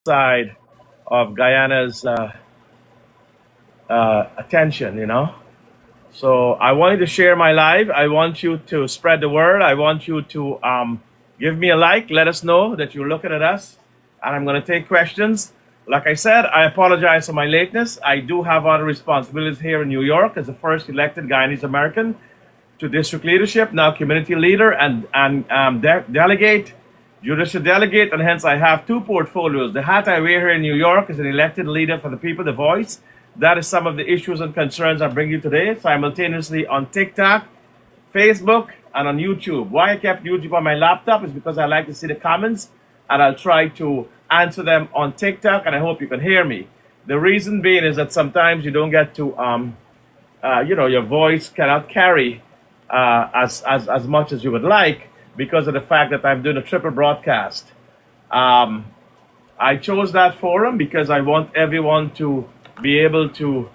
side of Guyana's attention, you know. So I want you to share my live. I want you to spread the word. I want you to give me a like. Let us know that you're looking at us. And I'm going to take questions. Like I said, I apologize for my lateness. I do have other responsibilities here in New York as the first elected Guyanese American to district leadership, now community leader and delegate, judicial delegate, and hence I have two portfolios. The hat I wear here in New York is an elected leader for the people, the voice. That is some of the issues and concerns I bring you today, simultaneously on TikTok, Facebook, and on YouTube. Why I kept YouTube on my laptop is because I like to see the comments, and I'll try to answer them on TikTok, and I hope you can hear me. The reason being is that sometimes you don't get to, your voice cannot carry as much as you would like because of the fact that I'm doing a triple broadcast. I chose that forum because I want everyone to be able to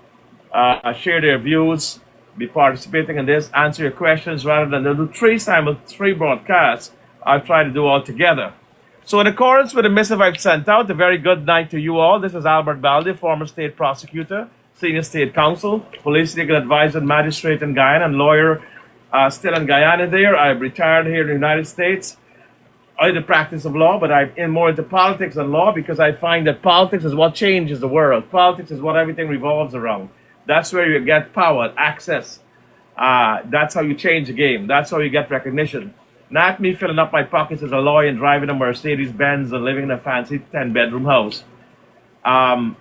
share their views, be participating in this, answer your questions rather than do three broadcasts. I'll try to do all together. So in accordance with the missive I've sent out, a very good night to you all. This is Albert Baldeo, former state prosecutor, senior state counsel, police legal advisor and magistrate in Guyana, and lawyer still in Guyana there. I've retired here in the United States. I did the practice of law, but I'm more into politics than law because I find that politics is what changes the world. Politics is what everything revolves around. That's where you get power, access. That's how you change the game. That's how you get recognition. Not me filling up my pockets as a lawyer and driving a Mercedes-Benz and living in a fancy 10-bedroom house.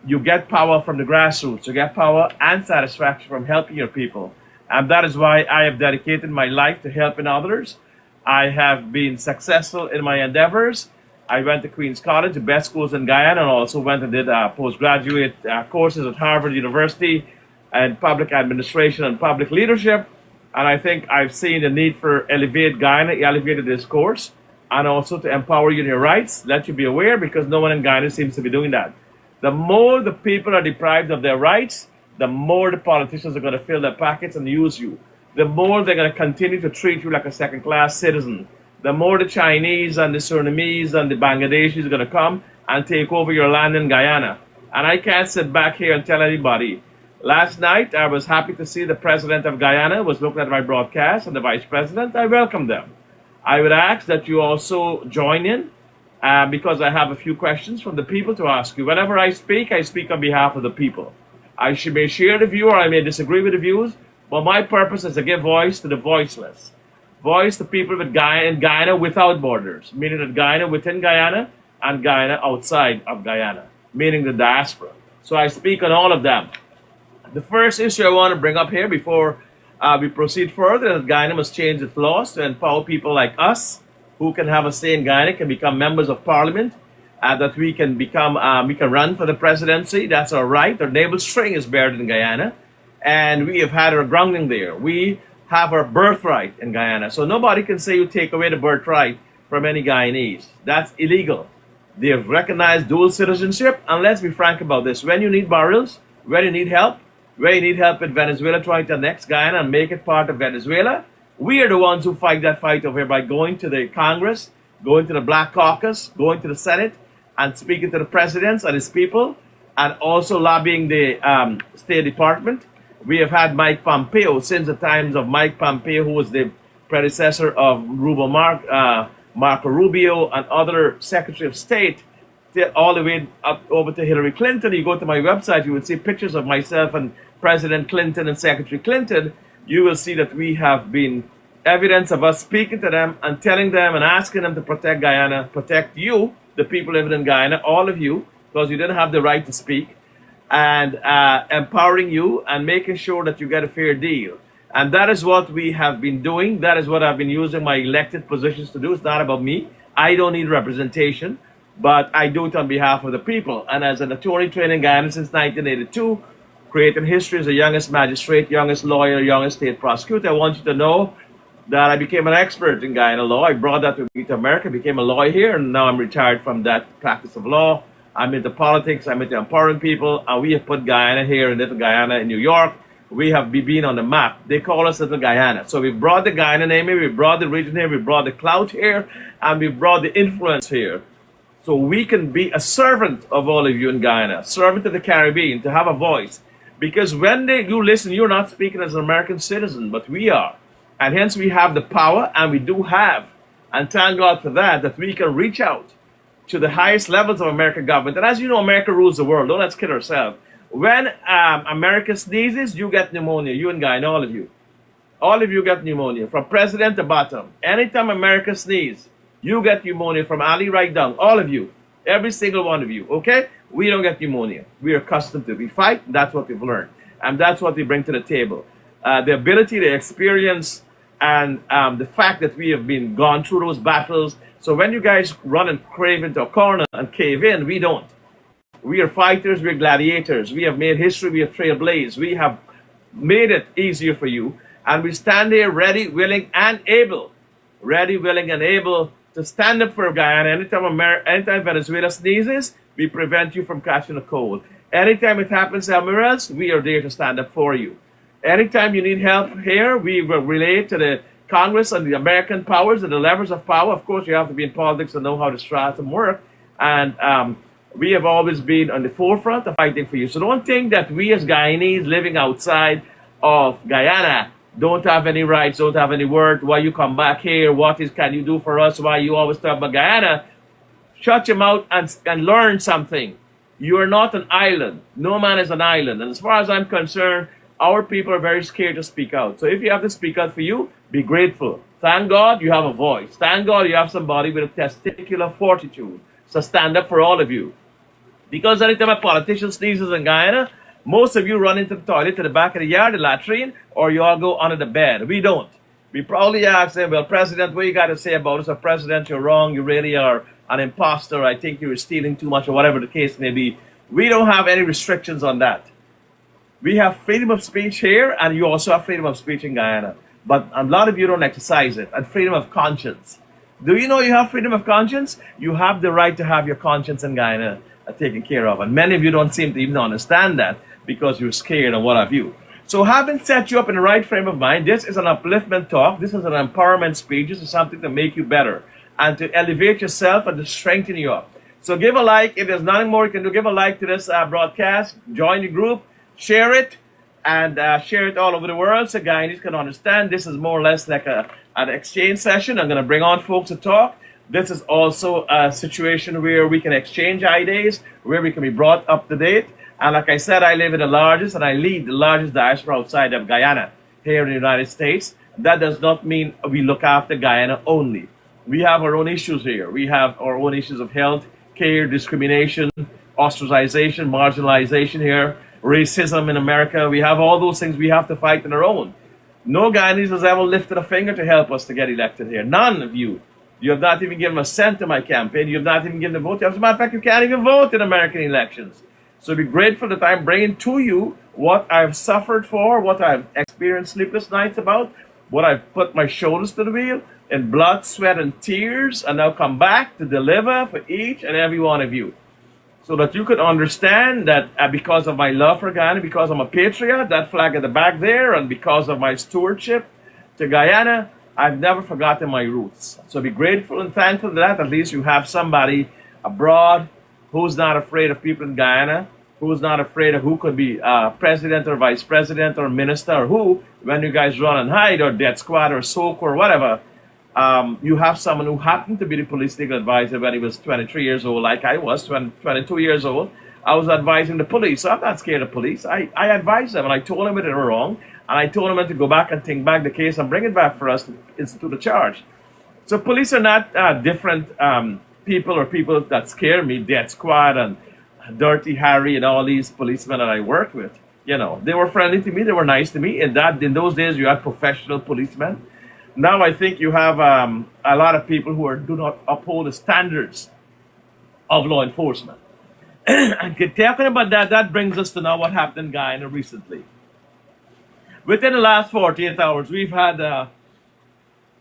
You get power from the grassroots. You get power and satisfaction from helping your people. And that is why I have dedicated my life to helping others. I have been successful in my endeavors. I went to Queens College, the best schools in Guyana, and also went and did postgraduate courses at Harvard University and public administration and public leadership. And I think I've seen the need for elevate Guyana, elevated this course, and also to empower you in your rights, let you be aware, because no one in Guyana seems to be doing that. The more the people are deprived of their rights, the more the politicians are going to fill their pockets and use you. The more they're going to continue to treat you like a second-class citizen. The more the Chinese and the Surinamese and the Bangladeshis are going to come and take over your land in Guyana. And I can't sit back here and tell anybody. Last night, I was happy to see the president of Guyana was looking at my broadcast, and the vice president. I welcome them. I would ask that you also join in because I have a few questions from the people to ask you. Whenever I speak on behalf of the people. I may share the view or I may disagree with the views, but my purpose is to give voice to the voiceless. Voice to people with Guyana without borders, meaning that Guyana within Guyana and Guyana outside of Guyana, meaning the diaspora. So I speak on all of them. The first issue I want to bring up here before we proceed further is that Guyana must change its laws to empower people like us who can have a say in Guyana, can become members of parliament, that we can run for the presidency. That's our right. Our navel string is buried in Guyana, and we have had our grounding there. We have our birthright in Guyana, so nobody can say you take away the birthright from any Guyanese. That's illegal. They have recognized dual citizenship, and let's be frank about this. When you need barrels, when you need help with Venezuela trying to annex Guyana and make it part of Venezuela, we are the ones who fight that fight over here by going to the Congress, going to the Black Caucus, going to the Senate, and speaking to the president and his people, and also lobbying the State Department. We have had Mike Pompeo since the times of Mike Pompeo, who was the predecessor of Marco Rubio and other Secretary of State, all the way up over to Hillary Clinton. You go to my website, you will see pictures of myself and President Clinton and Secretary Clinton. You will see that we have been evidence of us speaking to them and telling them and asking them to protect Guyana, protect you, the people living in Guyana, all of you, because you didn't have the right to speak, and empowering you and making sure that you get a fair deal. And that is what we have been doing. That is what I've been using my elected positions to do. It's not about me. I don't need representation, but I do it on behalf of the people. And as an attorney trained in Guyana since 1982, creating history as the youngest magistrate, youngest lawyer, youngest state prosecutor, I want you to know that I became an expert in Guyana law. I brought that with me to America, became a lawyer here, and now I'm retired from that practice of law. I'm into politics, I'm into empowering people, and we have put Guyana here in Little Guyana in New York. We have been on the map. They call us Little Guyana. So we brought the Guyana name here, we brought the region here, we brought the clout here, and we brought the influence here. So we can be a servant of all of you in Guyana, servant of the Caribbean, to have a voice. Because when you listen, you're not speaking as an American citizen, but we are. And hence we have the power, and we do have, and thank God for that, that we can reach out to the highest levels of American government. And as you know, America rules the world. Don't let's kid ourselves. When America sneezes, you get pneumonia. You and Guyana, all of you. All of you get pneumonia, from president to bottom. Anytime America sneezes, you get pneumonia from Ali right down. All of you. Every single one of you. Okay? We don't get pneumonia. We are accustomed to it. We fight. That's what we've learned. And that's what we bring to the table. The ability, the experience, and the fact that we have been gone through those battles. So when you guys run and crave into a corner and cave in, we don't. We are fighters. We're gladiators. We have made history. We have trailblazed. We have made it easier for you. And we stand there ready, willing, and able. Ready, willing, and able to stand up for Guyana. Anytime Venezuela sneezes, we prevent you from catching a cold. Anytime it happens somewhere else, we are there to stand up for you. Anytime you need help here, we will relay to the Congress and the American powers and the levers of power. Of course, you have to be in politics to know how the stratum work. And we have always been on the forefront of fighting for you. So don't think that we as Guyanese living outside of Guyana don't have any rights, don't have any word. Why you come back here? Can you do for us? Why you always talk about Guyana? Shut your mouth and learn something. You are not an island. No man is an island. And as far as I'm concerned, our people are very scared to speak out. So if you have to speak out for you, be grateful. Thank God you have a voice. Thank God you have somebody with a testicular fortitude. So stand up for all of you. Because anytime a politician sneezes in Guyana, most of you run into the toilet to the back of the yard, the latrine, or you all go under the bed. We don't. We probably ask them, well, President, what you got to say about us? Or President, you're wrong. You really are an imposter. I think you're stealing too much, or whatever the case may be. We don't have any restrictions on that. We have freedom of speech here, and you also have freedom of speech in Guyana. But a lot of you don't exercise it. And freedom of conscience. Do you know you have freedom of conscience? You have the right to have your conscience in Guyana taken care of. And many of you don't seem to even understand that because you're scared and what have you. So having set you up in the right frame of mind, this is an upliftment talk. This is an empowerment speech. This is something to make you better and to elevate yourself and to strengthen you up. So give a like. If there's nothing more you can do, give a like to this broadcast. Join the group. Share it. And share it all over the world so Guyanese can understand. This is more or less like an exchange session. I'm going to bring on folks to talk. This is also a situation where we can exchange ideas, where we can be brought up to date. And like I said, I live in the largest and I lead the largest diaspora outside of Guyana here in the United States. That does not mean we look after Guyana only. We have our own issues here. We have our own issues of health, care, discrimination, ostracization, marginalization here, racism in America. We have all those things we have to fight on our own. No Guyanese has ever lifted a finger to help us to get elected here. None of you. You have not even given a cent to my campaign. You have not even given a vote. As a matter of fact, you can't even vote in American elections. So be grateful that I'm bringing to you what I've suffered for, what I've experienced sleepless nights about, what I've put my shoulders to the wheel in blood, sweat, and tears, and now come back to deliver for each and every one of you. So that you could understand that because of my love for Guyana, because I'm a patriot, that flag at the back there, and because of my stewardship to Guyana, I've never forgotten my roots. So be grateful and thankful that at least you have somebody abroad who's not afraid of people in Guyana, who's not afraid of who could be president or vice president or minister or who, when you guys run and hide or death squad or SOAK or whatever, you have someone who happened to be the police legal advisor when he was 23 years old, like I was, 22 years old. I was advising the police. So I'm not scared of police. I advised them and I told them that they were wrong. And I told them to go back and think back the case and bring it back for us to institute a charge. So police are not different people or people that scare me, Death Squad and Dirty Harry and all these policemen that I worked with. You know, they were friendly to me. They were nice to me. And that in those days, you had professional policemen. Now I think you have a lot of people who do not uphold the standards of law enforcement. And talking about that, that brings us to now what happened in Guyana recently. Within the last 48 hours, we've had the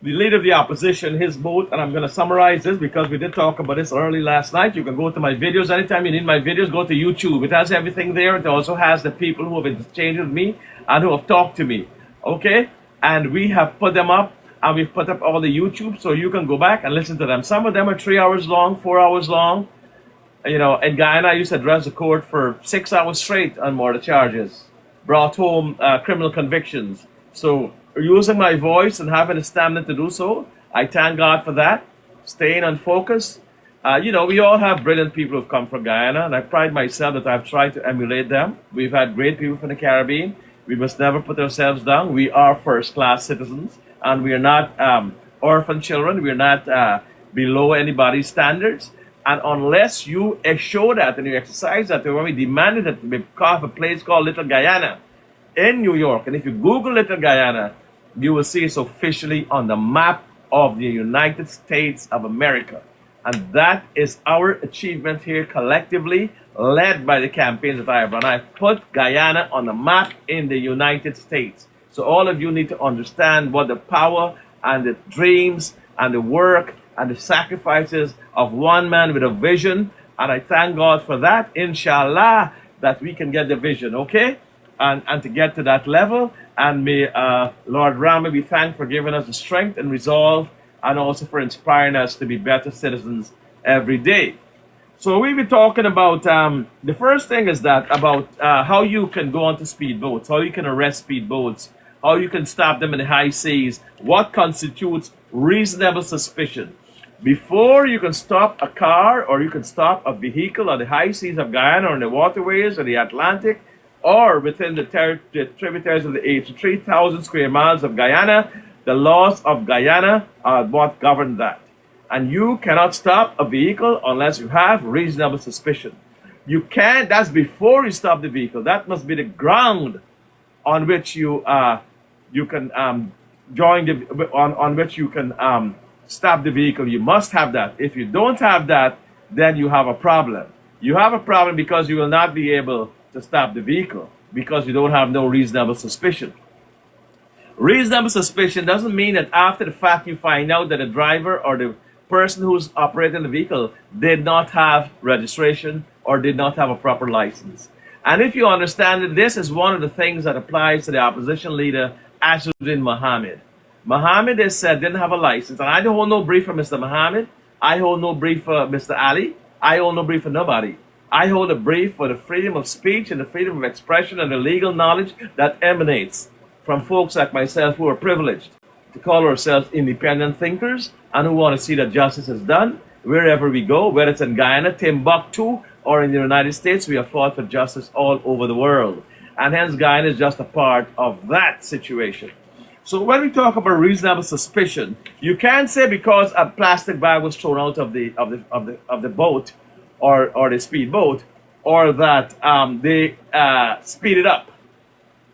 leader of the opposition, his vote, and I'm going to summarize this because we did talk about this early last night. You can go to my videos. Anytime you need my videos, go to YouTube. It has everything there. It also has the people who have exchanged with me and who have talked to me. Okay? And we have put them up, and we've put up all the YouTube so you can go back and listen to them. Some of them are 3 hours long, 4 hours long. In Guyana, I used to address the court for 6 hours straight on murder charges, brought home criminal convictions. So, using my voice and having the stamina to do so, I thank God for that. Staying on focus. We all have brilliant people who've come from Guyana, and I pride myself that I've tried to emulate them. We've had great people from the Caribbean. We must never put ourselves down. We are first-class citizens, and we are not orphan children. We are not below anybody's standards. And unless you show that and you exercise that, when we demanded it to be called a place called Little Guyana in New York, and if you Google Little Guyana, you will see it's officially on the map of the United States of America. And that is our achievement here collectively, led by the campaigns that I have run. I've put Guyana on the map in the United States. So all of you need to understand what the power and the dreams and the work and the sacrifices of one man with a vision. And I thank God for that, inshallah, that we can get the vision, okay? And to get to that level. And may Lord Rama be thanked for giving us the strength and resolve, and also for inspiring us to be better citizens every day. So we'll be talking about, the first thing is that about how you can go onto speedboats, how you can arrest speedboats, how you can stop them in the high seas, what constitutes reasonable suspicion. Before you can stop a car or you can stop a vehicle on the high seas of Guyana or in the waterways of the Atlantic or within the tributaries of the 83,000 square miles of Guyana, the laws of Guyana are what govern that. And you cannot stop a vehicle unless you have reasonable suspicion. You can't, that's before you stop the vehicle. That must be the ground on which you can on which you can stop the vehicle. You must have that. If you don't have that, then you have a problem. You have a problem because you will not be able to stop the vehicle because you don't have no reasonable suspicion. Reasonable suspicion doesn't mean that after the fact you find out that the driver or the person who's operating the vehicle did not have registration or did not have a proper license. And if you understand that this is one of the things that applies to the opposition leader, Ashuddin Mohammed. Mohammed, they said, didn't have a license. And I don't hold no brief for Mr. Mohammed. I hold no brief for Mr. Ali. I hold no brief for nobody. I hold a brief for the freedom of speech and the freedom of expression and the legal knowledge that emanates from folks like myself who are privileged to call ourselves independent thinkers and who want to see that justice is done wherever we go, whether it's in Guyana, Timbuktu, or in the United States. We have fought for justice all over the world. And hence Guyana is just a part of that situation. So when we talk about reasonable suspicion, you can't say because a plastic bag was thrown out of the boat or the speedboat, or that they speeded up.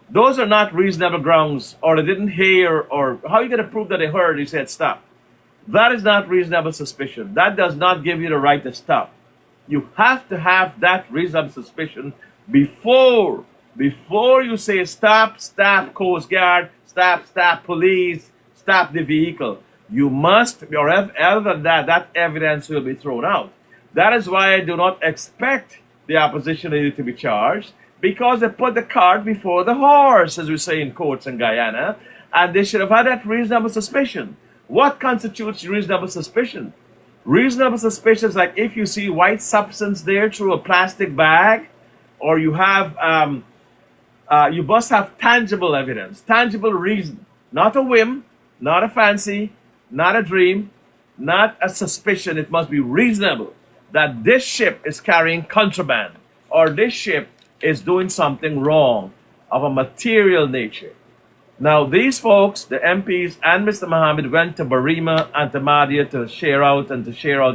Those are not reasonable grounds, or they didn't hear, or how are you going to prove that they heard? You said stop. That is not reasonable suspicion. That does not give you the right to stop. You have to have that reasonable suspicion before you say stop Coast Guard, stop police, stop the vehicle. You must, or other than that, that evidence will be thrown out. That is why I do not expect the opposition leader to be charged, because they put the cart before the horse, as we say in courts in Guyana, and they should have had that reasonable suspicion. What constitutes reasonable suspicion? Reasonable suspicion is like if you see white substance there through a plastic bag, or you have, you must have tangible evidence, tangible reason, not a whim, not a fancy, not a dream, not a suspicion. It must be reasonable that this ship is carrying contraband, or this ship is doing something wrong of a material nature. Now, these folks, the MPs and Mr. Mohammed, went to Barima and to Mahdia to share out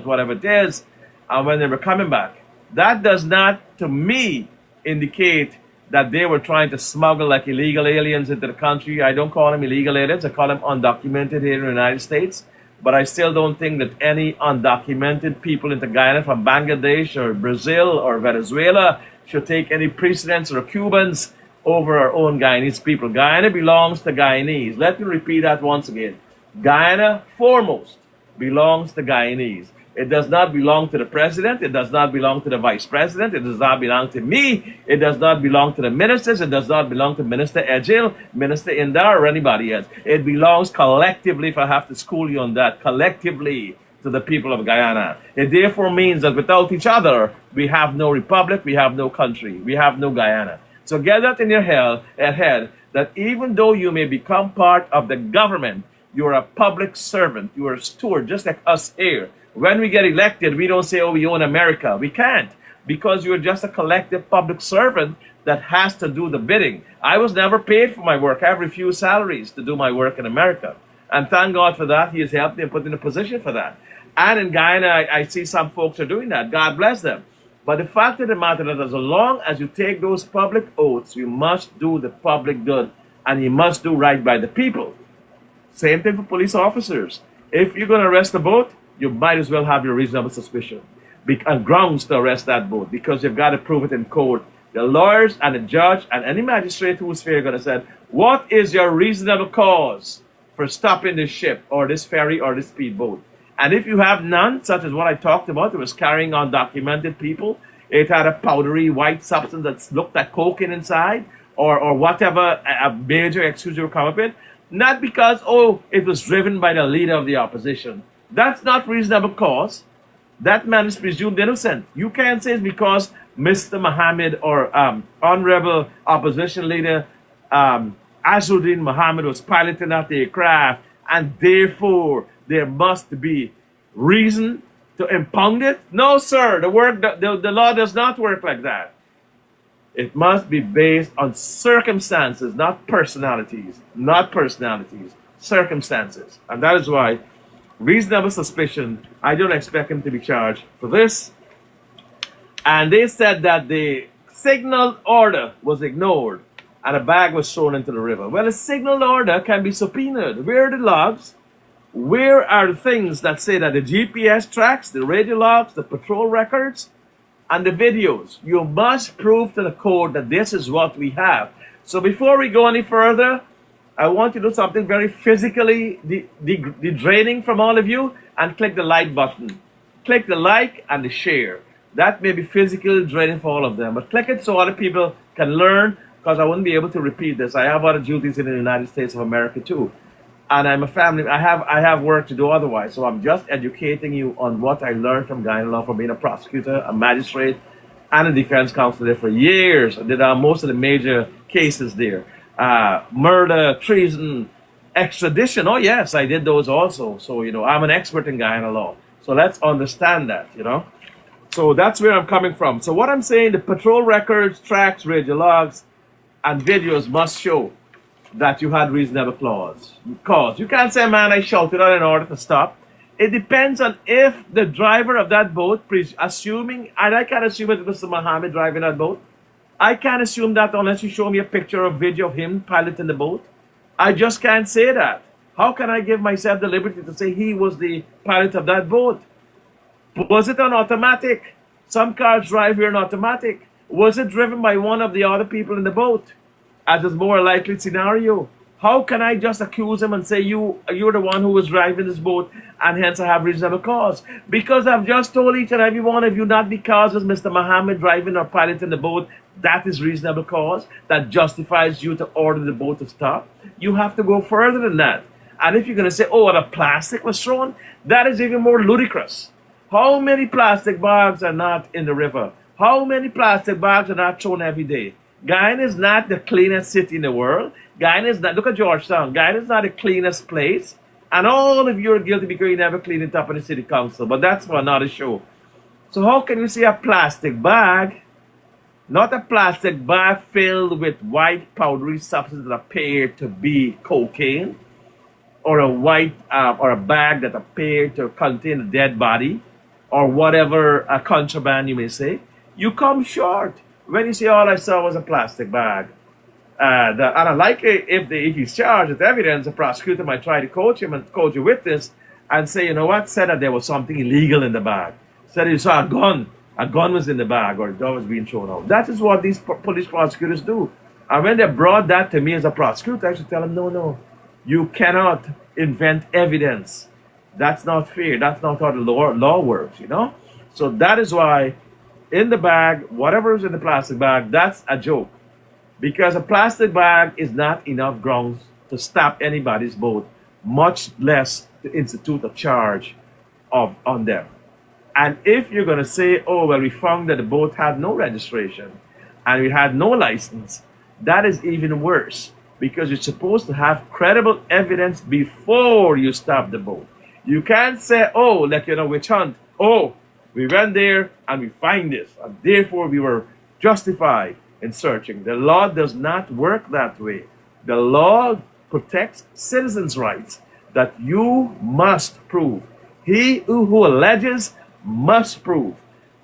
whatever it is, and when they were coming back, that does not, to me, indicate that they were trying to smuggle like illegal aliens into the country. I don't call them illegal aliens, I call them undocumented here in the United States. But I still don't think that any undocumented people into Guyana from Bangladesh or Brazil or Venezuela should take any precedence, or Cubans over our own Guyanese people. Guyana belongs to Guyanese. Let me repeat that once again. Guyana foremost belongs to Guyanese. It does not belong to the president. It does not belong to the vice president. It does not belong to me. It does not belong to the ministers. It does not belong to Minister Ejil, Minister Indar, or anybody else. It belongs collectively, if I have to school you on that, collectively to the people of Guyana. It therefore means that without each other, we have no republic, we have no country, we have no Guyana. So get that in your head that even though you may become part of the government, you're a public servant, you're a steward, just like us here. When we get elected, we don't say, oh, we own America. We can't, because you're just a collective public servant that has to do the bidding. I was never paid for my work. I have refused salaries to do my work in America. And thank God for that. He has helped me and put me in a position for that. And in Guyana, I see some folks are doing that. God bless them. But the fact of the matter is that as long as you take those public oaths, you must do the public good and you must do right by the people. Same thing for police officers. If you're going to arrest a boat, you might as well have your reasonable suspicion and grounds to arrest that boat, because you've got to prove it in court. The lawyers and the judge and any magistrate who is fair are going to say, what is your reasonable cause for stopping this ship or this ferry or this speedboat? And if you have none, such as what I talked about, it was carrying undocumented people, it had a powdery white substance that looked like cocaine inside, or whatever a major excuse you come up with, not because, oh, it was driven by the leader of the opposition. That's not reasonable cause. That man is presumed innocent. You can't say it's because Mr. Mohammed or Honorable Opposition Leader Azuddin Mohammed was piloting that aircraft, and therefore there must be reason to impound it. No, sir. The law does not work like that. It must be based on circumstances, not personalities. Not personalities, circumstances. And that is why reasonable suspicion, I don't expect him to be charged for this. And they said that the signal order was ignored and a bag was thrown into the river. Well, a signal order can be subpoenaed. Where are the logs? Where are the things that say that the GPS tracks, the radio logs, the patrol records, and the videos? You must prove to the court that this is what we have. So before we go any further, I want to do something very physically draining from all of you, and click the like button. Click the like and the share. That may be physically draining for all of them, but click it so other people can learn, because I wouldn't be able to repeat this. I have other duties in the United States of America too. And I'm a family, I have work to do otherwise. So I'm just educating you on what I learned from Guyana law, from being a prosecutor, a magistrate, and a defense counsel there for years. I did most of the major cases there. Murder, treason, extradition. Oh yes, I did those also. So, I'm an expert in Guyana law. So let's understand that, So that's where I'm coming from. So what I'm saying, the patrol records, tracks, radio logs, and videos must show that you had reasonable cause. You can't say, man, I shouted out in order to stop. It depends on if the driver of that boat, assuming, and I can't assume it was Mr. Mohammed driving that boat. I can't assume that unless you show me a picture or video of him piloting the boat. I just can't say that. How can I give myself the liberty to say he was the pilot of that boat? Was it on automatic? Some cars drive here in automatic. Was it driven by one of the other people in the boat? As is more likely scenario. How can I just accuse him and say you're the one who was driving this boat and hence I have reasonable cause? Because I've just told each and every one of you, not because it's Mr. Mohammed driving or piloting the boat, that is reasonable cause that justifies you to order the boat to stop. You have to go further than that. And if you're going to say, oh, the plastic was thrown, that is even more ludicrous. How many plastic bags are not in the river? How many plastic bags are not thrown every day? Guyana is not the cleanest city in the world. Guyana is not, look at Georgetown. Guyana is not the cleanest place. And all of you are guilty because you never cleaned it up in the city council. But that's for another show. So how can you say a plastic bag, not a plastic bag filled with white powdery substance that appeared to be cocaine, or a white or a bag that appeared to contain a dead body, or whatever contraband you may say? You come short when you say all I saw was a plastic bag. And I like it if he's charged with evidence, the prosecutor might try to coach him and coach a witness and say, you know what, said that there was something illegal in the bag. Said you saw a gun was in the bag, or it was being thrown out. That is what these police prosecutors do. And when they brought that to me as a prosecutor, I should tell them, no, you cannot invent evidence. That's not fair. That's not how the law works, So that is why in the bag, whatever is in the plastic bag, that's a joke. Because a plastic bag is not enough grounds to stop anybody's boat, much less to institute a charge on them. And if you're going to say, oh, well, we found that the boat had no registration and we had no license, that is even worse because you're supposed to have credible evidence before you stop the boat. You can't say, oh, like, witch hunt. Oh, we went there and we find this, and therefore we were justified in searching. The law does not work that way. The law protects citizens' rights that you must prove. He who alleges must prove.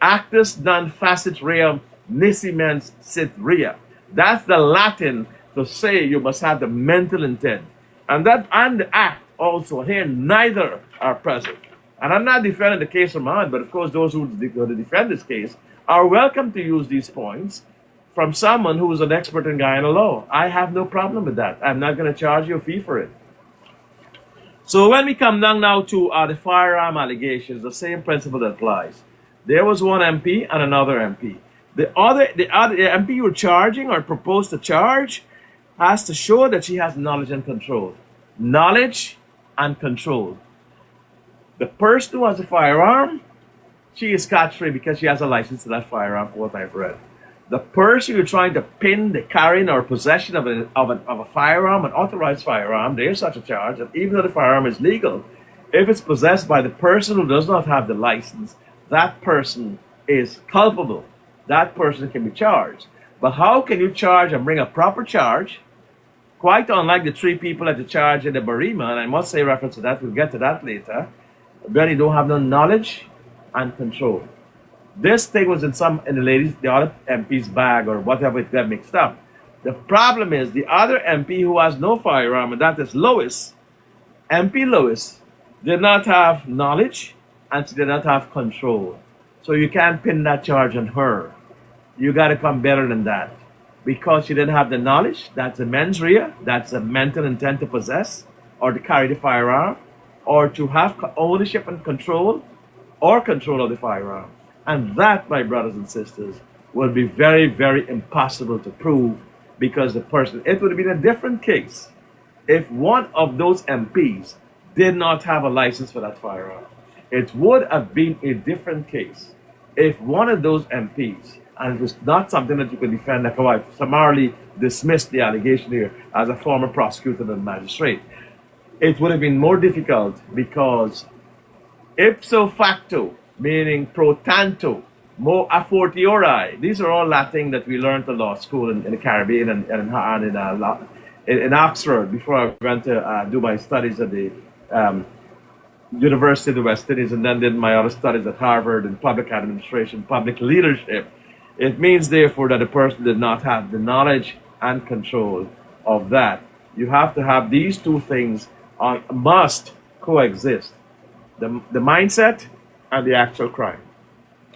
Actus non facit reum nisi mens sit rea. That's the Latin to say you must have the mental intent. And the act also here, neither are present. And I'm not defending the case of Muhammad, but of course those who defend this case are welcome to use these points from someone who is an expert in Guyana law. I have no problem with that. I'm not going to charge you a fee for it. So when we come down now to the firearm allegations, the same principle that applies. There was one MP and another MP. The MP you're charging or proposed to charge has to show that she has knowledge and control. Knowledge and control. The person who has a firearm, she is scot-free because she has a license to that firearm, for what I've read. The person you're trying to pin the carrying or possession of a firearm, an authorized firearm, there's such a charge, and even though the firearm is legal, if it's possessed by the person who does not have the license, that person is culpable. That person can be charged. But how can you charge and bring a proper charge? Quite unlike the three people that you charge in the Barima, and I must say reference to that, we'll get to that later, when you don't have no knowledge and control. This thing was in the other MP's bag or whatever, it got mixed up. The problem is the other MP who has no firearm, and that is Lois, MP Lois, did not have knowledge and she did not have control. So you can't pin that charge on her. You got to come better than that. Because she didn't have the knowledge, that's a mens rea, that's a mental intent to possess or to carry the firearm or to have ownership and control or control of the firearm. And that, my brothers and sisters, will be very, very impossible to prove because it would have been a different case if one of those MPs did not have a license for that firearm. It would have been a different case if one of those MPs, and it was not something that you could defend, like, oh, I summarily dismissed the allegation here as a former prosecutor and magistrate. It would have been more difficult because ipso facto, meaning pro tanto, mo a fortiori. These are all Latin that we learned at law school in the Caribbean and in Oxford before I went to do my studies at the University of the West Indies and then did my other studies at Harvard in public administration, public leadership. It means, therefore, that the person did not have the knowledge and control of that. You have to have these two things must coexist. The mindset and the actual crime.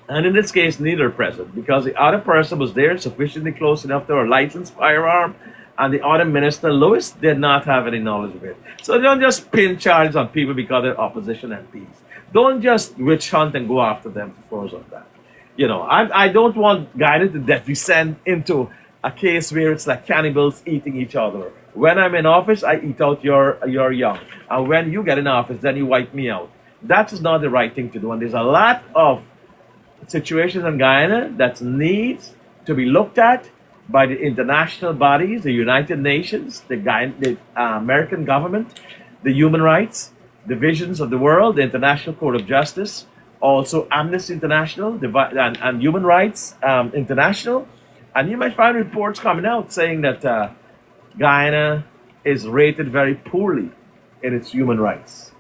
And in this case, neither are present because the other person was there sufficiently close enough to a licensed firearm and the other minister, Lewis, did not have any knowledge of it. So don't just pin charges on people because they're opposition MPs. Don't just witch hunt and go after them because of that. I don't want Guyana to descend into a case where it's like cannibals eating each other. When I'm in office, I eat out your young. And when you get in office, then you wipe me out. That is not the right thing to do. And there's a lot of situations in Guyana that needs to be looked at by the international bodies, the United Nations, the American government, the human rights divisions of the world, the International Court of Justice, also Amnesty International and Human Rights International. And you might find reports coming out saying that Guyana is rated very poorly in its human rights.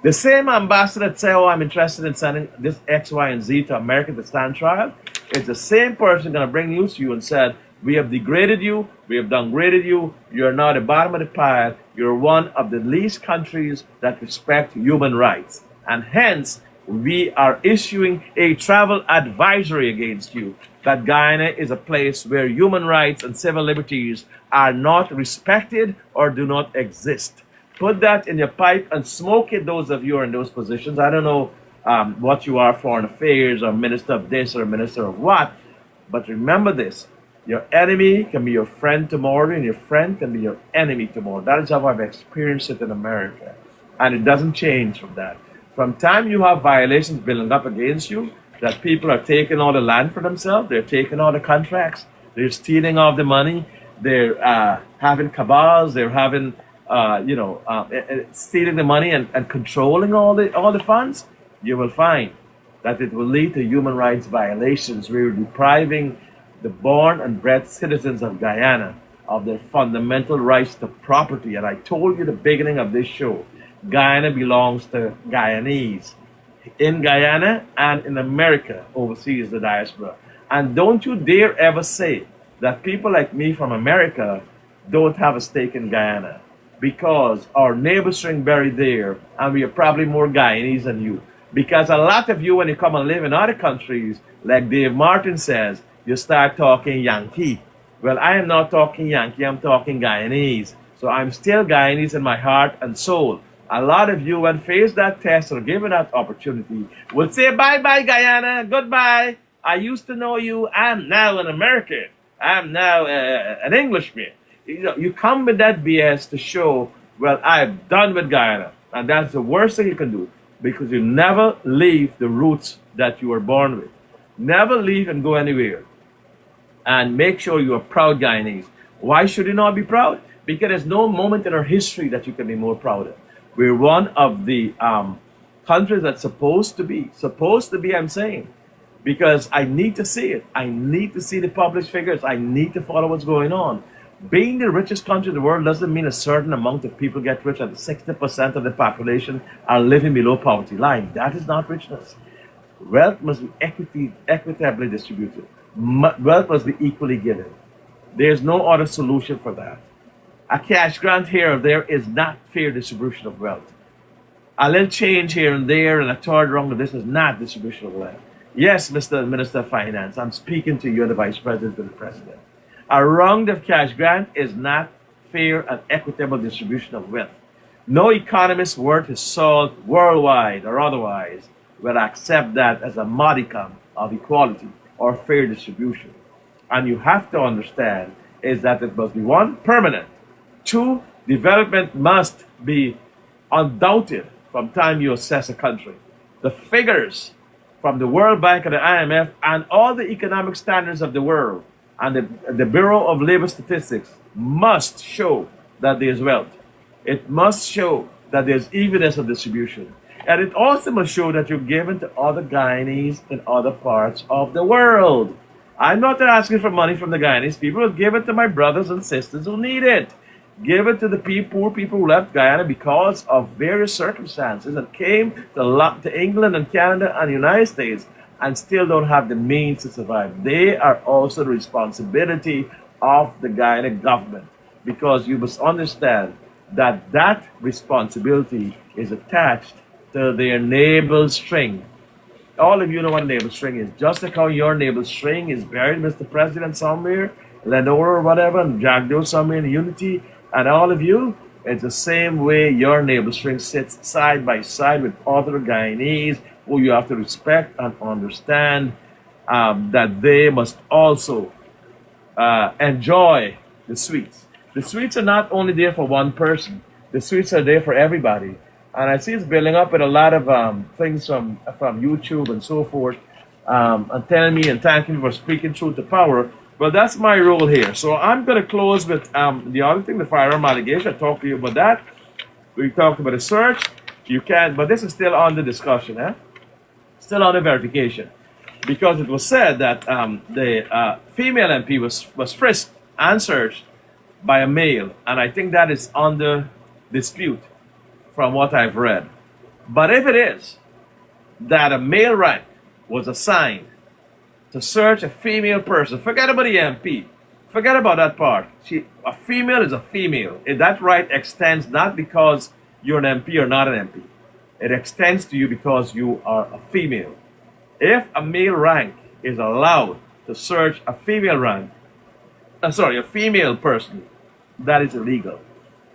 The same ambassador that said, oh, I'm interested in sending this X, Y, and Z to America to stand trial, it's the same person going to bring news to you and said, we have degraded you, we have downgraded you, you're now at the bottom of the pile, you're one of the least countries that respect human rights. And hence, we are issuing a travel advisory against you, that Guyana is a place where human rights and civil liberties are not respected or do not exist. Put that in your pipe and smoke it, those of you who are in those positions. I don't know what you are, foreign affairs or minister of this or minister of what, but remember this. Your enemy can be your friend tomorrow and your friend can be your enemy tomorrow. That is how I've experienced it in America. And it doesn't change from that. From time you have violations building up against you, that people are taking all the land for themselves, they're taking all the contracts, they're stealing all the money, they're having cabals, they're having, stealing the money and controlling all the funds, you will find that it will lead to human rights violations where you're depriving the born and bred citizens of Guyana of their fundamental rights to property. And I told you at the beginning of this show, Guyana belongs to Guyanese. In Guyana and in America, overseas, the diaspora. And don't you dare ever say that people like me from America don't have a stake in Guyana, because our neighbors string buried there, and we are probably more Guyanese than you. Because a lot of you, when you come and live in other countries, like Dave Martin says, you start talking Yankee. Well, I am not talking Yankee, I'm talking Guyanese. So I'm still Guyanese in my heart and soul. A lot of you, when faced that test or given that opportunity, would say, bye-bye, Guyana, goodbye. I used to know you. I'm now an American. I'm now an Englishman. You come with that BS to show, well, I'm done with Guyana. And that's the worst thing you can do, because you never leave the roots that you were born with. Never leave and go anywhere. And make sure you are proud Guyanese. Why should you not be proud? Because there's no moment in our history that you can be more proud of. We're one of the countries that's supposed to be, I'm saying, because I need to see it. I need to see the published figures. I need to follow what's going on. Being the richest country in the world doesn't mean a certain amount of people get rich, and 60% of the population are living below poverty line. That is not richness. Wealth must be equitably distributed. Wealth must be equally given. There's no other solution for that. A cash grant here or there is not fair distribution of wealth. A little change here and there and a third round of this is not distribution of wealth. Yes, Mr. Minister of Finance, I'm speaking to you, the Vice President and the President. A round of cash grant is not fair and equitable distribution of wealth. No economist worth his salt, worldwide or otherwise, will accept that as a modicum of equality or fair distribution. And you have to understand is that it must be, one, permanent. Two, development must be undoubted from time you assess a country. The figures from the World Bank and the IMF and all the economic standards of the world and the Bureau of Labor Statistics must show that there's wealth. It must show that there's evenness of distribution. And it also must show that you're given to other Guyanese in other parts of the world. I'm not asking for money from the Guyanese people. Give it to my brothers and sisters who need it. Give it to the poor people who left Guyana because of various circumstances and came to England and Canada and the United States and still don't have the means to survive. They are also the responsibility of the Guyana government, because you must understand that that responsibility is attached to their navel string. All of you know what a navel string is. Just like how your navel string is buried, Mr. President, somewhere, Lenore or whatever, and Jagdo somewhere in Unity, and all of you, it's the same way your navel string sits side by side with other Guyanese who you have to respect and understand that they must also enjoy the sweets. The sweets are not only there for one person. The sweets are there for everybody. And I see it's building up with a lot of things from YouTube and so forth, and telling me and thanking me for speaking truth to power. Well, that's my role here. So I'm going to close with the other thing, the firearm allegation. I talked to you about that. We talked about the search. You can, but this is still under discussion, still under verification, because it was said that the female MP was frisked and searched by a male, and I think that is under dispute from what I've read. But if it is that a male rank was assigned to search a female person, forget about the MP, forget about that part. A female is a female. That right extends not because you're an MP or not an MP. It extends to you because you are a female. If a male rank is allowed to search a female rank, a female person, that is illegal.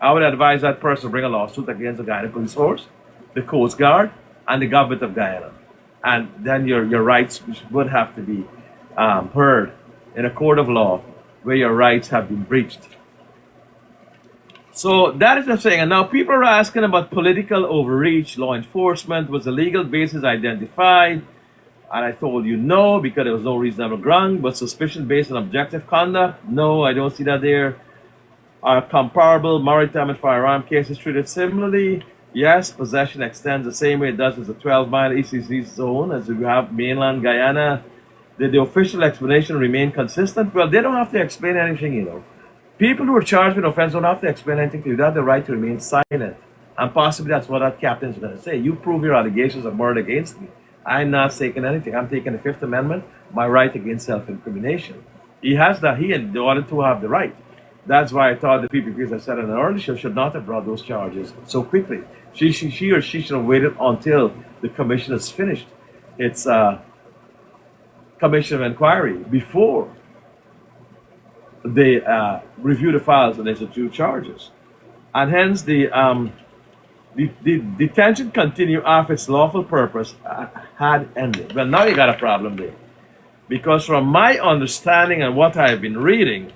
I would advise that person to bring a lawsuit against the Guyana Police Force, the Coast Guard, and the government of Guyana. And then your rights would have to be heard in a court of law where your rights have been breached. So that is the thing. And now people are asking about political overreach, law enforcement. Was the legal basis identified? And I told you no, because there was no reasonable ground. But suspicion based on objective conduct? No, I don't see that there. Are comparable maritime and firearm cases treated similarly? Yes, possession extends the same way it does as a 12-mile ECC zone as we have mainland Guyana. Did the official explanation remain consistent? Well, they don't have to explain anything, you know. People who are charged with offense don't have to explain anything to you. They have the right to remain silent. And possibly that's what that captain is going to say. You prove your allegations of murder against me. I'm not taking anything. I'm taking the Fifth Amendment, my right against self-incrimination. He has that. He and the other two have the right. That's why I thought the people, because I said in an earlier show, should not have brought those charges so quickly. She or she should have waited until the commission has finished its commission of inquiry before they review the files and institute charges. And hence the detention continued after its lawful purpose had ended. Well, now you got a problem there. Because from my understanding and what I have been reading,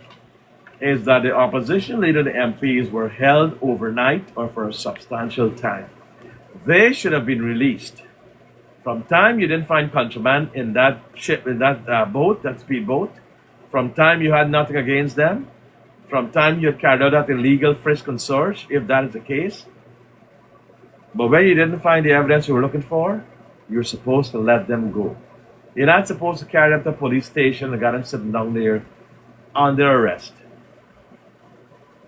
is that the opposition leader, the MPs, were held overnight or for a substantial time. They should have been released. From time you didn't find contraband in that ship, in that boat, that speedboat, from time you had nothing against them, from time you had carried out that illegal frisk and search, if that is the case. But when you didn't find the evidence you were looking for, you're supposed to let them go. You're not supposed to carry them to the police station and got them sitting down there under arrest.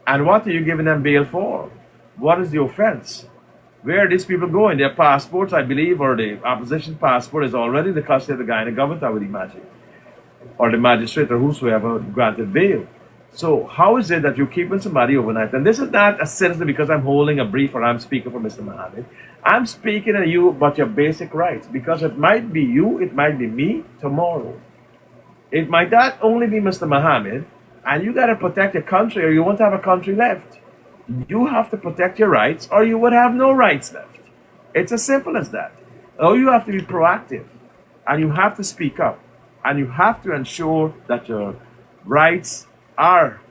And what are you giving them bail for? What is the offense? Where are these people going? Their passports, I believe, or the opposition passport is already in the custody of the Guyana government, I would imagine. Or the magistrate or whosoever granted bail. So how is it that you're keeping somebody overnight? And this is not a citizen because I'm holding a brief or I'm speaking for Mr. Mohammed. I'm speaking to you about your basic rights. Because it might be you, it might be me tomorrow. It might not only be Mr. Mohammed. And you got to protect your country or you won't have a country left. You have to protect your rights or you would have no rights left. It's as simple as that. Or you have to be proactive and you have to speak up and you have to ensure that your rights are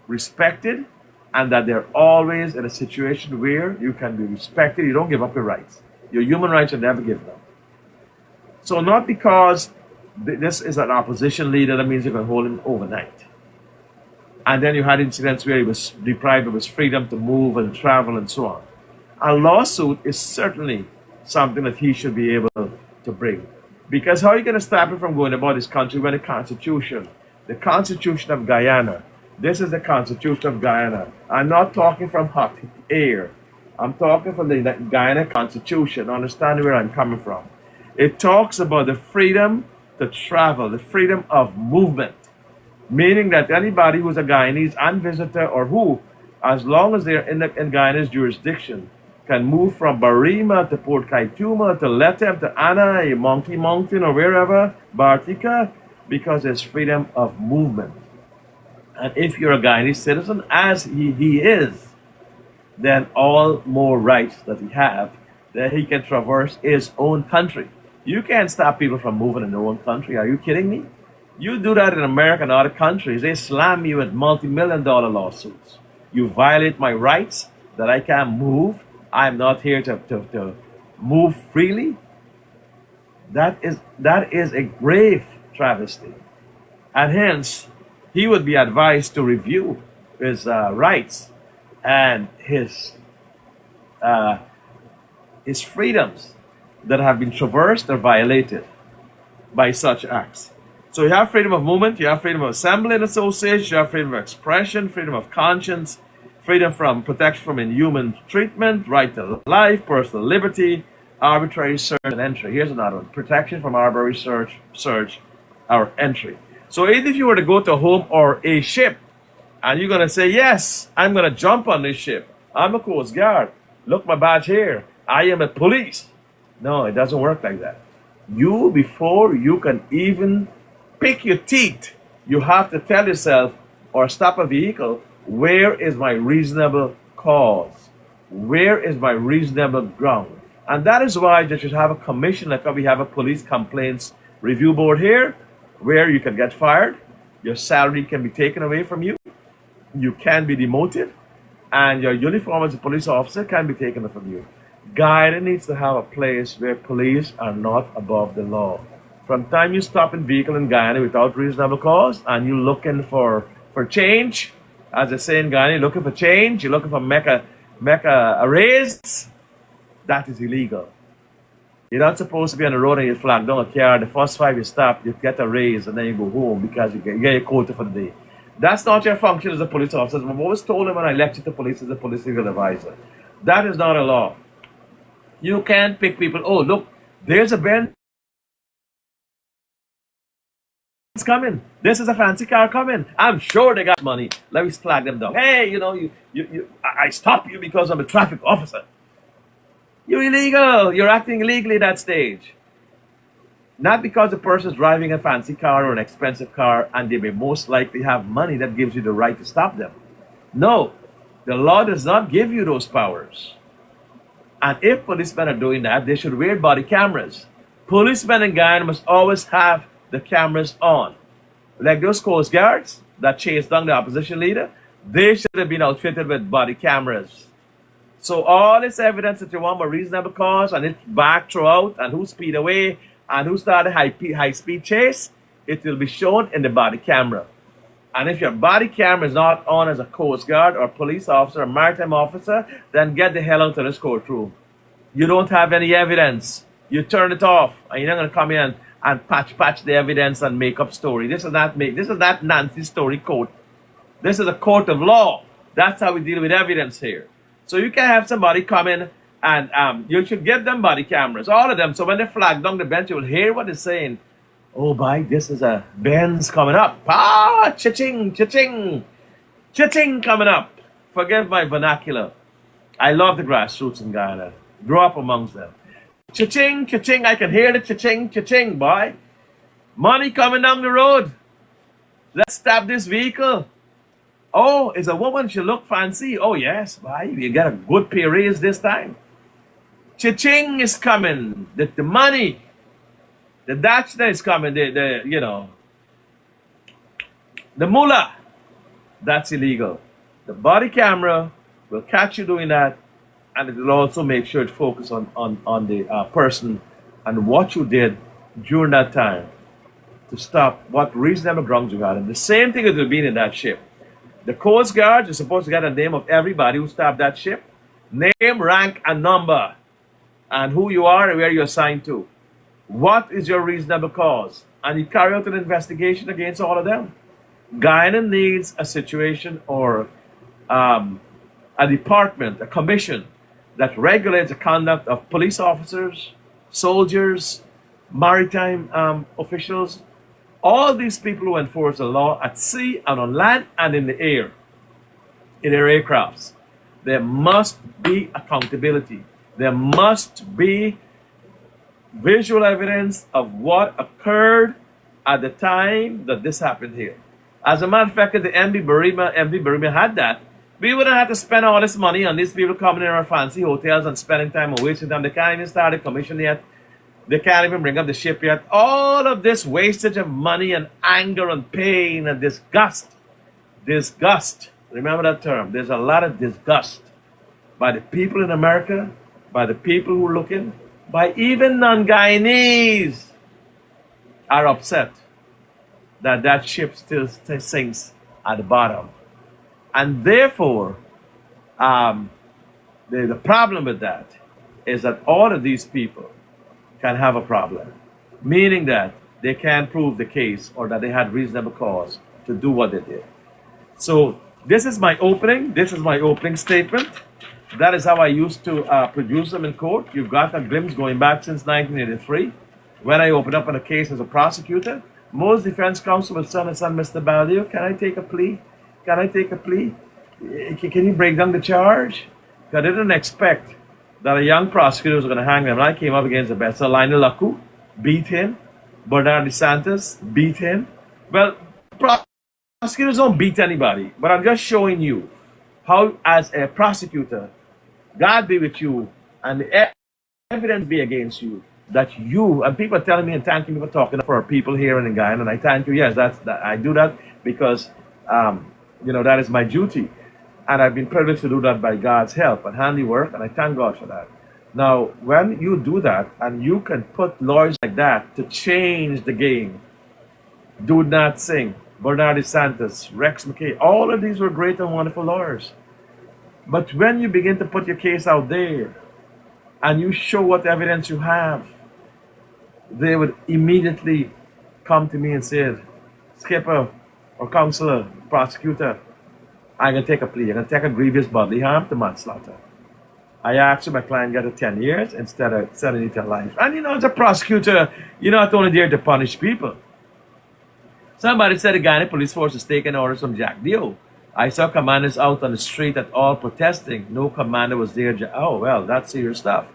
respected and that they're always in a situation where you can be respected. You don't give up your rights. Your human rights are never given up. So not because this is an opposition leader, that means you can hold him overnight. And then you had incidents where he was deprived of his freedom to move and travel and so on. A lawsuit is certainly something that he should be able to bring. Because how are you going to stop him from going about his country when the Constitution of Guyana, this is the Constitution of Guyana. I'm not talking from hot air. I'm talking from the Guyana Constitution. Understand where I'm coming from. It talks about the freedom to travel, the freedom of movement. Meaning that anybody who's a Guyanese and visitor or who, as long as they're in Guyana's jurisdiction, can move from Barima to Port Kaituma to Letem to Anna, Monkey Mountain or wherever, Bartika, because there's freedom of movement. And if you're a Guyanese citizen, as he is, then all more rights that he have, that he can traverse his own country. You can't stop people from moving in their own country. Are you kidding me? You do that in America and other countries, they slam you with multi-million-dollar lawsuits. You violate my rights that I can't move. I'm not here to move freely. That is a grave travesty. And hence, he would be advised to review his rights and his freedoms that have been traversed or violated by such acts. So you have freedom of movement, you have freedom of assembly and association, you have freedom of expression, freedom of conscience, freedom from protection from inhuman treatment, right to life, personal liberty, arbitrary search and entry. Here's another one. Protection from arbitrary search or entry. So if you were to go to a home or a ship, and you're going to say, yes, I'm going to jump on this ship. I'm a Coast Guard. Look, my badge here. I am a police. No, it doesn't work like that. You, before you can even pick your teeth, you have to tell yourself or stop a vehicle, where is my reasonable cause? Where is my reasonable ground? And that is why you should have a commission, like we have a police complaints review board here, where you can get fired, your salary can be taken away from you, you can be demoted, and your uniform as a police officer can be taken from you. Guyana needs to have a place where police are not above the law. From time you stop in vehicle in Guyana without reasonable cause and you're looking for change, as they say in Guyana, you're looking for change, you're looking for make a raise, that is illegal. You're not supposed to be on the road and you flag down a car. The first 5 you stop, you get a raise and then you go home because you get your quota for the day. That's not your function as a police officer. I've always told them when I lecture to police as a police legal advisor. That is not a law. You can't pick people, oh, look, there's a Benz coming. This is a fancy car coming. I'm sure they got money. Let me flag them down. Hey, I stop you because I'm a traffic officer. You're illegal. You're acting illegally at that stage. Not because the person is driving a fancy car or an expensive car and they may most likely have money that gives you the right to stop them. No, the law does not give you those powers. And if policemen are doing that, they should wear body cameras. Policemen in Guyana must always have the cameras on. Like those Coast Guards that chased down the opposition leader, they should have been outfitted with body cameras. So all this evidence that you want a reasonable cause and it's back throughout and who speed away and who started high speed chase, it will be shown in the body camera. And if your body camera is not on as a Coast Guard or police officer or maritime officer, then get the hell out of this courtroom. You don't have any evidence. You turn it off and you're not going to come in and patch the evidence and make up story. This is not Nancy story court. This is a court of law. That's how we deal with evidence here. So you can have somebody come in and you should give them body cameras, all of them. So when they flag down the bench, you will hear what they're saying. Oh, boy, this is a Benz coming up. Ah, cha-ching, cha-ching, cha-ching coming up. Forgive my vernacular. I love the grassroots in Guyana. Grew up amongst them. Cha-ching, cha-ching, I can hear the cha-ching, cha-ching, boy. Money coming down the road. Let's stop this vehicle. Oh, is a woman, she look fancy. Oh, yes, boy, you get a good pay raise this time. Cha-ching is coming. The money. The dachshund is coming, the mullah. That's illegal. The body camera will catch you doing that, and it will also make sure it focuses on the person and what you did during that time to stop what reasonable grounds you had. And the same thing it will be in that ship. The Coast Guard is supposed to get a name of everybody who stopped that ship, name, rank, and number, and who you are and where you're assigned to. What is your reasonable cause? And you carry out an investigation against all of them. Guyana needs a situation or a department, a commission that regulates the conduct of police officers, soldiers, maritime officials, all these people who enforce the law at sea and on land and in the air, in their aircrafts. There must be accountability. There must be visual evidence of what occurred at the time that this happened here. As a matter of fact, if the MV Berima had that, we wouldn't have to spend all this money on these people coming in our fancy hotels and spending time and wasting time. They can't even start a commission yet. They can't even bring up the ship yet. All of this wastage of money and anger and pain and disgust. Disgust. Remember that term. There's a lot of disgust by the people in America, by the people who are looking, by even non-Guyanese are upset that that ship still sinks at the bottom. And therefore, the problem with that is that all of these people can have a problem, meaning that they can't prove the case or that they had reasonable cause to do what they did. So this is my opening. This is my opening statement. That is how I used to produce them in court. You've got a glimpse going back since 1983. When I opened up on a case as a prosecutor, most defense counsel would say, Mr. Baldeo, can I take a plea? Can I take a plea? Can you break down the charge? Because I didn't expect that a young prosecutor was going to hang them. And I came up against the best. So Lionel Laku beat him. Bernard DeSantis beat him. Well, prosecutors don't beat anybody. But I'm just showing you how, as a prosecutor, God be with you and the evidence be against you, that you, and people are telling me and thanking me for talking for our people here in Guyana, and I thank you. Yes, I do that because, that is my duty. And I've been privileged to do that by God's help and handiwork, and I thank God for that. Now, when you do that, and you can put lawyers like that to change the game, Do Not Sing, Bernardo Santos, Rex McKay, all of these were great and wonderful lawyers. But when you begin to put your case out there, and you show what evidence you have, they would immediately come to me and say, Skipper or counselor, prosecutor, I'm going to take a plea. I'm going to take a grievous bodily harm to manslaughter. I asked my client get a 10 years instead of sending it to life. And as a prosecutor, you're not only there to punish people. Somebody said the Guyana police force is taking orders from Jack Dio. I saw commanders out on the street at all protesting. No commander was there. Oh, well, that's serious stuff.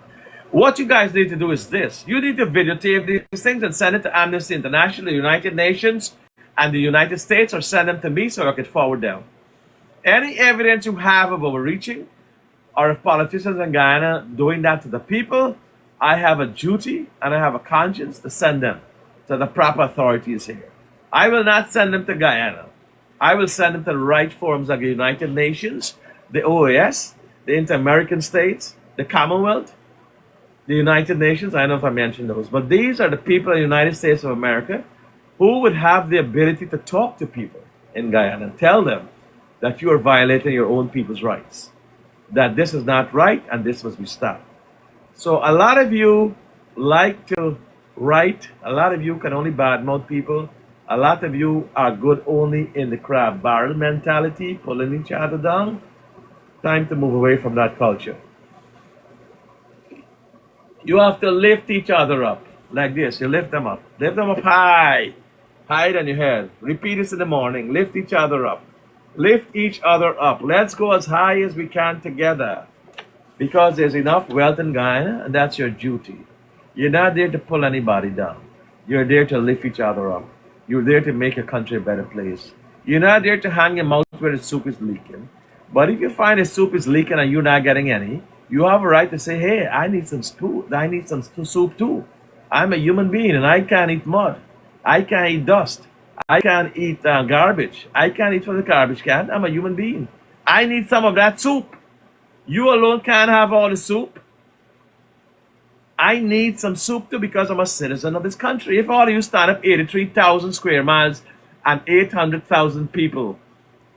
What you guys need to do is this. You need to videotape these things and send it to Amnesty International, the United Nations, and the United States, or send them to me so I can forward them. Any evidence you have of overreaching, or if politicians in Guyana doing that to the people, I have a duty and I have a conscience to send them to the proper authorities here. I will not send them to Guyana. I will send them to the right forums like the United Nations, the OAS, the Inter-American States, the Commonwealth, the United Nations. I don't know if I mentioned those, but these are the people in the United States of America who would have the ability to talk to people in Guyana and tell them that you are violating your own people's rights, that this is not right and this must be stopped. So a lot of you like to write, a lot of you can only badmouth people, a lot of you are good only in the crab barrel mentality, pulling each other down. Time to move away from that culture. You have to lift each other up like this. You lift them up high, higher than your head. Repeat this in the morning. Lift each other up. Lift each other up. Let's go as high as we can together, because there's enough wealth in Guyana, and that's your duty. You're not there to pull anybody down. You're there to lift each other up. You're there to make a country a better place. You're not there to hang your mouth where the soup is leaking. But if you find the soup is leaking and you're not getting any, you have a right to say, hey, I need some soup. I need some soup too. I'm a human being and I can't eat mud. I can't eat dust. I can't eat garbage. I can't eat from the garbage can. I'm a human being. I need some of that soup. You alone can't have all the soup. I need some soup too because I'm a citizen of this country. If all of you stand up 83,000 square miles and 800,000 people,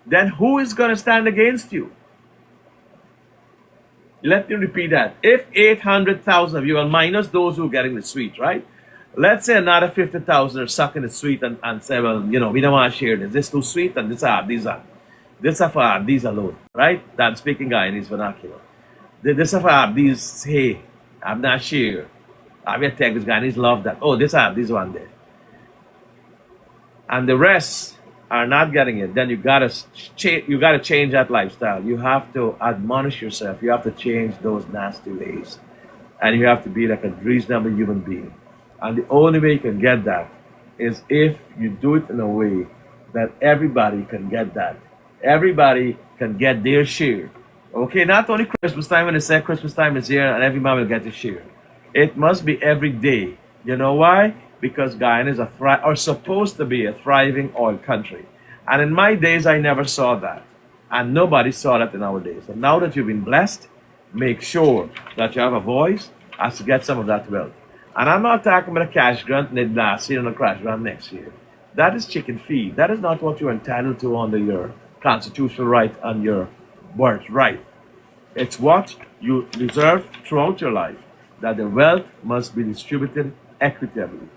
then who is going to stand against you? Let me repeat that. If 800,000 of you, and minus those who are getting the sweet, right? Let's say another 50,000 are sucking the sweet and say, well, we don't want to share this. This is too sweet and this are, these are. This are for these alone, right? I'm speaking Guyanese vernacular. This are for these, hey, I'm not sure. I will take this Guyanese love that. Oh, this one there. And the rest are not getting it. Then you gotta change that lifestyle. You have to admonish yourself. You have to change those nasty ways, and you have to be like a reasonable human being. And the only way you can get that is if you do it in a way that everybody can get that. Everybody can get their share. Okay, not only Christmas time when they say Christmas time is here and everybody will get their share. It must be every day. You know why? Because Guyana is supposed to be a thriving oil country. And in my days, I never saw that. And nobody saw that in our days. And now that you've been blessed, make sure that you have a voice as to get some of that wealth. And I'm not talking about a cash grant last year and a cash grant next year. That is chicken feed. That is not what you're entitled to under your constitutional right and your birthright. It's what you deserve throughout your life, that the wealth must be distributed equitably.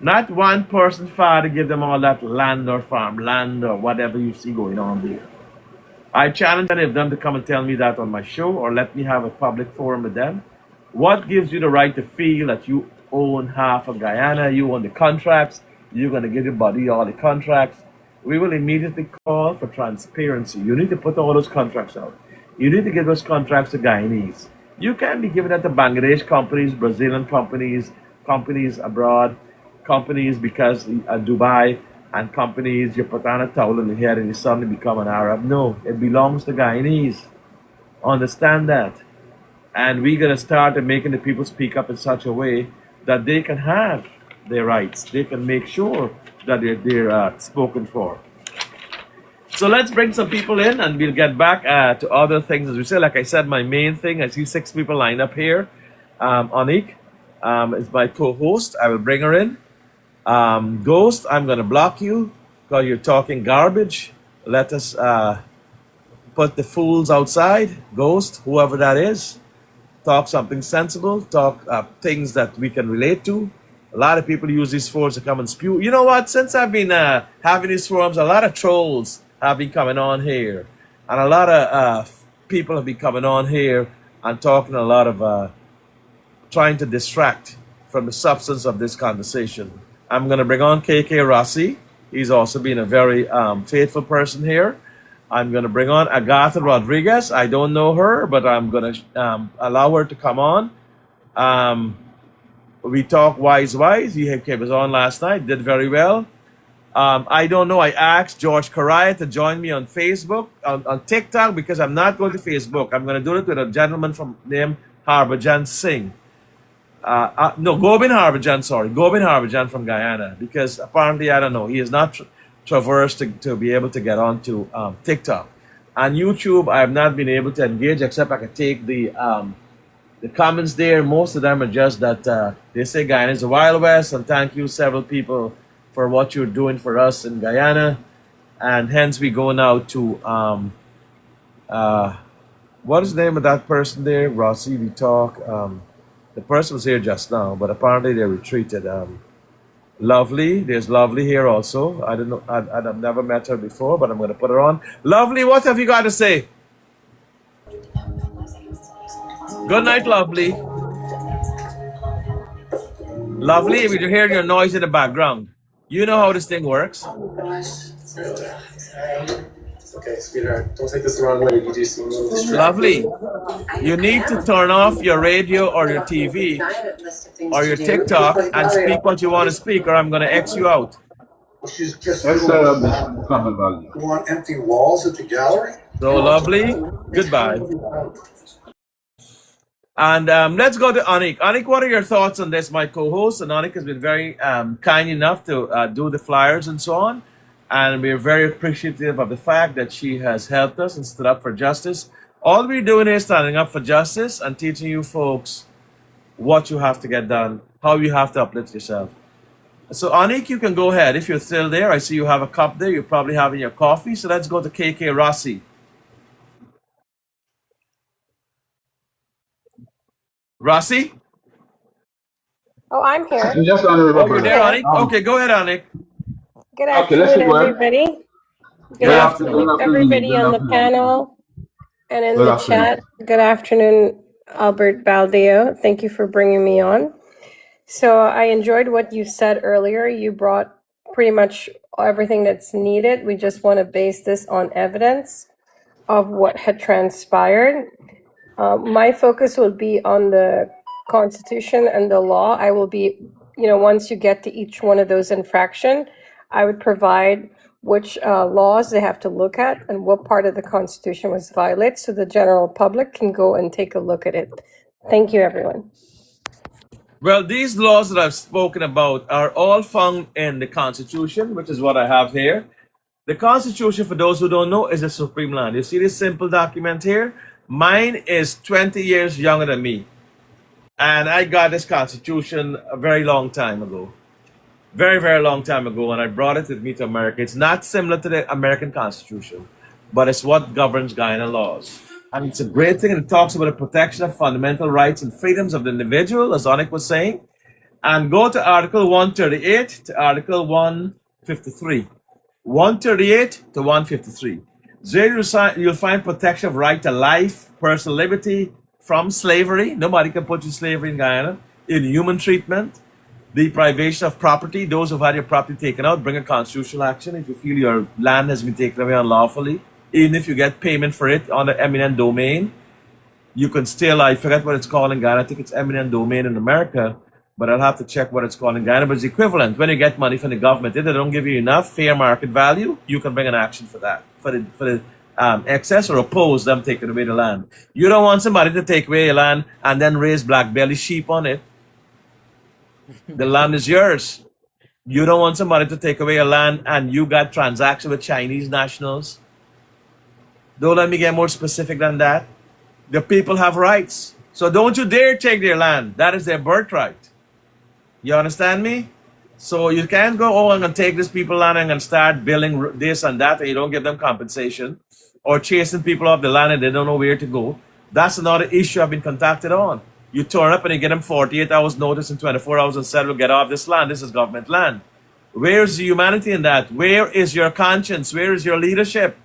Not one person father give them all that land or farmland or whatever you see going on there. I challenge any of them to come and tell me that on my show, or let me have a public forum with them. What gives you the right to feel that you own half of Guyana, you own the contracts, you're going to give your body all the contracts? We will immediately call for transparency. You need to put all those contracts out. You need to give those contracts to Guyanese. You can't be giving that to Bangladesh companies, Brazilian companies, companies abroad, companies because Dubai, and companies you put on a towel in the hair and you suddenly become an Arab. No, it belongs to Guyanese. Understand that. And we're going to start making the people speak up in such a way that they can have their rights. They can make sure that they're spoken for. So let's bring some people in and we'll get back to other things. As we say, like I said, my main thing, I see 6 people lined up here. Anik is my co-host. I will bring her in. Ghost, I'm going to block you because you're talking garbage. Let us put the fools outside. Ghost, whoever that is, talk something sensible, talk things that we can relate to. A lot of people use these forums to come and spew. You know what? Since I've been having these forums, a lot of trolls have been coming on here. And a lot of people have been coming on here and talking a lot of trying to distract from the substance of this conversation. I'm going to bring on KK Rossi. He's also been a very faithful person here. I'm going to bring on Agatha Rodriguez. I don't know her, but I'm going to allow her to come on. We talk Wise. He was on last night, did very well. I don't know. I asked George Karaya to join me on Facebook, on TikTok, because I'm not going to Facebook. I'm going to do it with a gentleman named Harbhajan Singh. No, Gobind Harbhajan from Guyana, because apparently, I don't know, he is not traversed to be able to get onto TikTok. On YouTube, I have not been able to engage, except I can take the comments there. Most of them are just that they say Guyana is the Wild West, and thank you several people for what you're doing for us in Guyana. And hence we go now to, what is the name of that person there? Rossi, we talk. The person was here just now, but apparently they retreated. Lovely, there's Lovely here also. I don't know, I've never met her before, but I'm going to put her on. Lovely, what have you got to say? Good night, Lovely. Lovely, we hear your noise in the background. You know how this thing works. Okay, sweetheart, don't take this the wrong way. You do seem a little distracted. Lovely, you need to turn off your radio or your TV or your TikTok and speak what you want to speak, or I'm going to X you out. She's just want empty walls at the gallery. So Lovely, goodbye. And let's go to Anik. Anik, what are your thoughts on this? My co-host, and Anik has been very kind enough to do the flyers and so on. And we're very appreciative of the fact that she has helped us and stood up for justice. All we're doing is standing up for justice and teaching you folks what you have to get done, how you have to uplift yourself. So Anik, you can go ahead. If you're still there, I see you have a cup there. You're probably having your coffee. So let's go to KK Rossi. Rossi? Oh, I'm here. You just don't remember. You're there, Anik? Okay, go ahead, Anik. Good afternoon, everybody. Good afternoon, everybody on the panel and in the chat. Good afternoon, Albert Baldeo. Thank you for bringing me on. So I enjoyed what you said earlier. You brought pretty much everything that's needed. We just want to base this on evidence of what had transpired. My focus will be on the Constitution and the law. I will be, once you get to each one of those infractions, I would provide which laws they have to look at and what part of the Constitution was violated so the general public can go and take a look at it. Thank you, everyone. Well, these laws that I've spoken about are all found in the Constitution, which is what I have here. The Constitution, for those who don't know, is the supreme land. You see this simple document here? Mine is 20 years younger than me. And I got this Constitution a very long time ago. Very, very long time ago, and I brought it with me to America. It's not similar to the American Constitution, but it's what governs Guyana laws. And it's a great thing, and it talks about the protection of fundamental rights and freedoms of the individual, as Anik was saying. And go to Article 138 to Article 153. 138 to 153. There you'll find protection of right to life, personal liberty from slavery. Nobody can put you in slavery in Guyana. Inhuman treatment. Deprivation of property. Those who've had your property taken out, bring a constitutional action if you feel your land has been taken away unlawfully. Even if you get payment for it on the eminent domain, you can still, I forget what it's called in Guyana. I think it's eminent domain in America, but I'll have to check what it's called in Guyana. But it's equivalent. When you get money from the government, if they don't give you enough fair market value, you can bring an action for that, for the excess, or oppose them taking away the land. You don't want somebody to take away your land and then raise black belly sheep on it. The land is yours. You don't want somebody to take away your land and you got transactions with Chinese nationals Don't let me get more specific than that. The people have rights. So don't you dare take their land. That is their birthright. You understand me? So you can't go, oh, I'm going to take this people land and start building this and that, and you don't give them compensation, or chasing people off the land and they don't know where to go. That's another issue I've been contacted on. You turn up and you get them 48 hours notice in 24 hours and said, we'll get off this land. This is government land. Where's the humanity in that? Where is your conscience? Where is your leadership?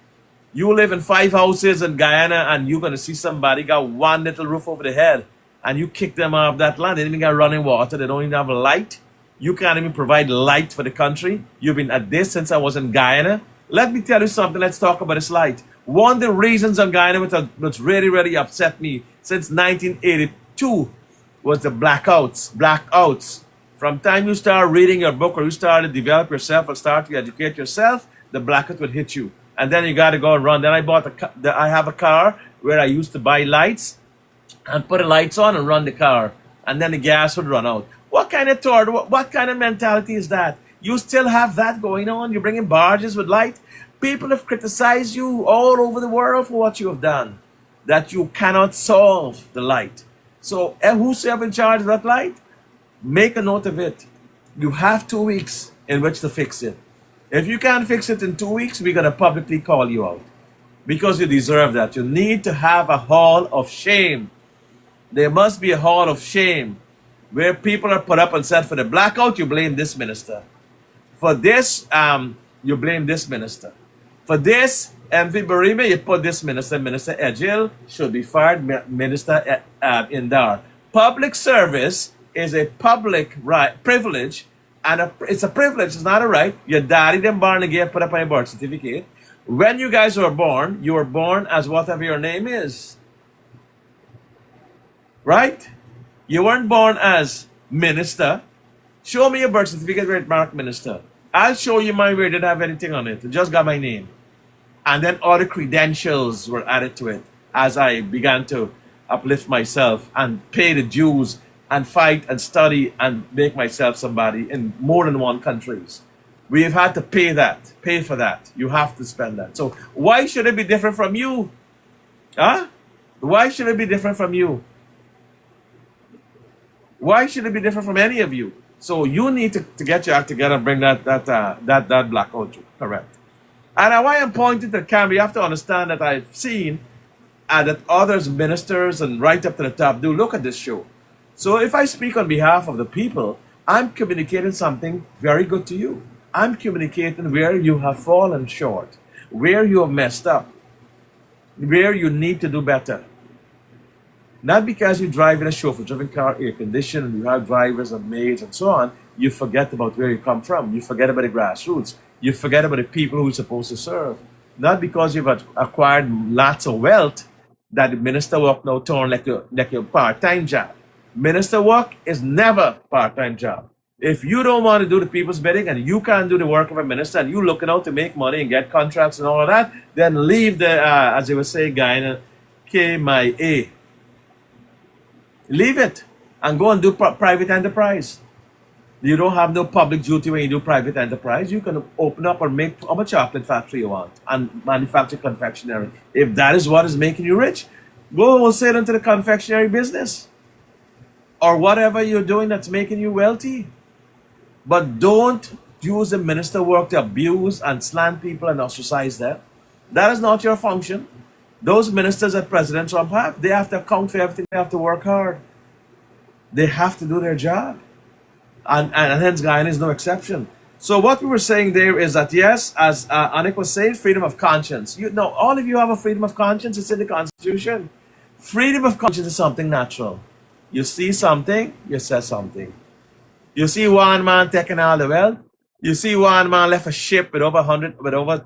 You live in 5 houses in Guyana and you're going to see somebody got one little roof over the head and you kick them off that land. They didn't got running water. They don't even have a light. You can't even provide light for the country. You've been at this since I was in Guyana. Let me tell you something. Let's talk about this light. One of the reasons in Guyana which really, really upset me since 1982 was the blackouts. From time you start reading your book or you start to develop yourself or start to educate yourself, the blackout would hit you. And then you got to go and run. Then I have a car where I used to buy lights and put the lights on and run the car. And then the gas would run out. What kind of thought, what kind of mentality is that? You still have that going on? You're bringing barges with light? People have criticized you all over the world for what you have done, that you cannot solve the light. So who's in charge of that light? Make a note of it. You have 2 weeks in which to fix it. If you can't fix it in 2 weeks, we're going to publicly call you out because you deserve that. You need to have a hall of shame. There must be a hall of shame where people are put up and said, for the blackout, you blame this minister. For this, you blame this minister. For this, MV Barima, you put this minister. Minister Ejil should be fired. Minister Indar. Public service is a public right, privilege, and it's a privilege, it's not a right. Your daddy them born again, put up on your birth certificate. When you guys were born, you were born as whatever your name is. Right? You weren't born as minister. Show me your birth certificate where it marked minister. I'll show you mine where it didn't have anything on it. It just got my name. And then other credentials were added to it as I began to uplift myself and pay the dues and fight and study and make myself somebody in more than one countries. We have had to pay for that. You have to spend that. So why should it be different from you? Huh? Why should it be different from you? Why should it be different from any of you? So you need to get your act together and bring that blackout to correct. And why I'm pointing to the camera, you have to understand that I've seen that others, ministers, and right up to the top do look at this show. So if I speak on behalf of the people, I'm communicating something very good to you. I'm communicating where you have fallen short, where you have messed up, where you need to do better. Not because you drive in a chauffeur-driven car, air conditioned, and you have drivers and maids and so on, you forget about where you come from. You forget about the grassroots. You forget about the people who you're supposed to serve. Not because you've acquired lots of wealth that the minister work now turn like your part-time job. Minister work is never part-time job. If you don't want to do the people's bidding and you can't do the work of a minister and you're looking out to make money and get contracts and all of that, then leave the, as they would say, Guyana, KMIA. Leave it and go and do private enterprise. You don't have no public duty when you do private enterprise. You can open up or make how much chocolate factory you want and manufacture confectionery. If that is what is making you rich, go wholesale into the confectionery business or whatever you're doing that's making you wealthy. But don't use the minister work to abuse and slant people and ostracize them. That is not your function. Those ministers that President Trump have, they have to account for everything. They have to work hard. They have to do their job. And hence Guyana is no exception. So what we were saying there is that, yes, as Anik was saying, freedom of conscience. All of you have a freedom of conscience. It's in the Constitution. Freedom of conscience is something natural. You see something, you say something. You see one man taking all the wealth. You see one man left a ship with over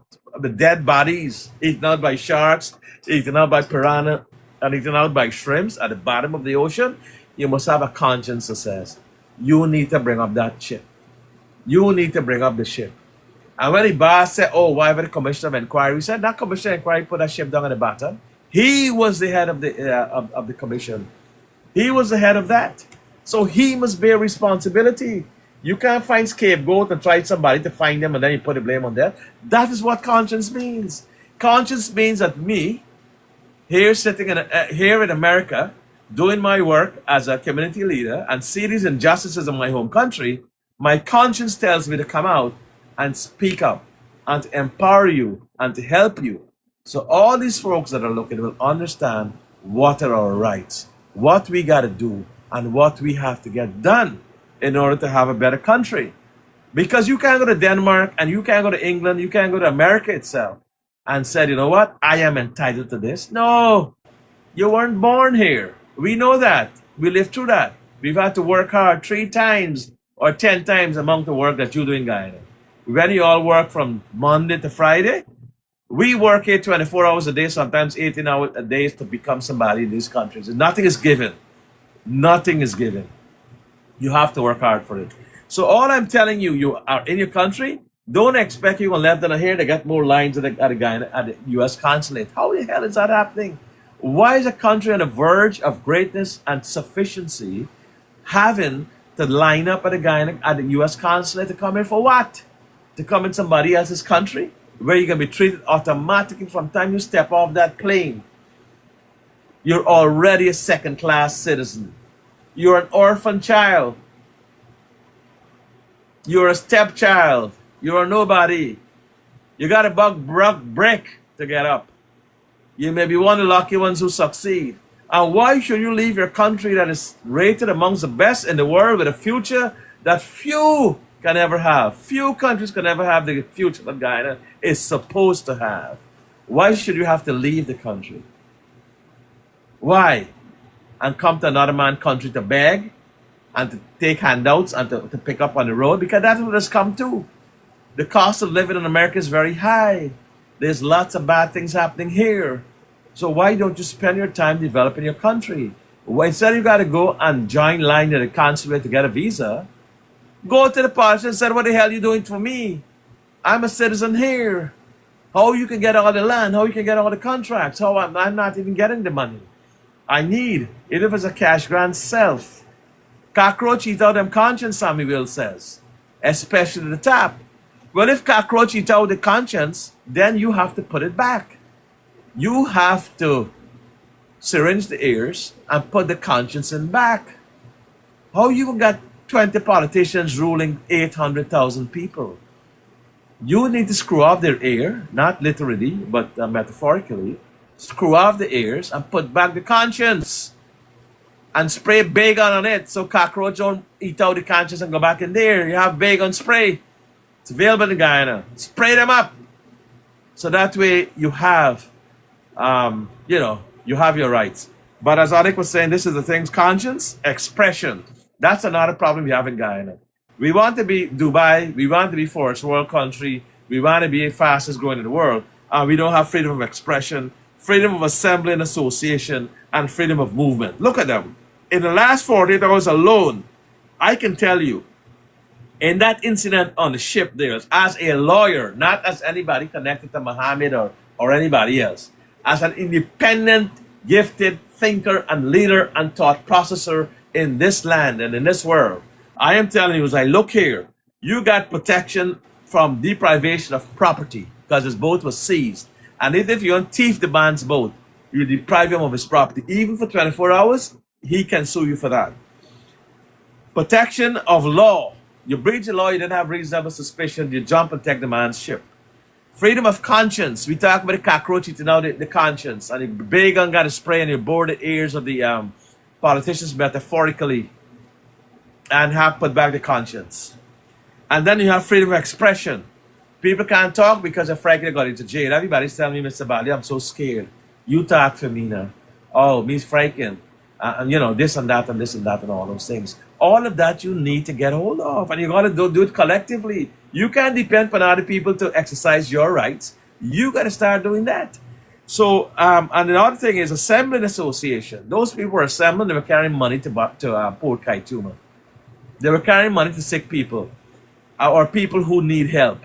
dead bodies, eaten out by sharks, eaten out by piranha, and eaten out by shrimps at the bottom of the ocean. You must have a conscience that says, you need to bring up that ship. You need to bring up the ship. And when the boss said, oh, why the commissioner of inquiry? We said, that commissioner of inquiry put that ship down at the bottom. He was the head of the commission. He was the head of that. So he must bear responsibility. You can't find scapegoat and try somebody to find them and then you put the blame on them. That is what conscience means. Conscience means that me, here sitting here in America, doing my work as a community leader and see these injustices in my home country, my conscience tells me to come out and speak up and to empower you and to help you. So all these folks that are looking will understand what are our rights, what we got to do, and what we have to get done in order to have a better country. Because you can't go to Denmark and you can't go to England, you can't go to America itself and said, you know what, I am entitled to this. No, you weren't born here. We know that. We lived through that. We've had to work hard 3 times or 10 times among the work that you do in Guyana. When you all work from Monday to Friday, we work here 24 hours a day, sometimes 18 hours a day to become somebody in these countries. And nothing is given. Nothing is given. You have to work hard for it. So all I'm telling you, you are in your country, don't expect you're going to left and here to get more lines at the U.S. consulate. How the hell is that happening? Why is a country on the verge of greatness and sufficiency having to line up at the U.S. consulate to come in for what? To come in somebody else's country where you're going to be treated automatically from the time you step off that plane. You're already a second-class citizen. You're an orphan child. You're a stepchild. You're a nobody. You got to buck brick to get up. You may be one of the lucky ones who succeed. And why should you leave your country that is rated amongst the best in the world with a future that few can ever have? Few countries can ever have the future that Guyana is supposed to have. Why should you have to leave the country? Why? And come to another man's country to beg and to take handouts and to pick up on the road? Because that's what it's come to. The cost of living in America is very high. There's lots of bad things happening here. So why don't you spend your time developing your country? Well, instead you got to go and join line at the consulate to get a visa, go to the politician and say, what the hell are you doing for me? I'm a citizen here. How you can get all the land? How you can get all the contracts? How I'm not even getting the money I need, even if it's a cash grant self. Cockroach eat out them conscience, Sammy Will says, especially the top. Well, if cockroach eat out the conscience, then you have to put it back. You have to syringe the ears and put the conscience in back. How you got 20 politicians ruling 800,000 people? You need to screw off their ear, not literally, but metaphorically. Screw off the ears and put back the conscience. And spray bacon on it so cockroach don't eat out the conscience and go back in there. You have bacon spray. It's available in Guyana. Spray them up. So that way you have, you have your rights. But as Anik was saying, this is the things, conscience, expression. That's another problem we have in Guyana. We want to be Dubai. We want to be first world country. We want to be the fastest growing in the world. We don't have freedom of expression, freedom of assembly and association, and freedom of movement. Look at them. In the last 48 hours alone, I can tell you, in that incident on the ship there, as a lawyer, not as anybody connected to Muhammad or anybody else, as an independent, gifted thinker and leader and thought processor in this land and in this world, I am telling you, as I look here, you got protection from deprivation of property because his boat was seized. And if you thief the man's boat, you deprive him of his property. Even for 24 hours, he can sue you for that. Protection of law. You breach the law, you didn't have reasonable suspicion, you jump and take the man's ship. Freedom of conscience. We talk about the cockroach eating out the conscience. And the big gun got a spray and you bore the ears of the politicians metaphorically and have put back the conscience. And then you have freedom of expression. People can't talk because they're frightened they got into jail. Everybody's telling me, Mr. Baldeo, I'm so scared. You talk for me now. Oh, me's frightened. And this and that and this and that and all those things. All of that you need to get hold of. And you got to do it collectively. You can't depend on other people to exercise your rights. You got to start doing that. So, and the other thing is assembling association. Those people were assembling, they were carrying money to Port Kaituma. They were carrying money to sick people or people who need help,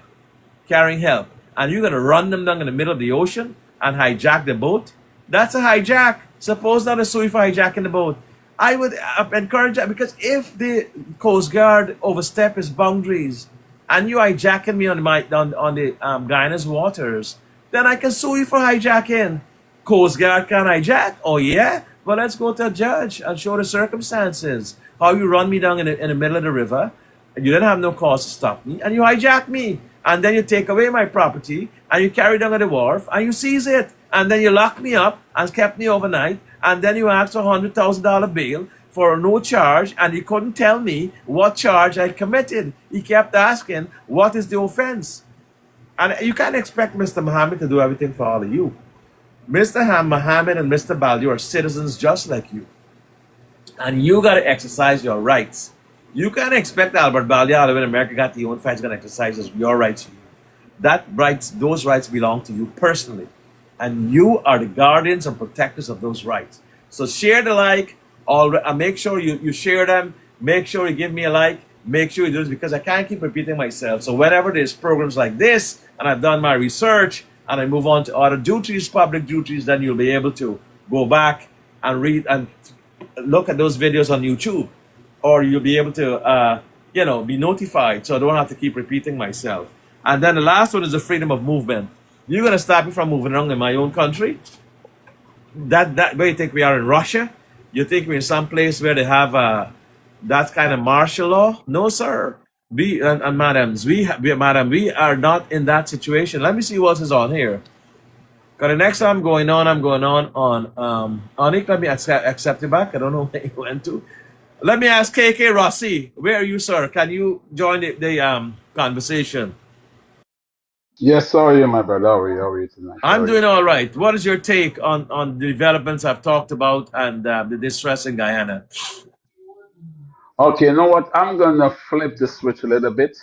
carrying help. And you're going to run them down in the middle of the ocean and hijack the boat? That's a hijack. Suppose not a sue for hijacking the boat. I would encourage that, because if the Coast Guard overstep its boundaries and you hijacking me on the Guyana's waters, then I can sue you for hijacking. Coast Guard can hijack? Oh yeah? Well, let's go to a judge and show the circumstances. How you run me down in the middle of the river, and you didn't have no cause to stop me, and you hijack me. And then you take away my property, and you carry it down to the wharf, and you seize it. And then you lock me up and kept me overnight, and then you asked for $100,000 bail for no charge, and he couldn't tell me what charge I committed. He kept asking, what is the offense? And you can't expect Mr. Muhammad to do everything for all of you. Mr. Muhammad and Mr. Baldeo are citizens just like you. And you got to exercise your rights. You can't expect Albert Baldeo out of America got the own fights going to exercise your rights for you. Those rights belong to you personally. And you are the guardians and protectors of those rights. So share the like, make sure you share them. Make sure you give me a like. Make sure you do this because I can't keep repeating myself. So whenever there's programs like this, and I've done my research, and I move on to other duties, public duties, then you'll be able to go back and read and look at those videos on YouTube. Or you'll be able to, be notified, so I don't have to keep repeating myself. And then the last one is the freedom of movement. You're going to stop me from moving around in my own country? Where you think we are in Russia? You think we're in some place where they have that kind of martial law? No, sir. Madams, we are not in that situation. Let me see what is on here. Because the next time I'm going on Onik, let me accept it back. I don't know where you went to. Let me ask KK Rossi, where are you, sir? Can you join the conversation? Yes, how are you, my brother? How are you tonight? I'm doing all right. What is your take on the developments I've talked about and the distress in Guyana? Okay, you know what? I'm going to flip the switch a little bit.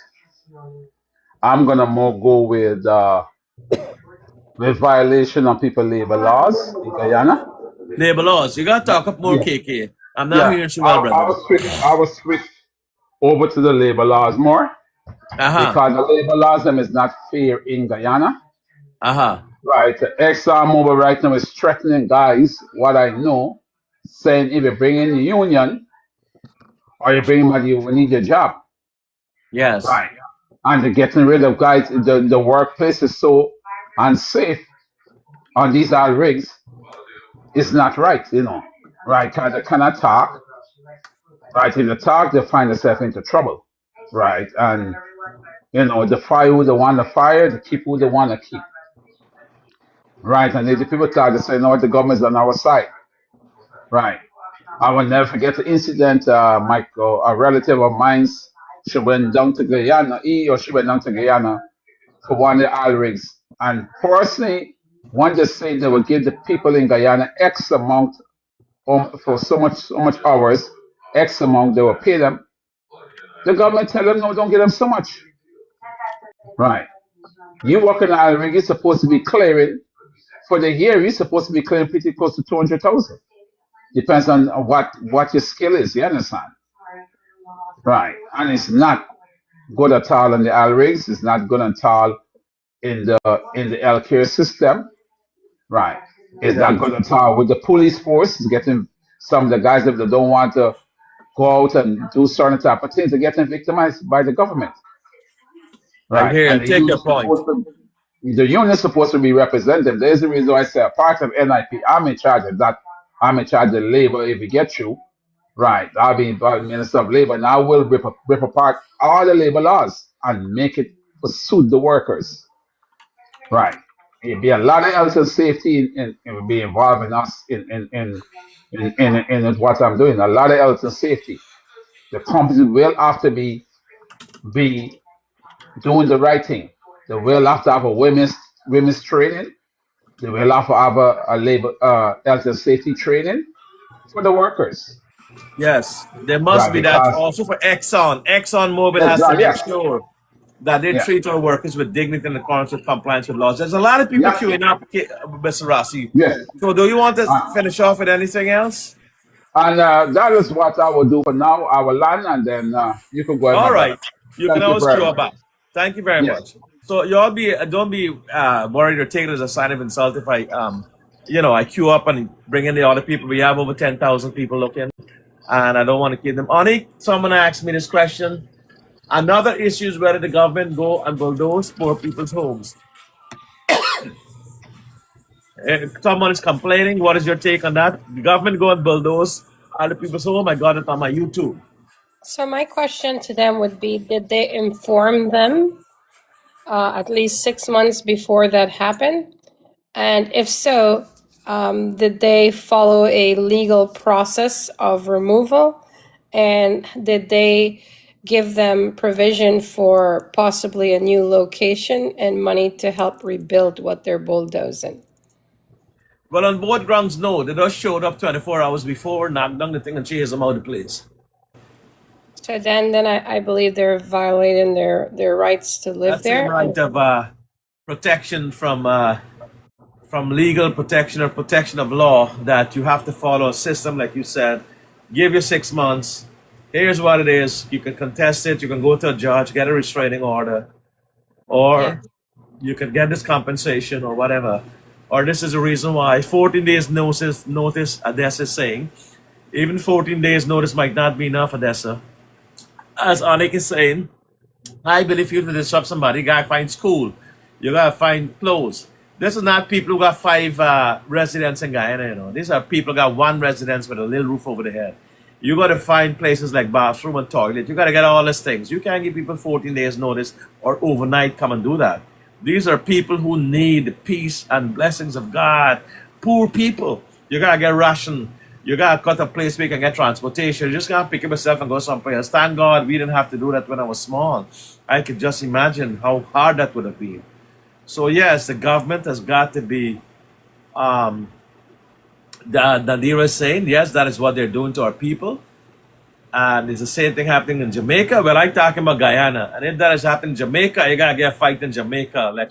I'm going to more go with the violation of people labor laws in Guyana. Labor laws. You got to talk up more, KK. I'm not hearing you well, brother. I will switch over to the labor laws more. Because the labor laws them is not fair in Guyana. Right. ExxonMobil right now is threatening guys, what I know, saying if you bring in the union or you bring money, we need your job. Yes. Right. And they're getting rid of guys. The workplace is so unsafe on these oil rigs. It's not right, Right. Because they cannot talk. Right. If they talk, they find themselves into trouble. Right. And the fire who they want to fire, the keep who they want to keep. Right, and the people start to say, no, the government's on our side. Right. I will never forget the incident, Michael, a relative of mine, she went down to Guyana, she went down to Guyana for one of the oil rigs. And personally, one just said they would give the people in Guyana X amount for so much hours, X amount they will pay them. The government tell them, no, don't give them so much. Right. You work in an oil rig, you're supposed to be clearing. For the year, you're supposed to be clearing pretty close to 200,000. Depends on what your skill is, you understand? Right. And it's not good at all in the oil rigs. It's not good at all in the healthcare system. Right. It's not good at all with the police force. It's getting some of the guys that don't want to go out and do certain type of things. They're getting victimized by the government. Right. I hear you. Take your point. The union is supposed to be representative. There's the reason why I say a part of NIP. I'm in charge of that. I'm in charge of labor if you get you. Right. I'll be Minister of Labor and I will rip apart all the labor laws and make it to suit the workers. Right. It'd be a lot of health and safety and it would be involving us in what I'm doing. A lot of health and safety. The companies will have to be doing the right thing. They will have to have a women's training. They will have to have a labor health and safety training for the workers. Yes, there must be that also for Exxon. ExxonMobil has to make sure that they treat our workers with dignity and accordance with compliance with laws. There's a lot of people queuing up, Mr. Rossi. Yes. So do you want to finish off with anything else? And that is what I will do for now. I will land and then you can go ahead. All right. You can always queue back. Thank you very much. So you all don't be worried or take it as a sign of insult if I I queue up and bring in the other people. We have over 10,000 people looking, and I don't want to keep them. Onik, someone asked me this question. Another issue is whether the government go and bulldoze poor people's homes. If someone is complaining, what is your take on that? The government go and bulldoze. Other people say, oh my God, it's on my YouTube. So my question to them would be, did they inform them at least 6 months before that happened? And if so, did they follow a legal process of removal? And did they give them provision for possibly a new location and money to help rebuild what they're bulldozing? Well, on both grounds, no. They just showed up 24 hours before, knocked down the thing, and chased them out of the place. So then I believe they're violating their rights to live That's same there. right of protection from legal protection or protection of law, that you have to follow a system, like you said. Give you 6 months. Here's what it is. You can contest it. You can go to a judge, get a restraining order, or Yeah. you can get this compensation or whatever. Or this is the reason why 14 days notice, Odessa is saying. Even 14 days notice might not be enough, Odessa. As Anik is saying, I believe you to disrupt somebody, you gotta find school. You gotta find clothes. This is not people who got 5 residents in Guyana, you know. These are people who got 1 residence with a little roof over their head. You gotta find places like bathroom and toilet. You gotta get all these things. You can't give people 14 days notice or overnight come and do that. These are people who need the peace and blessings of God. Poor people. You gotta get ration. You gotta cut a place where you can get transportation. You just gotta pick up yourself and go someplace. Thank God we didn't have to do that when I was small. I could just imagine how hard that would have been. So yes, the government has got to be, um, Nadira is saying, yes, that is what they're doing to our people. And it's the same thing happening in Jamaica. Well, I'm talking about Guyana. And if that is happening in Jamaica, you gotta get a fight in Jamaica. Like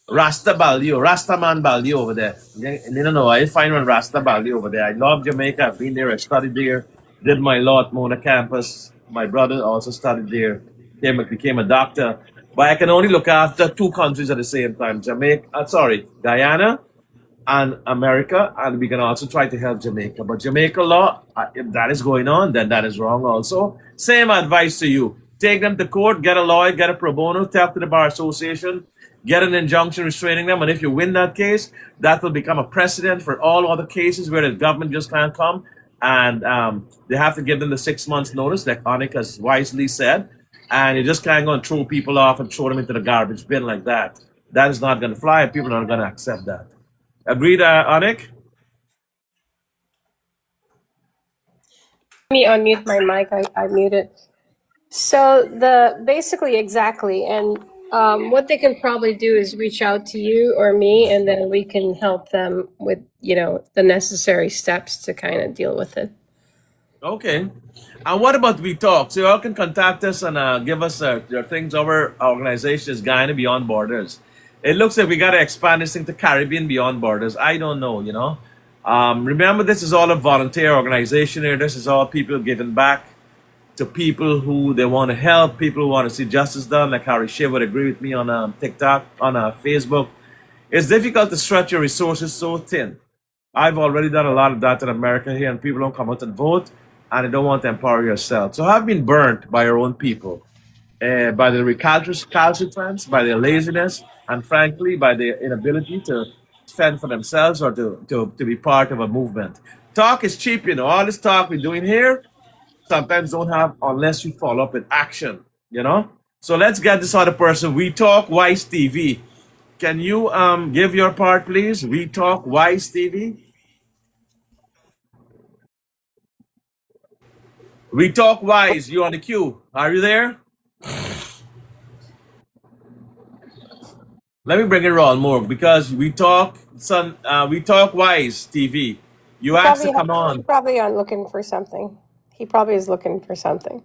Rasta Baldeo, Rasta man Baldeo over there. And you don't know, I find one Rasta Baldeo over there. I love Jamaica. I've been there, I studied there, did my law at Mona campus. My brother also studied there, became a doctor. But I can only look after 2 countries at the same time. Guyana and America, and we can also try to help Jamaica. But Jamaica law, if that is going on, then that is wrong also. Same advice to you. Take them to court, get a lawyer, get a pro bono, talk to the Bar Association, get an injunction restraining them, and if you win that case, that will become a precedent for all other cases where the government just can't come, and they have to give them the 6 months notice, like Anik has wisely said, and you just can't go and throw people off and throw them into the garbage bin like that. That is not going to fly, and people are not going to accept that. Agreed, Anik? Let me unmute my mic. I muted. So basically exactly, and what they can probably do is reach out to you or me, and then we can help them with the necessary steps to kind of deal with it. Okay. And what about We Talk? So you all can contact us and give us your things. Our organization is Guyana Beyond Borders. It looks like we got to expand this thing to Caribbean Beyond Borders. I don't know, you know. Remember, this is all a volunteer organization here. This is all people giving back to people who they want to help, people who want to see justice done, like Harry Shea would agree with me on TikTok, on Facebook. It's difficult to stretch your resources so thin. I've already done a lot of that in America here, and people don't come out and vote, and they don't want to empower yourself. So I've been burnt by our own people, by the recalcitrants, by their laziness, and frankly, by their inability to fend for themselves or to be part of a movement. Talk is cheap, you know. All this talk we're doing here sometimes don't have unless you follow up with action, you know. So let's get this other person. We Talk Wise TV. Can you give your part, please? We Talk Wise TV. We Talk Wise. You on the queue? Are you there? Let me bring it around more because We Talk Wise TV. You asked to come He's on. probably looking for something. He probably is looking for something.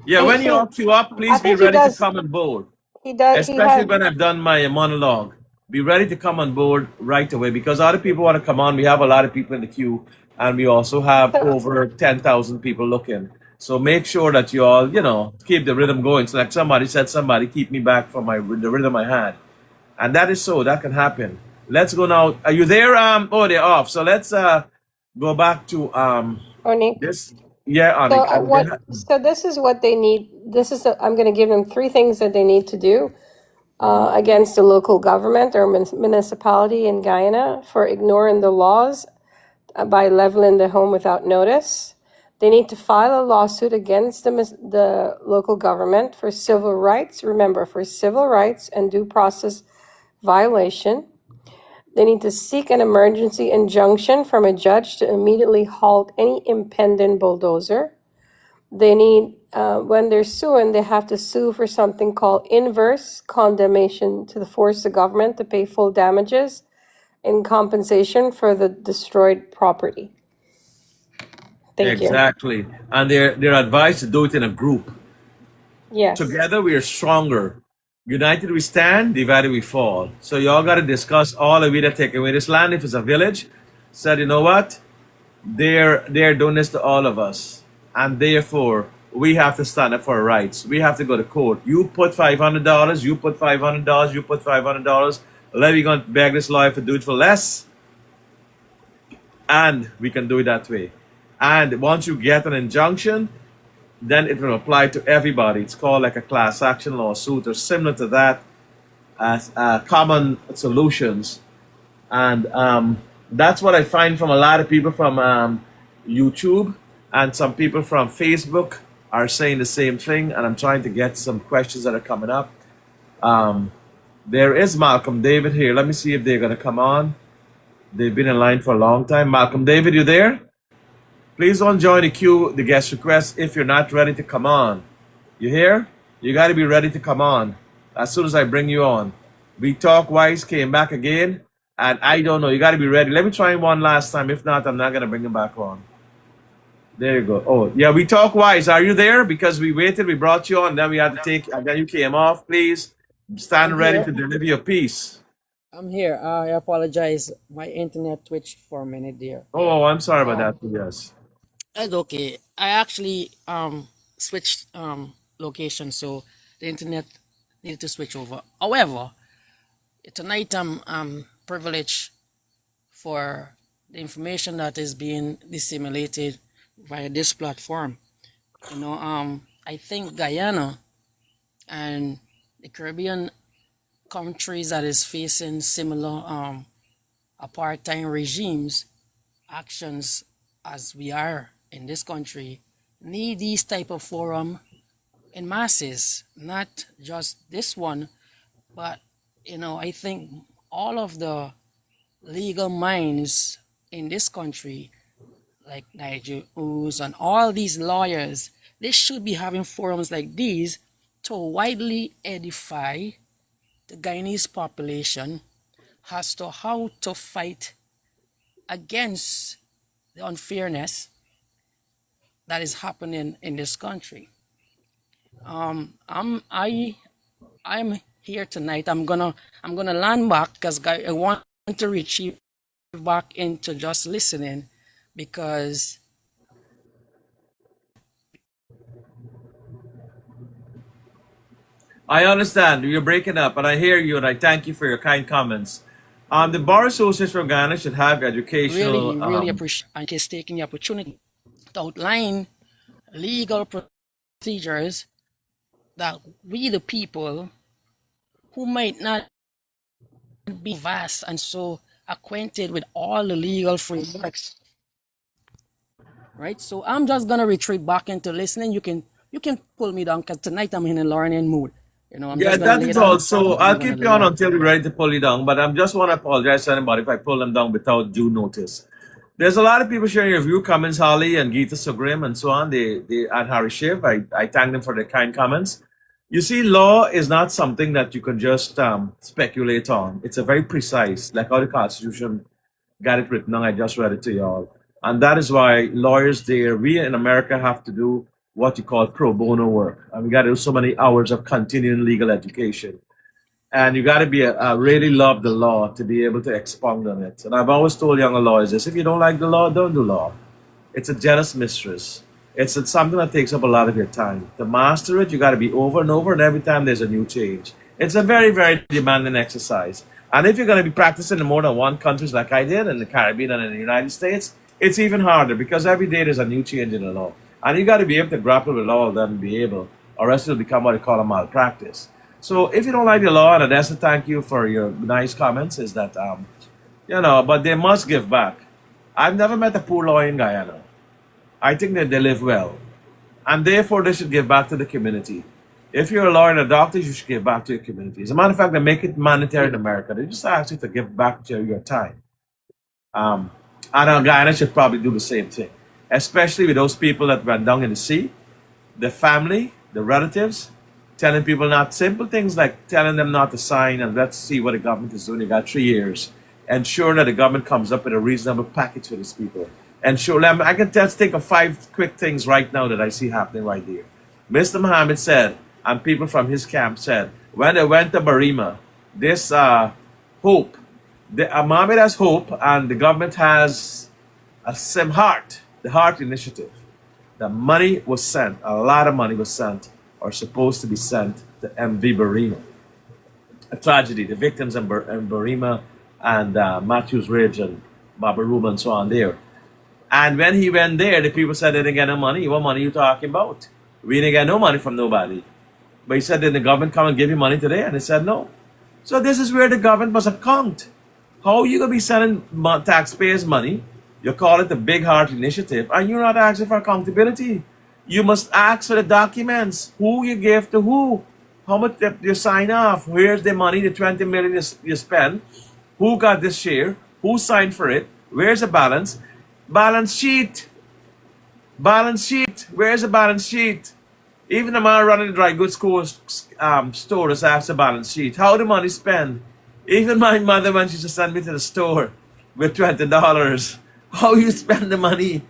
Yeah, when you all queue up, please be ready to come on board. He does. Especially when I've done my monologue. Be ready to come on board right away because other people want to come on. We have a lot of people in the queue, and we also have over 10,000 people looking. So make sure that you all, you know, keep the rhythm going. So like somebody said, keep me back from the rhythm I had. And that is so. That can happen. Let's go now. Are you there? Oh, they're off. So let's go back to Onik. this. Yeah, Onik. So this is what they need. I'm going to give them 3 things that they need to do. against the local government or municipality in Guyana for ignoring the laws by leveling the home without notice. They need to file a lawsuit against the local government for civil rights. Remember, for civil rights and due process violation. They need to seek an emergency injunction from a judge to immediately halt any impending bulldozer. They need, when they're suing, they have to sue for something called inverse condemnation to force the government to pay full damages in compensation for the destroyed property. Thank you. Exactly. And they're advised to do it in a group. Yes. Together we are stronger. United we stand, divided we fall. So y'all got to discuss all of you that take away this land. If it's a village, said, you know what? They're doing this to all of us. And therefore, we have to stand up for our rights. We have to go to court. You put $500, you put $500, you put $500. We're going to beg this lawyer to do it for less. And we can do it that way. And once you get an injunction, then it will apply to everybody. It's called like a class action lawsuit or similar to that as common solutions. And that's what I find from a lot of people from YouTube, and some people from Facebook are saying the same thing. And I'm trying to get some questions that are coming up. There is Malcolm David here. Let me see if they're going to come on. They've been in line for a long time. Malcolm David, you there? Please don't join the queue, the guest request, if you're not ready to come on. You hear? You got to be ready to come on as soon as I bring you on. We Talk Wise came back again, and I don't know. You got to be ready. Let me try him one last time. If not, I'm not going to bring him back on. There you go. Oh, yeah, We Talk Wise. Are you there? Because we waited, we brought you on, then we had to take, and then you came off. Please stand ready to deliver your piece. I'm here. I apologize. My internet twitched for a minute there. Oh, I'm sorry about that. Yes. That's okay. I actually switched location, so the internet needed to switch over. However, tonight I'm privileged for the information that is being disseminated via this platform. You know, I think Guyana and the Caribbean countries that is facing similar apartheid regimes actions as we are in this country need these type of forum in masses, not just this one, but you know, I think all of the legal minds in this country, like Nigel Ooze and all these lawyers, they should be having forums like these to widely edify the Guyanese population as to how to fight against the unfairness that is happening in this country. I'm here tonight. I'm gonna land back because I want to retrieve back into just listening, because I understand you're breaking up, and I hear you, and I thank you for your kind comments. The Bar Association of Ghana should have educational. really appreciate and is taking the opportunity to outline legal procedures that we, the people, who might not be vast and so acquainted with all the legal frameworks, right? So I'm just gonna retreat back into listening. You can pull me down because tonight I'm in a learning mood. You know, Yeah, that is also. I'll keep you on until we're ready to pull you down. But I just want to apologize to anybody if I pull them down without due notice. There's a lot of people sharing your view, comments, Holly and Geeta Sugrim and so on. They and Harry Shiv. I thank them for their kind comments. You see, law is not something that you can just speculate on. It's a very precise, like how the Constitution got it written down. I just read it to y'all. And that is why lawyers there, we in America have to do what you call pro bono work. And we got to do so many hours of continuing legal education. And you got to be really love the law to be able to expound on it. And I've always told younger lawyers this: if you don't like the law, don't do law. It's a jealous mistress. It's something that takes up a lot of your time. To master it, you got to be over and over, and every time there's a new change. It's a very, very demanding exercise. And if you're going to be practicing in more than one country, like I did in the Caribbean and in the United States, it's even harder because every day there's a new change in the law. And you got to be able to grapple with all of them and be able, or else it'll become what they call a malpractice. So if you don't like the law, and that's a thank you for your nice comments, is that but they must give back. I've never met a poor lawyer in Guyana. I think that they live well, and therefore they should give back to the community. If you're a lawyer and a doctor, you should give back to your community. As a matter of fact, they make it mandatory in America. They just ask you to give back to your time. Um, and Guyana should probably do the same thing, especially with those people that went down in the sea, the family, the relatives, telling people not simple things like telling them not to sign and let's see what the government is doing. You got 3 years. Ensuring that the government comes up with a reasonable package for these people. Ensure them. I can just think of 5 quick things right now that I see happening right here. Mr. Muhammad said, and people from his camp said, when they went to Barima, this hope, Muhammad has hope, and the government has a same heart, the Heart Initiative. The money was sent, a lot of money was sent, or supposed to be sent to MV Barima. A tragedy, the victims in Barima and Matthews Ridge and Babaruma and so on there. And when he went there, the people said they didn't get no money. What money you talking about? We didn't get no money from nobody. But he said, did the government come and give you money today? And they said no. So this is where the government must account. How are you going to be sending taxpayers' money? You call it the Big Heart Initiative, and you're not asking for accountability. You must ask for the documents. Who you gave to who? How much did you sign off? Where's the money, the 20 million you spent? Who got this share? Who signed for it? Where's the balance? Balance sheet. Balance sheet. Where's the balance sheet? Even the man running the dry goods store has asked the balance sheet. How the money spent? Even my mother, when she used to send me to the store with $20, how you spend the money?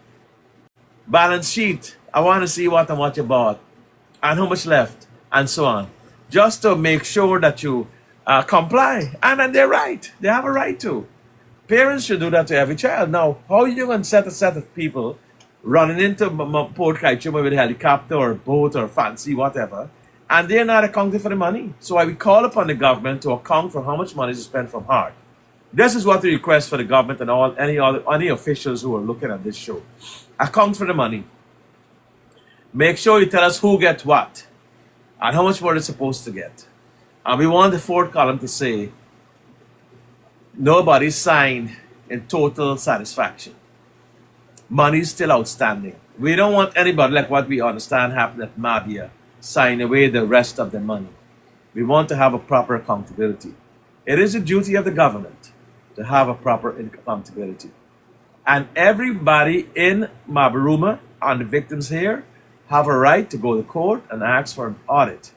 Balance sheet. I want to see what and what you bought and how much left and so on. Just to make sure that you comply. And then they're right. They have a right to. Parents should do that to every child. Now, how are you going to set a set of people running into Port Kaichuma with a helicopter or boat or fancy whatever, and they're not accounting for the money? So I will call upon the government to account for how much money is spent from heart. This is what we request for the government and any officials who are looking at this show. Account for the money. Make sure you tell us who gets what and how much more they're supposed to get. And we want the 4th column to say, nobody signed in total satisfaction. Money is still outstanding. We don't want anybody, like what we understand happened at Mabia, sign away the rest of the money. We want to have a proper accountability. It is a duty of the government to have a proper accountability. And everybody in Mabaruma and the victims here have a right to go to court and ask for an audit.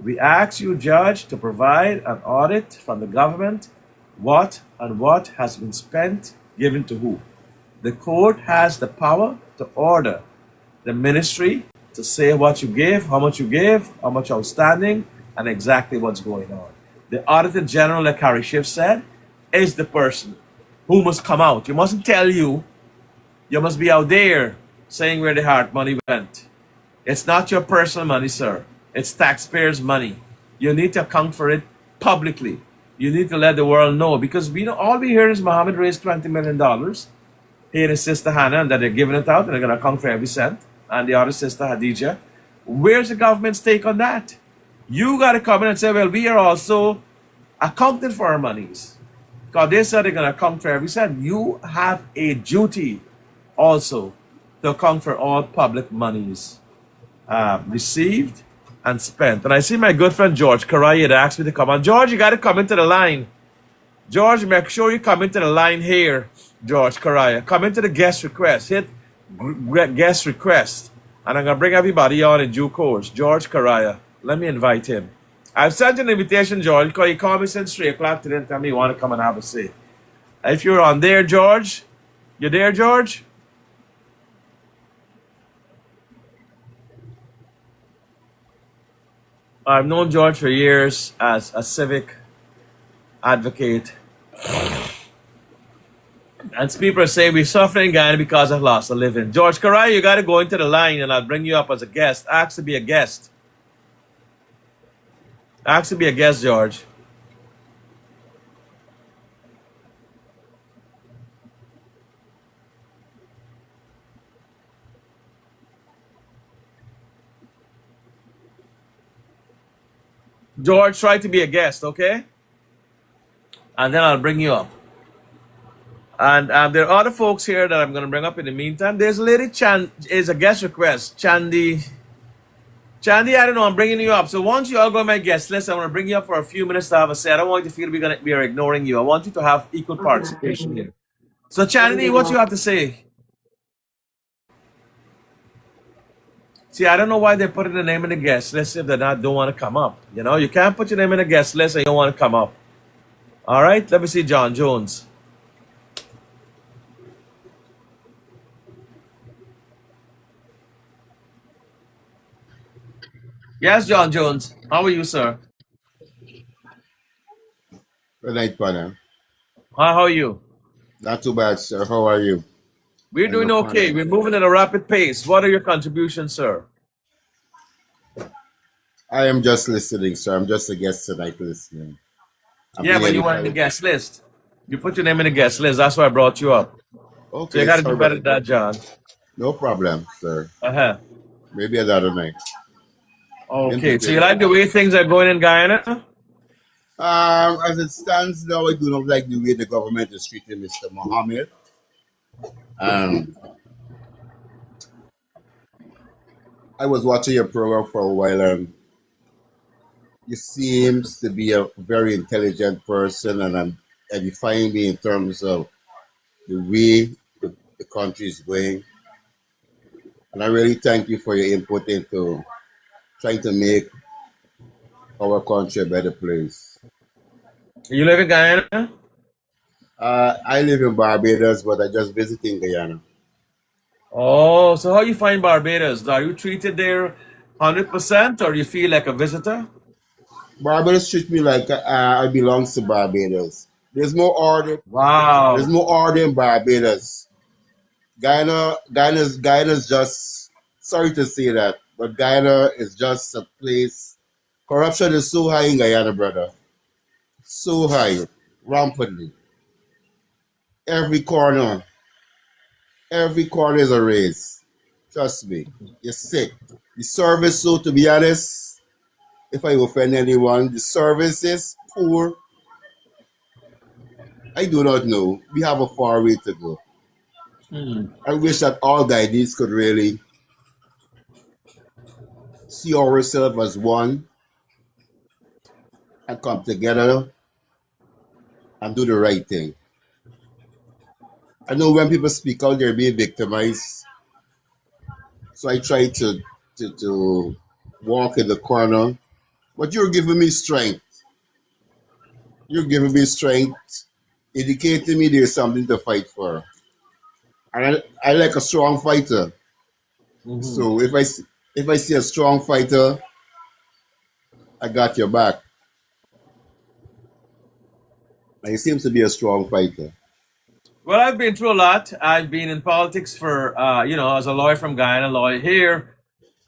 We ask you, Judge, to provide an audit from the government, what has been spent, given to who. The court has the power to order the ministry to say what you gave, how much outstanding, and exactly what's going on. The Auditor General, like Harry Schiff said, is the person who must come out. You mustn't tell you. You must be out there saying where the heart money went. It's not your personal money, sir. It's taxpayers' money. You need to account for it publicly. You need to let the world know, because all we hear is Muhammad raised $20 million. He and his sister Hannah, and that they're giving it out and they're going to account for every cent. And the other sister, Hadija. Where's the government's take on that? You got to come in and say, well, we are also accounting for our monies. Because they said they're going to account for every cent. You have a duty also to account for all public monies received and spent. And I see my good friend George Karai had asked me to come on. George, you got to come into the line. George, make sure you come into the line here. George Karaya, come into the guest request. Hit guest request. And I'm going to bring everybody on in due course. George Karaya, let me invite him. I've sent an invitation, George, because he called me since 3 o'clock today and tell me you want to come and have a say. If you're on there, George, you there, George? I've known George for years as a civic advocate. And people say we suffer in Guyana because of loss of living. George Karai, you got to go into the line and I'll bring you up as a guest. Ask to be a guest. Ask to be a guest, George. George, try to be a guest, okay? And then I'll bring you up. And there are other folks here that I'm going to bring up in the meantime. There's a lady, is a guest request. Chandy, I don't know, I'm bringing you up. So once you all go on my guest list, I want to bring you up for a few minutes to have a say. I don't want you to feel we are ignoring you. I want you to have equal participation here. So Chandy, what you have to say? See, I don't know why they're putting the name in the guest list if they don't want to come up. You know, you can't put your name in the guest list and you don't want to come up. All right, let me see John Jones. Yes, John Jones. How are you, sir? Good night, partner. How are you? Not too bad, sir. How are you? We're doing okay. We're moving at a rapid pace. What are your contributions, sir? I am just listening, sir. I'm just a guest tonight listening. Yeah, but you weren't in the guest list. You put your name in the guest list. That's why I brought you up. Okay, so you got to do better than that, John. No problem, sir. Uh-huh. Maybe another night. Okay, so you like the way things are going in Guyana? As it stands now, I do not like the way the government is treating Mr. Mohammed. I was watching your program for a while, and he seems to be a very intelligent person, and you find me in terms of the way the country is going. And I really thank you for your input into trying to make our country a better place. You live in Guyana? I live in Barbados, but I just visiting Guyana. Oh, so how you find Barbados? Are you treated there 100% or you feel like a visitor? Barbados treats me like I belong to Barbados. There's more order. Wow. There's more order in Barbados. Guyana's just, sorry to say that, but Guyana is just a place. Corruption is so high in Guyana, brother. So high, rampantly. Every corner is a race. Trust me, you're sick. The service, so to be honest, if I offend anyone, the service is poor. I do not know. We have a far way to go. I wish that all Guyanese could really see ourselves as one and come together and do the right thing. I know when people speak out, they're being victimized. So I try to walk in the corner. But you're giving me strength. You're giving me strength, indicating me there's something to fight for. And I like a strong fighter. So if I see a strong fighter, I got your back. And he seems to be a strong fighter. Well, I've been through a lot. I've been in politics for, as a lawyer from Guyana, lawyer here.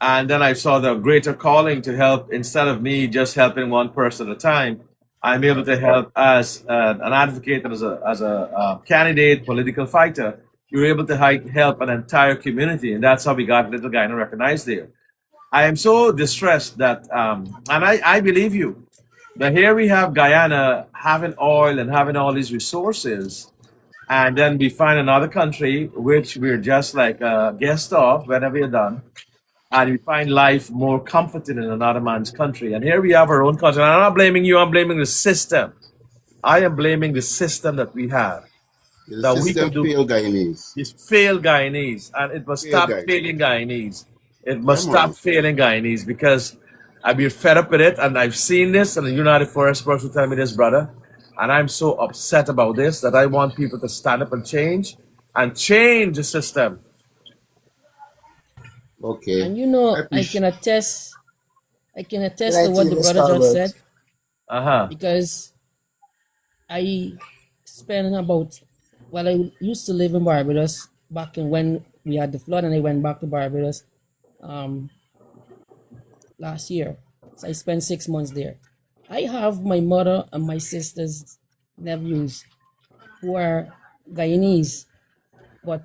And then I saw the greater calling to help instead of me just helping one person at a time. I'm able to help as an advocate and as a candidate, political fighter. You're able to help an entire community. And that's how we got Little Guyana recognized there. I am so distressed that, and I believe you, that here we have Guyana having oil and having all these resources. And then we find another country which we're just like a guest of whenever you're done. And we find life more comforting in another man's country. And here we have our own country. And I'm not blaming you, I'm blaming the system. I am blaming the system that we have. The system failed Guyanese. It's failed Guyanese. And it must stop failing Guyanese. It must stop failing Guyanese because I've been fed up with it. And I've seen this. And you're not the first person to tell me this, brother. And I'm so upset about this that I want people to stand up and change the system. Okay. And I can attest to what the brother just said. Because I spent I used to live in Barbados back when we had the flood, and I went back to Barbados last year. So I spent 6 months there. I have my mother and my sister's nephews who are Guyanese, but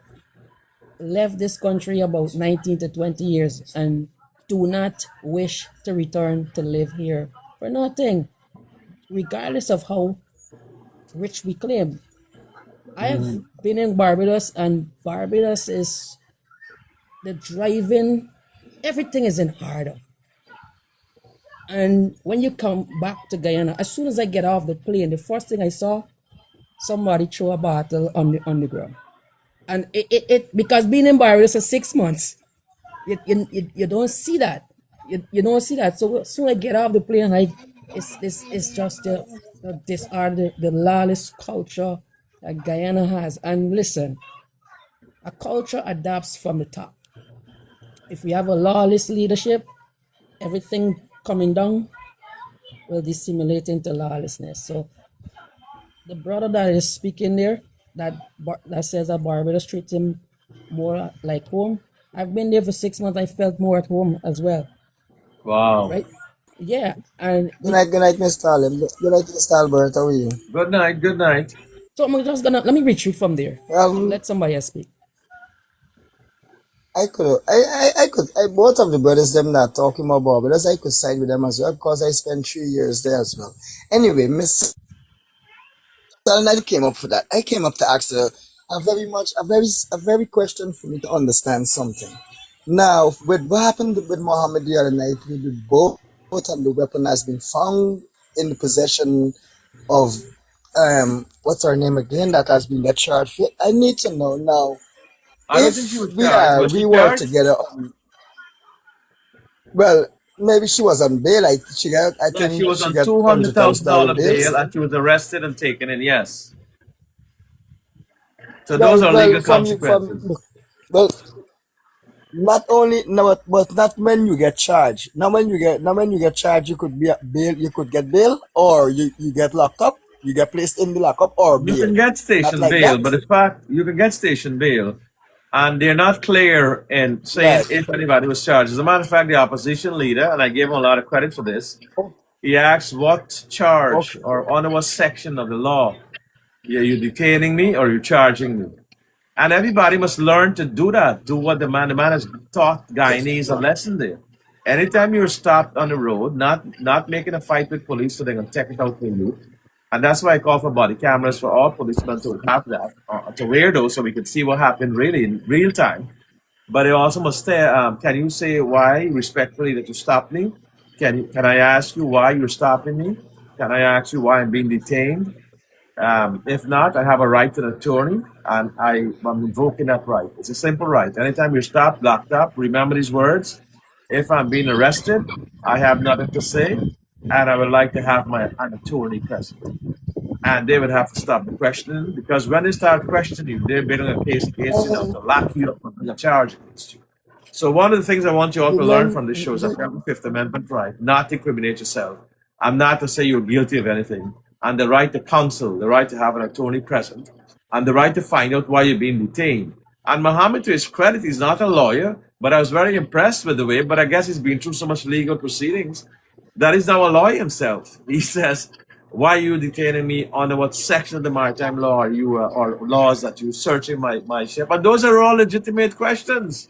left this country about 19 to 20 years and do not wish to return to live here for nothing, regardless of how rich we claim. I have been in Barbados, and Barbados is the driving, everything is in harder. And when you come back to Guyana, as soon as I get off the plane, the first thing I saw, somebody throw a bottle on the ground. And it because being in Barbados for 6 months, you don't see that. You don't see that. So as soon as I get off the plane, it's just the disorder, the lawless culture that Guyana has. And listen, a culture adapts from the top. If we have a lawless leadership, everything coming down will dissimulate into lawlessness. So the brother that is speaking there, that says that Barbados treats him more like home. I've been there for 6 months. I felt more at home as well. Wow. Right? Yeah. And Good night, Mr. Allen. Good night, Mr. Albert. How are you? Good night. Good night. so I'm just gonna let me retreat from there. Let somebody else speak. Both of the brothers them that talking about Barbados, I could side with them as well because I spent 3 years there as well. Anyway, Miss Allen, I came up for that. I came up to ask her a very question for me to understand something. Now, with what happened with Mohammed the other night, with the boat and the weapon has been found in the possession of what's her name again that has been charged with. I need to know now I don't think she if was charged. Was she we were charged? together well, maybe she was on bail. I Yeah, she think was she on got $100,000 $200,000 bail. bail and she was arrested and taken in. Yes. So those are legal From consequences. well, not only no, but not when you get charged. Now when you get charged, you could be bail. You could get bail, or you get locked up. You get placed in the lockup or You bail. can get Not station like bail, that, but in fact, you can get station bail, and they're not clear in saying right? if anybody was charged. As a matter of fact, the opposition leader, and I gave him a lot of credit for this, he asked what charge Okay. or under what section of the law are you detaining me or you charging me? And everybody must learn to do that. Do what the man has taught Guyanese a lesson there. Anytime you're stopped on the road, not making a fight with police so they can take it out on you. And that's why I call for body cameras for all policemen to have that, to wear those so we can see what happened really in real time. But it also must say, can you say why respectfully that you stopped me? Can I ask you why you're stopping me? Can I ask you why I'm being detained? If not, I have a right to an attorney, and I'm invoking that right. It's a simple right. Anytime you're stopped, locked up, remember these words. If I'm being arrested, I have nothing to say, and I would like to have an attorney present. And they would have to stop the questioning because when they start questioning you, they're building a case against you now to lock you up and bring a charge against you. So one of the things I want you all The to learn men, from this show is that you have the Fifth Amendment right, not to incriminate yourself. I'm not to say you're guilty of anything. And the right to counsel, the right to have an attorney present, and the right to find out why you're being detained. And Mohammed, to his credit, he's not a lawyer, but I was very impressed with the way, but I guess he's been through so much legal proceedings that he's now a lawyer himself. He says, why are you detaining me under what section of the maritime law are you, or laws that you're searching my ship? And those are all legitimate questions.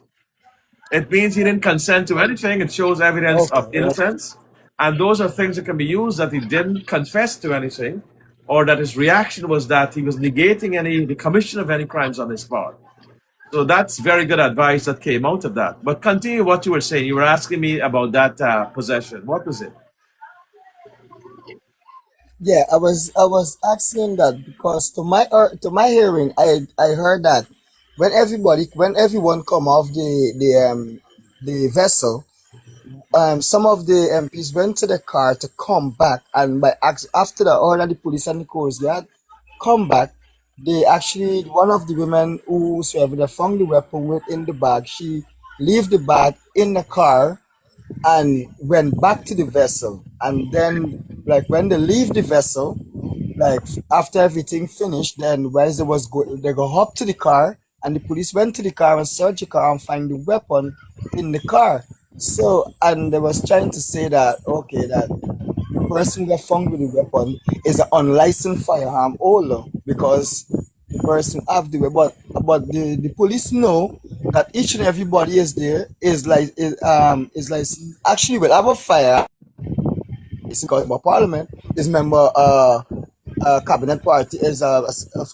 It means he didn't consent to anything. It shows evidence of okay. innocence. And those are things that can be used that he didn't confess to anything, or that his reaction was that he was negating the commission of any crimes on his part. So that's very good advice that came out of that. But continue what you were saying. You were asking me about that possession. What was it? Yeah, I was asking that because to my hearing, I heard that when everyone come off the vessel, some of the MPs went to the car to come back, and after the order, the police and the coast guard come back. They actually one of the women whosoever they found the weapon within the bag, she leave the bag in the car and went back to the vessel. And then, like when they leave the vessel, like after everything finished, then while they go up to the car, and the police went to the car and searched the car and find the weapon in the car. So, and they was trying to say that okay, that the person that found with the weapon is an unlicensed firearm holder because the person have the weapon. But the police know that each and everybody is there is like actually will have a fire because Parliament is member cabinet party is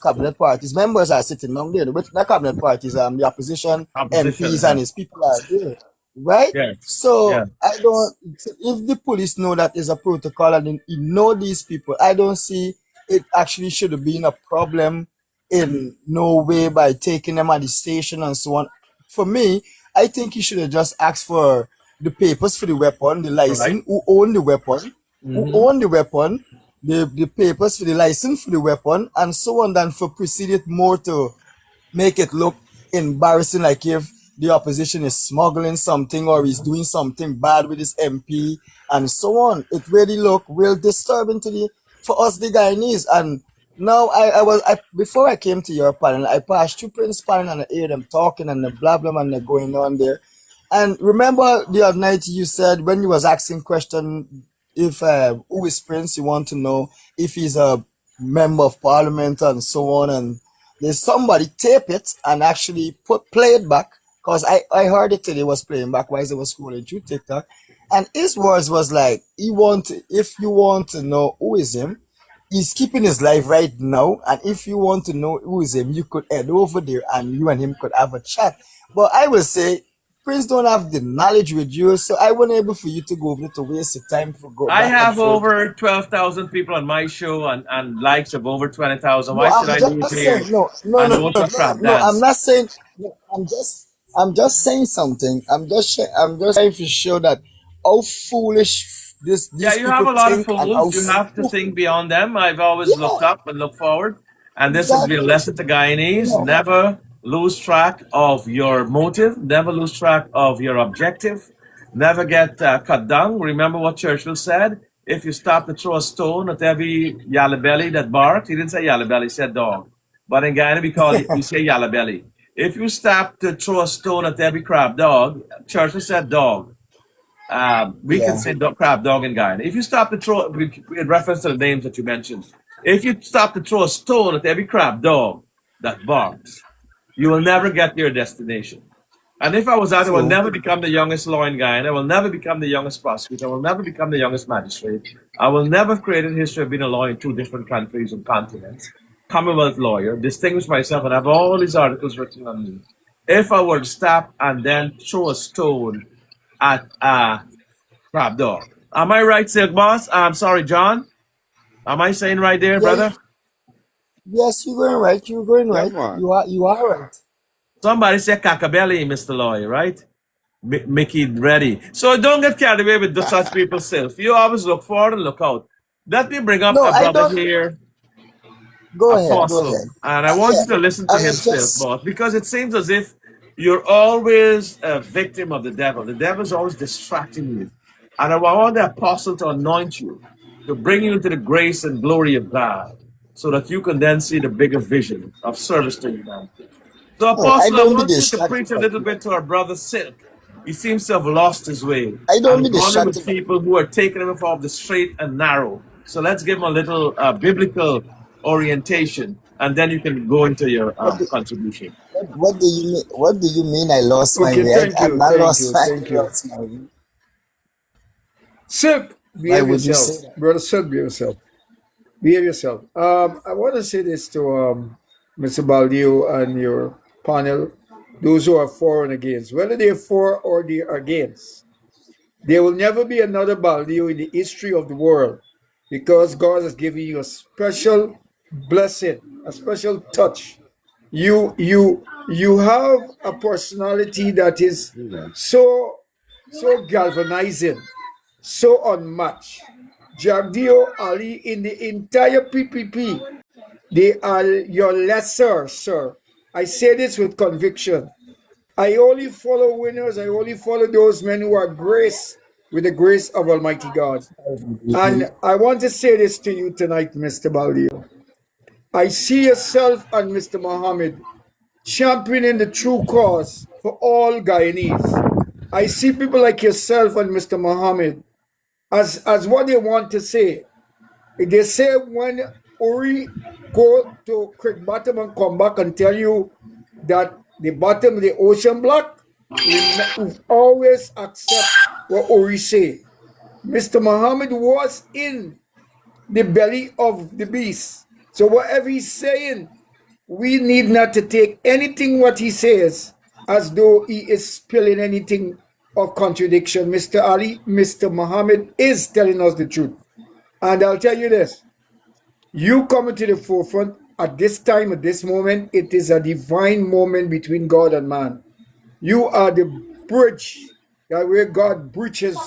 cabinet parties members are sitting down there. Which the cabinet parties the opposition Opposition. MPs and his people are there, right? Yeah. So Yeah. I don't. If the police know that is a protocol and you know these people, I don't see it actually should have been a problem in no way by taking them at the station and so on. For me, I think he should have just asked for the papers for the weapon, the Right. license, who owned the weapon, the papers for the license for the weapon, and so on, than for proceeded more to make it look embarrassing, like if the opposition is smuggling something or is doing something bad with his MP and so on. It really look real disturbing for us the Guyanese. And now I before I came to your panel, I passed through Prince panel and I hear them talking and the blah blah and they're going on there. And remember the other night you said when you was asking question if who is Prince, you want to know if he's a member of parliament and so on, and there's somebody tape it and actually play it back, because I heard it today was playing back while I was scrolling through TikTok, and his words was like if you want to know who is him, he's keeping his life right now, and if you want to know who is him, you could head over there and you and him could have a chat. But I will say Prince don't have the knowledge with you, so I wasn't able for you to go over there to waste your time for go I back and have forth. over 12,000 people on my show and likes of over 20,000. No, Why should I'm I lose just here saying no, and go to a crap no. I'm dance? not saying. No, I'm just saying something. I'm just trying to show that how foolish Yeah, these you have people a lot of think and how fools. You have to stupid. think beyond them. I've always looked Yeah, up and looked forward. And this has been a exactly. lesson to Guyanese. No, Never lose track of your motive. Never lose track of your objective. Never get cut down. Remember what Churchill said? If you stop to throw a stone at every yalla belly that barks, he didn't say yalla belly, he said dog. But in Guyana, we say yalla belly. If you stop to throw a stone at every crab dog, Churchill said dog. We can yeah. say crab dog in Guyana. If you stop to throw, in reference to the names that you mentioned, if you stop to throw a stone at every crab dog that barks, you will never get to your destination. And if I was out, I will True. never become the youngest lawyer in Guyana. I will never become the youngest prosecutor. I will never become the youngest magistrate. I will never have created history of being a lawyer in 2 different countries and continents. Commonwealth lawyer, distinguish myself, and have all these articles written on me. If I were to stop and then throw a stone at crab dog. Am I right, Silk Boss? I'm sorry, John. Am I saying right there, Yeah. brother? Yes, you're going right. You're going Yeah, right. man. You are right. Somebody said cackabelly, Mr. Lawyer, right? Mickey ready. So don't get carried away with such people's self. You always look forward and look out. Let me bring up No, a I brother don't. here, Go ahead. Go Apostle, ahead. and I want Yeah. you to listen I to him was still, just. boss, because it seems as if you're always a victim of the devil. The devil's always distracting you. And I want the apostle to anoint you, to bring you into the grace and glory of God, so that you can then see the bigger vision of service to humanity. So, No, I Apostle, I don't be want you to distracted preach a by little people. bit to our brother Silk. He seems to have lost his way I don't and be he's running with distracted by people who are taking him off the straight and narrow. So, let's give him a little biblical orientation, and then you can go into your what do, contribution. what do you mean? What do you mean? I lost my Okay, way. thank I'm you, not thank lost you, my thank you. lost my way. Silk, Why behave would you yourself. say that? Brother Silk, behave yourself. Behave yourself. I want to say this to Mr. Baldeo and your panel, those who are for and against. Whether they're for or they're against, there will never be another Baldeo in the history of the world, because God has given you a special blessing, a special touch. You have a personality that is so galvanizing, so unmatched. Jagdeo Ali in the entire PPP, they are your lesser, sir. I say this with conviction. I only follow winners. I only follow those men who are graced with the grace of Almighty God. And I want to say this to you tonight, Mr. Baldeo. I see yourself and Mr. Mohammed championing the true cause for all Guyanese. I see people like yourself and Mr. Mohammed as what they want to say. They say when Uri go to Creek Bottom and come back and tell you that the bottom of the ocean block, we always accept what Uri say. Mr. Muhammad was in the belly of the beast. So whatever he's saying, we need not to take anything what he says as though he is spilling anything of contradiction. Mr. Ali, Mr. Muhammad is telling us the truth. And I'll tell you this, you coming to the forefront at this time, at this moment, it is a divine moment between God and man. You are the bridge where God bridges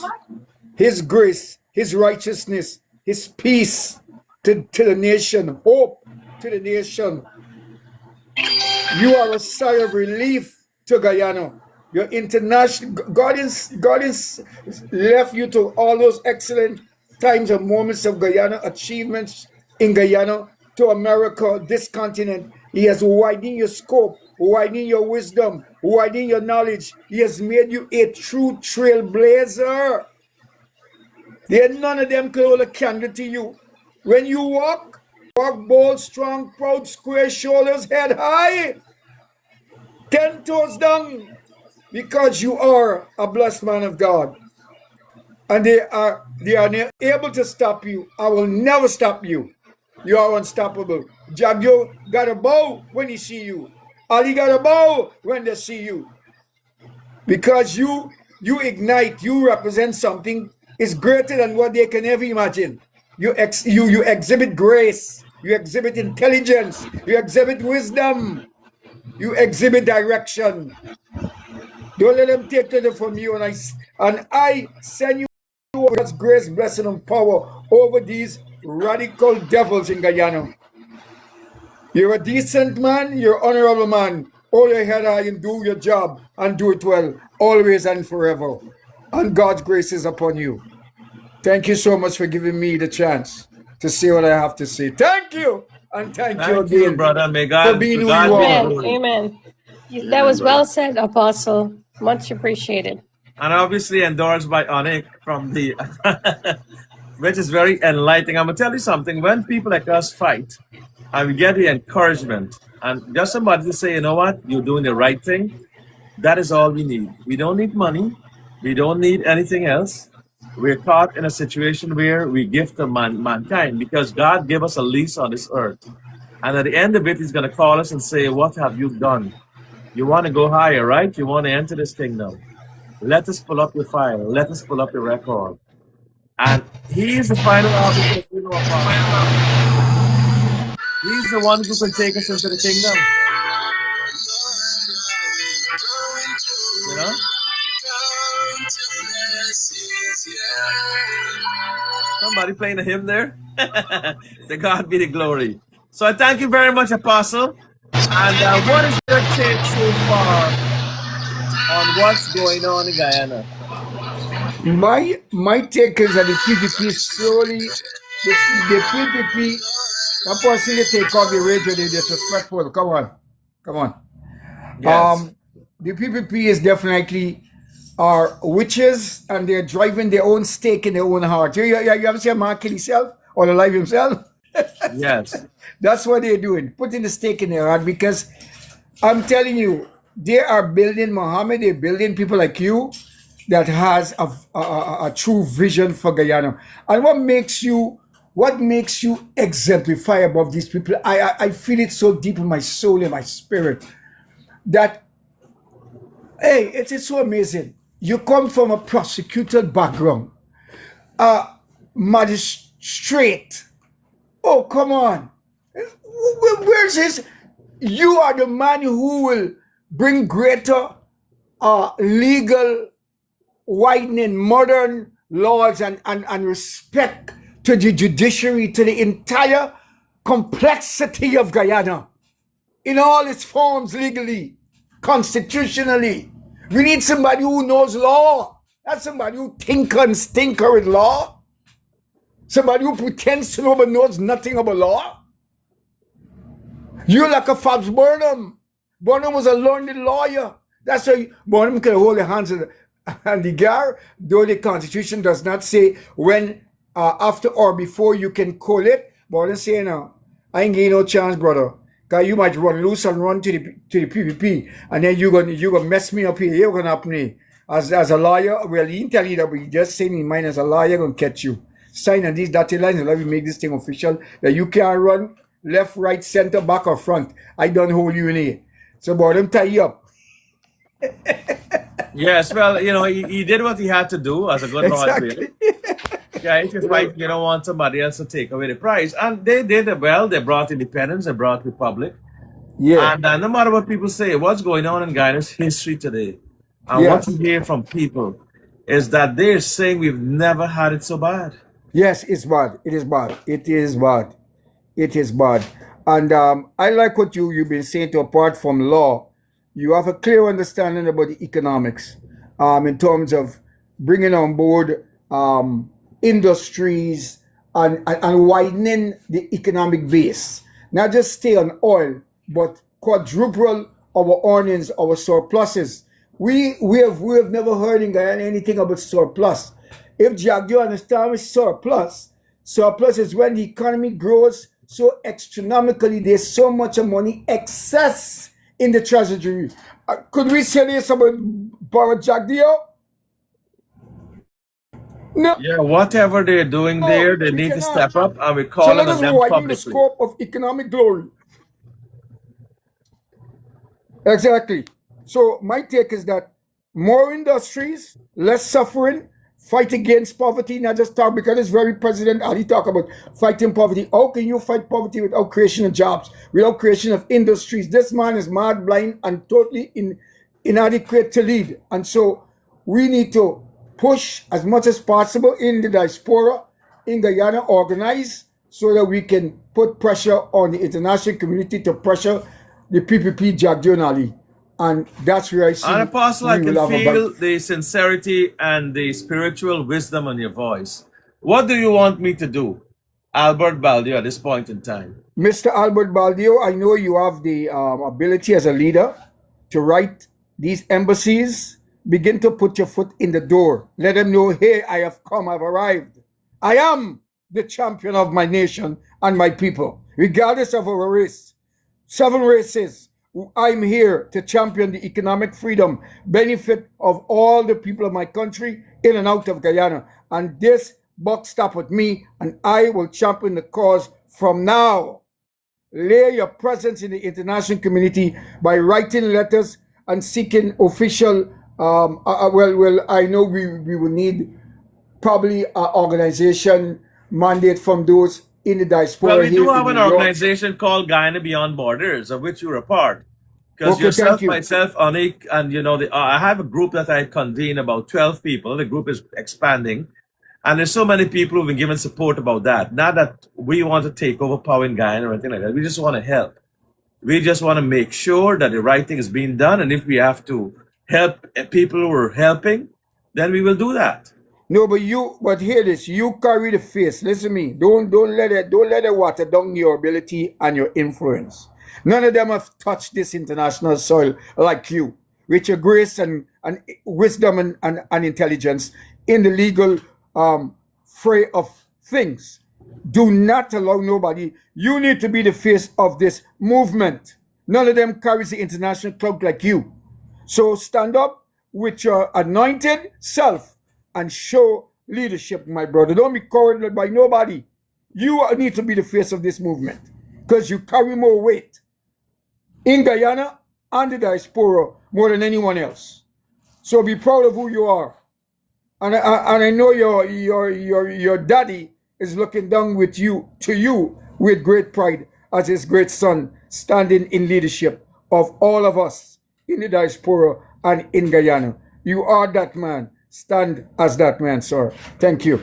his grace, his righteousness, his peace to the nation, hope to the nation. You are a sigh of relief to Guyana. Your international God is left you to all those excellent times and moments of Guyana, achievements in Guyana, to America, this continent. He has widened your scope, widened your wisdom, widened your knowledge. He has made you a true trailblazer. There none of them can hold a candle to you. When you walk bold, strong, proud, square shoulders, head high, 10 toes down, because you are a blessed man of God. And they are able to stop you. I will never stop you. You are unstoppable. Jagyo got a bow when he see you. Ali got a bow when they see you. Because you ignite, you represent something is greater than what they can ever imagine. You exhibit grace, you exhibit intelligence, you exhibit wisdom, you exhibit direction. Don't let them take it from you, and I send you God's grace, blessing, and power over these radical devils in Guyana. You're a decent man, you're an honorable man. Hold your head high and do your job, and do it well, always and forever. And God's grace is upon you. Thank you so much for giving me the chance to say what I have to say. Thank you, and thank you again, brother. May God, for being who God you are. Amen. Amen. That was well said, Apostle. Much appreciated. And obviously endorsed by Onik from the, which is very enlightening. I'm gonna tell you something. When people like us fight, and we get the encouragement, and just somebody to say, you know what, you're doing the right thing. That is all we need. We don't need money. We don't need anything else. We're caught in a situation where we give to mankind because God gave us a lease on this earth. And at the end of it, he's going to call us and say, what have you done? You want to go higher, right? You want to enter this kingdom. Let us pull up your file. Let us pull up your record. And he is the final arbiter. He's the one who can take us into the kingdom. You know? Somebody playing a hymn there? To God be the glory. So I thank you very much, Apostle. And what is your take so far on what's going on in Guyana? My take is that the PPP slowly, the PPP, Apostle, they take off the radio, they're disrespectful. Come on. Yes. The PPP is definitely are witches, and they're driving their own stake in their own heart. You ever see a man kill himself or alive himself? Yes. That's what they're doing, putting the stake in their heart, because I'm telling you, they are building Muhammad, they're building people like you that has a true vision for Guyana. And what makes you exemplify above these people, I feel it so deep in my soul, in my spirit, that, hey, it is so amazing. You come from a prosecuted background, magistrate. Oh, come on. Where's this? You are the man who will bring greater legal widening, modern laws and respect to the judiciary, to the entire complexity of Guyana in all its forms, legally, constitutionally. We need somebody who knows law, not somebody who tinker with law, somebody who pretends to know but knows nothing about law. You're like a Fabs Burnham. Burnham was a learned lawyer. That's why Burnham can hold the hands of the guard, though the Constitution does not say when, after or before you can call it. Burnham say, no, I ain't getting no chance, brother. Because you might run loose and run to the PPP, and then you're gonna mess me up here. You're gonna happen here. as a lawyer, well, he didn't tell you that, but he just saying in mind as a lawyer going to catch you. Sign on these dotted lines and let me make this thing official that you can't run left, right, center, back, or front. I don't hold you in here. So, boy, them tie you up. Yes, well, you know, he did what he had to do as a good lawyer. Exactly. Yeah, if you fight, you don't want somebody else to take away the prize. And they did it well. They brought independence, they brought republic. Yeah. And no matter what people say, what's going on in Guyana's history today, and what Yes. you hear from people is that they're saying we've never had it so bad. Yes, it's bad. It is bad. It is bad. It is bad. And I like what you've been saying to apart from law, you have a clear understanding about the economics in terms of bringing on board industries and widening the economic base. Not just stay on oil, but quadruple our earnings, our surpluses. We have never heard in Guyana anything about surplus. If Jack, you understand with surplus, surplus is when the economy grows so astronomically, there's so much money excess in the treasury. Could we say this about Jack Dio? No. Yeah, whatever they're doing there, they need to step up, and we're So calling let on us them widen the publicly. scope of economic glory. Exactly. So my take is that more industries, less suffering, fight against poverty, not just talk, because it's very President Ali talk about fighting poverty. How can you fight poverty without creation of jobs, without creation of industries? This man is mad, blind, and totally inadequate to lead. And so we need to push as much as possible in the diaspora, in Guyana, organize so that we can put pressure on the international community to pressure the PPP Jack Ali. And that's where I see. And Apostle, I we can will have a feel big- the sincerity and the spiritual wisdom in your voice. What do you want me to do, Albert Baldeo, at this point in time? Mr. Albert Baldeo, I know you have the ability as a leader to write these embassies. Begin to put your foot in the door. Let them know, hey, I have come, I've arrived. I am the champion of my nation and my people, regardless of our race. 7 races. I'm here to champion the economic freedom, benefit of all the people of my country in and out of Guyana. And this buck stop with me, and I will champion the cause from now. Lay your presence in the international community by writing letters and seeking official. I know we will need probably an organization mandate from those in the diaspora. Well, we do here have in an New York. organization called Guyana Beyond Borders, of which you're a part. Because Okay, yourself, thank you. myself, Anik, and I have a group that I convene, about 12 people. The group is expanding. And there's so many people who've been given support about that. Not that we want to take over power in Guyana or anything like that. We just want to help. We just want to make sure that the right thing is being done. And if we have to help people who are helping, then we will do that. No, but hear this. You carry the face. Listen to me. Don't let it water down your ability and your influence. None of them have touched this international soil like you, with your grace and wisdom and intelligence in the legal fray of things. Do not allow nobody. You need to be the face of this movement. None of them carries the international cloak like you. So stand up with your anointed self and show leadership, my brother. Don't be cowardly by nobody. You need to be the face of this movement because you carry more weight in Guyana and the diaspora more than anyone else. So be proud of who you are. And I know your daddy is looking down to you with great pride as his great son, standing in leadership of all of us in the diaspora and in Guyana. You are that man. Stand as that man, sir. Thank you.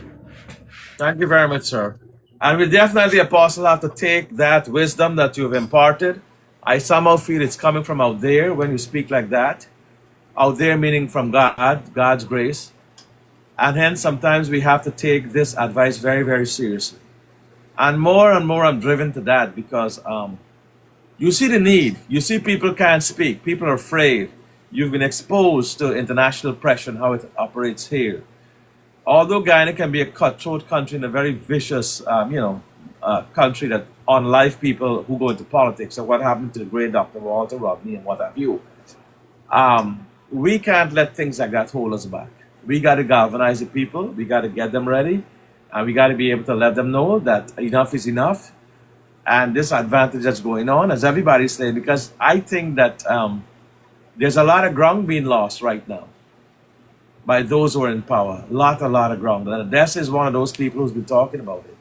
Thank you very much, sir. And we definitely, Apostle, have to take that wisdom that you've imparted. I somehow feel it's coming from out there when you speak like that. Out there meaning from God, God's grace. And hence, sometimes we have to take this advice very, very seriously. And more I'm driven to that because you see the need. You see people can't speak. People are afraid. You've been exposed to international pressure and how it operates here. Although Guyana can be a cutthroat country and a very vicious, country that unlike people who go into politics, or what happened to the great Dr. Walter Rodney and what have you. we can't let things like that hold us back. We got to galvanize the people. We got to get them ready. And we got to be able to let them know that enough is enough. And this advantage that's going on, as everybody's saying, because I think that there's a lot of ground being lost right now by those who are in power. A lot of ground. And Odessa is one of those people who's been talking about it.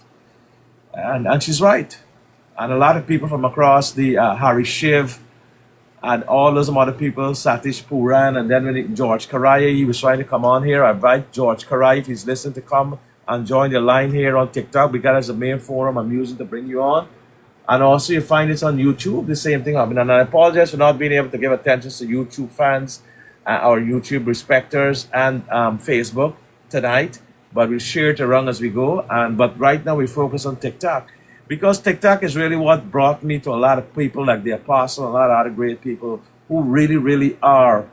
And she's right. And a lot of people from across the Harry Shiv and all those other people, Satish Puran, and then when George Karaya, he was trying to come on here. I invite George Karaya, if he's listening, to come and join the line here on TikTok, because as a main forum I'm using to bring you on. And also you find it on YouTube, the same thing happening. And I apologize for not being able to give attention to YouTube fans or YouTube respecters and Facebook tonight, but we'll share it around as we go. But right now we focus on TikTok, because TikTok is really what brought me to a lot of people like the Apostle, a lot of other great people who really are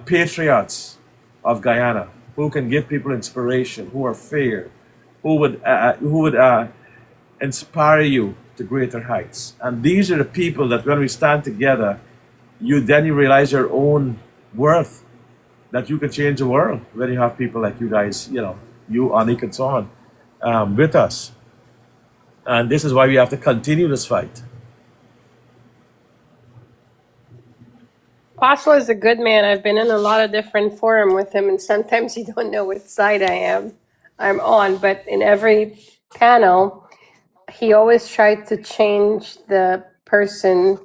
patriots of Guyana, who can give people inspiration, who are fair, who would inspire you to greater heights. And these are the people that when we stand together, you realize your own worth, that you can change the world when you have people like you guys, you, Anik, and so on, with us. And this is why we have to continue this fight. Apostle is a good man. I've been in a lot of different forums with him, and sometimes you don't know which side I'm on. But in every panel, he always tried to change the person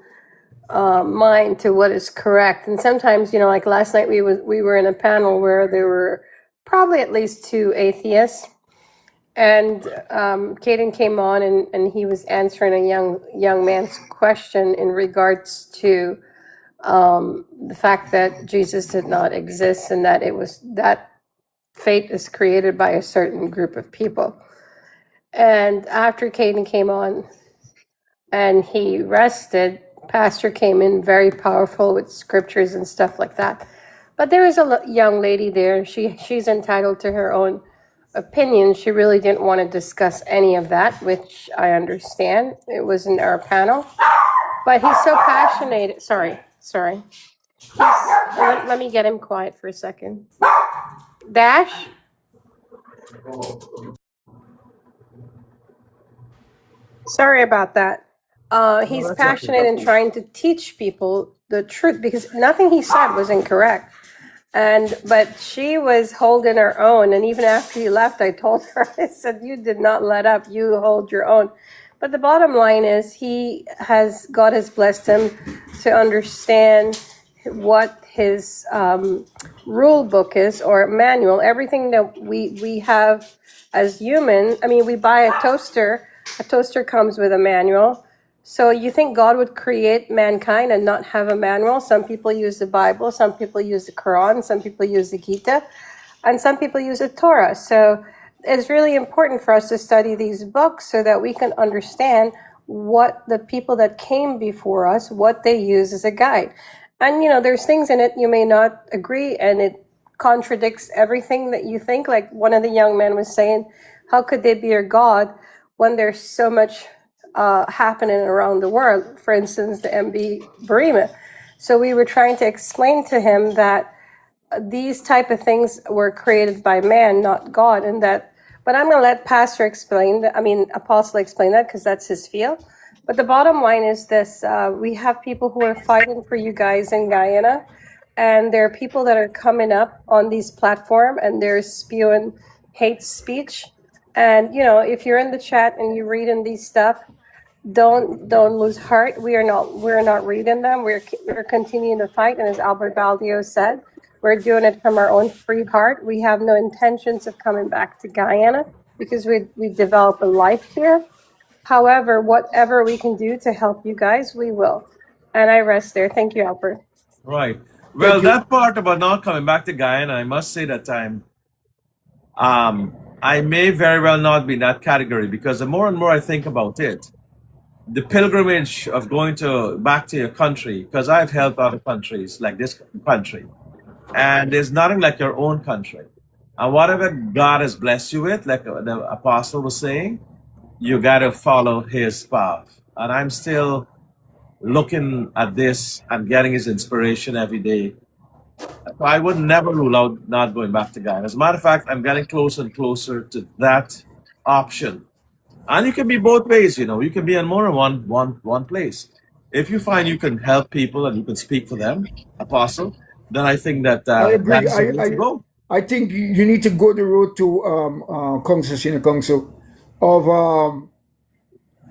mind to what is correct. And sometimes, like last night, we were in a panel where there were probably at least 2 atheists. And Caden came on, and he was answering a young man's question in regards to the fact that Jesus did not exist, and that that fate is created by a certain group of people. And after Caden came on and he rested, Pastor came in very powerful with scriptures and stuff like that. But there was a young lady there. She's entitled to her own opinion. She really didn't want to discuss any of that, which I understand. It was in our panel. But he's so passionate. Sorry. Let me get him quiet for a second. Dash? Sorry about that. He's passionate in trying to teach people the truth, because nothing he said was incorrect. But she was holding her own. And even after he left, I told her, I said, you did not let up. You hold your own. But the bottom line is God has blessed him to understand what his rule book is, or manual. Everything that we have as human, we buy a toaster. A toaster comes with a manual. So you think God would create mankind and not have a manual? Some people use the Bible, some people use the Quran, some people use the Gita, and some people use the Torah. So it's really important for us to study these books so that we can understand what the people that came before us, what they use as a guide. And, there's things in it you may not agree, and it contradicts everything that you think. Like one of the young men was saying, how could they be your God when there's so much happening around the world? For instance, the MB Burima. So we were trying to explain to him that these type of things were created by man, not God, and that. But I'm going to let Pastor explain that. Apostle explain that, because that's his field. But the bottom line is this: we have people who are fighting for you guys in Guyana, and there are people that are coming up on these platforms and they're spewing hate speech. And if you're in the chat and you're reading these stuff, don't lose heart. We're not reading them. We're continuing to fight. And as Albert Baldeo said, we're doing it from our own free heart. We have no intentions of coming back to Guyana, because we've developed a life here. However, whatever we can do to help you guys, we will. And I rest there. Thank you, Albert. Right. Well, that part about not coming back to Guyana, I must say that I may very well not be in that category, because the more and more I think about it, the pilgrimage of going back to your country, because I've helped other countries like this country, and there's nothing like your own country. And whatever God has blessed you with, like the apostle was saying, you got to follow his path. And I'm still looking at this and getting his inspiration every day So I would never rule out not going back to Guyana. As a matter of fact, I'm getting closer and closer to that option. And you can be both ways, you know. You can be in more than one place. If you find you can help people and you can speak for them, Apostle, then I think that I that agree. is the way to go. I think you need to go the road to Council, Senior Council, of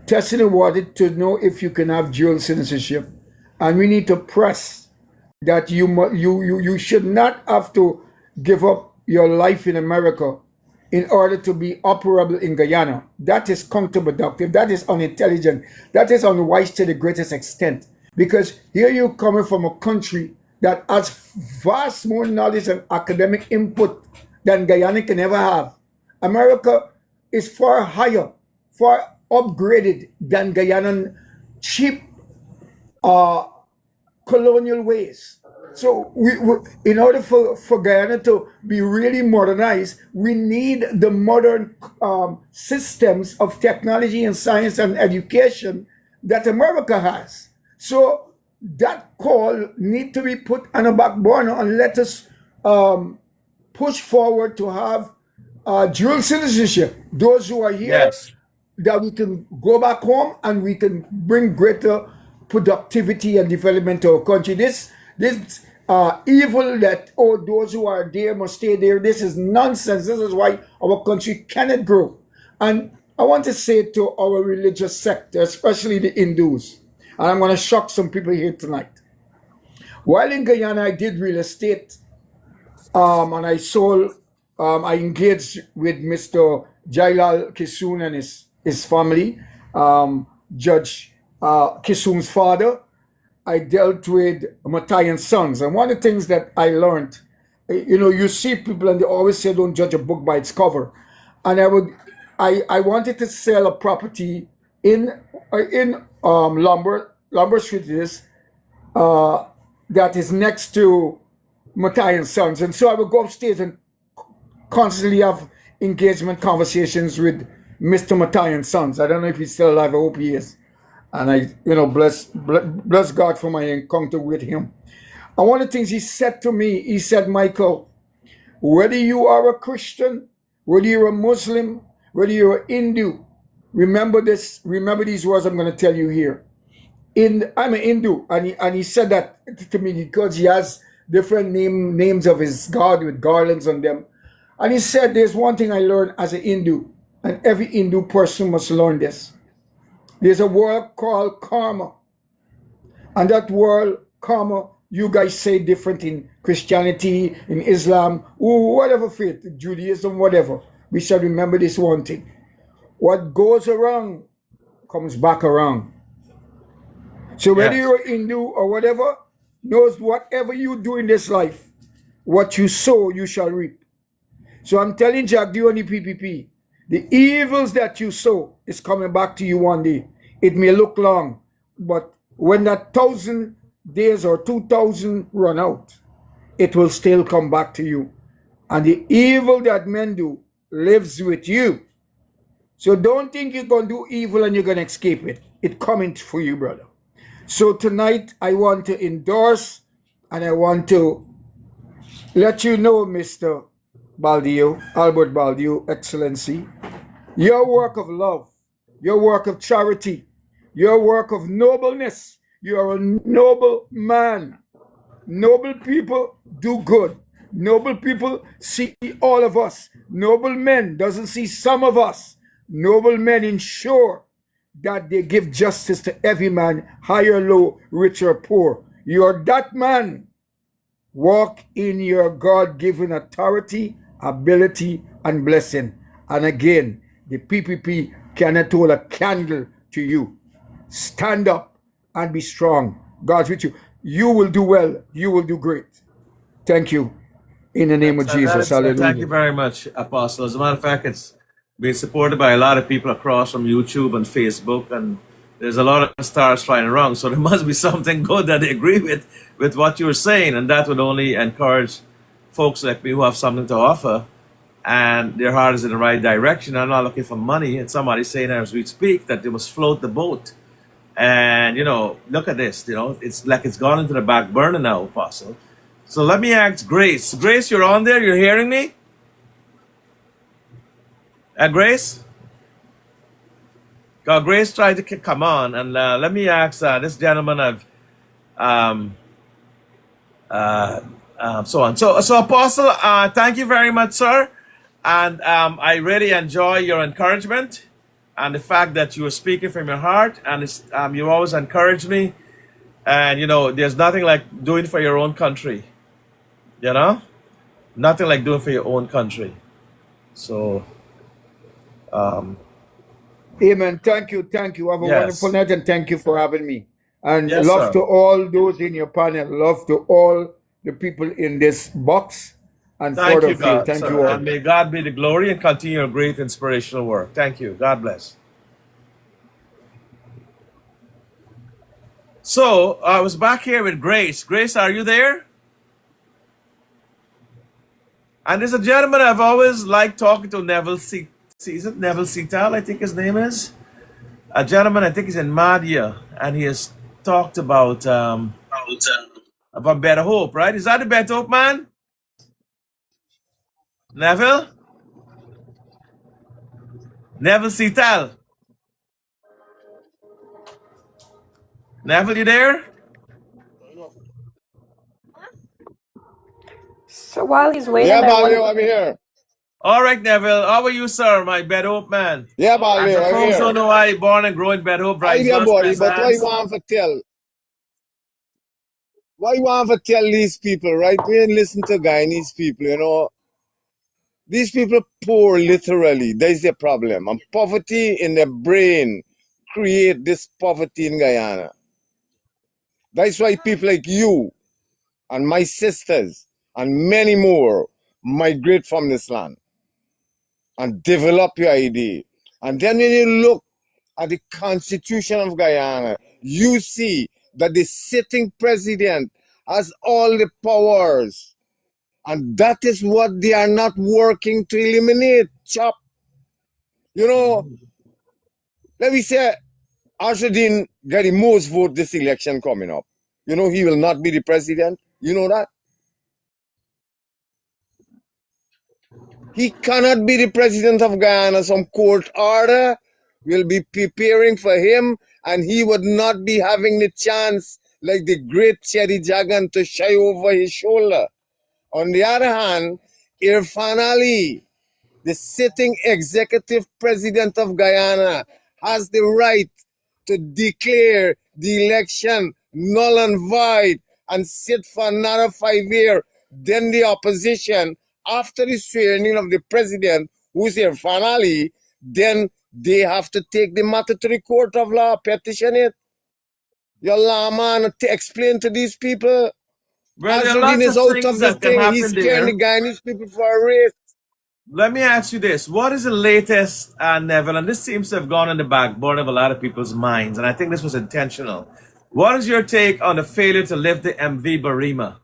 testing the water to know if you can have dual citizenship, and we need to press that you should not have to give up your life in America in order to be operable in Guyana. That is counterproductive. That is unintelligent. That is unwise to the greatest extent. Because here you're coming from a country that has vast more knowledge and academic input than Guyana can ever have. America is far higher, far upgraded than Guyanan cheap colonial ways. So in order for Guyana to be really modernized, we need the modern systems of technology and science and education that America has. So that call need to be put on a back burner and let us push forward to have dual citizenship. Those who are here, Yes. that we can go back home and we can bring greater productivity and development to our country. This evil that, oh, those who are there must stay there, this is nonsense. This is why our country cannot grow. And I want to say to our religious sector, especially the Hindus, and I'm going to shock some people here tonight. While in Guyana, I did real estate, and I sold, I engaged with Mr. Jailal Kisoon and his family, Judge Kisoon's father. I dealt with Matai and Sons. And one of the things that I learned, you see people and they always say don't judge a book by its cover. And I wanted to sell a property in Lumber Street that is next to Matai and Sons. And so I would go upstairs and constantly have engagement conversations with Mr. Matai and Sons. I don't know if he's still alive. I hope he is. And I, bless God for my encounter with him. And one of the things he said to me, he said, Michael, whether you are a Christian, whether you're a Muslim, whether you're a Hindu, remember these words I'm going to tell you here. I'm a Hindu, and he said that to me because he has different names of his God with garlands on them. And he said, there's one thing I learned as a Hindu, and every Hindu person must learn this. There's a word called karma. And that word, karma, you guys say different in Christianity, in Islam, whatever faith, Judaism, whatever. We shall remember this one thing. What goes around comes back around. So whether you're a Hindu or whatever, knows whatever you do in this life, what you sow, you shall reap. So I'm telling Jack D and the PPP, the evils that you sow is coming back to you one day. It may look long, but when that 1,000 days or 2,000 run out, it will still come back to you. And the evil that men do lives with you. So don't think you're going to do evil and you're going to escape it. It's coming for you, brother. So tonight, I want to endorse and I want to let you know, Mr. Baldeo, Albert Baldeo, Excellency, your work of love, your work of charity, your work of nobleness. You are a noble man. Noble people do good. Noble people see all of us. Noble men doesn't see some of us. Noble men ensure that they give justice to every man, high or low, rich or poor. You are that man. Walk in your God-given authority, ability, and blessing. And again, the PPP cannot hold a candle to you. Stand up and be strong. God's with you. You will do well. You will do great. Thank you. In the name of Jesus. Hallelujah. Thank you very much, Apostle. As a matter of fact, it's been supported by a lot of people across from YouTube and Facebook, and there's a lot of stars flying around. So there must be something good that they agree with what you're saying, and that would only encourage folks like me who have something to offer and their heart is in the right direction. I'm not looking for money. And somebody's saying as we speak that they must float the boat. And, look at this, it's like it's gone into the back burner now, Apostle. So let me ask Grace. Grace, you're on there? You're hearing me? Grace? Grace tried to come on, and let me ask this gentleman of so on. So Apostle, thank you very much, sir. And I really enjoy your encouragement and the fact that you are speaking from your heart, and you always encourage me. And, you know, there's nothing like doing for your own country, you know? Nothing like doing for your own country. So, Amen. Thank you. Thank you. Have a wonderful yes. night, and thank you for having me. And Yes, love sir. to all those in your panel. Love to all the people in this box and Thank further you, field. God, Thank sir. you all. And may God be the glory and continue your great inspirational work. Thank you. God bless. So, I was back here with Grace. Grace, are you there? And there's a gentleman I've always liked talking to, Neville C. Is it Neville Seatal, I think his name is? A gentleman, I think he's in Madhya, and he has talked about Better Hope, right? Is that the Better Hope man? Neville? Neville Seatal. Neville, you there? So while he's waiting, Yeah, I want Baldeo, I'm here. All right, Neville. How are you, sir, my Better Hope man? Yeah, And Baldeo, for I'm folks who here. don't know why born and grow in Better Hope, I rise hear once, body, press but hands. why you want to tell these people, right? We ain't listen to Guyanese people, you know. These people poor, literally. There's the problem. And poverty in their brain create this poverty in Guyana. That's why people like you and my sisters and many more migrate from this land and develop your idea. And then when you look at the Constitution of Guyana, you see that the sitting president has all the powers. And that is what they are not working to eliminate, chop. You know, let me say, Ashadin got the most vote this election coming up. You know, he will not be the president. You know that? He cannot be the president of Guyana. Some court order will be preparing for him, and he would not be having the chance like the great Cherry Jagan to shy over his shoulder. On the other hand, Irfan Ali, the sitting executive president of Guyana, has the right to declare the election null and void and sit for another 5 years. Then the opposition, after the swearing of the president, who's here finally, then they have to take the matter to the court of law, petition it. Your lawman to explain to these people. Well, there are Azudin lots is of out of things this that can thing. He's happen scaring there. the Guyanese people for a race. Let me ask you this. What is the latest, Neville? And this seems to have gone in the backbone of a lot of people's minds, and I think this was intentional. What is your take on the failure to lift the MV Barima?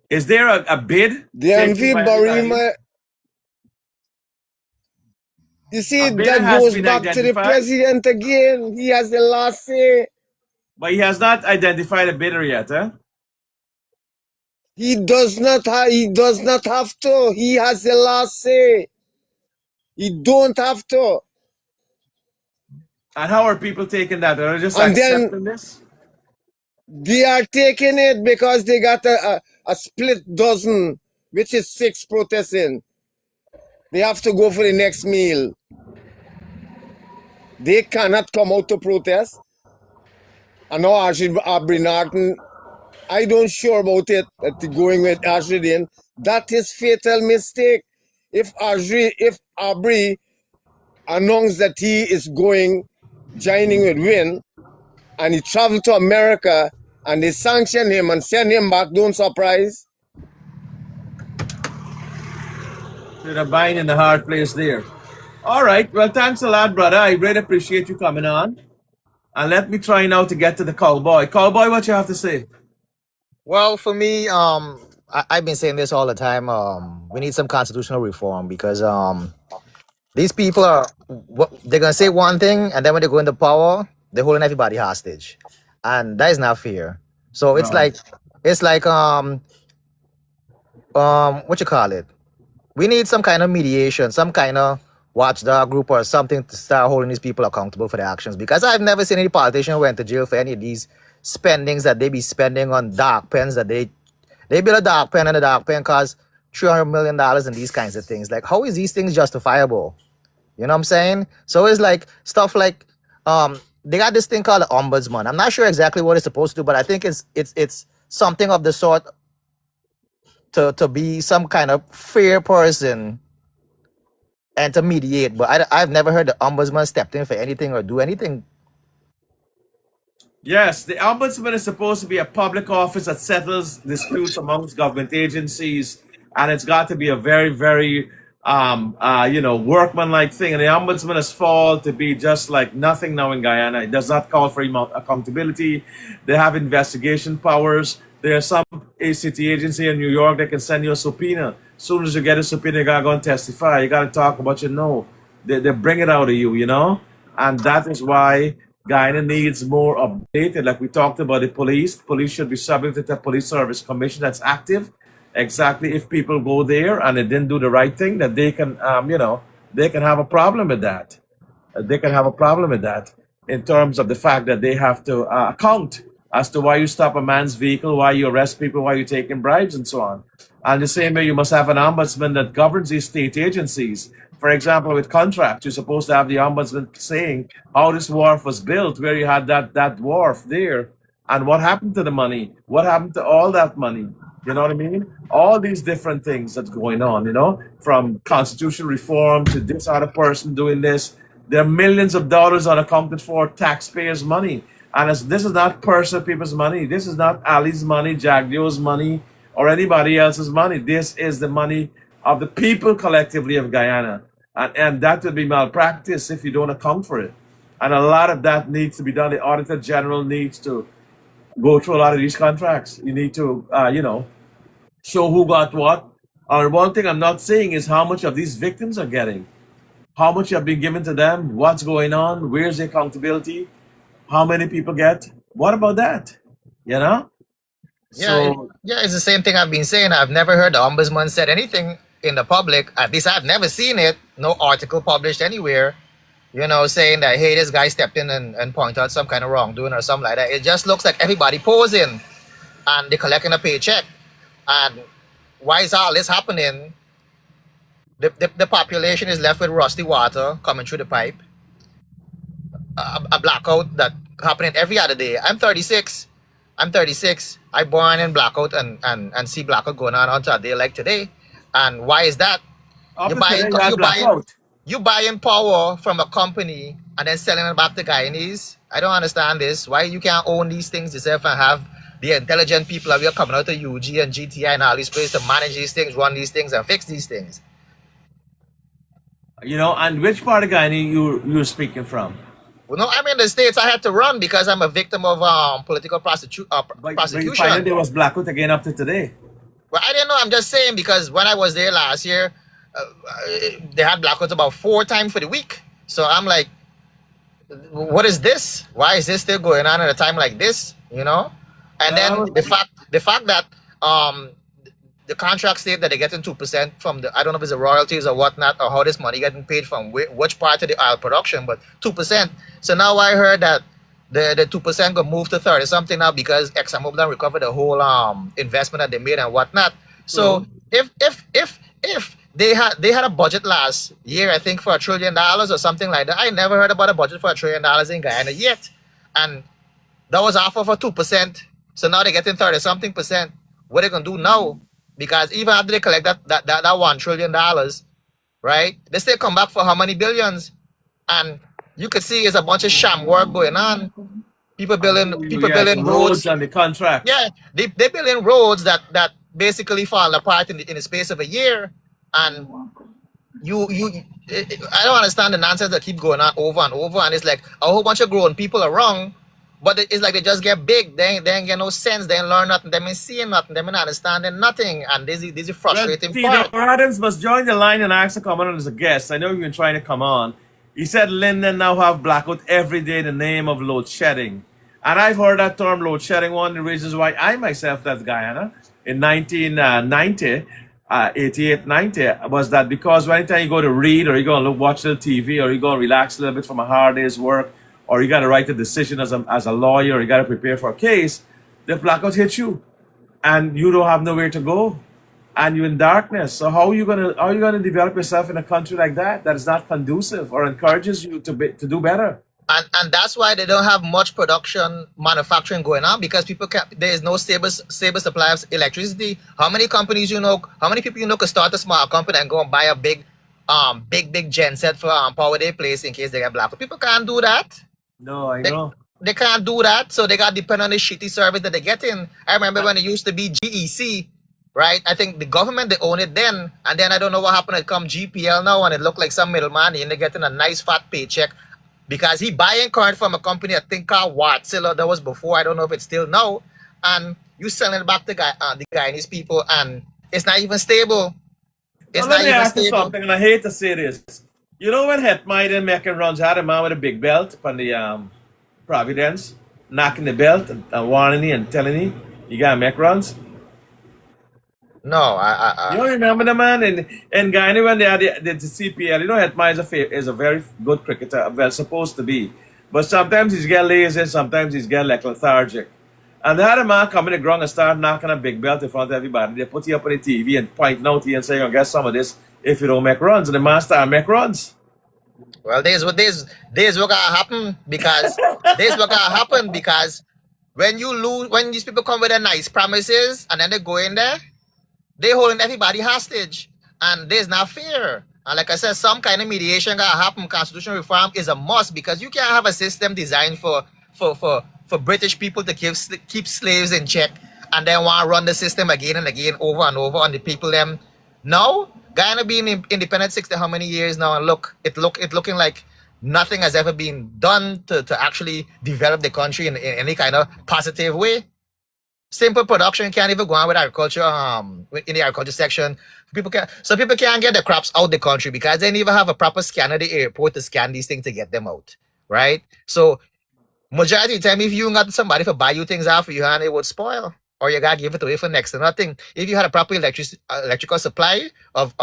Is there a bid The taken MV by anybody? Barima, you see, A bidder that has goes been back to the identified, president again. He has the last say. but he has not identified a bidder yet, huh? He does not have to. He has the last say. He don't have to. And how are people taking that? Are they just And then accepting this? they are taking it because they got a split dozen, which is 6 protesting. They have to go for the next meal. They cannot come out to protest. And now Aubrey Norton, I don't sure about it, that going with Ashridin. That is fatal mistake. If Aubrey announced that he is joining with Win, and he traveled to America, and they sanction him and send him back, don't surprise. So they're buying in the hard place there. All right. Well, thanks a lot, brother. I really appreciate you coming on. And let me try now to get to the cowboy. Cowboy, what you have to say? Well, for me, I've been saying this all the time. We need some constitutional reform because these people they're gonna say one thing, and then when they go into power, they're holding everybody hostage, and that is not fair. So it's No. like It's like what you call it? We need some kind of mediation, some kind of watchdog group or something to start holding these people accountable for their actions. Because I've never seen any politician who went to jail for any of these spendings that they be spending on dark pens that they build a dark pen and the dark pen costs $300 million and these kinds of things. Like, how is these things justifiable? You know what I'm saying? So it's like stuff like they got this thing called the ombudsman. I'm not sure exactly what it's supposed to do, but I think it's something of the sort to be some kind of fair person and to mediate. But I've never heard the ombudsman stepped in for anything or do anything. Yes, the ombudsman is supposed to be a public office that settles disputes amongst government agencies, and it's got to be a very, very, workmanlike thing. And the ombudsman has fallen to be just like nothing now in Guyana. It does not call for accountability. They have investigation powers. There's some ACT agency in New York that can send you a subpoena. As soon as you get a subpoena, you gotta go and testify. You gotta talk about your no. They bring it out of you, and that is why Guyana needs more updated. Like we talked about the police. Police should be subject to a police service commission that's active. Exactly, if people go there and they didn't do the right thing, that they can, they can have a problem with that. They can have a problem with that in terms of the fact that they have to account as to why you stop a man's vehicle, why you arrest people, why you're taking bribes, and so on. And the same way, you must have an ombudsman that governs these state agencies. For example, with contracts, you're supposed to have the ombudsman saying how this wharf was built, where you had that wharf there, and what happened to the money, what happened to all that money. You know what I mean? All these different things that's going on, from constitutional reform to this other person doing this. There are millions of dollars unaccounted for taxpayers' money. And this is not personal people's money. This is not Ali's money, Jack Joe's money, or anybody else's money. This is the money of the people collectively of Guyana. And that would be malpractice if you don't account for it. And a lot of that needs to be done. The Auditor General needs to go through a lot of these contracts. You need to, show who got what. And one thing I'm not saying is how much of these victims are getting. How much have been given to them? What's going on? Where's the accountability? How many people get? What about that? Yeah, it's the same thing I've been saying. I've never heard the ombudsman said anything in the public. At least I've never seen it. No article published anywhere, saying that, hey, this guy stepped in and pointed out some kind of wrongdoing or something like that. It just looks like everybody posing and they're collecting a paycheck. And why is all this happening? The population is left with rusty water coming through the pipe. A blackout that happening every other day. I'm 36. I born in blackout and see blackout going on until a day like today. And why is that? You buying power from a company and then selling it back to Guyanese. I don't understand this. Why you can't own these things yourself and have the intelligent people that we are coming out of UG and GTI and all these places to manage these things, run these things, and fix these things. And which part of Guyana you're speaking from? Well, no, I'm in the States. I had to run because I'm a victim of political prosecution. But you find there was blackout again up to today. Well, I didn't know. I'm just saying because when I was there last year, they had blackouts about 4 times for the week. So I'm like, what is this? Why is this still going on at a time like this? And then the fact that the contract state that they're getting 2% from I don't know if it's the royalties or whatnot, or how this money getting paid from which part of the oil production, but 2%. So now I heard that the 2% gonna move to 30 something now because ExxonMobil recovered the whole investment that they made and whatnot. So if they had a budget last year, I think for $1 trillion or something like that. I never heard about a budget for $1 trillion in Guyana yet, and that was off of a 2%. So now they're getting 30 something percent. What are they gonna do now? Because even after they collect that $1 trillion, right? They still come back for how many billions? And you could see it's a bunch of sham work going on. People building roads on the contract. Yeah, they building roads that basically fall apart in the space of a year. And I don't understand the nonsense that keep going on over and over. And it's like a whole bunch of grown people are wrong. But it's like they just get big. They ain't get no sense. They ain't learn nothing. They ain't seeing nothing. They ain't understanding nothing. And this is frustrating part. Adams must join the line and ask to come on as a guest. I know you've been trying to come on. He said Linden now have blackout every day in the name of load shedding. And I've heard that term load shedding. One of the reasons why I myself left Guyana in 1990, 88, 90, was that because anytime you go to read or you go and watch a little TV or you go and relax a little bit from a hard day's work or you got to write a decision as a lawyer or you got to prepare for a case, the blackout hits you and you don't have nowhere to go and you're in darkness. So how are you gonna develop yourself in a country like that is not conducive or encourages you to do better? And that's why they don't have much production manufacturing going on, because there is no stable supply of electricity. How many companies how many people could start a small company and go and buy a big gen set for power their place in case they get blackout? People can't do that. No, I know. They can't do that, so they got to depend on the shitty service that they get in. I remember when it used to be GEC, right? I think the government, they own it then, and then I don't know what happened. It come GPL now, and it looked like some middleman, and they're getting a nice fat paycheck because he buying current from a company I think called Watsilla. That was before. I don't know if it's still now, and you selling it back to the Guyanese people, and it's not even stable. It's Let not me even ask you stable. something, and I hate to say this. You know when Hetmai and making runs had a man with a big belt on the Providence, knocking the belt and warning you and telling you gotta make runs? No, You don't remember the man in Guyana when they had the CPL? You know, Hetmai is a very good cricketer, well, supposed to be. But sometimes he's get lazy, sometimes he's get like lethargic. And they had a man come in the ground and start knocking a big belt in front of everybody. They put you up on the TV and point out to you and say, you'll get some of this if you don't make runs. And the man started make runs. Well, this what gonna happen because when you lose, when these people come with their nice promises and then they go in there, they holding everybody hostage, and there's not fair. And like I said, some kind of mediation gotta happen. Constitutional reform is a must, because you can't have a system designed for British people to keep slaves in check and then want to run the system again and again over and over on the people them. No, Guyana being independent 60 how many years now, and look, it's looking like nothing has ever been done to actually develop the country in any kind of positive way. Simple production can't even go on with agriculture. In the agriculture section, people can't get the crops out the country because they don't even have a proper scanner at the airport to scan these things to get them out, right? So majority of the time, if you got somebody to buy you things out for you, and it would spoil, or you gotta give it away for next to nothing. If you had a proper electrical supply of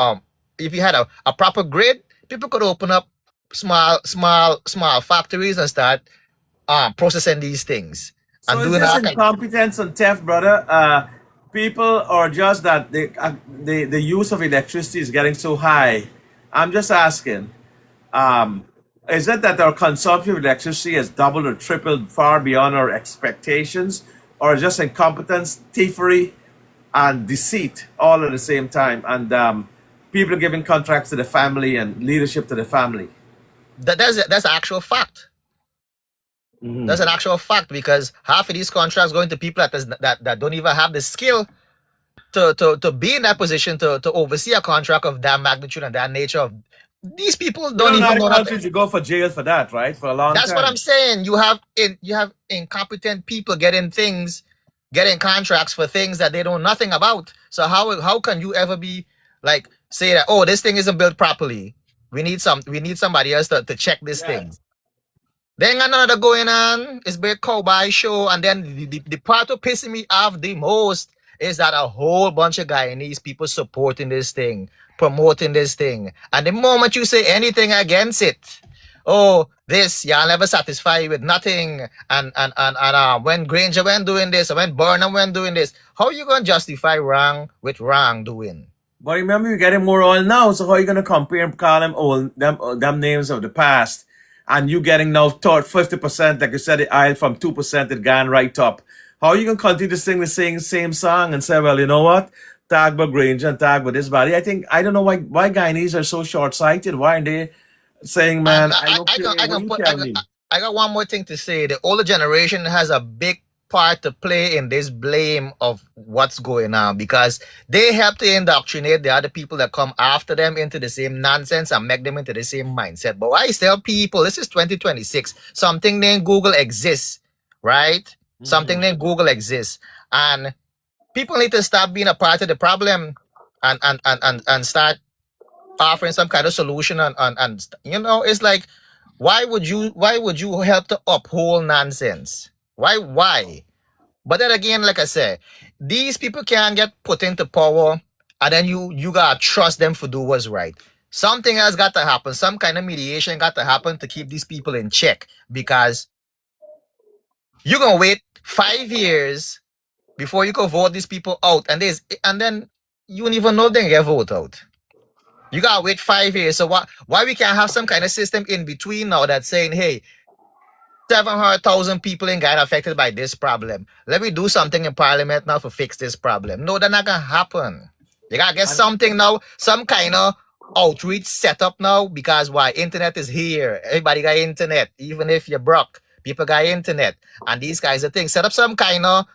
if you had a proper grid, people could open up small factories and start processing these things. So is this incompetence and theft, brother? People are just that the use of electricity is getting so high. I'm just asking, is it that our consumption of electricity has doubled or tripled far beyond our expectations, or just incompetence, thievery, and deceit all at the same time, and people giving contracts to the family and leadership to the family? That's an actual fact. Mm-hmm. That's an actual fact, because half of these contracts going to people that don't even have the skill to be in that position to oversee a contract of that magnitude and that nature. Of these people don't even know that. You go for jail for that, right? For a long time. That's what I'm saying. You have incompetent people getting contracts for things that they know nothing about. So how can you ever be like say that, oh, this thing isn't built properly? We need somebody else to check this thing. Then another going on is big cowboy show, and then the part of pissing me off the most is that a whole bunch of Guyanese people supporting this thing, promoting this thing, and the moment you say anything against it, oh, this y'all never satisfied with nothing, and when Granger went doing this, or when Burnham went doing this, how you gonna justify wrong with wrongdoing? But remember, you're getting more oil now, so how are you gonna compare and call them names of the past? And you getting now 50%, like you said, the oil from 2% it gone right up. How are you going to continue to sing the same song and say, well, you know what? Tag about Granger and tag about this body. I don't know why Guyanese are so short-sighted. Why aren't they saying, man, I got one more thing to say. The older generation has a big part to play in this blame of what's going on, because they help to indoctrinate the other people that come after them into the same nonsense and make them into the same mindset. But I tell people, this is 2026. Something named Google exists, right? Mm-hmm. Something named Google exists, and people need to stop being a part of the problem and start offering some kind of solution. And you know, it's like, why would you help to uphold nonsense? Why? But then again, like I said, these people can get put into power, and then you gotta trust them for do what's right. Something else got to happen. Some kind of mediation got to happen to keep these people in check, because you're gonna wait 5 years before you can vote these people out, and then you don't even know if they can get voted out. You gotta wait 5 years. So why we can't have some kind of system in between now that's saying, hey, 700,000 people in Guyana affected by this problem. Let me do something in Parliament now to fix this problem. No, that's not gonna happen. You gotta get something now, some kind of outreach set up now, because why? Internet is here. Everybody got internet, even if you're broke. People got internet, and these kinds of things. Set up some kind of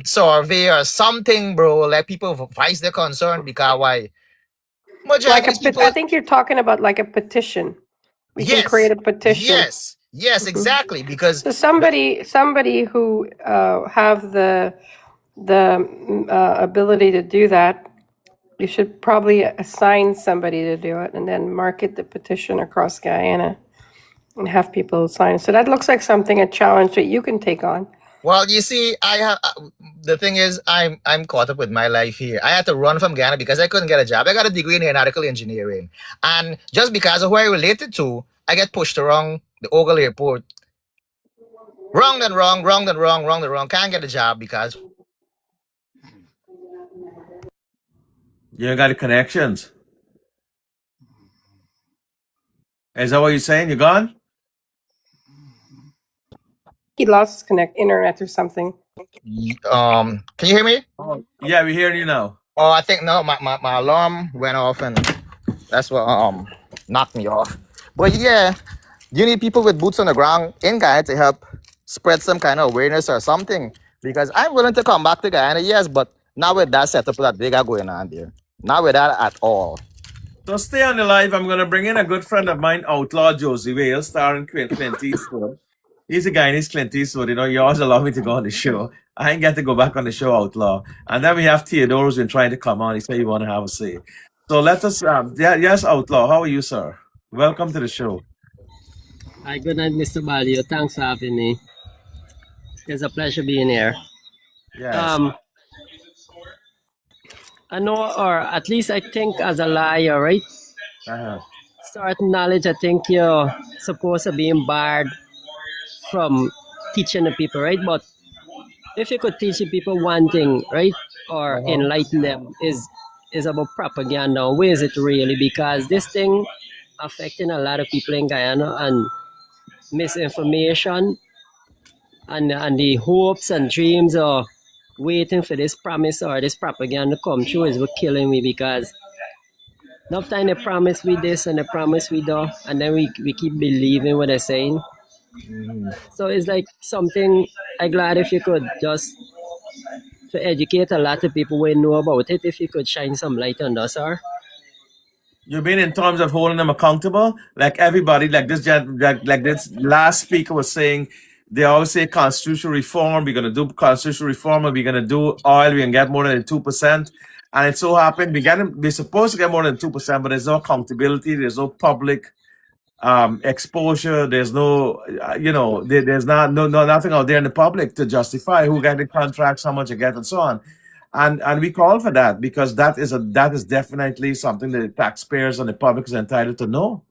survey or something, bro. Let people voice their concern, because why? Majority of people. I think you're talking about like a petition. We can create a petition. Yes, exactly. Because so somebody who have the ability to do that, you should probably assign somebody to do it, and then market the petition across Guyana and have people sign. So that looks like a challenge that you can take on. Well, you see, I have the thing is, I'm caught up with my life here. I had to run from Ghana because I couldn't get a job. I got a degree in aeronautical engineering, and just because of who I related to, I get pushed around the Ogle airport. Wrong. Can't get a job because you ain't got the connections. Is that what you're saying? You gone? He lost his internet or something. Can you hear me? Yeah, we're hearing you now. Oh, I think no, my alarm went off, and that's what knocked me off. But yeah, you need people with boots on the ground in Guyana to help spread some kind of awareness or something. Because I'm willing to come back to Guyana, yes, but not with that setup that they got going on there. Not with that at all. So stay on the live. I'm going to bring in a good friend of mine, Outlaw Josie Wales, starring Clint Eastwood. He's a Guyanese Clint Eastwood. You know, you always allow me to go on the show. I ain't get to go back on the show, Outlaw. And then we have Theodore who's been trying to come on. He said you want to have a say. So let us, yes, Outlaw. How are you, sir? Welcome to the show. Hi, good night, Mr. Baldeo. Thanks for having me. It's a pleasure being here. Yes. I know, or at least I think as a liar, right? Certain knowledge, I think you're supposed to be barred from teaching the people, right? But if you could teach the people one thing, right, or enlighten them, is about propaganda. Where is it really? Because this thing affecting a lot of people in Guyana, and misinformation and the hopes and dreams of waiting for this promise or this propaganda to come true is what killing me, because enough time they promise we this and they promise we that, and then we keep believing what they're saying. So it's like something I'm glad if you could just to educate a lot of people who know about it, if you could shine some light on that, sir. You mean in terms of holding them accountable? Like everybody, like this last speaker was saying, they always say constitutional reform, we're going to do constitutional reform, and we're going to do oil, we can get more than 2%. And it so happened, we're supposed to get more than 2%, but there's no accountability, there's no public exposure, there's no, there's nothing out there in the public to justify who got the contracts, how much you get, and so on. And we call for that, because that is definitely something that the taxpayers and the public is entitled to know.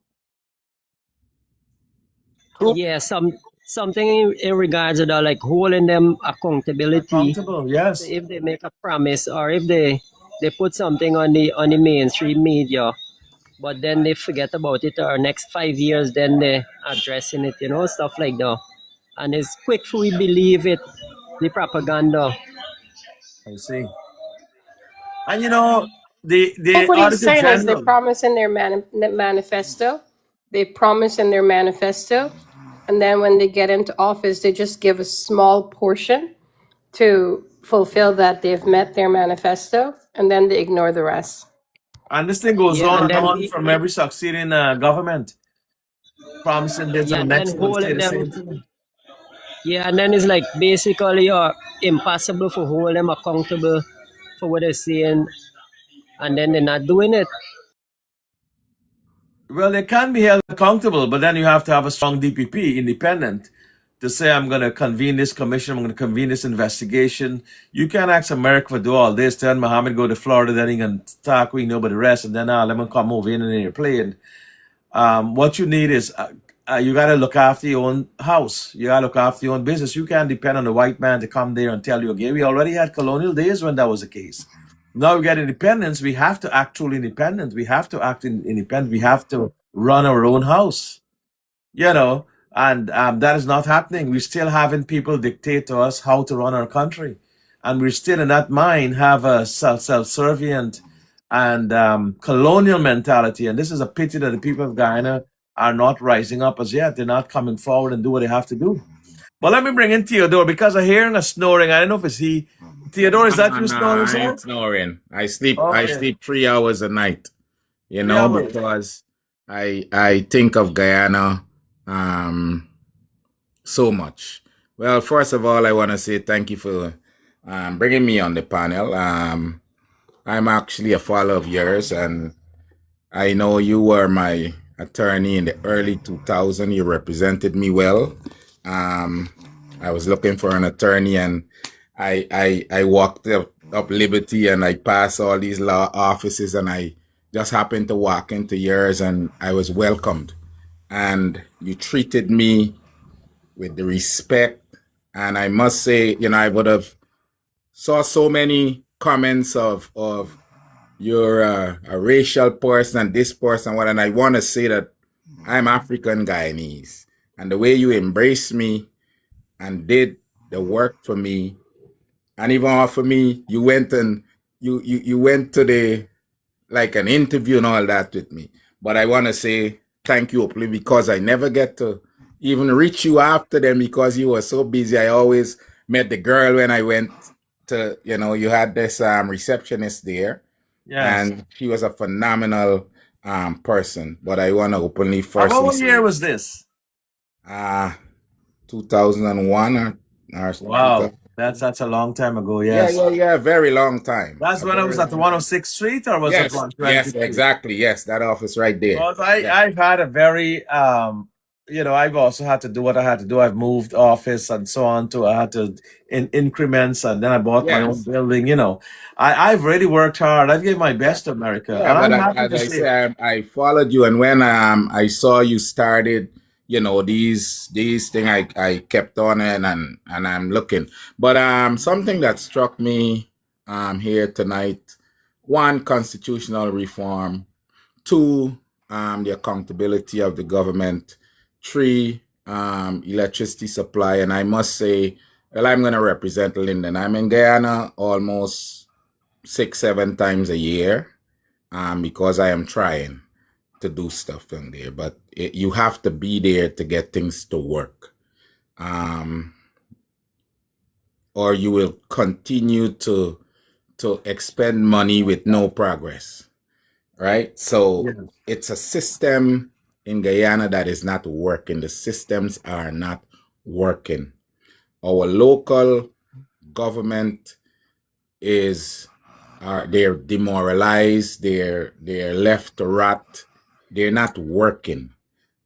Yeah, something in regards to that, like holding them accountable, yes. If they make a promise, or if they put something on the mainstream media, but then they forget about it, or next 5 years then they're addressing it, stuff like that. And it's quick for we believe it, the propaganda. I see. And the what he's saying is they promise in their manifesto. They promise in their manifesto, and then when they get into office, they just give a small portion to fulfill that they've met their manifesto, and then they ignore the rest. And this thing goes on and on from every succeeding government, promising this and the next one say the same thing. Yeah, and then it's like basically impossible for hold them accountable for what they're saying, and then they're not doing it. Well, they can be held accountable, but then you have to have a strong DPP, independent, to say, I'm going to convene this commission, I'm going to convene this investigation. You can't ask America to do all this. Then Mohammed go to Florida, then he can talk, we know about the rest, and then let me come over in and you're playing. What you need is you got to look after your own house. You got to look after your own business. You can't depend on the white man to come there and tell you, okay, we already had colonial days when that was the case. Now we get independence. We have to act truly independent. We have to act independent. We have to run our own house, you know, and that is not happening. We're still having people dictate to us how to run our country. And we're still in that mind have a self-servient and colonial mentality. And this is a pity that the people of Guyana are not rising up as yet. They're not coming forward and do what they have to do. But let me bring in Theodore because I'm hearing a snoring. I don't know if it's he. Theodore, is that you snoring? I ain't snoring. I sleep. Okay. I sleep 3 hours a night. You 3 know, hours. because I think of Guyana so much. Well, first of all, I want to say thank you for bringing me on the panel. I'm actually a follower of yours, and I know you were my attorney in the early 2000s. You represented me well. I was looking for an attorney, and I walked up Liberty, and I passed all these law offices, and I just happened to walk into yours, and I was welcomed. And you treated me with the respect. And I must say, you know, I would have saw so many comments of you're a racial person and this person, what, and I want to say that I'm African Guyanese. And the way you embraced me and did the work for me, and even for me, you went and you went to the like an interview and all that with me. But I want to say thank you openly because I never get to even reach you after them because you were so busy. I always met the girl when I went to, you know, you had this receptionist there. Yes. And she was a phenomenal person. But I want to openly first. What year was this? 2001 or wow. That's a long time ago. Yes. Yeah, very long time. That's when I was at the 106th Street, or was it 120? Yes, exactly. Yes, that office right there. Well, I've had a very, you know, I've also had to do what I had to do. I've moved office and so on I had to in increments, and then I bought my own building. You know, I've really worked hard. I've given my best to America. Yeah, and but I'm happy as I say, I followed you, and when I saw you started, you know, these things, I kept on it, and I'm looking. But something that struck me here tonight: 1, constitutional reform; 2, the accountability of the government; 3, electricity supply. And I must say, well, I'm going to represent Linden. I'm in Guyana almost 6-7 times a year because I am trying to do stuff in there, but you have to be there to get things to work, or you will continue to expend money with no progress, right? So it's a system in Guyana that is not working. The systems are not working. Our local government they're demoralized, they're left to rot, they're not working.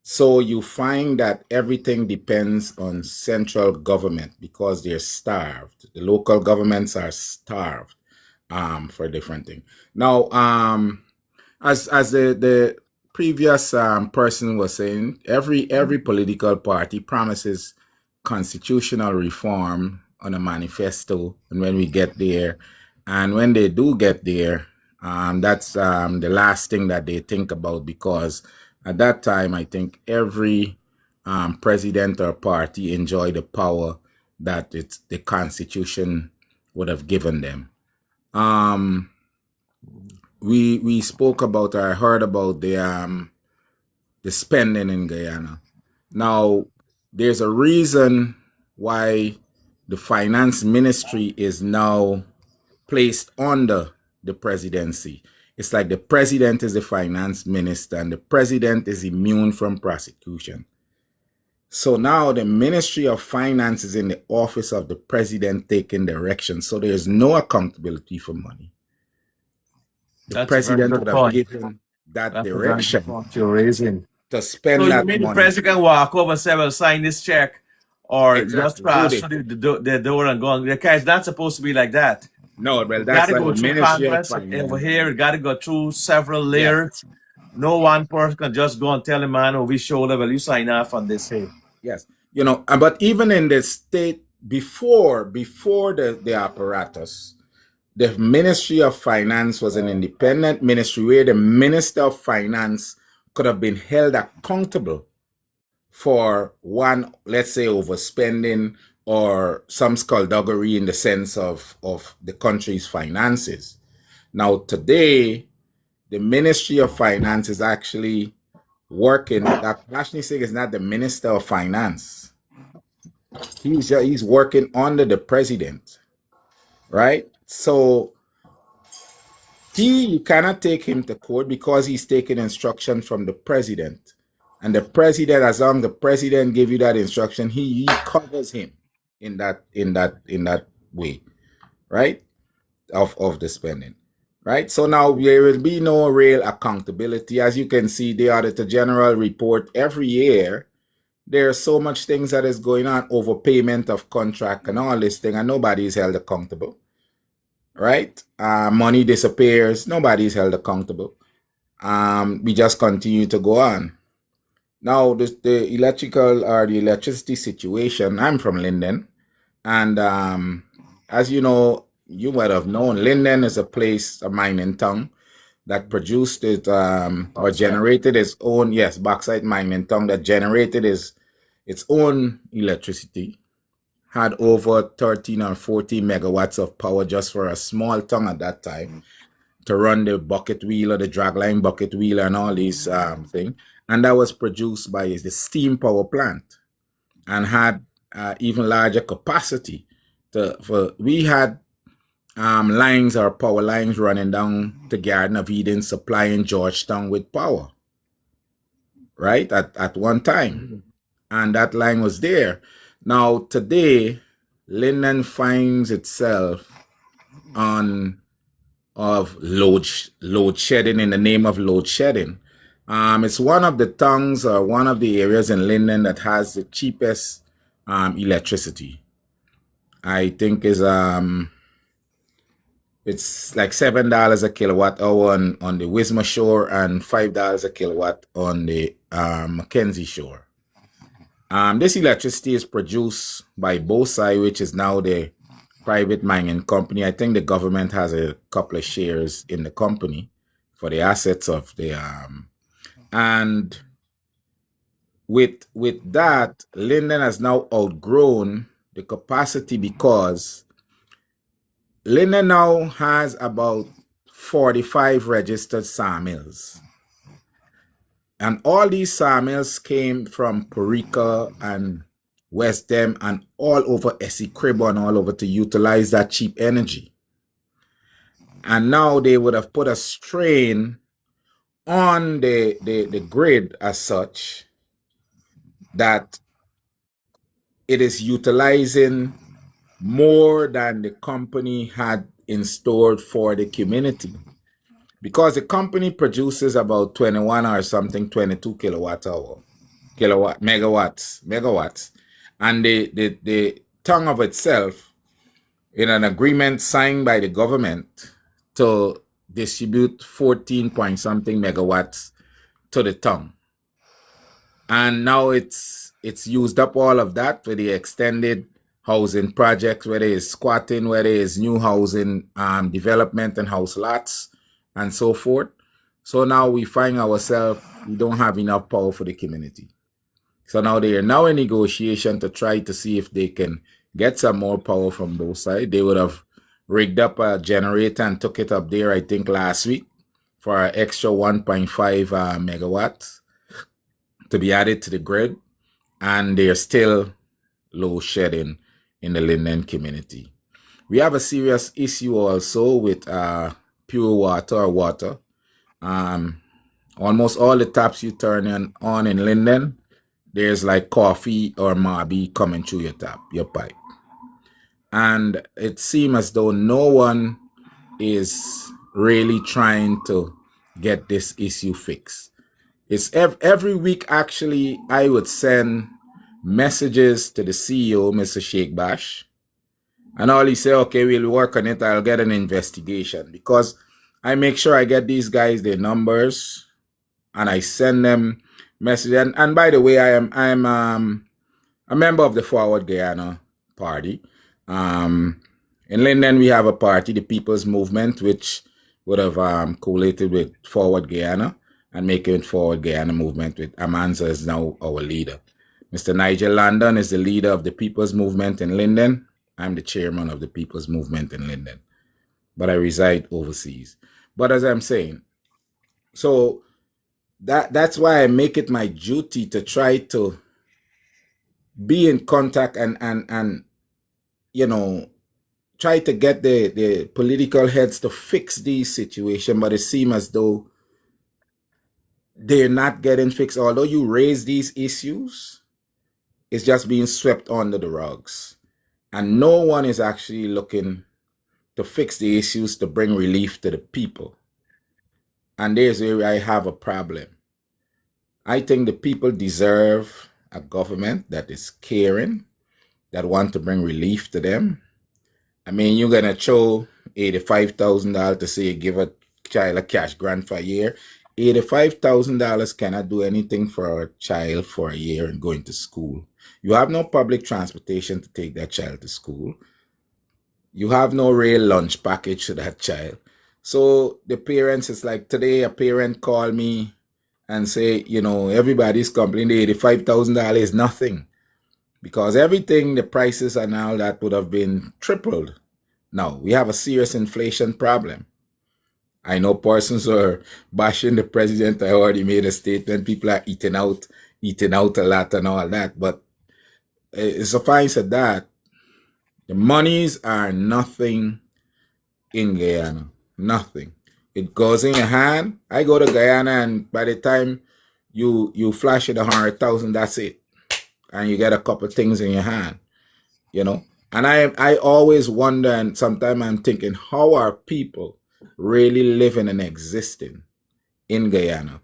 So you find that everything depends on central government because they're starved. The local governments are starved for different things. Now, as the previous person was saying, every political party promises constitutional reform on a manifesto, and when we get there, and when they do get there, that's the last thing that they think about, because at that time, I think every president or party enjoyed the power that the Constitution would have given them. We spoke about, or I heard about the spending in Guyana. Now, there's a reason why the finance ministry is now placed under the presidency. It's like the president is the finance minister, and the president is immune from prosecution. So now the Ministry of Finance is in the office of the president taking direction. So there's no accountability for money. The president would have given that direction you're raising to spend so that you mean money. the president can walk over and say, well, sign this check, or just Exactly. Do pass they? through the door and go on. Okay, it's not supposed to be like that. No, well, It got that's to like go the through Ministry of Congress over Finance. here. It got to go through several Yes. layers. No one person can just go and tell a man over his shoulder, well, you sign off on this here. Yes. You know, but even in the state before the apparatus, the Ministry of Finance was an independent ministry where the Minister of Finance could have been held accountable for one, let's say, overspending or some skullduggery in the sense of the country's finances. Now, today, the Ministry of Finance is actually working. That Lashni Singh is not the Minister of Finance. He's working under the president, right? So you cannot take him to court because he's taking instruction from the president. And the president, as long as the president give you that instruction, he covers him in that way, right? Of the spending. Right? So now there will be no real accountability. As you can see, the Auditor General report every year, there's so much things that is going on, overpayment of contract and all this thing, and nobody is held accountable. Right? Money disappears, nobody is held accountable. We just continue to go on. Now, the electrical or the electricity situation, I'm from Linden, and as you know, you might have known, Linden is a place, a mining town, that produced it or generated its own, yes, bauxite mining town that generated its own electricity, had over 13 or 14 megawatts of power just for a small town at that time to run the bucket wheel or the dragline bucket wheel and all these things. And that was produced by the steam power plant and had even larger capacity. We had lines or power lines running down the Garden of Eden, supplying Georgetown with power, right, at one time. And that line was there. Now, today, Linden finds itself on of load shedding in the name of load shedding. It's one of the towns or one of the areas in Linden that has the cheapest electricity. I think is it's like $7 a kilowatt hour on the Wismar shore and $5 a kilowatt on the Mackenzie shore. This electricity is produced by Bosai, which is now the private mining company. I think the government has a couple of shares in the company for the assets of the and with that, Linden has now outgrown the capacity because Linden now has about 45 registered sawmills. And all these sawmills came from Porica and West Dem and all over Essequibo and all over to utilize that cheap energy. And now they would have put a strain on the grid as such that it is utilizing more than the company had in store for the community. Because the company produces about 21 or something, 22 megawatts. And the tongue of itself, in an agreement signed by the government to distribute 14 point something megawatts to the tongue. And now it's used up all of that for the extended housing projects, whether it's squatting, whether it's new housing development and house lots and so forth. So now we find ourselves, we don't have enough power for the community. So now they are now in negotiation to try to see if they can get some more power from those sides. They would have rigged up a generator and took it up there, I think, last week for an extra 1.5 megawatts to be added to the grid. And they're still low shedding in the Linden community. We have a serious issue also with pure water or water. Almost all the taps you turn on in Linden, there's like coffee or Marby coming through your pipe. And it seems as though no one is really trying to get this issue fixed. It's every week, actually, I would send messages to the CEO, Mr. Sheikh Bash. And all he said, okay, we'll work on it. I'll get an investigation, because I make sure I get these guys their numbers and I send them messages. And by the way, I'm a member of the Forward Guyana Party. In Linden, we have a party, the People's Movement, which would have collated with Forward Guyana and making Forward Guyana Movement with Amanza is now our leader. Mr. Nigel Landon is the leader of the People's Movement in Linden. I'm the chairman of the People's Movement in Linden, but I reside overseas. But as I'm saying, so that's why I make it my duty to try to be in contact and you know, try to get the political heads to fix these situations, but it seems as though they're not getting fixed. Although you raise these issues, it's just being swept under the rugs. And no one is actually looking to fix the issues, to bring relief to the people. And there's where I have a problem. I think the people deserve a government that is caring, that want to bring relief to them. I mean, you're going to show $85,000 to say give a child a cash grant for a year. $85,000 cannot do anything for a child for a year and going to school. You have no public transportation to take that child to school. You have no real lunch package to that child. So the parents, it's like today a parent called me and say, you know, everybody's complaining $85,000 is nothing, because everything, the prices and all that would have been tripled. Now, we have a serious inflation problem. I know persons are bashing the president. I already made a statement. People are eating out a lot and all that. But suffice at that, the monies are nothing in Guyana. Nothing. It goes in your hand. I go to Guyana, and by the time you flash it 100,000, that's it. And you get a couple things in your hand, you know. And I always wonder, and sometimes I'm thinking, how are people really living and existing in Guyana?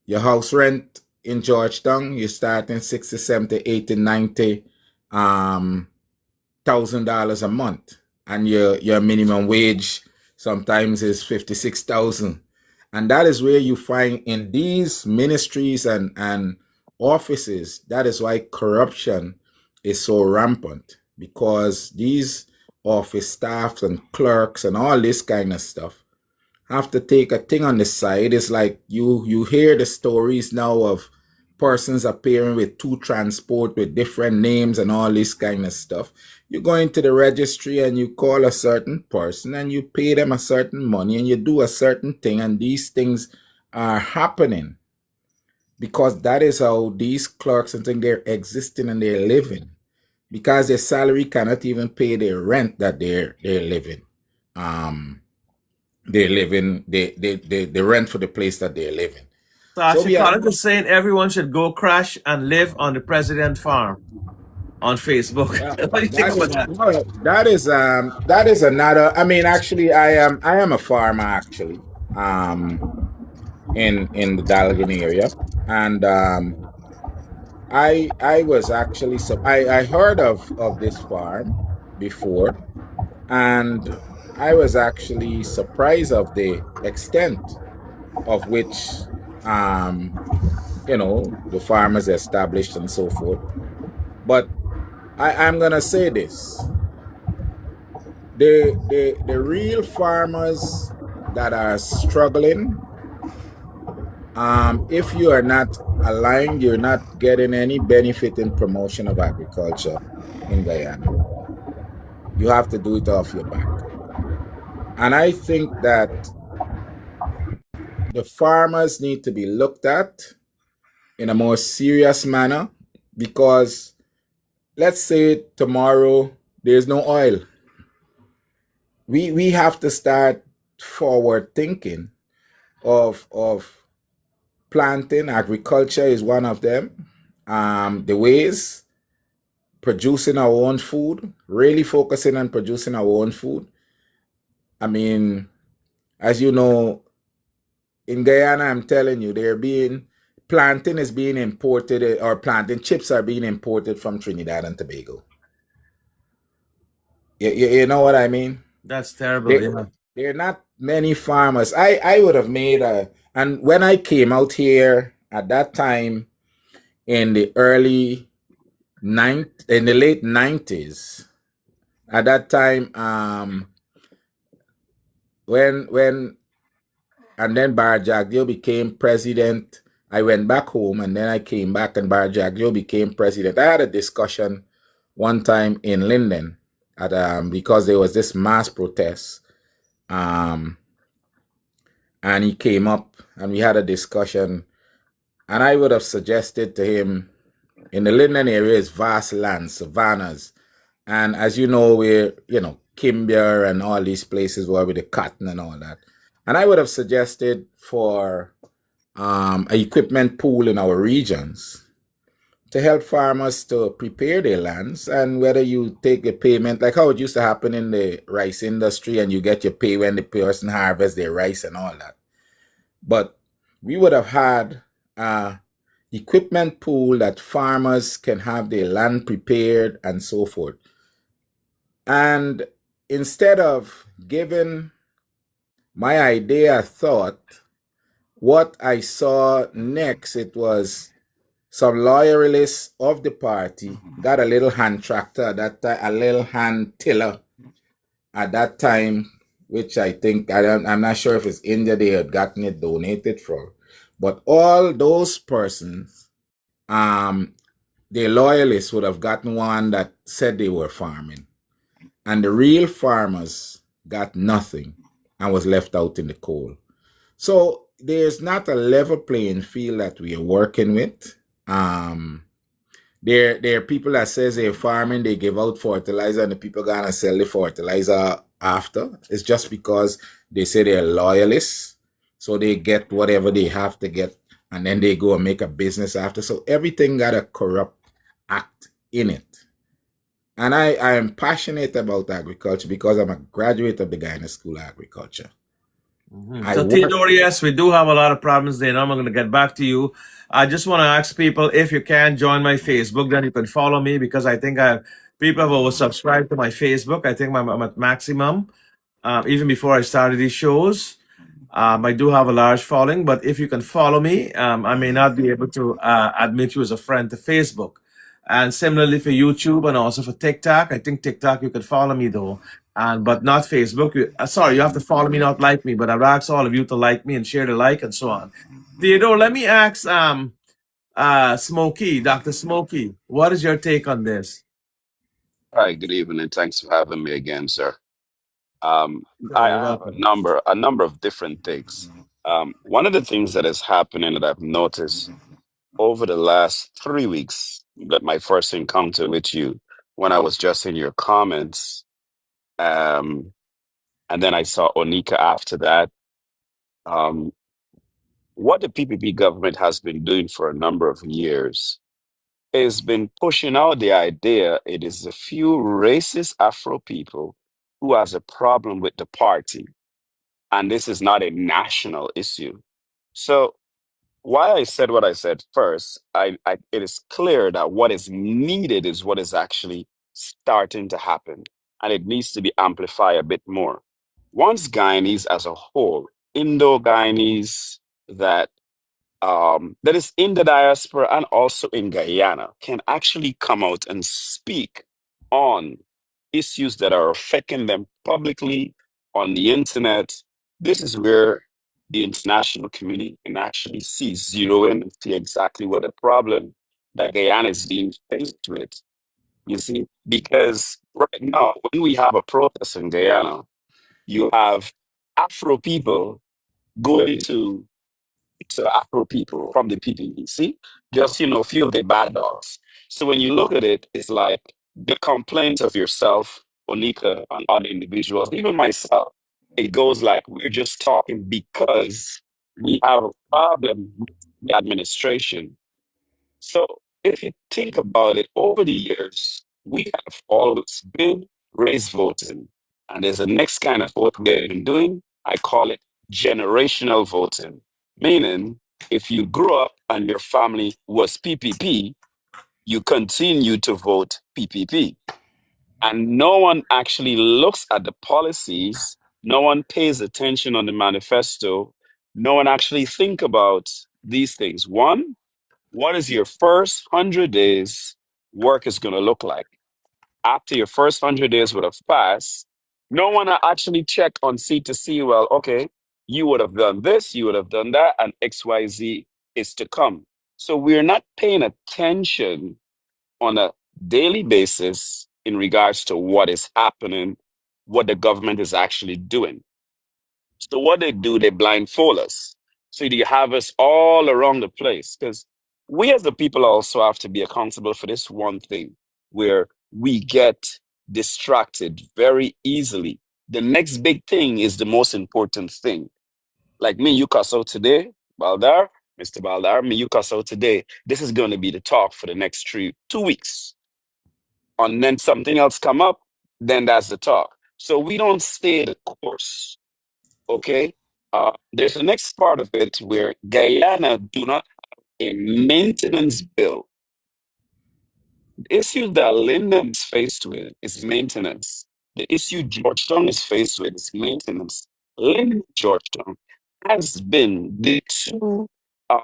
Your house rent in Georgetown, you start in 60, 70, 80, 90 $1,000 a month, and your minimum wage sometimes is 56,000, and that is where you find in these ministries and offices. That is why corruption is so rampant, because these office staffs and clerks and all this kind of stuff have to take a thing on the side. It's like you hear the stories now of persons appearing with two transport with different names and all this kind of stuff. You go into the registry and you call a certain person and you pay them a certain money and you do a certain thing, and these things are happening because that is how these clerks and things, they're existing and they're living, because their salary cannot even pay their rent that they're living. They're living they rent for the place that they're living. So actually, Colin is saying everyone should go crash and live on the president farm on Facebook. What do you think about that? That is another. I mean, actually, I am a farmer actually, in the Dalgan area, and I was actually I heard of this farm before, and I was actually surprised of the extent of which you know, the farmers established and so forth. But I'm gonna say this: the real farmers that are struggling, if you are not aligned, you're not getting any benefit in promotion of agriculture in Guyana. You have to do it off your back. And I think that the farmers need to be looked at in a more serious manner, because let's say tomorrow there's no oil. We have to start forward thinking of planting. Agriculture is one of them. The ways, producing our own food, really focusing on producing our own food. I mean, as you know, in Guyana, I'm telling you, they're being plantain is being imported, or plantain chips are being imported from Trinidad and Tobago. You know what I mean? That's terrible. There, Yeah. there are not many farmers. I would have made and when I came out here at that time in the late 90s, at that time, when and then Barjagdeo became president, I went back home and then I came back and Barjagdeo became president. I had a discussion one time in Linden at because there was this mass protest. And he came up and we had a discussion, and I would have suggested to him, in the Linden area is vast land, savannas, and as you know, we're, Kimbia and all these places where with the cotton and all that, and I would have suggested for a equipment pool in our regions to help farmers to prepare their lands, and whether you take a payment like how it used to happen in the rice industry, and you get your pay when the person harvests their rice and all that. But we would have had a equipment pool that farmers can have their land prepared and so forth. And instead of giving my idea a thought, what I saw next, it was some loyalists of the party got a little hand tractor at that time, a little hand tiller at that time, which I think, I'm not sure if it's India they had gotten it donated from. But all those persons, the loyalists would have gotten one that said they were farming. And the real farmers got nothing and was left out in the cold. So there's not a level playing field that we are working with. There are people that says they're farming, they give out fertilizer, and the people gonna sell the fertilizer after. It's just because they say they're loyalists, so they get whatever they have to get, and then they go and make a business after. So everything got a corrupt act in it. And I am passionate about agriculture because I'm a graduate of the Guyana School of Agriculture. So, Theodore, yes, we do have a lot of problems there. Now I'm going to get back to you. I just want to ask people, if you can join my Facebook, then you can follow me, because I think people have oversubscribed to my Facebook. I think I'm at maximum, even before I started these shows. I do have a large following, but if you can follow me, I may not be able to admit you as a friend to Facebook. And similarly for YouTube and also for TikTok. I think TikTok you can follow me though, but not Facebook. Sorry, you have to follow me, not like me. But I've asked all of you to like me and share the like and so on. Theodore, let me ask Smokey, Dr. Smokey, what is your take on this? Hi, good evening. Thanks for having me again, sir. Sure, I you're have welcome. a number of different things. One of the things that is happening that I've noticed over the last 3 weeks, that my first encounter with you, when I was just in your comments, and then I saw Onika after that. What the PPP government has been doing for a number of years is been pushing out the idea it is a few racist Afro people who has a problem with the party, and this is not a national issue. So why I said what I said first, it is clear that what is needed is what is actually starting to happen, and it needs to be amplified a bit more. Once Guyanese as a whole, Indo-Guyanese that that is in the diaspora and also in Guyana can actually come out and speak on issues that are affecting them publicly on the internet. This is where the international community can actually zero in and see exactly what the problem that Guyana is being faced with. You see, because right now, when we have a protest in Guyana, you have Afro people going to Afro people from the PPEC, just, a few of the bad dogs. So when you look at it, it's like the complaints of yourself, Onika, and other individuals, even myself, it goes like we're just talking because we have a problem with the administration. So if you think about it, over the years, we have always been race voting. And there's a next kind of vote we've been doing. I call it generational voting, meaning If you grew up and your family was PPP, you continue to vote PPP. And no one actually looks at the policies. No one pays attention on the manifesto. No one actually think about these things. One, what is your first 100 days work is going to look like? After your first 100 days would have passed, no one actually check on C to see, well, okay, you would have done this, you would have done that, and XYZ is to come. So we're not paying attention on a daily basis in regards to what is happening, what the government is actually doing. So what they do, they blindfold us. So you have us all around the place because we as the people also have to be accountable for this one thing where we get distracted very easily. The next big thing is the most important thing. Like me, you cuss out today, Baldar, Mr. Baldar, me, you cuss out today. This is going to be the talk for the next 2 weeks. And then something else come up, then that's the talk. So we don't stay the course. Okay. There's the next part of it where Guyana do not have a maintenance bill. The issue that Lyndon is faced with is maintenance. The issue Georgetown is faced with is maintenance. Lyndon Georgetown has been uh,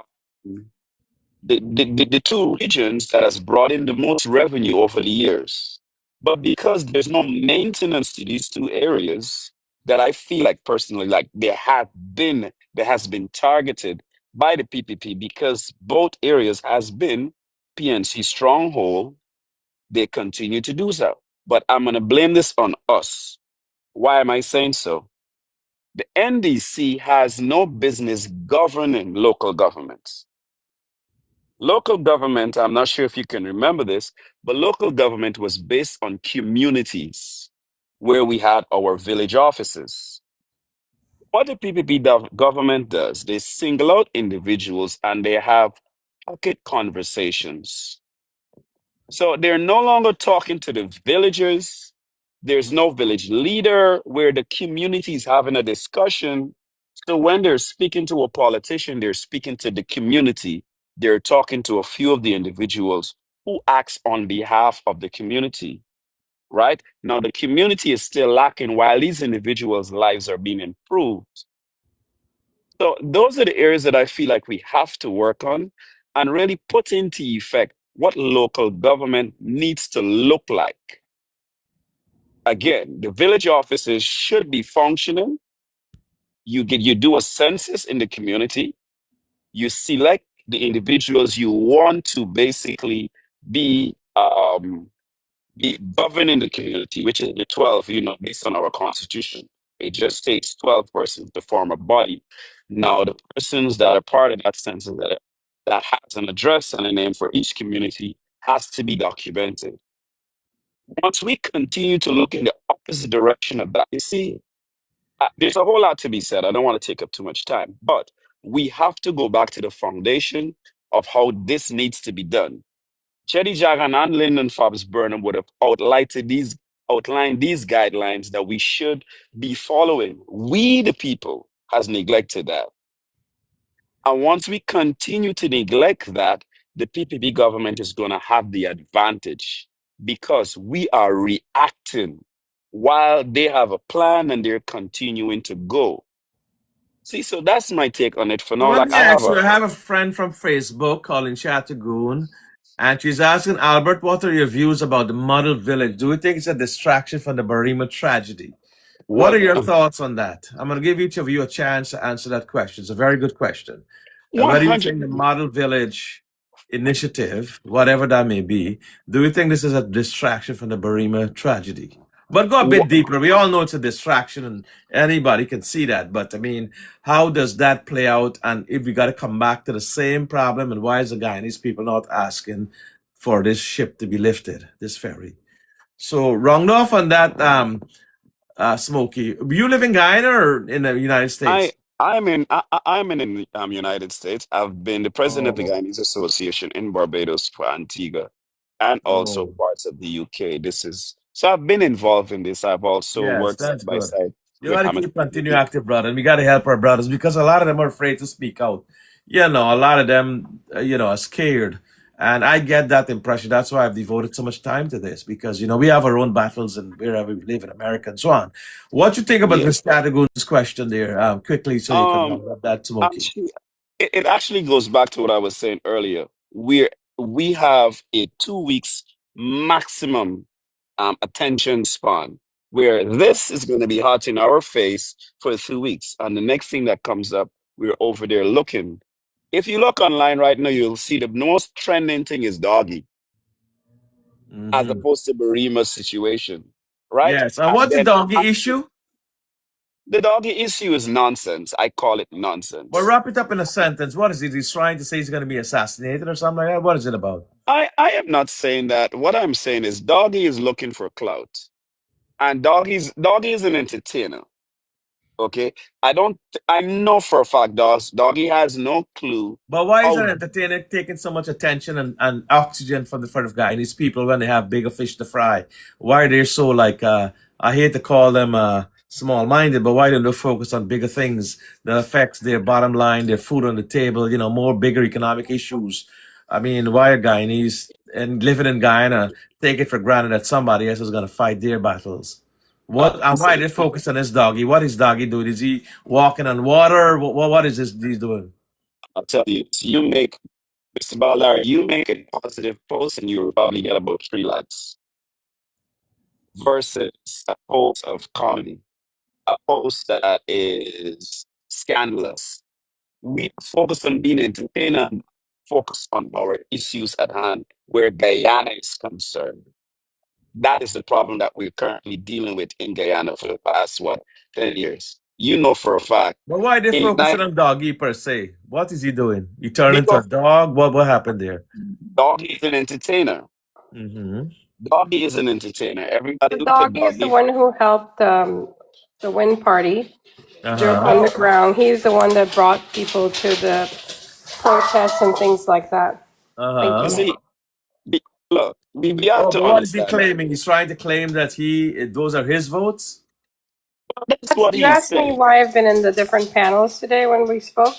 the two regions that has brought in the most revenue over the years. But because there's no maintenance to these two areas, that I feel like personally, like there has been targeted by the PPP because both areas has been PNC stronghold. They continue to do so. But I'm going to blame this on us. Why am I saying so? The NDC has no business governing local governments. Local government, I'm not sure if you can remember this, but local government was based on communities where we had our village offices. What the PPP government does, they single out individuals and they have pocket conversations. So they're no longer talking to the villagers. There's no village leader where the community is having a discussion. So when they're speaking to a politician, they're speaking to the community. They're talking to a few of the individuals who acts on behalf of the community, right? Now, the community is still lacking while these individuals' lives are being improved. So those are the areas that I feel like we have to work on and really put into effect what local government needs to look like. Again, the village offices should be functioning. You do a census in the community. You select the individuals you want to basically be governing the community, which is the 12, based on our constitution. It just takes 12 persons to form a body. Now, the persons that are part of that census that has an address and a name for each community has to be documented. Once we continue to look in the opposite direction of that, you see, there's a whole lot to be said. I don't want to take up too much time, but we have to go back to the foundation of how this needs to be done. Chetty Jagan and Lyndon Fobbs Burnham would have outlined these guidelines that we should be following. We, the people, has neglected that. And once we continue to neglect that, the PPP government is going to have the advantage because we are reacting while they have a plan and they're continuing to go. See, so that's my take on it for So now. let Like me ask you, I have a friend from Facebook calling Chattagoon, and she's asking Albert, what are your views about the model village? Do you think it's a distraction from the Barima tragedy? What are what your thoughts on that? I'm going to give each of you a chance to answer that question. It's a very good question. Whether you 100 think the model village initiative, whatever that may be, do you think this is a distraction from the Barima tragedy? But go a bit deeper. We all know it's a distraction and anybody can see that. But I mean, how does that play out? And if we got to come back to the same problem, and why is the Guyanese people not asking for this ship to be lifted, this ferry? So round off on that, Smokey, you live in Guyana or in the United States? I'm in the United States. I've been the president of the Oh, Guyanese Association in Barbados for Antigua and also oh. parts of the UK. So I've been involved in this. I've also Yes, worked side that's by good. side You with got to Hamid keep continue Kennedy. active, brother. And we got to help our brothers because a lot of them are afraid to speak out. a lot of them, are scared. And I get that impression. That's why I've devoted so much time to this because, we have our own battles and wherever we live in America and so on. What you think about Yeah. Mr. Atagun's question there, quickly, so you can Um, round up that smoky? actually, it actually goes back to what I was saying earlier. We have a 2 weeks maximum attention span where this is going to be hot in our face for 2 weeks, and the next thing that comes up, we're over there looking. If you look online right now, you'll see the most trending thing is doggy, as Hmm. opposed to Barima's situation, right? Yes. And And what's the then doggy issue? the doggy issue is nonsense. I call it Well, nonsense. wrap it up in a sentence. What is it? He's trying to say he's going to be assassinated or something like that? What is it about? I am not saying that. What I'm saying is doggy is looking for clout. And doggy is an entertainer. Okay. I know for a fact doggy has no clue But why is how an entertainer taking so much attention and oxygen from the front of guy and these people when they have bigger fish to fry? Why are they so like I hate to call them small minded, but why don't they focus on bigger things that affects their bottom line, their food on the table, more bigger economic issues? I mean, why are Guyanese and living in Guyana take it for granted that somebody else is gonna fight their battles? What and why listen, they focus on this doggy? What is doggy doing? Is he walking on water? What is this he's doing? I'll tell you, you make Mr. Ballard, you make a positive post and you will probably get about 3 likes versus a post of comedy, a post that is scandalous. We focus on being entertained, focus on our issues at hand where Guyana is concerned. That is the problem that we're currently dealing with in Guyana for the past, 10 years. You know for a fact. But why they In focusing nine, on doggy per se? What is he doing? He turned into a because dog? What happened there? Doggy is an entertainer. Mm-hmm. Doggy is an entertainer. Everybody The look at doggy is the Doggy. one who helped the Wind Party jump Uh-huh. on the ground. He's the one that brought people to the protests and things like that. Thank Uh-huh. You you. see, be, look, we have Oh, to but what is he understand that. claiming? He's trying to claim that those are his votes? That's what You he's asked me saying. why I've been in the different panels today when we spoke.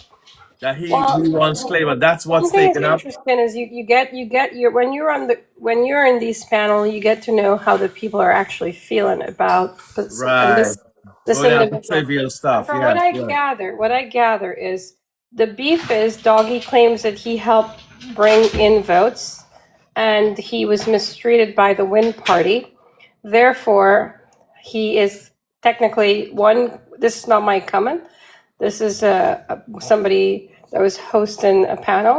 That he wants claim, and Well, that's what's one thing is taken up? interesting is you get your when you're in these panel, you get to know how the people are actually feeling about this and Right. this Go down to individual. trivial And stuff. from Yes, right. what I gather is the beef is Doggy claims that he helped bring in votes and he was mistreated by the Win Party. Therefore, he is technically one. This is not my comment. This is somebody that was hosting a panel.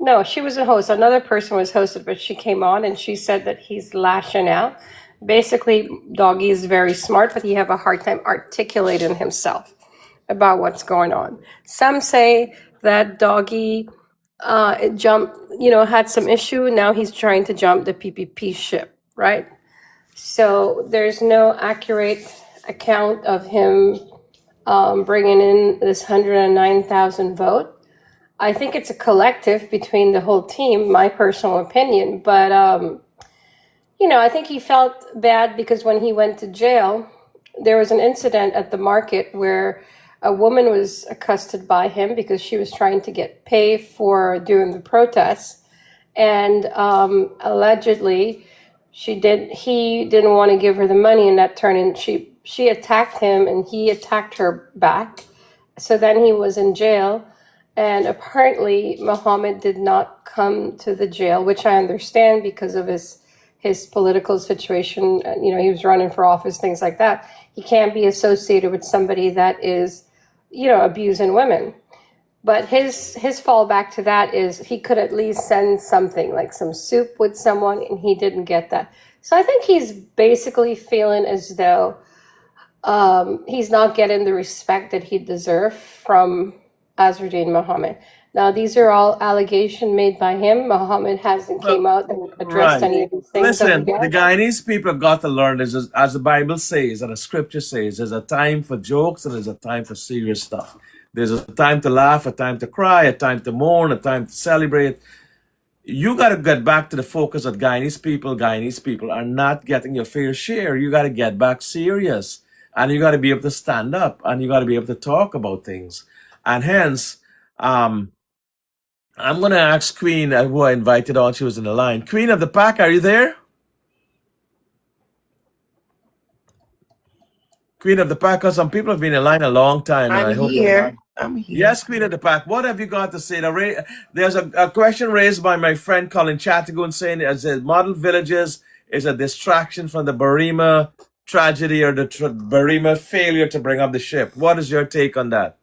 No, she was a host. Another person was hosted, but she came on and she said that he's lashing out. Basically, Doggy is very smart, but he have a hard time articulating himself about what's going on. Some say that Doggy had some issue. Now he's trying to jump the PPP ship, right? So there's no accurate account of him bringing in this 109,000 vote. I think it's a collective between the whole team, my personal opinion. But, I think he felt bad because when he went to jail, there was an incident at the market where a woman was accosted by him because she was trying to get pay for doing the protests. And allegedly, he didn't want to give her the money, and that turned in, she attacked him and he attacked her back. So then he was in jail. And apparently, Mohammed did not come to the jail, which I understand because of his political situation. He was running for office, things like that. He can't be associated with somebody that is, abusing women. But his fallback to that is he could at least send something like some soup with someone, and he didn't get that. So I think he's basically feeling as though he's not getting the respect that he deserves from Azruddin Mohammed. Now, these are all allegations made by him. Mohammed hasn't Well, came out and addressed right. any of these things of Listen, the yet. Guyanese people have got to learn this, as the Bible says and the scripture says, there's a time for jokes and there's a time for serious stuff. There's a time to laugh, a time to cry, a time to mourn, a time to celebrate. You got to get back to the focus that Guyanese people are not getting your fair share. You got to get back serious and you got to be able to stand up and you got to be able to talk about things. And hence, I'm going to ask Queen, who I invited on. She was in the line. Queen of the Pack, are you there? Queen of the Pack, because some people have been in line a long time, and I'm I hope they're not. here. I'm here. Yes, Queen of the Pack, what have you got to say? There's a question raised by my friend Colin Chattergoon saying that model villages is a distraction from the Barima tragedy or the Barima failure to bring up the ship. What is your take on that?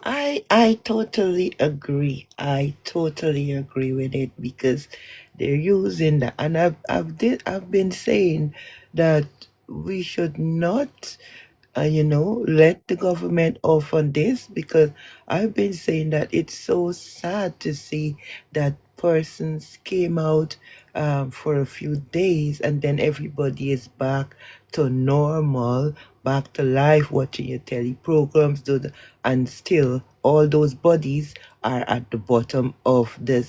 I totally agree. I totally agree with it because they're using that, and I've been saying that we should not let the government off on this because I've been saying that it's so sad to see that persons came out for a few days and then everybody is back to normal, back to life, watching your telly programs, and still all those bodies are at the bottom of the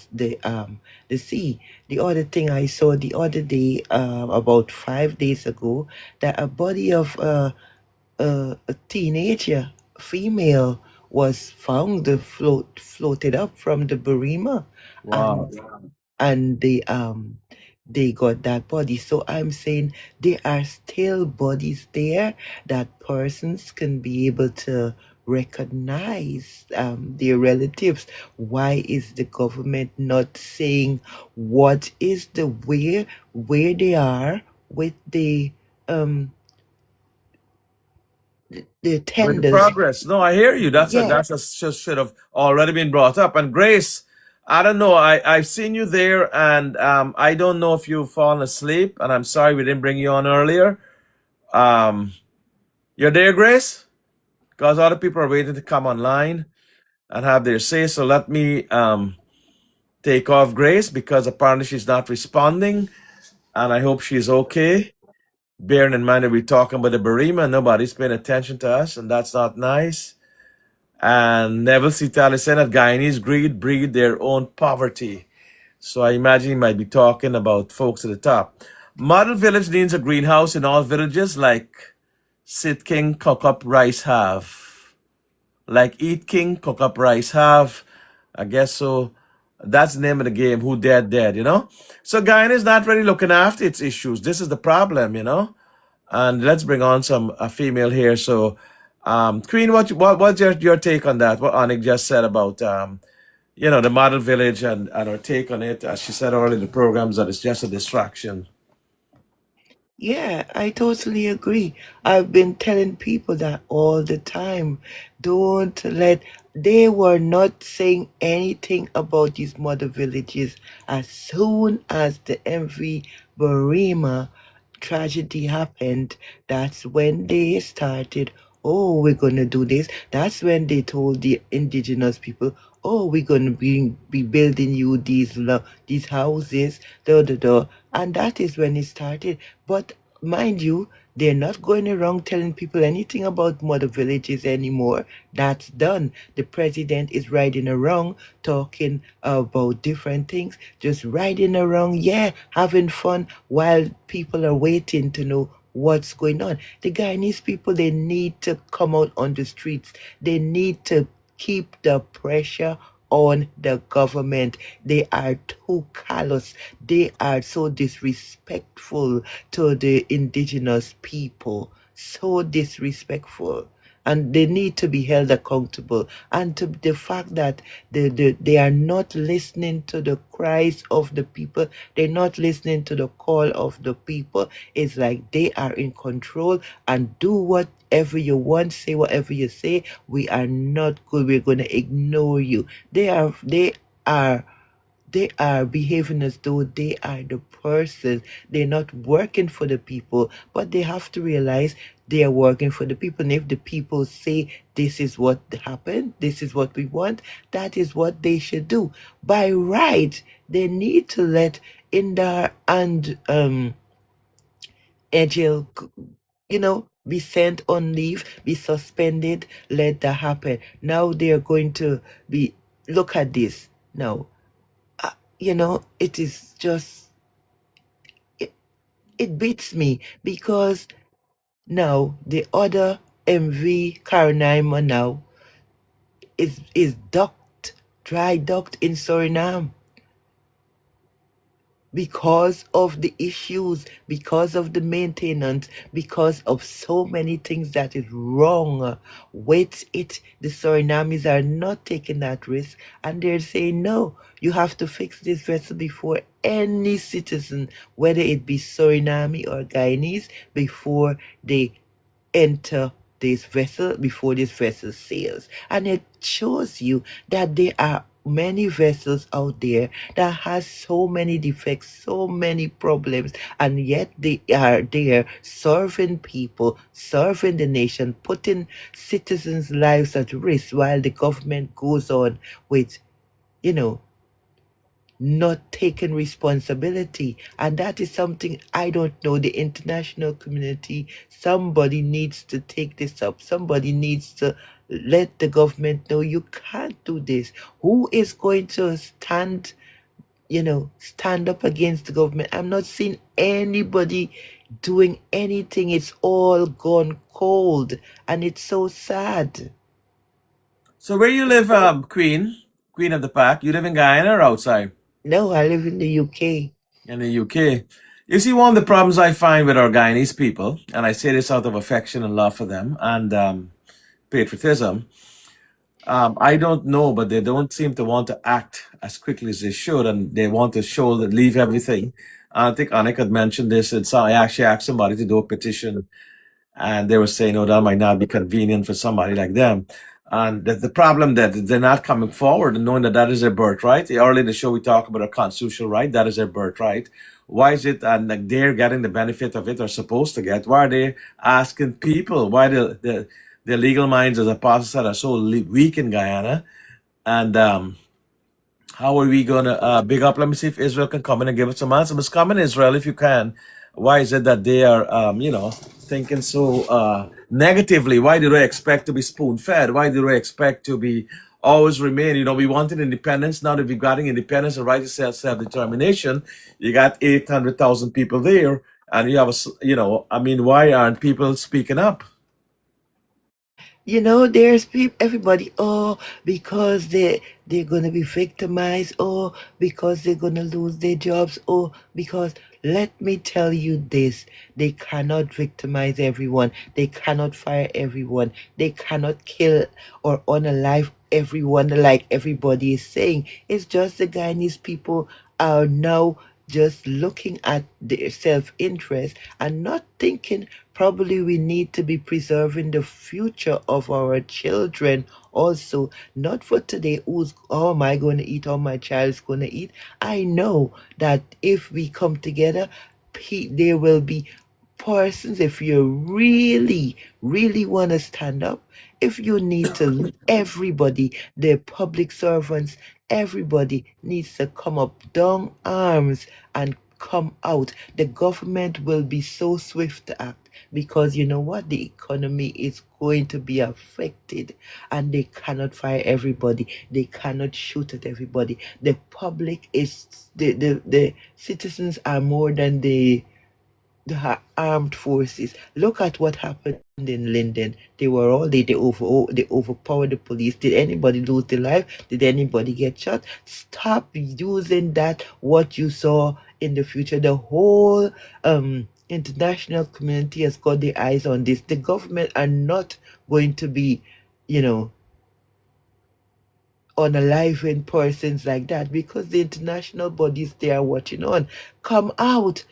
sea. The other thing I saw the other day, about 5 days ago, that a body of a teenager, female, was found floated up from the Barima, Wow. and they got that body. So I'm saying there are still bodies there that persons can be able to recognize their relatives. Why is the government not saying what is the where they are with um the With the tenders? progress. No, I hear you. Yeah. Should have already been brought up. And Grace, I don't know. I've seen you there, and I don't know if you've fallen asleep. And I'm sorry we didn't bring you on earlier. You're there, Grace, because other people are waiting to come online and have their say. So let me take off Grace because apparently she's not responding, and I hope she's okay. Bearing in mind that we're talking about the Barima, nobody's paying attention to us, and that's not nice. And Neville Citali said that Guyanese greed breed their own poverty. So I imagine he might be talking about folks at the top. Model village needs a greenhouse in all villages like Sit King, Cook Up, Rice have. Like Eat King, Cook Up, Rice have. I guess so. That's the name of the game. Who dead, you know? So Guyana is not really looking after its issues. This is the problem, you know? And let's bring on a female here. So, Queen, what's your take on that? What Anik just said about the model village and her take on it, as she said earlier in the programs, that it's just a distraction. Yeah, I totally agree. I've been telling people that all the time. They were not saying anything about these mother villages. As soon as the MV Barima tragedy happened, that's when they started, oh, we're going to do this. That's when they told the indigenous people, oh, we're going to be building you these houses, da, da, da. And that is when it started. But mind you, they're not going around telling people anything about mother villages anymore. That's done. The president is riding around talking about different things, just riding around, yeah, having fun while people are waiting to know what's going on. The Guyanese people, they need to come out on the streets. They need to keep the pressure on the government. They are too callous. They are so disrespectful to the indigenous people. So disrespectful. And they need to be held accountable. And to the fact that they are not listening to the cries of the people, they're not listening to the call of the people. It's like they are in control and do whatever you want, say whatever you say. We are not good. We're going to ignore you. They are behaving as though they are the person. They're not working for the people, but they have to realize they are working for the people. And if the people say this is what happened, this is what we want, that is what they should do. By right, they need to let Indar and Egil, be sent on leave, be suspended, let that happen. Now they are going to look at this. Now, it is just, it beats me because now the other MV Karanaima now is docked dry docked in Suriname because of the issues, because of the maintenance, because of so many things that is wrong with it. The Surinamis are not taking that risk, and they're saying, no, you have to fix this vessel before any citizen, whether it be Suriname or Guyanese, before they enter this vessel, before this vessel sails. And it shows you that there are many vessels out there that has so many defects, so many problems, and yet they are there serving people, serving the nation, putting citizens' lives at risk while the government goes on with, not taking responsibility. And that is something I don't know. The international community, somebody needs to take this up. Somebody needs to let the government know you can't do this. Who is going to stand up against the government? I'm not seeing anybody doing anything. It's all gone cold, and it's so sad. So where you live, Queen of the Pack? You live in Guyana or outside? No, I live in the UK. In the UK. You see, one of the problems I find with our Guyanese people, and I say this out of affection and love for them and patriotism, I don't know, but they don't seem to want to act as quickly as they should, and they want to show that leave everything. I think Anik had mentioned this. I actually asked somebody to do a petition, and they were saying, "Oh, that might not be convenient for somebody like them." And the problem that they're not coming forward and knowing that that is their birthright. Earlier in the show, we talked about a constitutional right. That is their birthright. Why is it and like they're getting the benefit of it or supposed to get? Why are they asking people? Why the legal minds, as Apostle said, are so weak in Guyana? And how are we going to big up? Let me see if Israel can come in and give us some answers. Come in, Israel, if you can. Why is it that they are, thinking so negatively? Why do they expect to be spoon-fed? Why do they expect to be always remain? We wanted independence. Now that we've gotten independence and right to self-determination, you got 800,000 people there, and you have why aren't people speaking up? There's people, everybody, because they're gonna be victimized, because they're gonna lose their jobs, because let me tell you this, they cannot victimize everyone, they cannot fire everyone, they cannot kill or unalive everyone like everybody is saying. It's just the Guyanese people are now just looking at their self-interest and not thinking probably we need to be preserving the future of our children also, not for today, how am I going to eat, how my child is going to eat. I know that if we come together, there will be persons, if you really, really want to stand up, if you need to, everybody, the public servants, everybody needs to come up, down arms, and come out. The government will be so swift to act because you know what? The economy is going to be affected and they cannot fire everybody. They cannot shoot at everybody. The public is, the citizens are more than the armed forces. Look at what happened in Linden. They overpowered the police. Did anybody lose their life? Did anybody get shot? Stop using that, what you saw in the future. The whole international community has got their eyes on this. The government are not going to be, unaliving persons like that because the international bodies they are watching on. Come out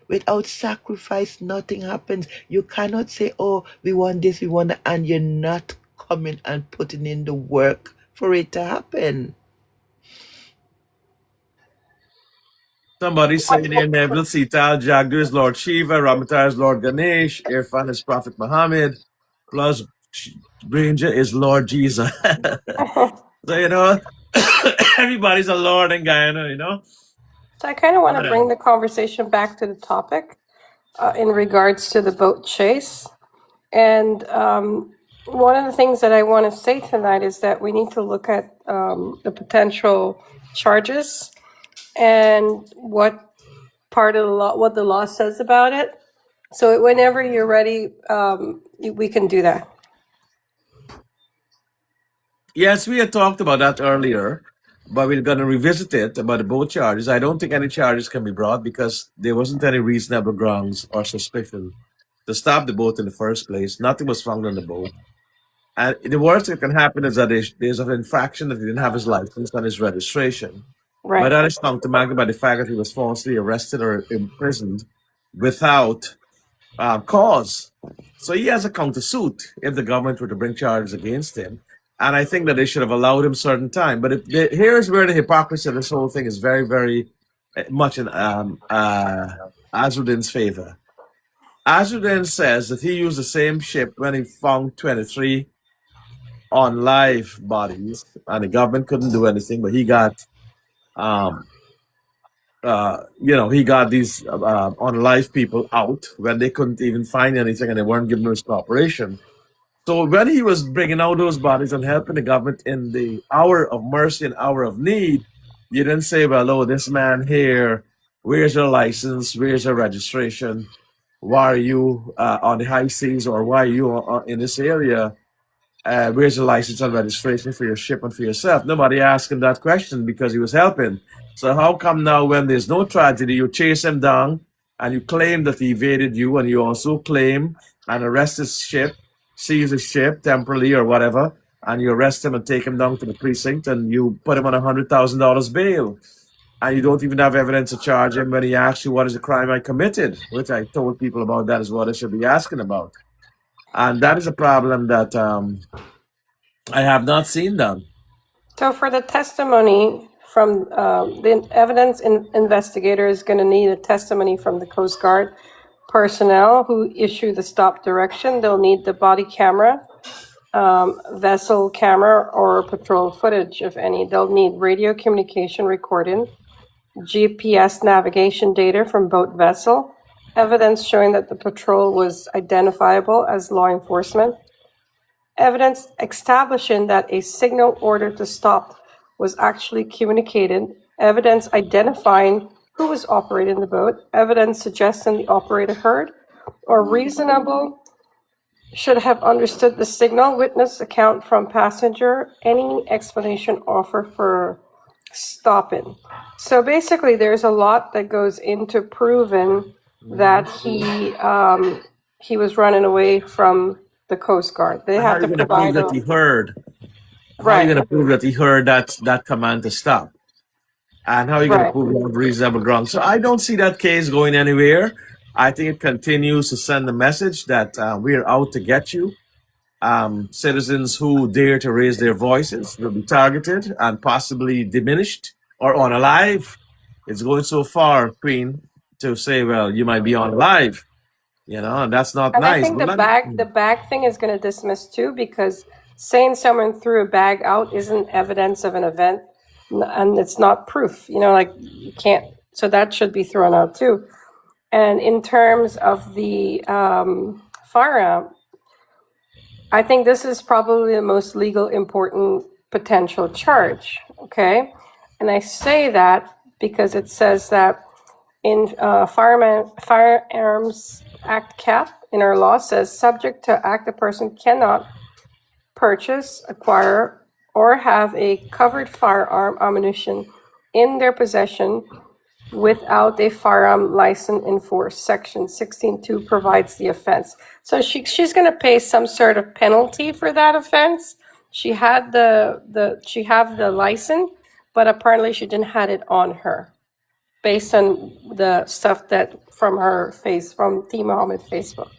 without sacrifice. Nothing happens. You cannot say, oh, we want this, we want that, and you're not coming and putting in the work for it to happen. Somebody say there, Neville, Sital, Jagger is Lord Shiva, Ramatar is Lord Ganesh, Irfan is Prophet Muhammad, plus Ranger is Lord Jesus. So, everybody's a Lord in Guyana. So I kind of want to bring the conversation back to the topic in regards to the boat chase. And one of the things that I want to say tonight is that we need to look at the potential charges and what part of the law, what the law says about it. So whenever you're ready, we can do that. Yes, we had talked about that earlier, but we're going to revisit it about the boat charges. I don't think any charges can be brought because there wasn't any reasonable grounds or suspicion to stop the boat in the first place. Nothing was found on the boat. And the worst that can happen is that there's an infraction that he didn't have his license and his registration. But Right. that is countermanded by the fact that he was falsely arrested or imprisoned without cause. So he has a countersuit if the government were to bring charges against him. And I think that they should have allowed him certain time. But here's where the hypocrisy of this whole thing is very, very much in Azudin's favor. Azudin says that he used the same ship when he found 23 on live bodies, and the government couldn't do anything, but he got he got these on live people out when they couldn't even find anything and they weren't giving us cooperation. So when he was bringing out those bodies and helping the government in the hour of mercy and hour of need, you didn't say, well, oh, this man here, where's your license? Where's your registration? Why are you on the high seas, or why are you in this area? Where's your license and registration for your ship and for yourself? Nobody asked him that question because he was helping. So how come now when there's no tragedy, you chase him down and you claim that he evaded you, and you also claim and arrest his ship, seize his ship temporarily or whatever, and you arrest him and take him down to the precinct and you put him on $100,000 bail, and you don't even have evidence to charge him when he asks you what is the crime I committed, which I told people about that is what I should be asking about. And that is a problem that I have not seen done. So for the testimony from the evidence investigator is going to need a testimony from the Coast Guard personnel who issue the stop direction. They'll need the body camera, vessel camera, or patrol footage, if any. They'll need radio communication recording, GPS navigation data from boat vessel, evidence showing that the patrol was identifiable as law enforcement, evidence establishing that a signal order to stop was actually communicated, evidence identifying who was operating the boat, evidence suggesting the operator heard or reasonable should have understood the signal, witness account from passenger, any explanation offered for stopping. So basically, there's a lot that goes into proving that he was running away from the Coast Guard. They How are have you to going to prove provide that he heard? How are you right, going to prove that he heard that command to stop? And how are you going to right. prove you have reasonable ground? So I don't see that case going anywhere. I think it continues to send the message that we're out to get you. Citizens who dare to raise their voices will be targeted and possibly diminished or unalive. It's going so far, Queen, to say, well, you might be unalive, and that's not And I nice. think But the bag thing is going to dismiss too, because saying someone threw a bag out isn't evidence of an event, and it's not proof. Like you can't. So that should be thrown out too. And in terms of the firearm, I think this is probably the most legal important potential charge. Okay, and I say that because it says that in Firearms Act cap in our law says subject to act, a person cannot purchase, acquire, or have a covered firearm ammunition in their possession without a firearm license in force. Section 16.2 provides the offense. So she's going to pay some sort of penalty for that offense. She had she have the license, but apparently she didn't have it on her, based on the stuff that from T. Muhammad's Facebook.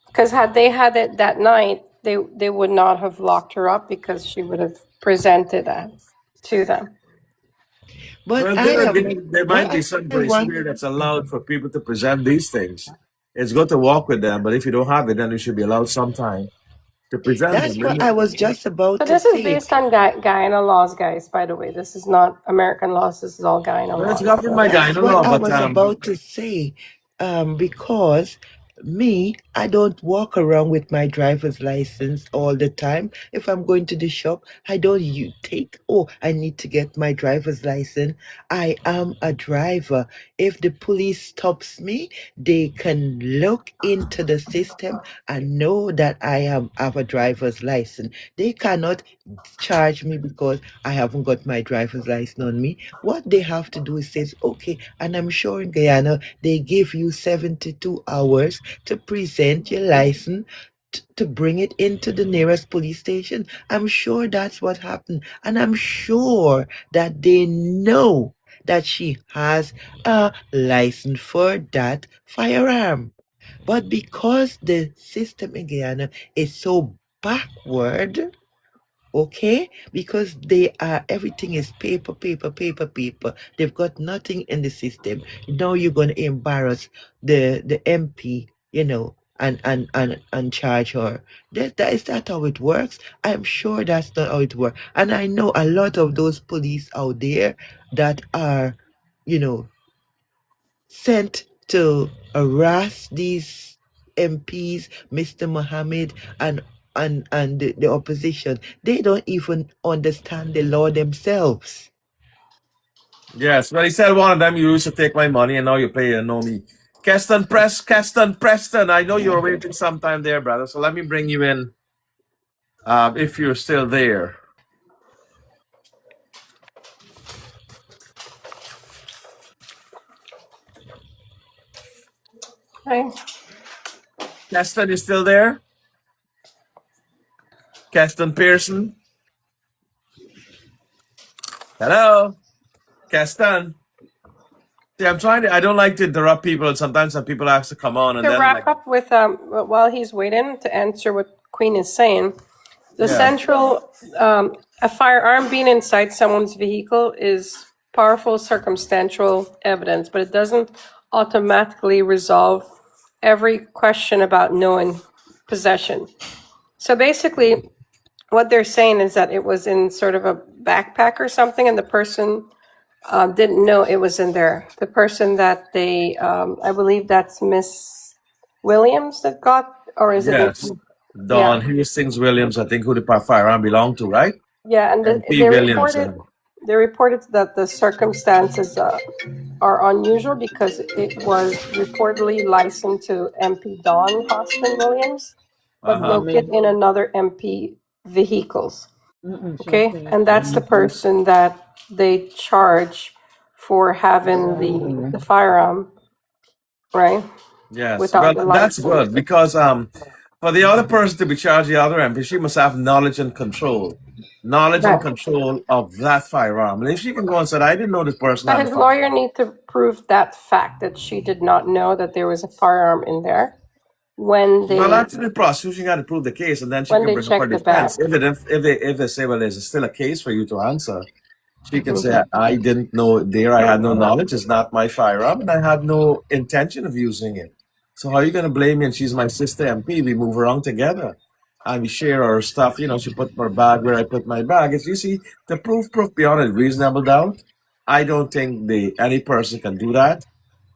Because had they had it that night, they would not have locked her up because she would have presented that to them. But well, there might be some place here that's allowed for people to present these things. It's good to walk with them, but if you don't have it, then you should be allowed some time to present That's them. what I was just about So to this say. is based on Guyana laws, guys, by the way. This is not American laws. This is all Guyana laws. It's governed by Guyana law, I but was about to say, because Me, I don't walk around with my driver's license all the time. If I'm going to the shop, I don't I need to get my driver's license. I am a driver. If the police stops me, they can look into the system and know that I have a driver's license. They cannot charge me because I haven't got my driver's license on me. What they have to do is say, okay, and I'm sure in Guyana, they give you 72 hours to present your license to bring it into the nearest police station. I'm sure that's what happened. And I'm sure that they know that she has a license for that firearm. But because the system in Guyana is so backward, okay, because everything is paper. They've got nothing in the system. Now you're going to embarrass the MP, and charge her. Is that how it works? I'm sure that's not how it works. And I know a lot of those police out there that are, sent to harass these MPs, Mr. Mohammed, and the opposition. They don't even understand the law themselves. Yes, but he said one of them, you used to take my money and now you pay and know me. Keston Preston, I know you were waiting some time there, brother. So let me bring you in if you're still there. Hi. Keston, you still there? Keston Pearson? Hello? Keston? See, I don't like to interrupt people. And sometimes some people ask to come on and To then wrap up with, while he's waiting to answer what Queen is saying, the central, a firearm being inside someone's vehicle is powerful circumstantial evidence, but it doesn't automatically resolve every question about knowing possession. So basically, what they're saying is that it was in sort of a backpack or something, and the person didn't know it was in there. The person that they, I believe that's Miss Williams that got, or is it? Yes. Dawn Hastings Williams, I think, who the firearm belonged to, right? Yeah, and they reported that the circumstances are unusual because it was reportedly licensed to MP Dawn Hostin Williams, but located in another MP vehicles. Okay, and that's the person that they charge for having the firearm, right? Yes, Without the well, that's license. good because for the other person to be charged the other MP, she must have knowledge and control of that firearm. And if she can go and say, "I didn't know this person But had the his lawyer firearm," need to prove that fact that she did not know that there was a firearm in there when well, actually, the prosecution got to prove the case, and then she can they bring up her checked the bag. defense. If they say, "Well, there's still a case for you to answer," she can say, "I didn't know there. I had no knowledge. It's not my firearm, and I had no intention of using it." So how are you going to blame me? And she's my sister MP. We move around together, and we share our stuff. She put her bag where I put my bag. It's, you see, the proof beyond a reasonable doubt. I don't think any person can do that.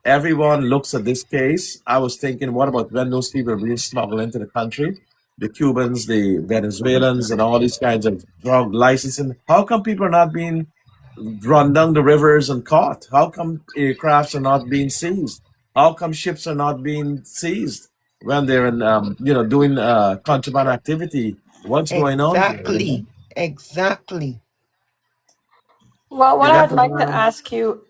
Everyone looks at this case. I was thinking, what about when those people are being smuggled into the country? The Cubans, the Venezuelans, and all these kinds of drug licensing. How come people are not being run down the rivers and caught? How come aircrafts are not being seized? How come ships are not being seized when they're in, doing contraband activity? What's going on here? Exactly. Well, what I'd like to ask you,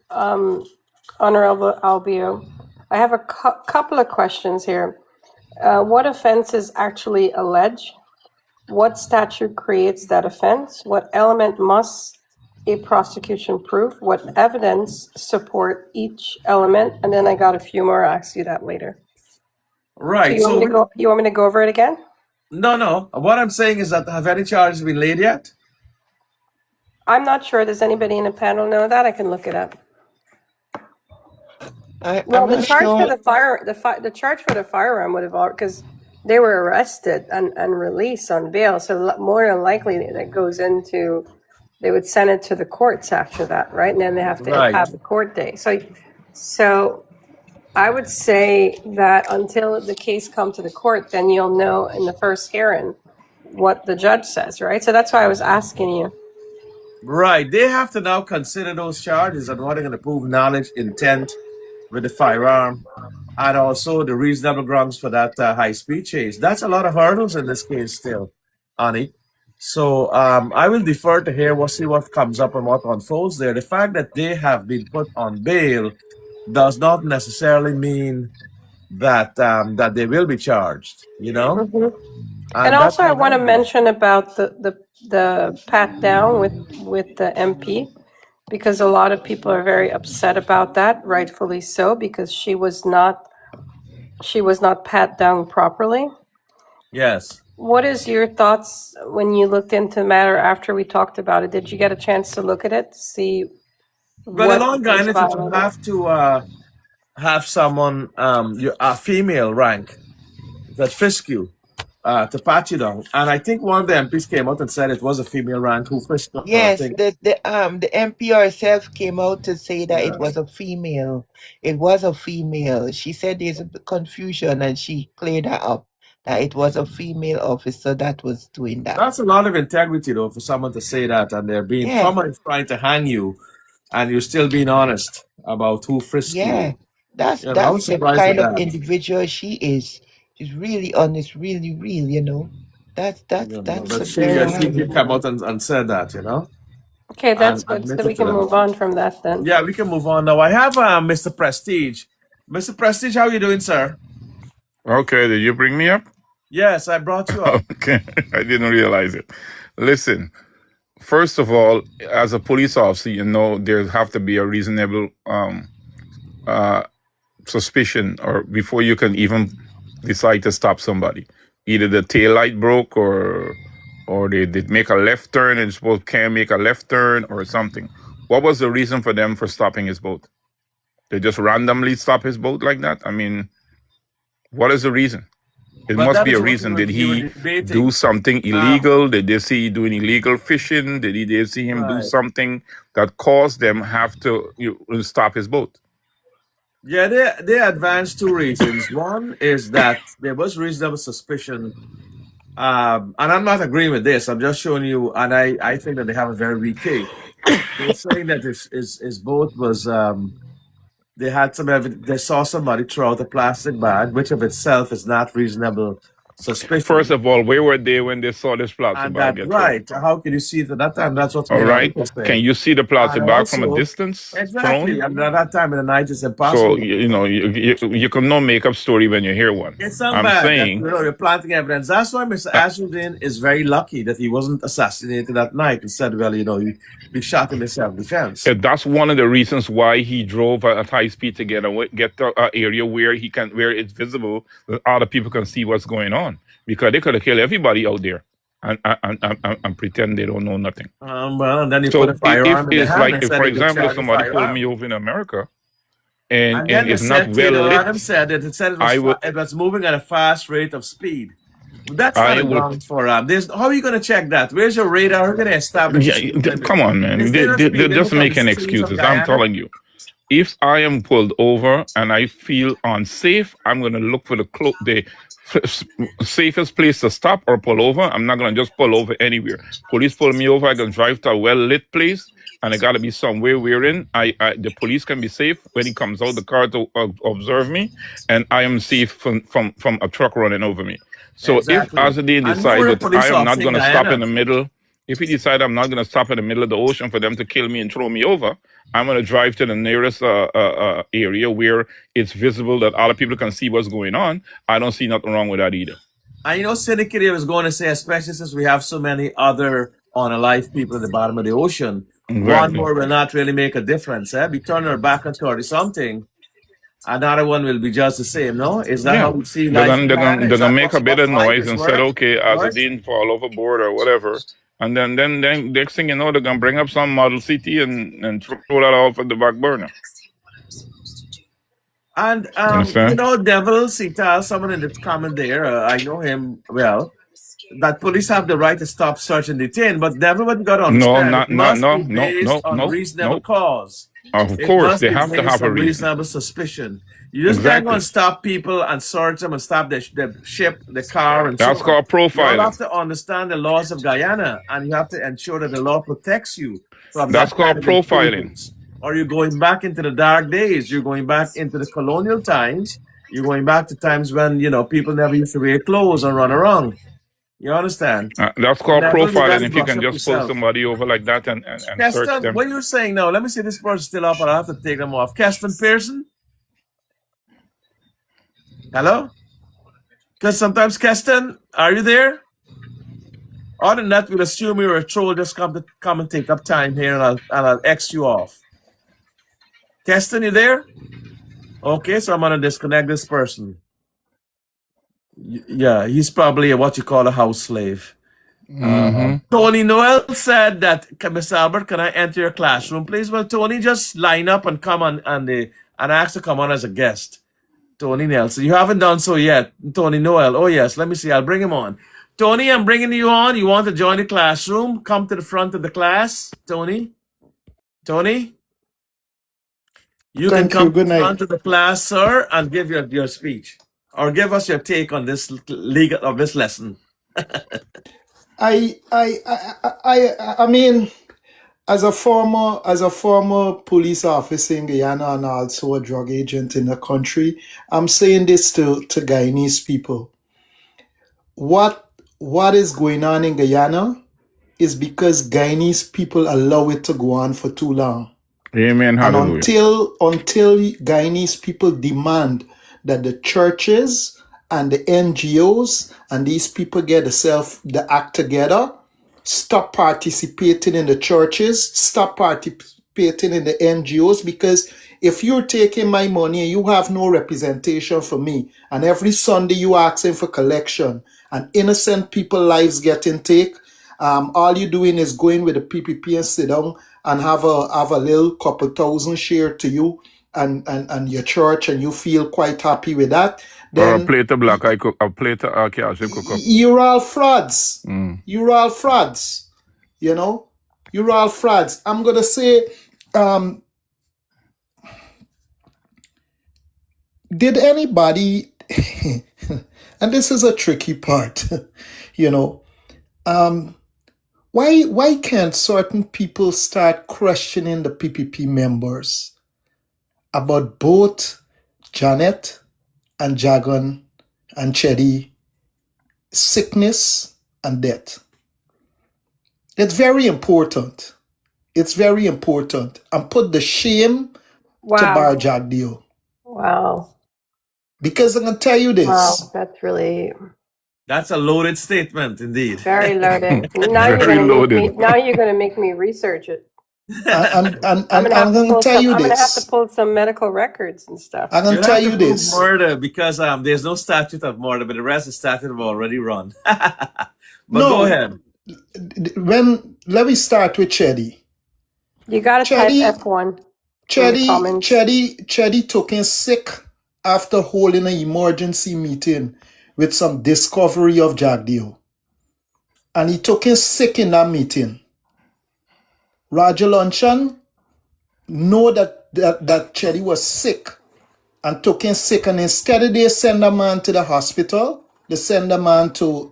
Honorable Albio, I have a couple of questions here. What offenses actually allege? What statute creates that offense? What element must a prosecution prove? What evidence support each element? And then I got a few more. I'll ask you that later. Right. So you want me to go over it again? No. What I'm saying is that have any charges been laid yet? I'm not sure. Does anybody in the panel know that? I can look it up. The charge for the firearm would have all, because they were arrested and released on bail. So more than likely that goes into, they would send it to the courts after that, right? And then they have to have the court day. So I would say that until the case comes to the court, then you'll know in the first hearing what the judge says, right? So that's why I was asking you. Right. They have to now consider those charges and what they're going to prove knowledge, intent with the firearm, and also the reasonable grounds for that high-speed chase. That's a lot of hurdles in this case still, Ani. So I will defer to hear, we'll see what comes up and what unfolds there. The fact that they have been put on bail does not necessarily mean that that they will be charged, you know? Mhm. And And that's also, I what want to I'm doing. mention about the pat down with the MP, because a lot of people are very upset about that, rightfully so, because she was not pat down properly. Yes. What is your thoughts when you looked into the matter after we talked about it? Did you get a chance to look at it, see Well, what along was Guyana, you violated? have to have someone, a female rank that frisk you to pat you down. And I think one of the MPs came out and said it was a female rank who frisked her. I Yes, think. the MP herself came out to say that it Yes. was a female. It was a female. She said there's a confusion, and she cleared that up, that it was a female officer that was doing that. That's a lot of integrity, though, for someone to say that, and Yeah, someone is trying to hang you, and you're still being honest about who frisked yeah. you. That's You know, I was the surprised with kind of that. individual she is. She's really honest, really real, you know. That's You know, that's but a very she real. came out and said that, you know, Okay, that's and good. So we admitted to can that. move on from that then. Yeah, we can move on now. I have Mr. Prestige. Mr. Prestige, how are you doing, sir? Okay, did you bring me up? Yes, I brought you up. Okay, I didn't realize it. Listen, first of all, as a police officer, you know there have to be a reasonable uh, suspicion, or before you can even decide to stop somebody. Either the tail light broke, or they did make a left turn and supposed can't make a left turn or something. What was the reason for them for stopping his boat? They just randomly stop his boat like that? I mean, what is the reason? It But must that be is a what reason. Did you were he do debating. something illegal? Did they see he doing illegal fishing? Did they see him do Right. something that caused them have to stop his boat? Yeah, they advanced two reasons. One is that there was reasonable suspicion, and I'm not agreeing with this. I'm just showing you, and I think that they have a very weak case. They're saying that his boat was they had some evidence. They saw somebody throw out a plastic bag, which of itself is not reasonable First suspicion. of all, where were they when they saw this plastic And bag that get thrown? right, how can you see it at that time? That's what All me and right. others are Can saying. you see the And plastic bag from a also, distance exactly, thrown? and at that time in the night, it's So, impossible. you can not make up story when you hear one. It's not I'm bad that saying, you're planting evidence. That's why Mr. uh, Ashuddin is very lucky that he wasn't assassinated that night. Instead, well, he shot him in self-defense. that's one of the reasons why he drove at high speed to get to an area where where it's visible, that other people can see what's going on. Because they could have killed everybody out there and pretend they don't know nothing. Well, and then you put So a if firearm in the it's hand like, and if said for he could example, if charge a somebody pulled me firearm. over in America and And then they it's not said well Taylor Adams lit, said that I would it was moving at a fast rate of speed. That's not I a will. ground for there's how are you going to check that? Where's your radar? How are you going to establish the Yeah, speed limit? come on, man. Is there a speed They're limit just on the making streets of excuses. I'm Guyana? telling you. If I am pulled over and I feel unsafe, I'm going to look for the safest place to stop or pull over. I'm not going to just pull over anywhere. Police pull me over, I can drive to a well-lit place, and it got to be somewhere wherein the police can be safe when he comes out the car to observe me, and I am safe from a truck running over me. So if Exactly. Azadine And you decides were a that I police am not officer in going to stop in Guyana. the middle, if he decide I'm not going to stop in the middle of the ocean for them to kill me and throw me over, I'm going to drive to the nearest area where it's visible that other people can see what's going on. I don't see nothing wrong with that either. And Syndicate was going to say, especially since we have so many other unalive people at the bottom of the ocean, one Exactly. more will not really make a difference. We turn our back on 30 something, another one will be just the same, no? Is that how Yeah. we see They're life gonna in they're Guyana? gonna they're Is gonna that make a bit of life noise is and said, work? okay, Work? Azadine fall overboard or whatever. And then next thing you know, they're gonna bring up some model city and throw that off at the back burner. And Understand? Devil Sita, someone in the comment there, I know him well. That police have the right to stop, search, and detain, but everyone got to No, understand it must no, be no, based no, on no, reasonable no. cause. Of It course, must they be have to based have a on reason. reasonable suspicion. You just can't go and Exactly. stop people and search them and stop the ship, the car, and so That's on. called You all profiling. have to understand the laws of Guyana, and you have to ensure that the law protects you from That's that kind called of profiling. intrusions. Or you're going back into the dark days. You're going back into the colonial times. You're going back to times when people never used to wear clothes and run around. You understand? That's So called never you profiling. guys If you brush can up just pull yourself. somebody over like that and search Keston, them. what you're saying now? Let me see this person's still up, and I have to take them off. Keston Pearson, hello? Because sometimes, Keston, are you there? Other than that, we'll assume you're a troll. Just come and take up time here, and I'll X you off. Keston, you there? Okay, so I'm gonna disconnect this person. Yeah, he's probably what you call a house slave. Tony Noel said that, Mr. Albert, can I enter your classroom, please? Well, Tony, just line up and come on and ask to come on as a guest. Tony Nelson, you haven't done so yet. Tony Noel, oh yes, let me see. I'll bring him on. Tony, I'm bringing you on. You want to join the classroom? Come to the front of the class, Tony. Tony, you can Thank you. come to Good the night. front of the class, sir, and give your speech, or give us your take on this legal of this lesson. I mean, as a former police officer in Guyana and also a drug agent in the country, I'm saying this to Guyanese people. What is going on in Guyana is because Guyanese people allow it to go on for too long. Amen. And Hallelujah. until Guyanese people demand that the churches and the NGOs and these people get the act together, stop participating in the churches, stop participating in the NGOs, because if you're taking my money and you have no representation for me, and every Sunday you asking for collection and innocent people lives getting take, all you're doing is going with the PPP and sit down and have a little couple thousand share to you and your church, and you feel quite happy with that, Or a then plate of black eye cook, a plate of calcium cook up. you're all frauds. You're all frauds. You know, you're all frauds. I'm gonna say, did anybody? And this is a tricky part. You know, why can't certain people start questioning the PPP members about both Janet and Jagan and Chetty sickness and death? It's very important. It's very important. And put the shame to Bar Wow. Jagdeo. Wow. Because I'm gonna tell you this. Wow. That's really That's a loaded statement, indeed. very loaded. Now you're Very gonna make me. loaded. Now you're gonna make me research it. And I'm gonna I'm have to gonna pull tell some. you I'm gonna have to this. pull some medical records and stuff. I'm gonna You'll tell have to you prove this. murder because there's no statute of murder, but the rest of the statute have already run. But go No, ahead. let me start with Chetty. You gotta type F1 in the comments. Chetty took in sick after holding an emergency meeting with some discovery of Jagdeo. And he took in sick in that meeting. Roger Lunchan know that Chetty was sick and took in sick, and instead of they send a man to the hospital, they send a man to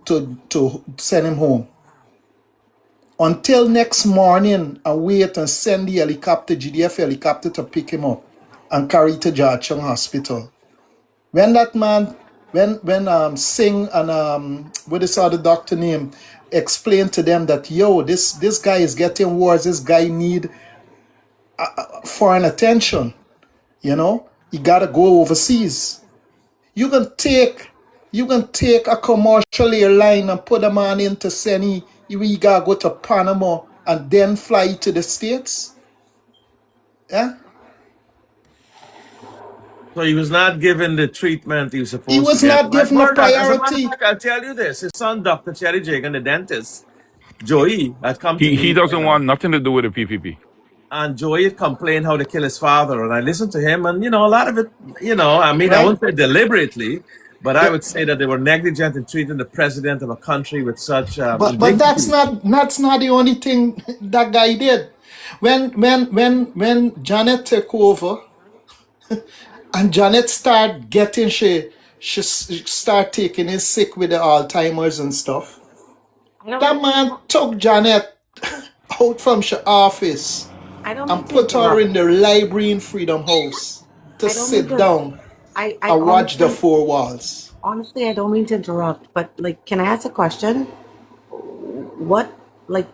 send him home. Until next morning and wait and send the helicopter, GDF helicopter, to pick him up and carry to Georgetown Hospital. When that man, when Singh and what is the doctor name, explained to them that, yo, this guy is getting worse, this guy need foreign attention, you know, he gotta go overseas. You can take a commercial airline and put a man into Seni, we gotta go to Panama and then fly to the States. Yeah? So he was not given the treatment he was He supposed to was get. not I've given a heard that. As a matter of priority. fact, I'll tell you this. His son, Dr. Cherry Jagan, the dentist, Joey, had come to He me, doesn't want nothing to do with the PPP. and Joey had complained how they kill his father. And I listened to him, and, a lot of it, I mean, I Right? wouldn't say deliberately, but I Yeah. would say that they were negligent in treating the president of a country with such But that's indignity. not the only thing that guy did. When Janet took over, And Janet start getting, she start taking it sick with the Alzheimer's and stuff. That man took Janet out from her office I don't mean and to put her interrupt. in the library in Freedom House to I don't mean sit to. down I and watch the four walls. honestly, I don't mean to interrupt, but like, can I ask a question? What, like,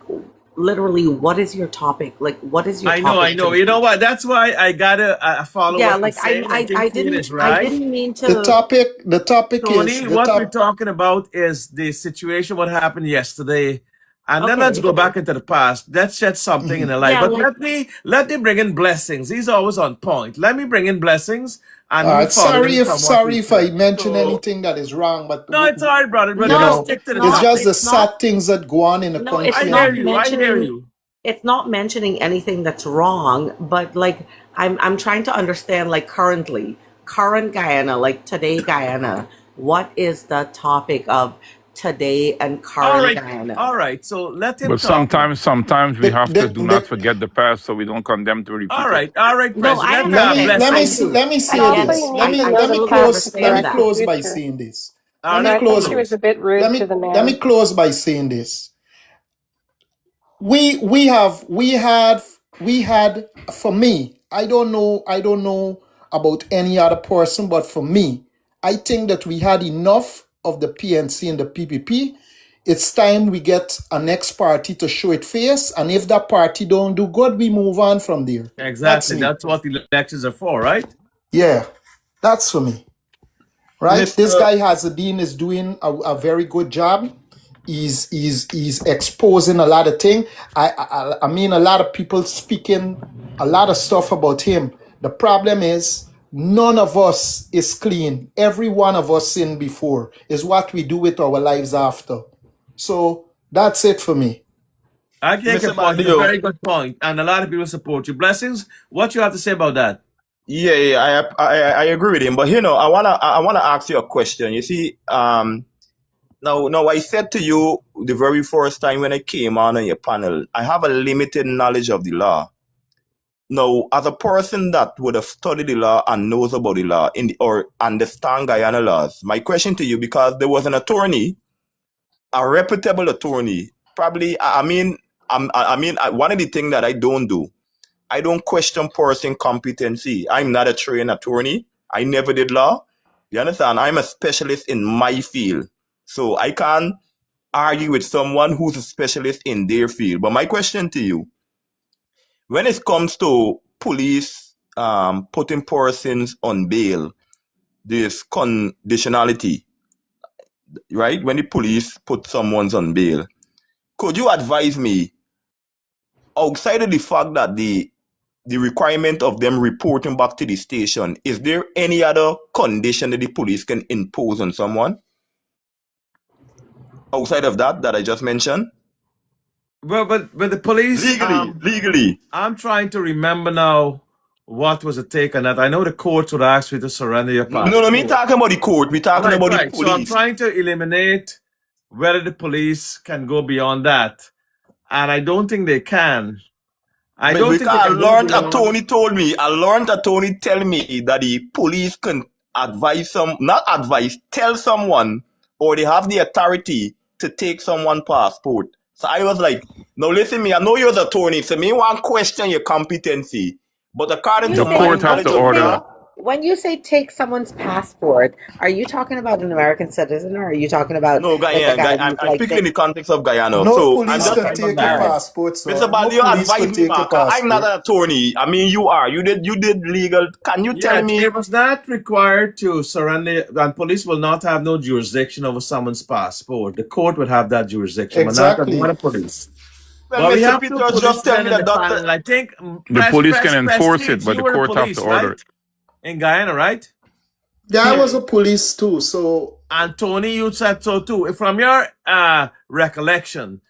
literally, what is your topic? Like, what is your I know, I topic know. You know today? what? That's why I gotta follow Yeah, what you're like saying. I think Queen is I right. didn't mean The to. topic is Tony, what we're talking about is the situation, what happened yesterday. And then let's Okay. go back into the past. Let's shed something in the light. Yeah, But like, let me bring in blessings. He's always on point. Let me bring in blessings and you follow sorry him from what he if I said. mention So anything that is wrong, but no, it's all right, brother. But you just no, know, stick it's to the it's not. just topic. the It's not. sad things that go on in the No, it's I country hear not and you. I hear mentioning. you. It's not mentioning anything that's wrong. But like, I'm trying to understand. Like, current Guyana, like today Guyana. What is the topic of today and current Guyana? All right. So let him But talk. sometimes we the, have to do not the, forget the past so we don't condemn to repeat it. All right, No, I President. understand. I Blessings. do. let me I say get Actually, it. this. he I he was absolutely past Let me understand correct that. the close by future. saying this. All Let me So right, I think close. he was a close. bit rude to the Let me man. close by saying this. We had for me, I don't know about any other person, but for me, I think that we had enough of the PNC and the PPP. It's time we get a next party to show it face, and if that party don't do good, we move on from there. That's Exactly. me. That's what the elections are for, right? Yeah, that's for me. Right? This Mr. guy Hazardine is doing a very good job. He's exposing a lot of things. I mean, a lot of people speaking a lot of stuff about him. The problem is none of us is clean. Every one of us sinned before. Is what we do with our lives after. So that's it for me. I take your Mr. point. It's a Baldeo, very good point, and a lot of people support you. Blessings. What you have to say about that? I agree with him, but I wanna ask you a question. You see, now I said to you the very first time when I came on your panel, I have a limited knowledge of the law. Now, as a person that would have studied the law and knows about the law or understand Guyana laws, my question to you, because there was an attorney, a reputable attorney, probably, one of the things that I don't do, I don't question person competency. I'm not a trained attorney. I never did law. You understand? I'm a specialist in my field. So I can't argue with someone who's a specialist in their field. But my question to you, when it comes to police putting persons on bail, this conditionality, right? When the police put someone on bail, could you advise me, outside of the fact that the requirement of them reporting back to the station, is there any other condition that the police can impose on someone outside of that I just mentioned? Well, but the police. Legally. I'm trying to remember now what was the take on that. I know the courts would ask you to surrender your No, me passport. talking about the court. We talking Right, about the right. So I'm police. trying to eliminate whether the police can go beyond that, and I don't think they can. I don't think they Because can go beyond. I learned a Tony tell me that the police can tell someone, or they have the authority to take someone's passport. So I was like, no, listen me, I know you're the attorney, so me want question your competency. But according to The my court have knowledge to of the order that. law, When you say take someone's passport, are you talking about an American citizen, or are you talking about no, like a Guyana, guy I'm, who's I'm like speaking in say, the context of Guyana. No So I'm police just can Okay, trying to take be your all right? fair. passport, Mr. sir. No Baldio, police advise could me, take your Marker. I'm not passport. an attorney. I mean, you are. You did legal. Can you tell Yeah, me? it was not required to surrender, and police will not have no jurisdiction over someone's passport. The court would have that jurisdiction, but not Exactly. the police. Well, But we Mr. have two Peters just tell policemen me in that the doctor. panel. I think The police can enforce it, Prestige, but you the were the court have to police, order right? it. In Guyana, right? Yeah, I was a police too, so And Tony, you said so too. From your recollection,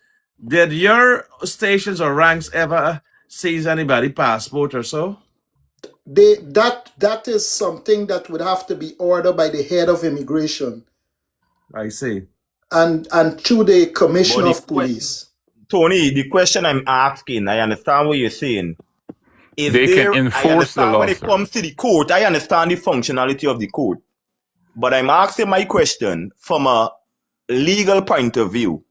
did your stations or ranks ever seize anybody passport or so? that is something that would have to be ordered by the head of immigration I see. and through the But commissioner of police. Tony, the question I'm asking, I understand what you're saying. They can enforce the understand law, when it sir. comes to the court, I understand the functionality of the court. But I'm asking my question from a legal point of view.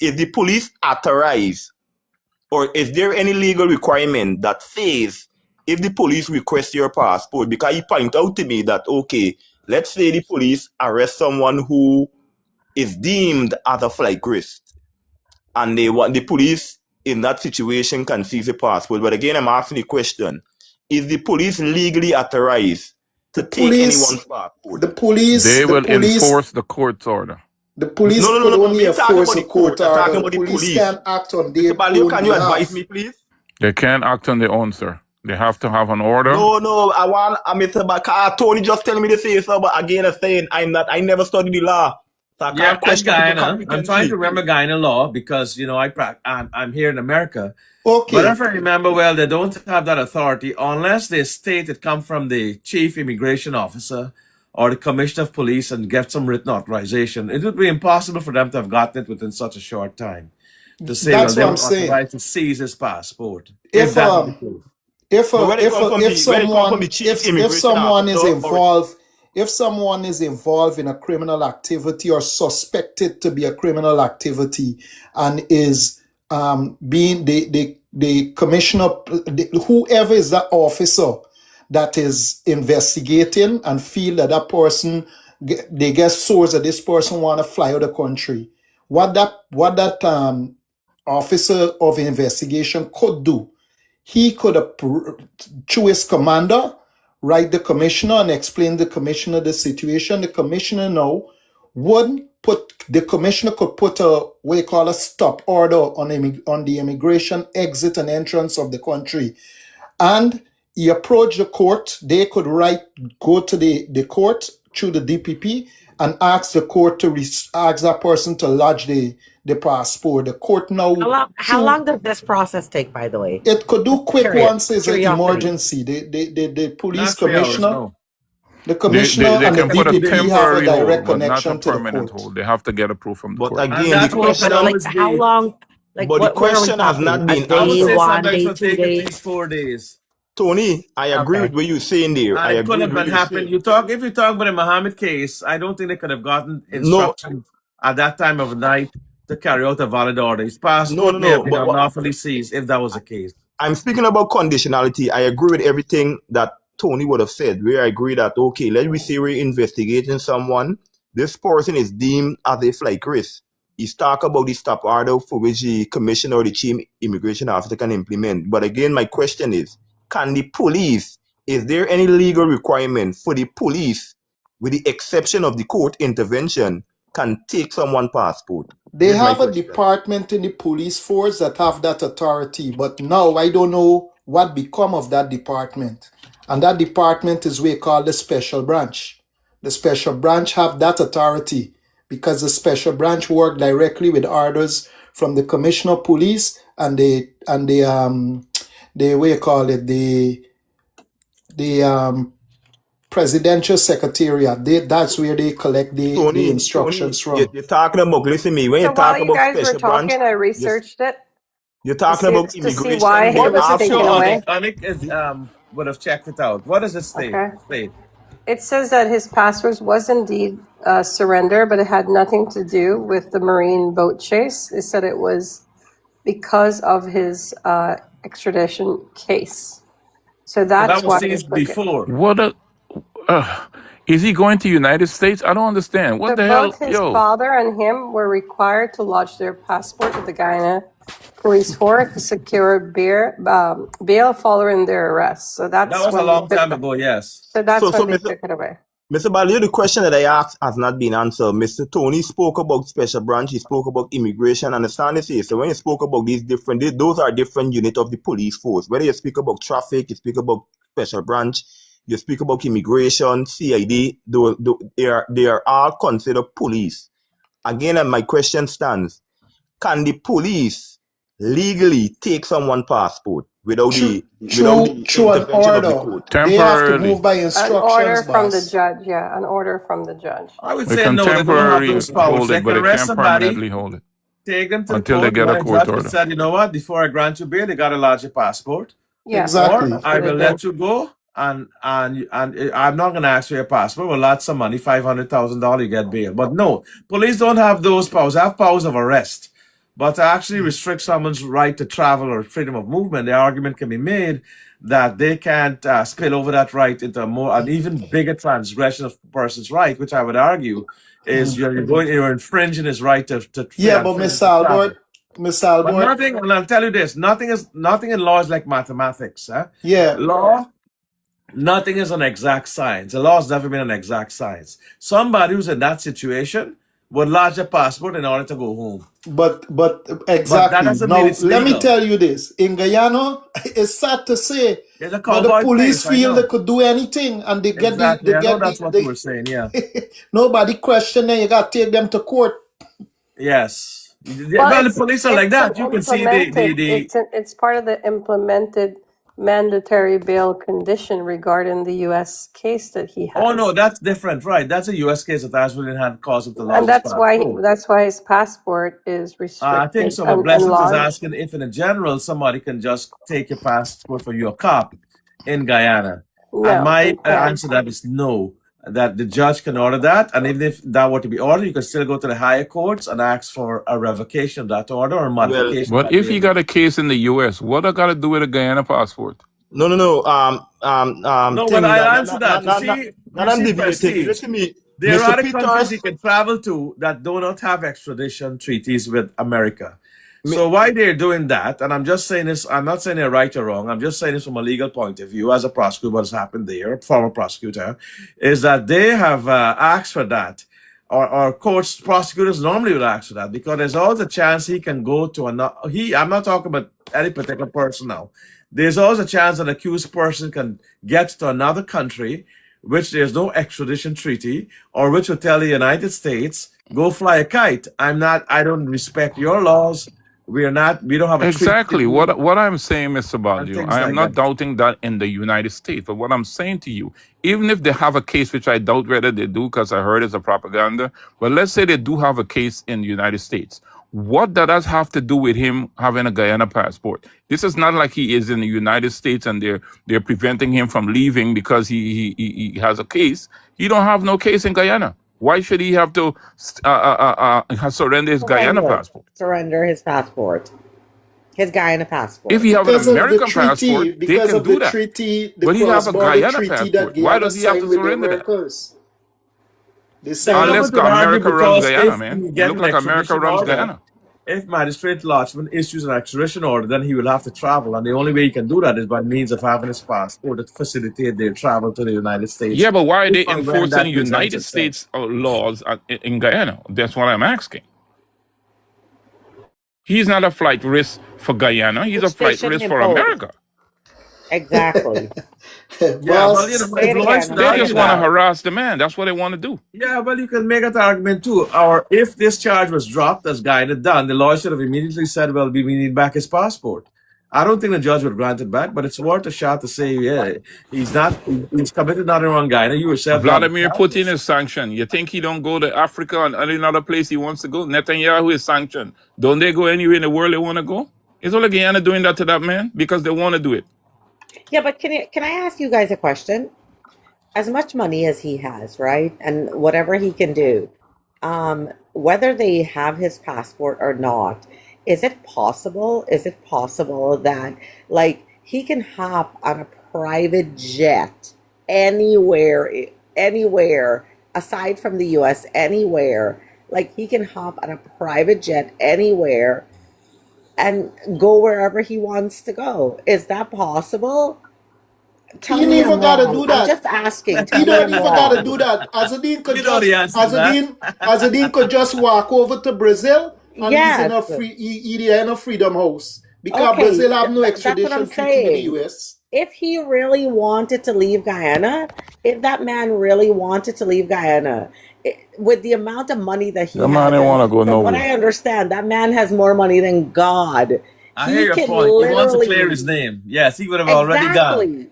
Is the police authorized, or is there any legal requirement that says if the police request your passport? Because he point out to me that, okay, let's say the police arrest someone who is deemed as a flight risk, and they want the police in that situation can seize the passport. But again, I'm asking the question: is the police legally authorized to take anyone's passport? They will enforce the court's order. The police could No. only Me talking enforce about a the court court. I'm talking order. about the Police police. can't act on their Mr. Baldeo, own can you behalf. advise me, please? They can't act on their own, sir. They have to have an order. No, I want Mr. Tony just telling me to say so, but again, I'm saying I never studied the law. So I can't question people's Guyana. I'm trying competency. to remember Guyana law because I'm here in America. Okay. But if I remember well, they don't have that authority unless they state it come from the chief immigration officer or the commissioner of police and get some written authorization. It would be impossible for them to have gotten it within such a short time to say, That's well, what I'm they were saying. authorized to seize his passport. If someone is involved in a criminal activity or suspected to be a criminal activity and is being the commissioner, whoever is that officer that is investigating and feel that person, they get source that this person want to fly out of the country, what that officer of investigation could do, he could through his commander write the commissioner and explain the commissioner the situation. The commissioner could put a what you call a stop order on the immigration exit and entrance of the country, and he approached the court. They could go to the court through the DPP and ask the court to ask that person to lodge the passport. The court now. How long does this process take, by the way? It could do quick once it's an Curiosity. emergency. The police Not 3 hours, commissioner, no. the commissioner They and the can put a DPP have a temporary hold, direct but not a connection to the permanent court. hold. They have to get approval from the But court. again, the question, how long? Like, but the what are we question has talking? not been A day, I would say answered. one sometimes day, it'll 2 take at days? least 4 days. Tony, I agree with what you're saying there. And it could have been happened. If you talk about the Muhammad case, I don't think they could have gotten instructions at that time of night to carry out a valid order. His passport may have been unlawfully seized if that was the case. I'm speaking about conditionality. I agree with everything that Tony would have said, where I agree that, okay, let me say we're investigating someone. This person is deemed as a flight risk. He's talk about the stop order for which the commissioner or the chief immigration officer can implement. But again, my question is there any legal requirement for the police, with the exception of the court intervention, can take someone's passport? They have a department in the police force that have that authority, but now I don't know what become of that department. And that department is what we call the special branch. The special branch have that authority because the special branch work directly with orders from the commissioner of police and the what you call it, the presidential secretariat. That's where they collect the instructions from. You're talking about, listen to me, when So you while talk you about guys were special branch, talking, I researched it you're talking about to immigration. see why it was taken away. Anik would have checked it out. What does it state? Okay. It says that his passport was indeed surrendered, but it had nothing to do with the marine boat chase. They said it was because of his extradition case. So that's why seized before. Is he going to United States? I don't understand. What the hell? Both his father and him were required to lodge their passport with the Guyana police force to secure bail following their arrest. So that was a long time ago, yes. So that's when they took it away. Mr. Baldeo, the question that I asked has not been answered. Mr. Tony spoke about special branch. He spoke about immigration. Understand this here. So when you spoke about those are different units of the police force. Whether you speak about traffic, you speak about special branch, you speak about immigration, CID, they are all considered police. Again, and my question stands: can the police legally take someone's passport without the intervention of the court? They have to move by instructions. An order from the judge, an order from the judge. I would say no, they don't have those powers. They can arrest somebody, hold it take them to until the court, they get a court order. Said, you know what, before I grant you bail, they got to lodge a passport. Yeah, or Exactly. I so they will do. let you go, and I'm not going to ask for your passport. Well, that's some money, $500,000, you get bail. But no, police don't have those powers. They have powers of arrest, but to actually restrict someone's right to travel or freedom of movement, the argument can be made that they can't spill over that right into an even bigger transgression of a person's right, which I would argue is you're infringing his right to Yeah, but freedom Mr. to travel. Albert, Mr. But Albert, nothing, and I'll tell you this: nothing in law is like mathematics. yeah, Law, nothing is an exact science. The law has never been an exact science. Somebody who's in that situation would lodge a passport in order to go home, but but that exactly. doesn't mean Now it's let me legal. tell you this. In Guyana, it's sad to say, It's a but the cowboy police place, I feel they know. could do anything and they get Exactly, I know that's what you were the saying. Yeah. nobody question them, you gotta take them to court. Yes. Well, Well, the police are like it's an that. You can see implemented. the It's part of the implemented mandatory bail condition regarding the U.S. case that he Oh no, has, that's different, right? That's a U.S. case that actually had cause him to lodge and his passport. that's why his passport is I think restricted so. But and Blessings is lodged. asking if, in a general, somebody can just take your passport for you, a cop in Guyana. And No, my they can't. answer to that is no, that the judge can order that. And even if that were to be ordered, you can still go to the higher courts and ask for a revocation of that order or Well, modification of But that if he order. got a case in the U.S., what I got to do with a Guyana passport? no. No, but Thing I'll that answer that. not I'm debating. Prestige. Listen to me, There Mr. are the countries he Peters. can travel to that do not have extradition treaties with America. So why they're doing that, and I'm just saying this, I'm not saying they're right or wrong, I'm just saying this from a legal point of view, as a prosecutor, what's happened there, former prosecutor, is that they have asked for that, or courts, prosecutors normally would ask for that, because there's always a chance he can go to another, I'm not talking about any particular person now, there's always a chance an accused person can get to another country, which there's no extradition treaty, or which would tell the United States, go fly a kite. I don't respect your laws. We don't have a treaty with Exactly. you, What I'm saying, Mr. and Baldeo, things I am like not that. doubting that in the United States. But what I'm saying to you, even if they have a case, which I doubt whether they do, because I heard it's a propaganda, but let's say they do have a case in the United States. What does that have to do with him having a Guyana passport? This is not like he is in the United States and they're preventing him from leaving because he has a case. He don't have no case in Guyana. Why should he have to surrender his Guyana passport? Surrender his passport, his Guyana If passport. he have an Because of the American treaty, passport, they because can of the do that. treaty, the But he have a cross-border Guyana treaty that passport. Why Guyana does he have to signed with the surrender that? Americans. They The signed Unless government would argue America runs because Guyana, if man. you It get look an like America extradition runs order, Guyana. if Magistrate Lodgman issues an extradition order, then he will have to travel, and the only way he can do that is by means of having his passport to facilitate their travel to the United States, Yeah, but why are if they and when enforcing that presents United itself. States laws in Guyana? That's what I'm asking. He's not a flight risk for Guyana. He's a Which they flight shouldn't risk for impose. America. Exactly. Yeah, well, boss. Say his it lawyers again. should I'm They saying argue just it want to that. well. harass the man. That's what they want to do. Yeah, well, you can make that argument too. Or if this charge was dropped as Guy had done, the lawyer should have immediately said, well, we need back his passport. I don't think the judge would grant it back, but it's worth a shot to say, yeah, he's committed nothing wrong, Guy. And you yourself got the Vladimir Putin charges. is sanctioned. You think he don't go to Africa and any other place he wants to go? Netanyahu is sanctioned. Don't they go anywhere in the world they want to go? Is only Guyana doing that to that man because they want to do it? Yeah, but can I ask you guys a question? As much money as he has, right? And whatever he can do, whether they have his passport or not, is it possible that like he can hop on a private jet anywhere aside from the US, anywhere, like he can hop on a private jet anywhere and go wherever he wants to go. Is that possible? He Tell ain't me I'm even gotta wrong. do I'm that. just asking. He Tell me don't I'm even gotta wrong. do that. You know the answer to that. Azadine could just walk over to Brazil and he's in a Yes. in a freedom house. Because Okay. Brazil have no That's what I'm extradition treaty with the saying. US. If he really wanted to leave Guyana, if that man really wanted to leave Guyana, with the amount of money that The he man has, ain't and want to go from what nowhere. I understand, that man has more money than God. I hear He your can point. He wants to clear his literally, name. Yes, he would have already gone. exactly,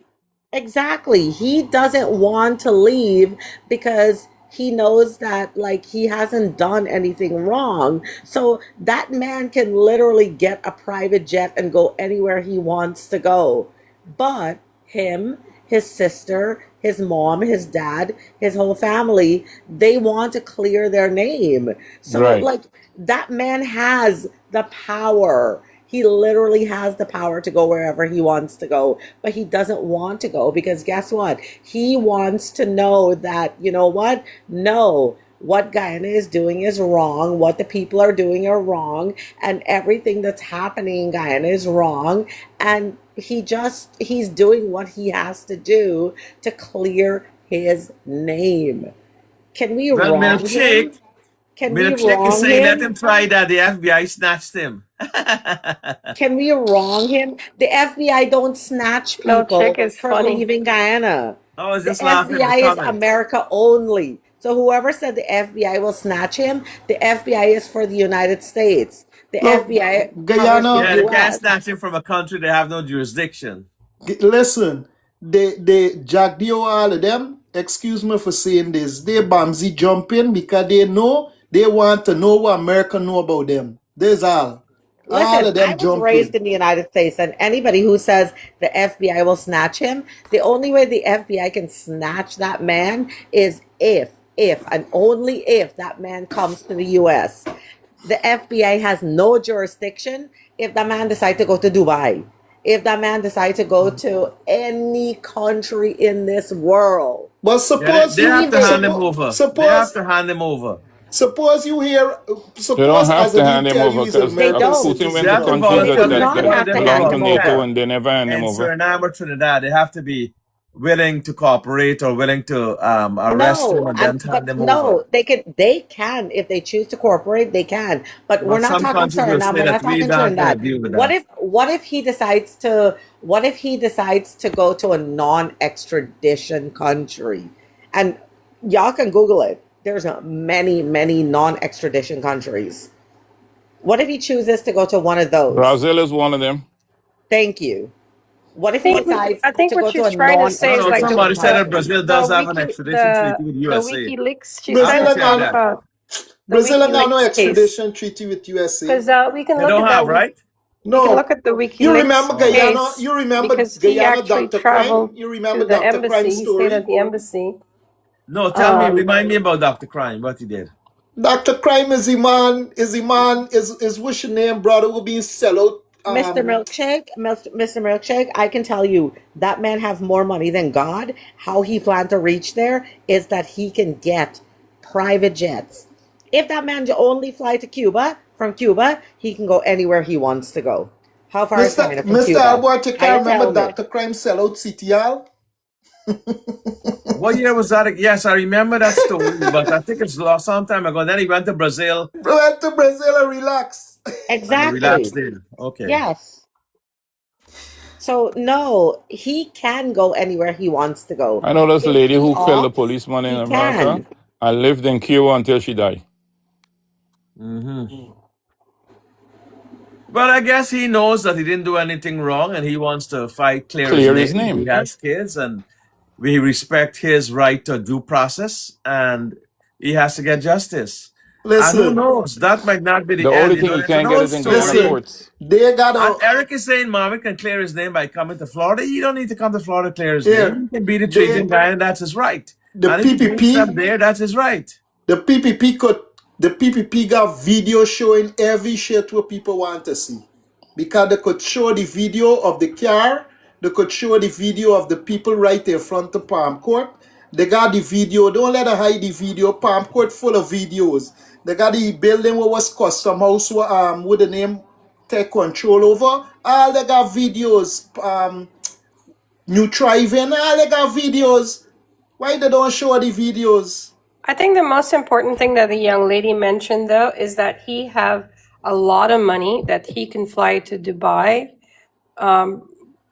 exactly. He doesn't want to leave because he knows that like he hasn't done anything wrong. So that man can literally get a private jet and go anywhere he wants to go. But him, his sister, his mom, his dad, his whole family, they want to clear their name. So, Right. like, that man has the power. He literally has the power to go wherever he wants to go, but he doesn't want to go because guess what? He wants to know that, you know what? No, what Guyana is doing is wrong. What the people are doing are wrong. And everything that's happening in Guyana is wrong. And he's doing what he has to do to clear his name. Can we Well, wrong him? Can we Milkshake is wrong saying let him? him try that. The FBI snatched him. Can we wrong him? The FBI don't snatch Milkshake people is for funny. leaving Guyana. I was The just laughing at the FBI is comment. America only. So whoever said the FBI will snatch him, the FBI is for the United States. The Look, FBI covers the Guyana, Yeah, they can't US. snatch him from a country they have no jurisdiction. listen, they Jack Dio, all of them, excuse me for saying this, they Bamsy jumping because they want to know what America know about them. There's all. All Listen, of I them was raised jumping. in the United States, and anybody who says the FBI will snatch him, the only way the FBI can snatch that man is if, and only if that man comes to the US. The FBI has no jurisdiction if that man decides to go to Dubai, if that man decides to go to any country in this world. But Yeah, they, suppose they you have to hand him suppose over. They have suppose to hand him over. suppose you hear They don't suppose have as I to did hand him tell over you he's an because They American don't. Putin They went citizen to have to now. countries They volunteer. do that, They not one of have them to will hand belong to him NATO volunteer. over. and they never hand him In over. Suriname or Trinidad, they have to be willing to cooperate or willing to arrest him No, and and then hand but him over. no, they can if they choose to cooperate, they can. But we're But not some talking countries will Suriname, say we're that not we're talking not going to Trinidad. deal with What that. if what if he decides to go to a non-extradition country? And y'all can Google it. There's many, many non-extradition countries. What if he chooses to go to one of those? Brazil is one of them. Thank you. What if he think decides I think to what go to a she's trying to I don't say is know. like non-extradition Somebody said that country? Brazil does have an extradition treaty with the USA. WikiLeaks. She's I trying can to Brazil check talk got that. about the Brazil got no WikiLeaks case extradition treaty with USA. because we can They look don't at that. have, right? We can look No. at the You WikiLeaks remember Oh. Guyana? case You remember because he Guyana actually Dr. Crime? traveled You to remember the Dr. Crime embassy. He stayed story? at the embassy. No, tell me, Um, remind me about Dr. Crime, what he did. Dr. Crime is what's your name, brother, will be sell out. Mr. Milkshake, I can tell you that man have more money than God. How he planned to reach there is that he can get private jets. If that man only fly to Cuba, from Cuba, he can go anywhere he wants to go. How far is Guyana from Mr. Cuba? Albert, you I can't remember tell me. Dr. Crime sell out CTL? What year was that? Yes, I remember that story, but I think it's lost some time ago. Then he went to Brazil Went to Brazil and relax. and he relapsed Exactly. there. Okay. Yes. So no, he can go anywhere he wants to go. I know this If lady he who killed a opts, policeman in he America can. and lived in Cuba until she died. hmm But I guess he knows that he didn't do anything wrong and he wants to fight, clear his Clear his name. He name. has kids and we respect his right to due process and he has to get justice. And who Listen, knows? That might not be The the only end. You thing know, he there's an can't get old is in Guyana story. listen, courts. they got And a, Eric is saying Marvin can clear his name by coming to Florida. He don't need to come to Florida to clear his name. here, He can be the treaty they, in Guyana, that's his right. the And if he beats them PPP, there, that's his right. the PPP could, the PPP got video showing every shit what people want to see. Because they could show the video of the car, they could show the video of the people right in front of Palm Court. They got the video, don't let her hide the video. Palm Court full of videos. They got the building what was custom house with the name take control over. All they got videos, new driving, all they got videos. Why they don't show the videos? I think the most important thing that the young lady mentioned, though, is that he have a lot of money that he can fly to Dubai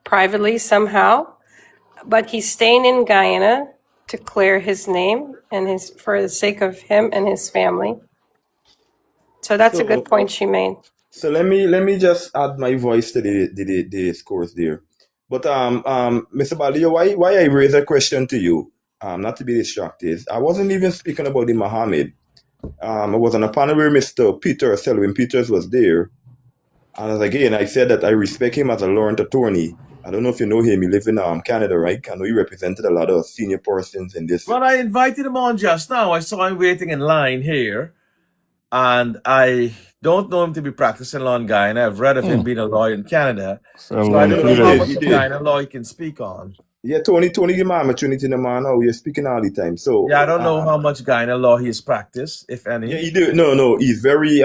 privately somehow, but he's staying in Guyana to clear his name and his for the sake of him and his family. So that's a good So, point she made. so let me just add my voice to the discourse there. But Mr. Baldeo, why I raise a question to you, not to be distracted. I wasn't even speaking about the Mohammed. I was on a panel where Mr. Peter Selwyn Peters was there, and again I said that I respect him as a learned attorney, I don't know if you know him. He lives in Canada, right? I know he represented a lot of senior persons in this. Well, I invited him on just now. I saw him waiting in line here, and I don't know him to be practicing law in Guyana. I've read of him being a lawyer in Canada, so I don't know how much of Guyana law he can speak on. Yeah, Tony give me an opportunity, man. Oh, you're speaking all the time. So yeah, I don't know how much Guyana law he's practiced, if any. Yeah, he do. No, he's very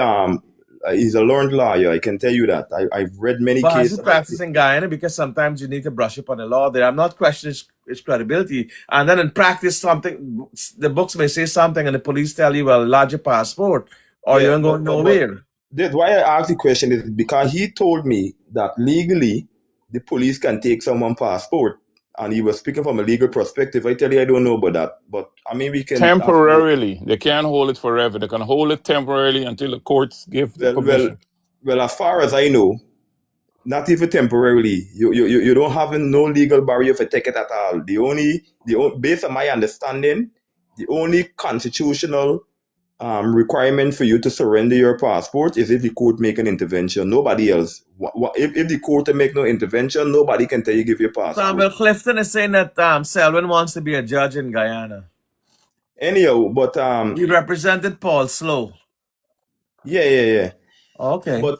he's a learned lawyer. I can tell you that. I've read many But cases. has he practiced in Guyana? Because sometimes you need to brush up on the law there. I'm not questioning his credibility. And then in practice, something the books may say something, and the police tell you, "Well, lodge your passport, or you ain't going nowhere." That's why I asked the question is because he told me that legally the police can take someone's passport, and he was speaking from a legal perspective. I tell you, I don't know about that, but I mean, we can temporarily. They can't hold it forever. They can hold it temporarily until the courts give the permission. Well, as far as I know, not even temporarily. You don't have no legal barrier for take it at all. The only based on my understanding, the only constitutional requirement for you to surrender your passport is if the court make an intervention. Nobody else. If the court make no intervention, nobody can tell you give your passport. Samuel Clifton is saying that Selwyn wants to be a judge in Guyana. Anyhow, but he represented Paul Slow. Yeah. Okay. But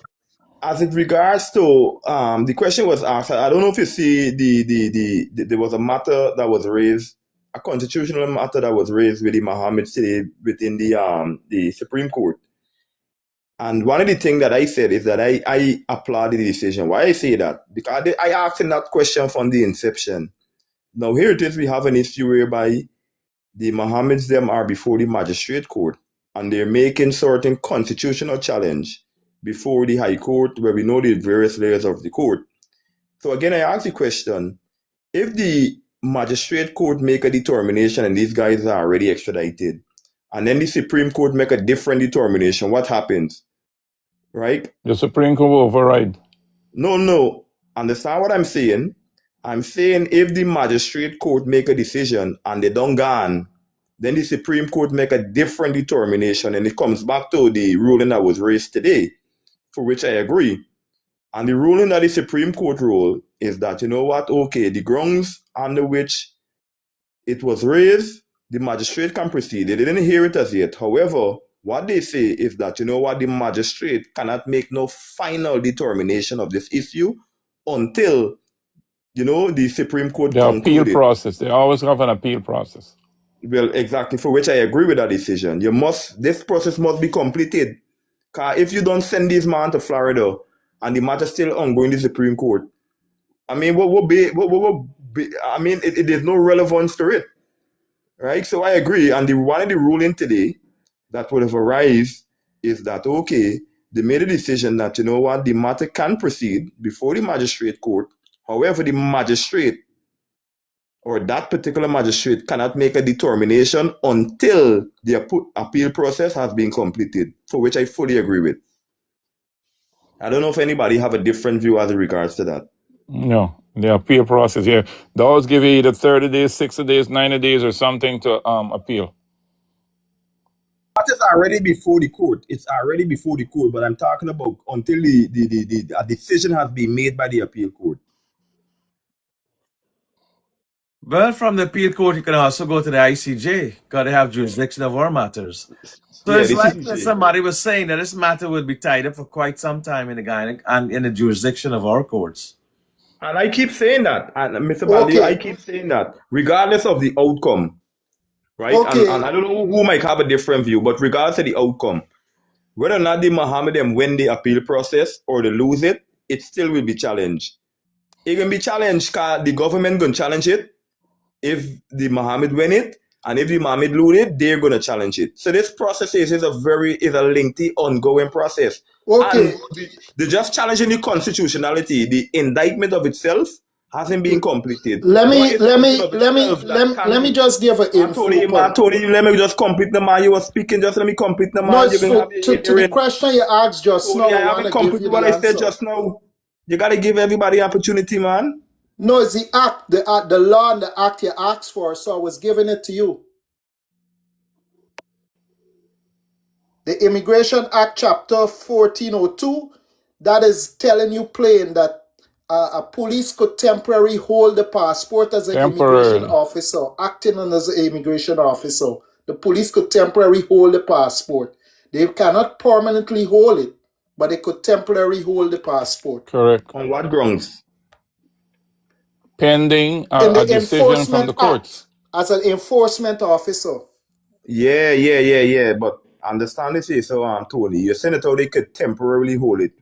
as it regards to the question was asked, I don't know if you see there was a matter that was raised, a constitutional matter that was raised with the Mohammed today within the Supreme Court. And one of the things that I said is that I applauded the decision. Why I say that? Because I asked him that question from the inception. Now here it is, we have an issue whereby the Mohammeds them are before the magistrate court and they're making certain constitutional challenge before the High Court, where we know the various layers of the court. So again, I ask the question, if the magistrate court make a determination and these guys are already extradited, and then the Supreme Court make a different determination, what happens? Right? The Supreme Court will override. No. Understand what I'm saying? I'm saying if the magistrate court make a decision and they don't gone, then the Supreme Court make a different determination, and it comes back to the ruling that was raised today, for which I agree. And the ruling that the Supreme Court ruled is that, you know what, okay, the grounds under which it was raised, the magistrate can proceed. They didn't hear it as yet. However, what they say is that, you know what, the magistrate cannot make no final determination of this issue until, you know, the Supreme Court concluded. The appeal process. They always have an appeal process. Well, exactly, for which I agree with that decision. This process must be completed. Because if you don't send this man to Florida and the matter still ongoing in the Supreme Court, I mean, I mean, there's no relevance to it, right? So I agree. And one of the ruling today that would have arisen is that, okay, they made a decision that, you know what, the matter can proceed before the magistrate court. However, the magistrate or that particular magistrate cannot make a determination until the appeal process has been completed, for which I fully agree with. I don't know if anybody have a different view as regards to that. No, the appeal process, yeah. They always give you either 30 days, 60 days, 90 days or something to appeal. That is already before the court. It's already before the court, but I'm talking about until a decision has been made by the appeal court. Well, from the appeal court, you can also go to the ICJ. Got to have jurisdiction of our matters. So Yeah, it's this like is- somebody was saying that this matter will be tied up for quite some time in the Guyana and in the jurisdiction of our courts. And I keep saying that, and Mr. Baldeo, I keep saying that, regardless of the outcome, right? Okay. And I don't know who might have a different view, but regardless of the outcome, whether or not the Mohammedan win the appeal process or they lose it, it still will be challenged. It can be challenged because the government going to challenge it if the Mohammed win it, and if the Mohammed lose it, they're going to challenge it. So this process is a lengthy, ongoing process. Okay. And they're just challenging the constitutionality. The indictment of itself hasn't been completed. Let me just give an info. Tony, let me just complete the man. You were speaking, just let me complete the man. No, to the question you asked just Tony, now, I haven't completed what I said just now. You got to give everybody opportunity, man. No, it's the act, the law and the act you asked for, so I was giving it to you. The Immigration Act, Chapter 1402, that is telling you plain that a police could temporarily hold the passport as an immigration Temporarily. officer, acting on as an immigration officer. The police could temporarily hold the passport. They cannot permanently hold it, but they could temporarily hold the passport. Correct. On what grounds? Pending In a the decision from the Enforcement Act, courts. as an enforcement officer. Yeah. But understand this is so Tony. You're saying that they could temporarily hold it.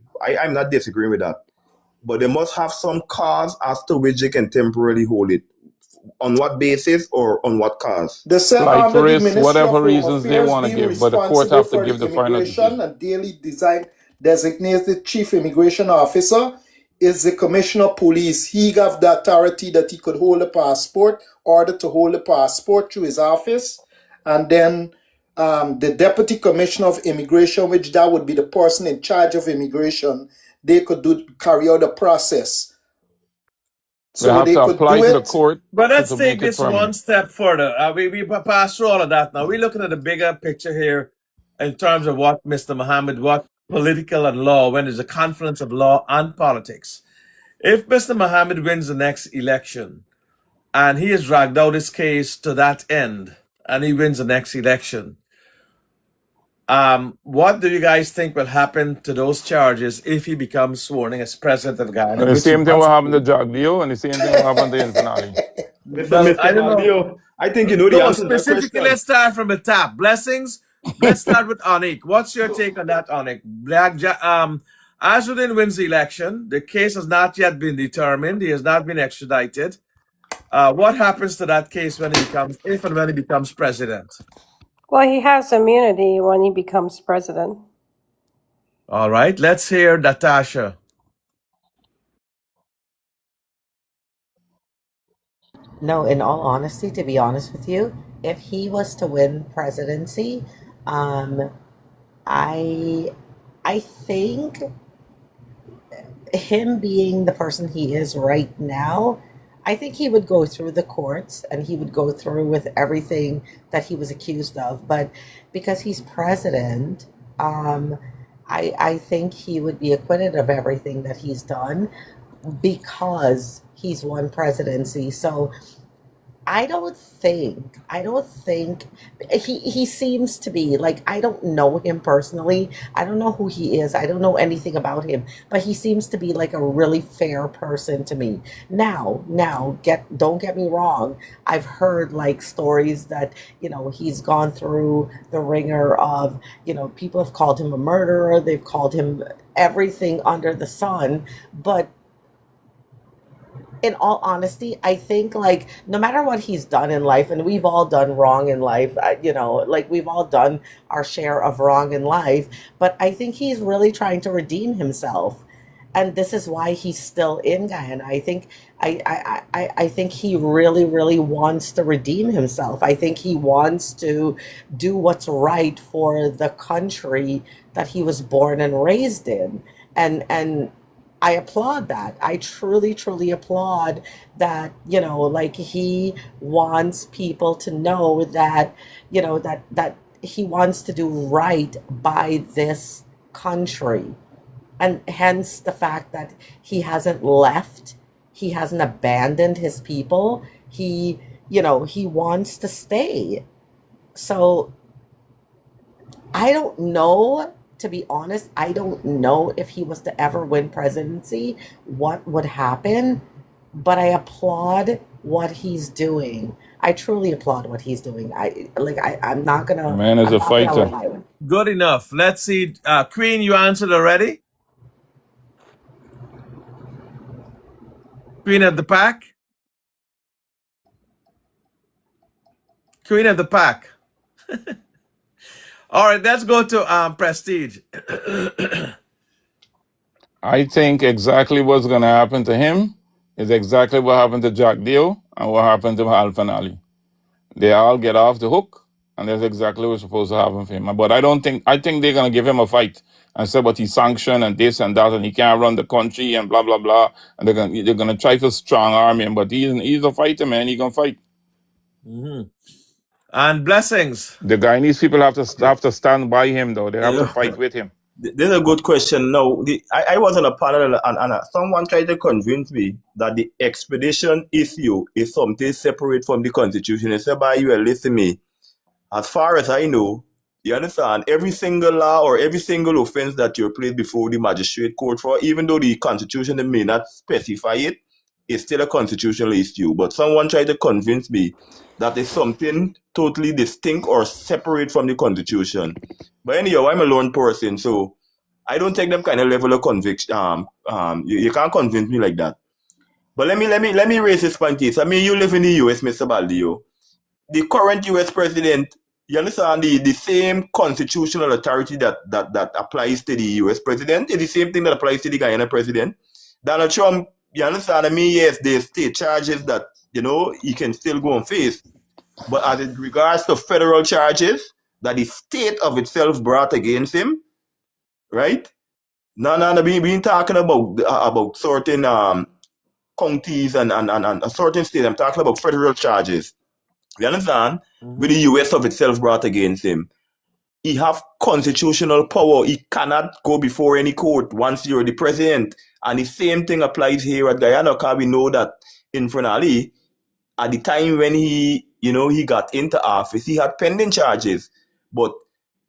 I'm not disagreeing with that. But they must have some cause as to which they can temporarily hold it. On what basis or on what cause? The set Flight under the risk, Ministry of whatever Home reasons they Affairs want to being give, but the court responsible have to for give the the final immigration decision. and daily design designated chief immigration officer is the commissioner of police. He got the authority that he could hold a passport, order to hold a passport through his office, and then the deputy commissioner of immigration, which that would be the person in charge of immigration, they could carry out the process. They So have they to could apply do to the it. court But let's to take make it this one permanent. step further. We passed through all of that now. We're looking at the bigger picture here in terms of what Mr. Muhammad, what political and law, when there's a confluence of law and politics. If Mr. Muhammad wins the next election and he has dragged out his case to that end and he wins the next election, what do you guys think will happen to those charges if he becomes sworn in as president of Guyana, And the which he same thing will wants to happen to do? Jagdeo, and the same thing will happen to Infanali. Well, Mr. I don't know. Baldeo, I think you know the No, answer to that specifically, question. let's start from the top. Blessings. Let's start with Anik. What's your take on that, Anik? Azudin wins the election. The case has not yet been determined. He has not been extradited. What happens to that case when he becomes, if and when he becomes president? Well, he has immunity when he becomes president. All right, let's hear Natasha. No, in all honesty, to be honest with you, if he was to win presidency, um, I I think him being the person he is right now, I think he would go through the courts and he would go through with everything that he was accused of. But because he's president, I think he would be acquitted of everything that he's done because he's won presidency. So I don't think he seems to be like, I don't know him personally. I don't know who he is. I don't know anything about him, but he seems to be like a really fair person to me. Now, don't get me wrong. I've heard like stories that, he's gone through the ringer of, people have called him a murderer, they've called him everything under the sun, but in all honesty, I think like no matter what he's done in life, and we've all done wrong in life, like we've all done our share of wrong in life, but I think he's really trying to redeem himself. And this is why he's still in Guyana. I think he really, really wants to redeem himself. I think he wants to do what's right for the country that he was born and raised in. And I applaud that. I truly, truly applaud that, like he wants people to know that, that he wants to do right by this country. And hence the fact that he hasn't left, he hasn't abandoned his people. He wants to stay. So I don't know, to be honest, I don't know if he was to ever win presidency, what would happen, but I applaud what he's doing. I truly applaud what he's doing. I'm not The gonna man is I'm a not gonna fighter. lie. Good enough. Let's see. Queen, you answered already? Queen of the pack? Queen of the pack. All right, let's go to Prestige. I think exactly what's going to happen to him is exactly what happened to Jagdeo and what happened to Alfanali. They all get off the hook, and that's exactly what's supposed to happen for him. But I think they're going to give him a fight and say, but he's sanctioned and this and that, and he can't run the country and blah, blah, blah. And they're going to try to strong arm him, but he's a fighter, man. He's going to fight. Mm-hmm. And blessings. The Guyanese people have to stand by him, though. They have to Yeah. fight with him. This is a good question. No, I was on a panel and someone tried to convince me that the expedition issue is something separate from the constitution. I said, "By you, listen me. As far as I know, you understand, every single law or every single offense that you're placed before the magistrate court for, even though the constitution may not specify it, it's still a constitutional issue. But someone tried to convince me that it's something totally distinct or separate from the constitution. But anyhow, I'm a lone person, so I don't take them kind of level of conviction. You can't convince me like that. But let me raise this point case. I mean, you live in the US, Mr. Baldeo. The current US president, you understand, the same constitutional authority that applies to the US president is the same thing that applies to the Guyana president. Donald Trump, you understand, I mean, yes, there's state charges that, he can still go and face. But as it regards to federal charges that the state of itself brought against him, right? No, we been talking about certain counties and a certain state. I'm talking about federal charges. You understand? With the US of itself brought against him. He have constitutional power. He cannot go before any court once you're the president. And the same thing applies here at Guyana, because we know that in Frenali, at the time when he got into office, he had pending charges. But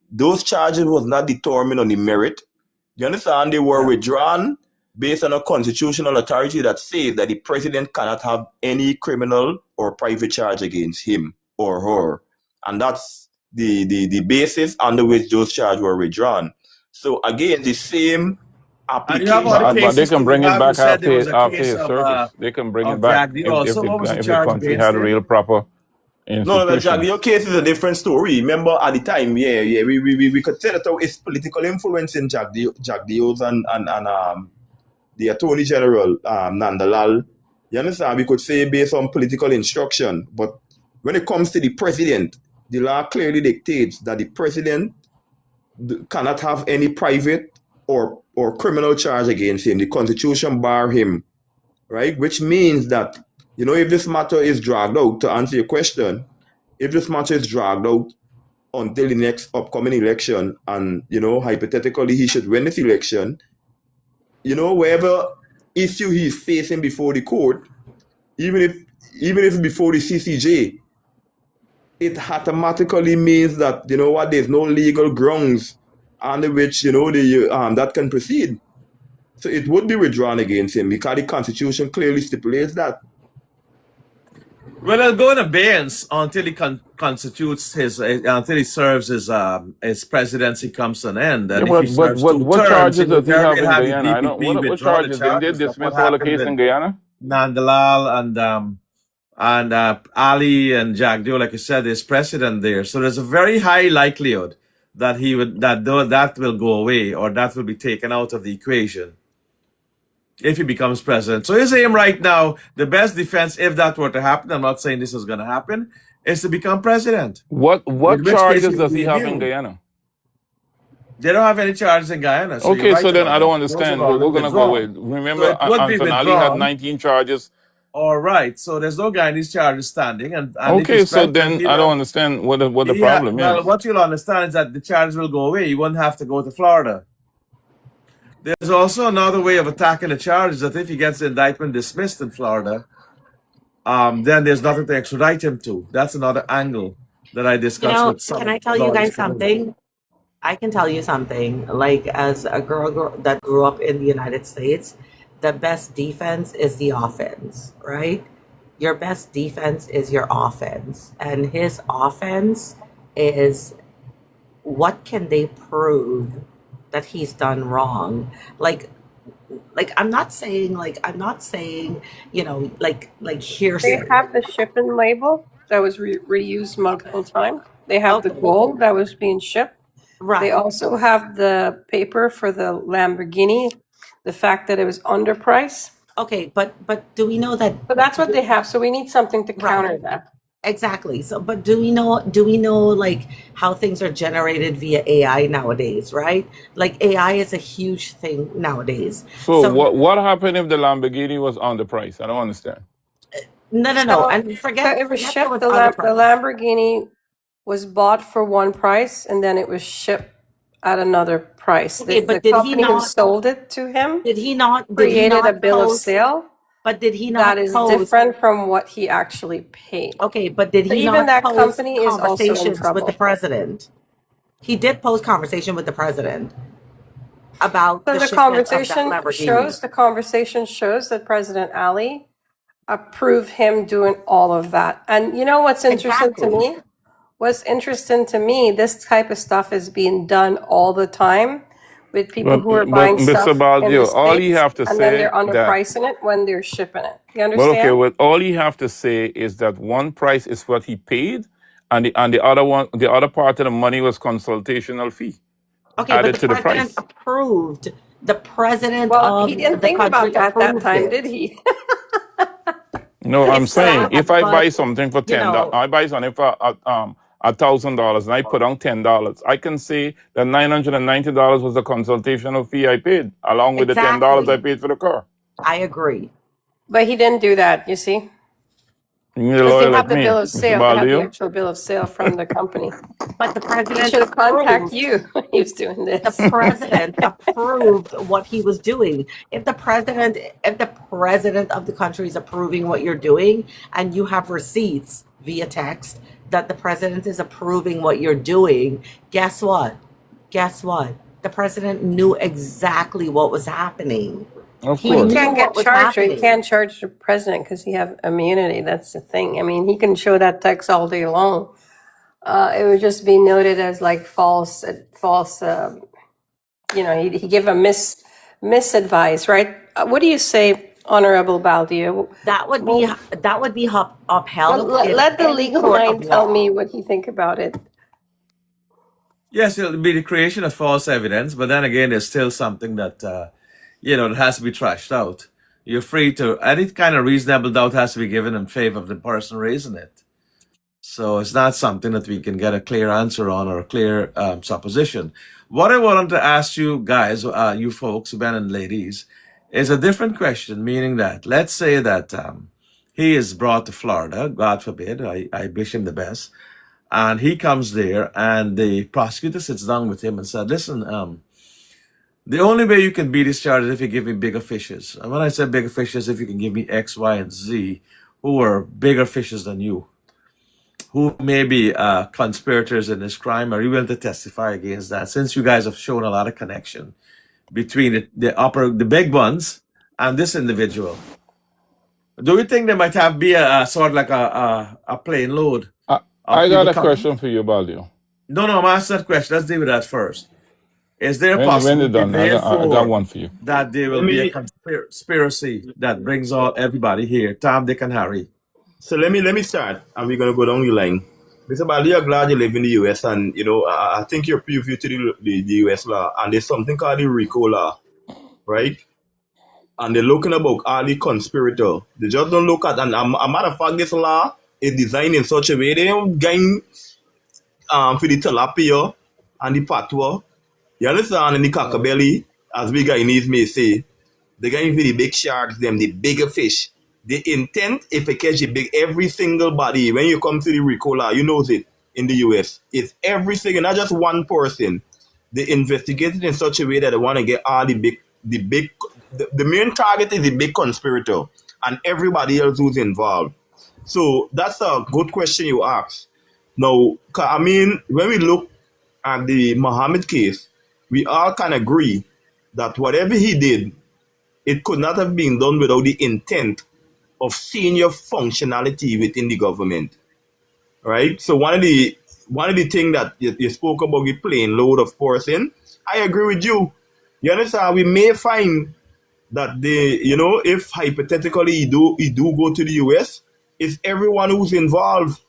those charges was not determined on the merit. You understand? They were withdrawn based on a constitutional authority that says that the president cannot have any criminal or private charge against him or her. And that's the basis under which those charges were withdrawn. So again, the same And you have all the application. But they cases can too. bring You it have, you back said there after was a after case his service. They can bring it of back Jagdi if also. What was the if the charge country against had him? real proper No, the institutions. case is a different story. Remember at the time, we could say that it's political influence in Jagdio's and the Attorney General, Nandalal. You understand? We could say based on political instruction. But when it comes to the president, the law clearly dictates that the president cannot have any private or criminal charge against him. The Constitution bar him, right? Which means that, if this matter is dragged out, to answer your question, if this matter is dragged out until the next upcoming election, and, hypothetically he should win this election, whatever issue he's facing before the court, even if before the CCJ, it automatically means that, there's no legal grounds under which, that can proceed. So it would be withdrawn against him because the Constitution clearly stipulates that. Well, it'll go in abeyance until he constitutes until he serves his presidency comes to an end. And Yeah, if he but serves two what terms, charges it will does he have very in have the Guyana? I don't. DPP What withdraw the charges? Didn't they charges of what dismiss all the happened case in in Guyana? Nandalal and Ali and Jagdeo, like I said, there's precedent there. So there's a very high likelihood that that will go away or that will be taken out of the equation if he becomes president. So his aim right now, the best defense, if that were to happen, I'm not saying this is going to happen, is to become president. What With which case charges he'll does he be have in immune. Guyana? They don't have any charges in Guyana, so you're Okay, right so then about I don't that. Those have understand. all We're been gonna go with. withdrawn. So Remember, it would be Anton Ali had withdrawn. 19 charges. All right, so there's no Guyanese charges standing, and if Okay, he's so president, then I don't understand what the problem well, is. what you'll understand is that the charges will go away. You won't have to go to Florida. There's also another way of attacking the charges that if he gets the indictment dismissed in Florida, then there's nothing to extradite him to. That's another angle that I discussed with Can some I tell you lawyers. guys something? I can tell you something. Like, as a girl that grew up in the United States, the best defense is the offense, right? Your best defense is your offense. And his offense is, what can they prove that he's done wrong? Like I'm not saying here's They have the shipping label that was reused multiple times. They have the gold that was being shipped. They right. also have the paper for the Lamborghini, the fact that it was underpriced. Okay, but do we know that? So that's what they have. So we need something to counter that. Exactly. So, but do we know like how things are generated via AI nowadays, right? Like AI is a huge thing nowadays. So what happened if the Lamborghini was underpriced? I don't understand. No. And forget it was forget shipped. there was The Lamborghini was bought for one price, and then it was shipped at another price. Okay, The but did he company who not? sold it to him Did he not? Did he created a not bill of post? sale But did he that not is post? different from what he actually paid. Okay, but did So he even not that post company is also in conversations with the trouble. president? He did post conversation with the president about So the the shipment of that conversation Lamborghini. shows that President Ali approved him doing all of that. And you know what's interesting to Exactly. me? What's interesting to me, this type of stuff is being done all the time with people who are But buying Mr. stuff in the Baldeo, all you States have to and then say they're that underpricing it when they're shipping it. You well, okay, understand? well, all you have to say is that one price is what he paid, and the other one, the other part of the money was consultational fee Okay, but added the to the president price. approved. The president Well, he of didn't the think about country that approved time, did it. he? No, I'm It's saying sad, if I buy but something for you $10, know, I buy something for $1,000, and I put on $10. I can say that $990 was the consultational fee I paid, along with the $10 I exactly. paid for the car. I agree. But he didn't do that, you see? You need a Because they lawyer have like the me, bill of Mr. sale. They have the Baldeo. actual bill of sale from the company. But the He president should have contacted approved. you when he was doing The this. president approved what he was doing. If the president of the country is approving what you're doing, and you have receipts via text that the president is approving what you're doing, guess what? Guess what? The president knew exactly what was happening. Of He But he course. knew can't get what was charged, or he happening. can't charge the president because he have immunity. That's the thing. I mean, he can show that text all day long. It would just be noted as like false. He gave a misadvice, right? What do you say, Honorable Baldeo? That would be Well, upheld in let the any legal court of mind tell me law. what he think about it. Yes, it'll be the creation of false evidence, but then again, there's still something that that has to be trashed out. You're free to any kind of reasonable doubt has to be given in favor of the person raising it. So it's not something that we can get a clear answer on or a clear supposition. What I wanted to ask you guys, you folks, men and ladies, is a different question, meaning that let's say that he is brought to Florida, God forbid, I wish him the best, and he comes there and the prosecutor sits down with him and said, listen, the only way you can beat this charge is if you give me bigger fishes. And when I say bigger fishes, if you can give me X, Y, and Z, who are bigger fishes than you, who may be conspirators in this crime, are you willing to testify against that? Since you guys have shown a lot of connection between the big ones and this individual, do you think there might be a sort of like a plane load of I got people a coming? question for you, Baldeo. No, I'm asking that question. Let's deal with that first. Is there a When you're possibility, done, I got therefore, one for you. that there Let will be a me conspiracy that brings all everybody here, Tom, Dick, and Harry? let me start, and we're gonna go down the line. Mr. Bali, I'm glad you live in the US, and I think you're privy to the US law, and there's something called the RICO law, right? And they're looking about all the conspirator. They just don't look at, and a matter of fact, this law is designed in such a way they don't gain for the tilapia and the patwa. You understand? And the cockabelly, as we Guyanese may say, the guy for the big sharks, them the bigger fish. The intent, if I catch a big, every single body, when you come to the Ricola, you know it in the US, it's every single, not just one person. They investigate it in such a way that they want to get all the main target is the big conspirator and everybody else who's involved. So that's a good question you ask. Now, I mean, when we look at the Muhammad case, we all can agree that whatever he did, it could not have been done without the intent of senior functionality within the government, right? So one of the things that you spoke about the plane load of person, I agree with you. You understand? We may find that if hypothetically he do go to the US, if everyone who's involved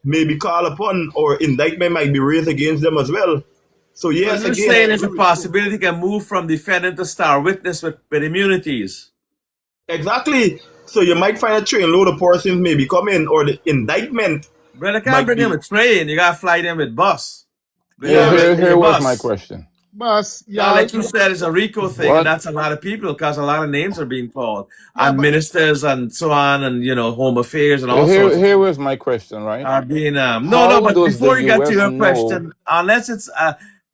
may be called upon or indictment might be raised against them as well. So So yes, you're again, I saying there's a agree with you. possibility can move from defendant to star witness with immunities. Exactly. So you might find a trainload of persons may be coming, or the indictment Brother, can't might bring him be. with train. You gotta fly them with bus. Bring Yeah, them well, in Here your was my bus. question. Boss, Now, y'all. like you said, it's a RICO thing, and What that's a lot of people because a lot of names are being called, Yeah, and but ministers and so on, and home affairs and all sorts of here things was my question, right? are being. No, How but does the before you get to US your know? question, unless it's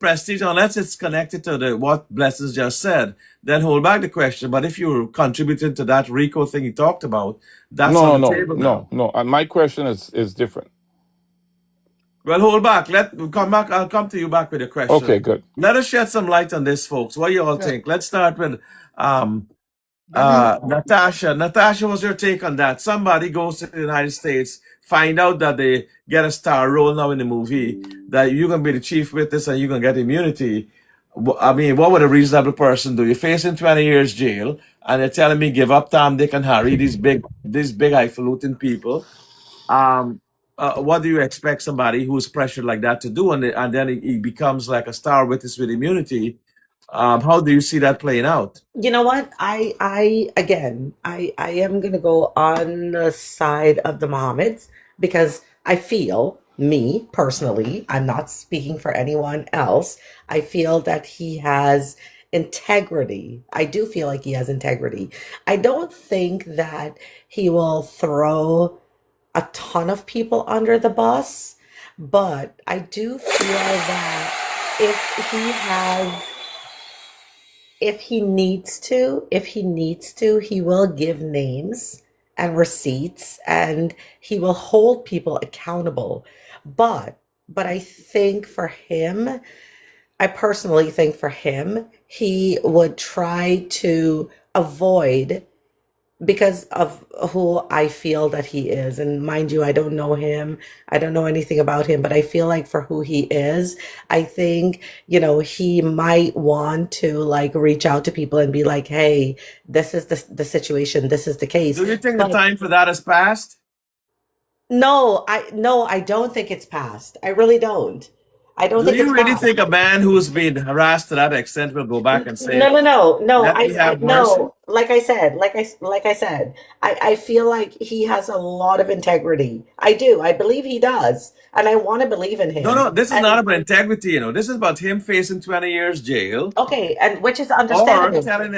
Prestige, unless it's connected to what Blessings just said, then hold back the question. But if you're contributing to that RICO thing he talked about, that's on No, the no, no, table now. no, no. My question is different. Well, hold back. We'll come back. I'll come to you back with a question. Okay, good. Let us shed some light on this, folks. What do you all Yeah. think? Let's start with Let me Natasha. Natasha, what's your take on that? Somebody goes to the United States, find out that they get a star role now in the movie, that you're going to be the chief witness and you're going to get immunity. I mean, what would a reasonable person do? You're facing 20 years jail, and they're telling me give up Tom, Dick, and Harry, these big highfalutin people. What do you expect somebody who's pressured like that to do? And then he becomes like a star witness with immunity. How do you see that playing out? You know what? I am gonna go on the side of the Mohammeds because I feel, me personally, I'm not speaking for anyone else. I feel that he has integrity. I do feel like he has integrity. I don't think that he will throw a ton of people under the bus, but I do feel that if he has if he needs to, he will give names and receipts and he will hold people accountable. But I think for him, I personally think for him, he would try to avoid because of who I feel that he is. And mind you, I don't know him. I don't know anything about him, but I feel like for who he is, I think, he might want to like reach out to people and be like, hey, this is the situation. This is the case. Do you think the But time for that has passed? no, I don't think it's passed. I really don't. I don't Do think you it's really passed. think a man who's been harassed to that extent will go back and say, No. let me have mercy? No. Like I said, I feel like he has a lot of integrity. I do. I believe he does, and I want to believe in him. No, this is And not about integrity, This is about him facing 20 years jail okay, and which is or understandable. telling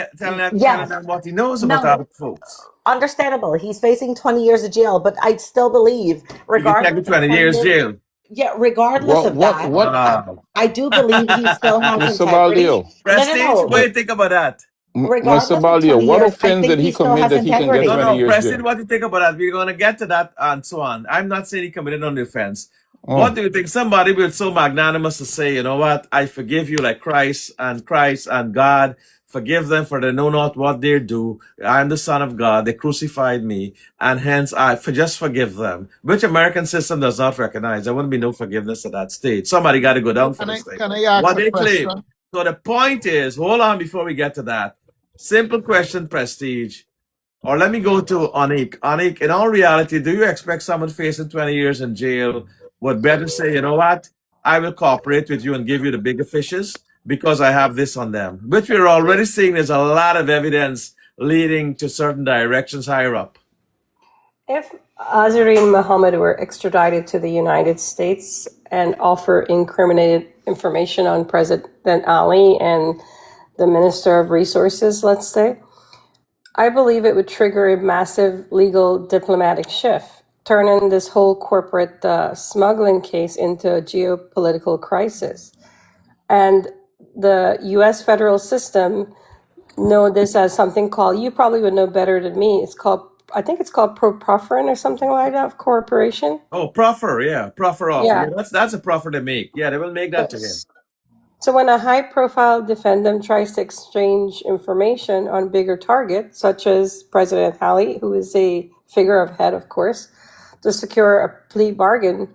them what he knows about No, other folks. understandable. He's facing 20 years of jail, but I'd still believe, You can take regardless the of 20 20 years years, jail. yeah, regardless of that, What, I do believe he still has Mr. integrity. Baldeo, Prestige, what do No. you think about that? Mr. Regardless of Baldeo, 20 what years, I offense think did he he still commit has that he can get integrity. 20 years Preston, jail? what do you think about that? We're going to get to that and so on. I'm not saying he committed on the offense. What do you think? Somebody will so magnanimous to say, you know what? I forgive you like Christ and God. Forgive them for they know not what they do. I am the Son of God. They crucified me. And hence just forgive them. Which American system does not recognize. There wouldn't be no forgiveness at that stage. Somebody got to go down for this thing. can I ask What a they claim. question? So the point is, hold on before we get to that. Simple question, Prestige. Or let me go to Anik. Anik, in all reality, do you expect someone facing 20 years in jail would better say, you know what? I will cooperate with you and give you the bigger fishes because I have this on them, which we're already seeing there's a lot of evidence leading to certain directions higher up. If Azarine Mohammed were extradited to the United States and offer incriminated information on President Ali and the Minister of Resources, let's say, I believe it would trigger a massive legal diplomatic shift, turning this whole corporate smuggling case into a geopolitical crisis. And the U.S. federal system know this as something called, you probably would know better than me, I think it's called pro-profferent or something like that, corporation. Oh, proffer, yeah. Proffer offer. Yeah. Yeah, that's a proffer they make. Yeah, they will make that to him. So when a high-profile defendant tries to exchange information on bigger targets, such as President Halley, who is a figurehead, of course, to secure a plea bargain,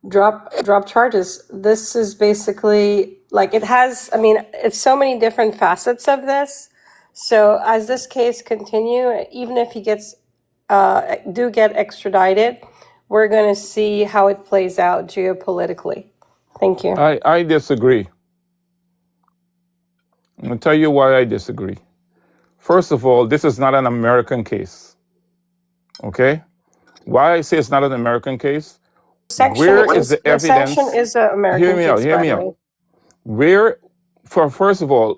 drop charges. This is basically like it's so many different facets of this. So as this case continue, even if he get extradited, we're going to see how it plays out geopolitically. Thank you. I disagree. I'm going to tell you why I disagree. First of all, this is not an American case. Okay? Why I say it's not an American case? Where is the evidence? Section is an American case, Hear me out. First of all,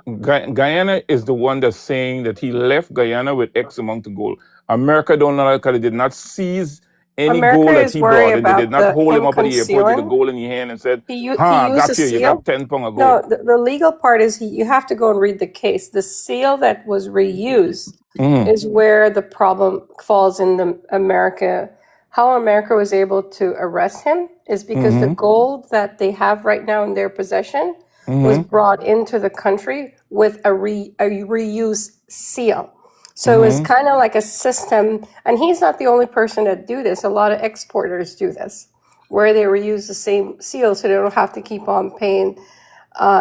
Guyana is the one that's saying that he left Guyana with X amount of gold. America don't know because they did not seize any America gold that is he worried brought in. They did about not hold him him up at the airport with the concealing. gold in his hand and said, He I used a got you. You seal. got 10 pounds of gold. No, the legal part is you have to go and read the case. The seal that was reused Mm-hmm. is where the problem falls in the America. How America was able to arrest him is because the Mm-hmm. gold that they have right now in their possession was Mm-hmm. brought into the country with a reuse seal. So it's Mm-hmm. kind of like a system, and he's not the only person that do this. A lot of exporters do this, where they reuse the same seal so they don't have to keep on paying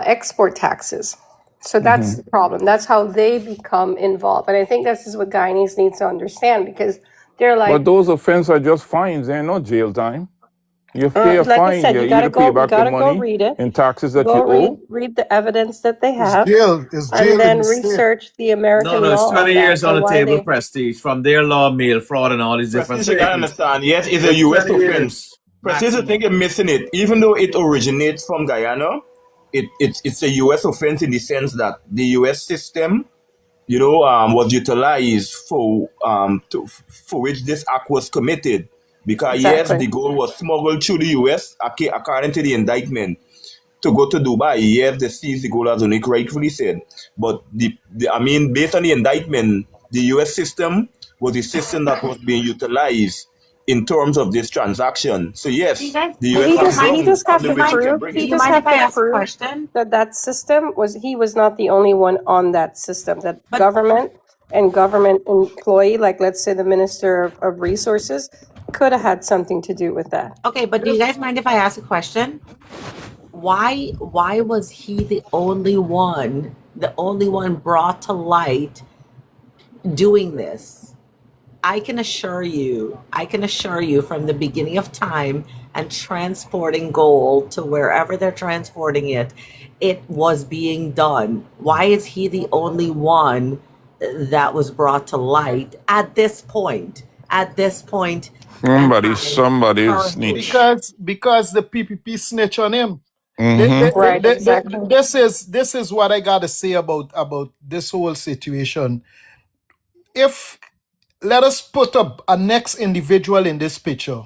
export taxes. So that's Mm-hmm. the problem. That's how they become involved. And I think this is what Guyanese needs to understand, because they're But like, those offenses are just fines. They're not jail time. You pay a like I fine. said, You either pay you back the gotta go money read it. in taxes that Go you owe. read the evidence that they It's have, jail. It's and jail in then the state. research the No, American no, it's law 20 on that years on and the why table, they. Prestige, from their law, mail fraud, and all these different Prestige, you gotta things. understand. Yes, it's a It's U.S. 20 years offense. Prestige, I think maximum. you're missing it. Even though it originates from Guyana, it's a U.S. offense in the sense that the U.S. system, was utilized for which this act was committed. Because yes, Exactly. the gold was smuggled through the U.S. According to the indictment to go to Dubai. Yes, they seized the gold as Onik rightfully said. But based on the indictment, the U.S. system was the system that was being utilized in terms of this transaction. So Do you yes, guys the do U.S. you has mind He gun just on have do the you to which it mind can prove. bring do He it. you just mind if have I to ask a prove question? that that system was. He was not the only one on that system. That But government and government employee, like let's say the minister of resources, could have had something to do with that. okay, but do you guys mind if I ask a question? Why was he the only one brought to light doing this? I can assure you from the beginning of time and transporting gold to wherever they're transporting it, it was being done. Why is he the only one that was brought to light at this point? At this point and time Somebody currently. snitch. Because the PPP snitch on him. Mm-hmm. Right. Exactly. This is what I gotta say about this whole situation. If let us put a next individual in this picture,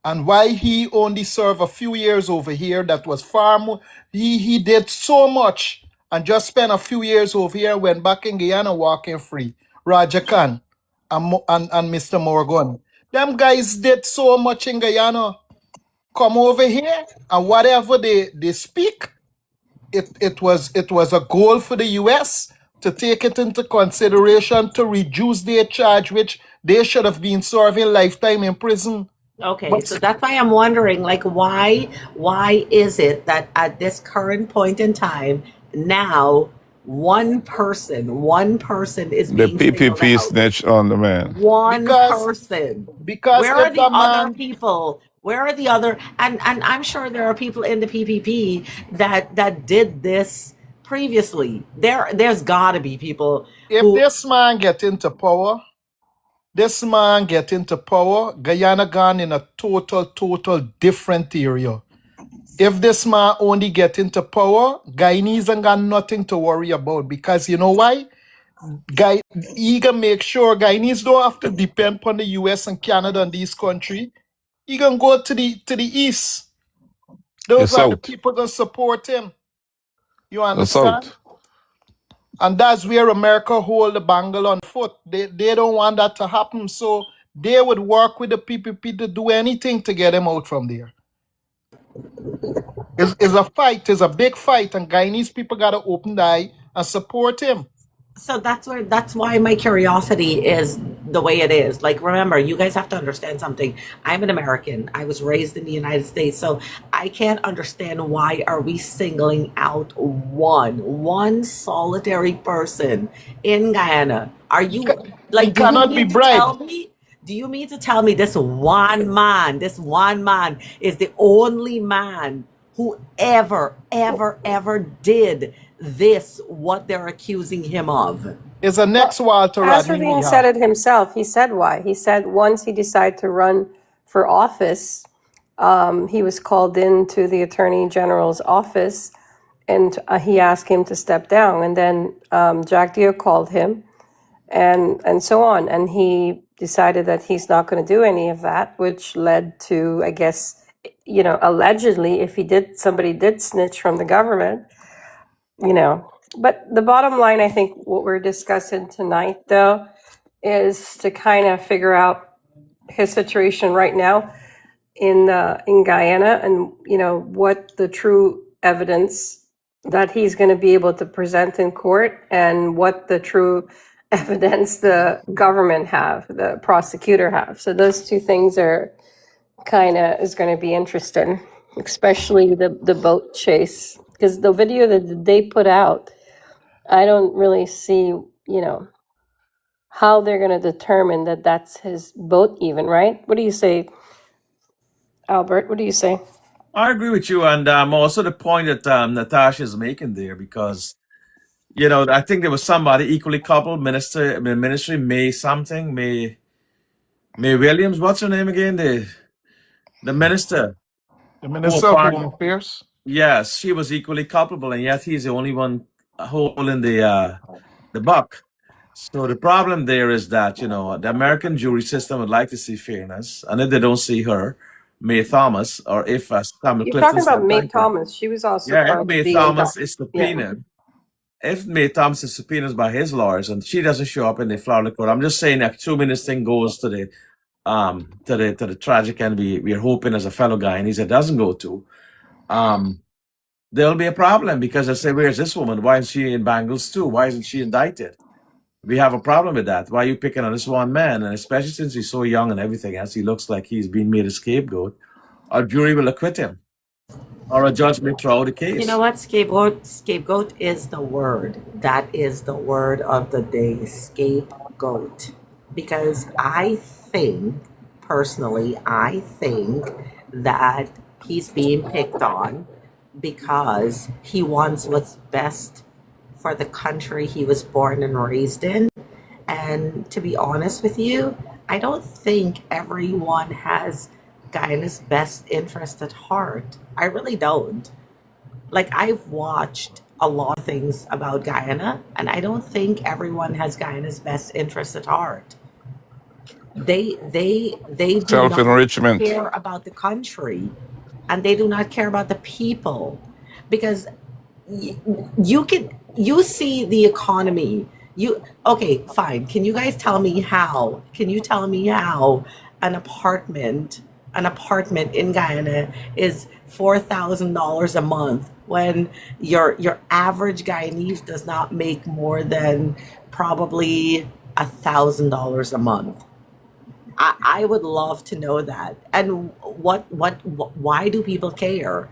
and why he only served a few years over here, that was far more. He did so much and just spent a few years over here, went back in Guyana walking free. Raja Khan and Mr. Morgan. Them guys did so much in Guyana. Come over here and whatever they speak, it was a goal for the US to take it into consideration to reduce their charge, which they should have been serving lifetime in prison. Okay, But so that's why I'm wondering, like, why is it that at this current point in time, now one person is The being singled PPP out? snitch on the man. One because person. because Where are if the the other man, people? Where are the other? And I'm sure there are people in the PPP that did this previously. There's got to be people if who. this man get into power, Guyana gone in a total different area. If this man only get into power, Guyanese ain't got nothing to worry about, because you know why? Guy, he can make sure Guyanese don't have to depend on the US and Canada and these countries. He can go to the east. The Those are the South. people that support him. You The understand? South. And that's where America hold the bangle on foot. They don't want that to happen. So they would work with the PPP to do anything to get him out from there. It's a fight. It's a big fight. And Guyanese people got to open the eye and support him. So that's why my curiosity is the way it is. Like, remember, you guys have to understand something. I'm an American. I was raised in the United States, so I can't understand why are we singling out one solitary person in Guyana. Are you He like, do you cannot be mean to tell bribed. me? Do you mean to tell me this one man is the only man who ever did this, what they're accusing him of? It's a next Walter Rodney we Asradine said have. it himself. He said why. He said once he decided to run for office, he was called into the Attorney General's office, and he asked him to step down. And then Jack Dio called him, and so on. And he decided that he's not going to do any of that, which led to, I guess, allegedly, if somebody did snitch from the government, But the bottom line, I think, what we're discussing tonight, though, is to kind of figure out his situation right now in Guyana, and what the true evidence that he's going to be able to present in court, and what the true evidence the government have, the prosecutor have. So those two things are kind of is going to be interesting, especially the boat chase, because the video that they put out, I don't really see, how they're going to determine that that's his boat even, right? What do you say, Albert? What do you say? I agree with you, and also the point that Natasha is making there, because I think there was somebody equally coupled, ministry May something, May Williams. What's her name again? The minister. The Who Minister of apart, Home Affairs. yes, she was equally culpable, and yet he's the only one holding the buck. So the problem there is that the American jury system would like to see fairness, and if they don't see her, May Thomas, or if Samuel You're Clifton talking about said, May thank you. Thomas. She was also Yeah, if part of May the Thomas is yeah. subpoenaed, if May Thomas is subpoenaed by his lawyers and she doesn't show up in the Florida court, I'm just saying that 2 minutes thing goes to the tragic, and we're hoping as a fellow guy, and it doesn't go to. There'll be a problem, because I say, where's this woman? Why isn't she in Bangles too? Why isn't she indicted? We have a problem with that. Why are you picking on this one man? And especially since he's so young and everything else, he looks like he's being made a scapegoat. Our jury will acquit him, or a judge may throw out the You know case. what? Scapegoat is the word. That is the word of the day. Scapegoat. Because personally, I think that he's being picked on because he wants what's best for the country he was born and raised in. And to be honest with you, I don't think everyone has Guyana's best interest at heart. I really don't. Like, I've watched a lot of things about Guyana, and I don't think everyone has Guyana's best interest at heart. They do not Self-enrichment. care about the country, and they do not care about the people, because you see the economy. Okay, fine. Can you guys tell me how? Can you tell me how an apartment in Guyana is $4,000 a month when your average Guyanese does not make more than probably $1,000 a month? I would love to know that. And why do people care?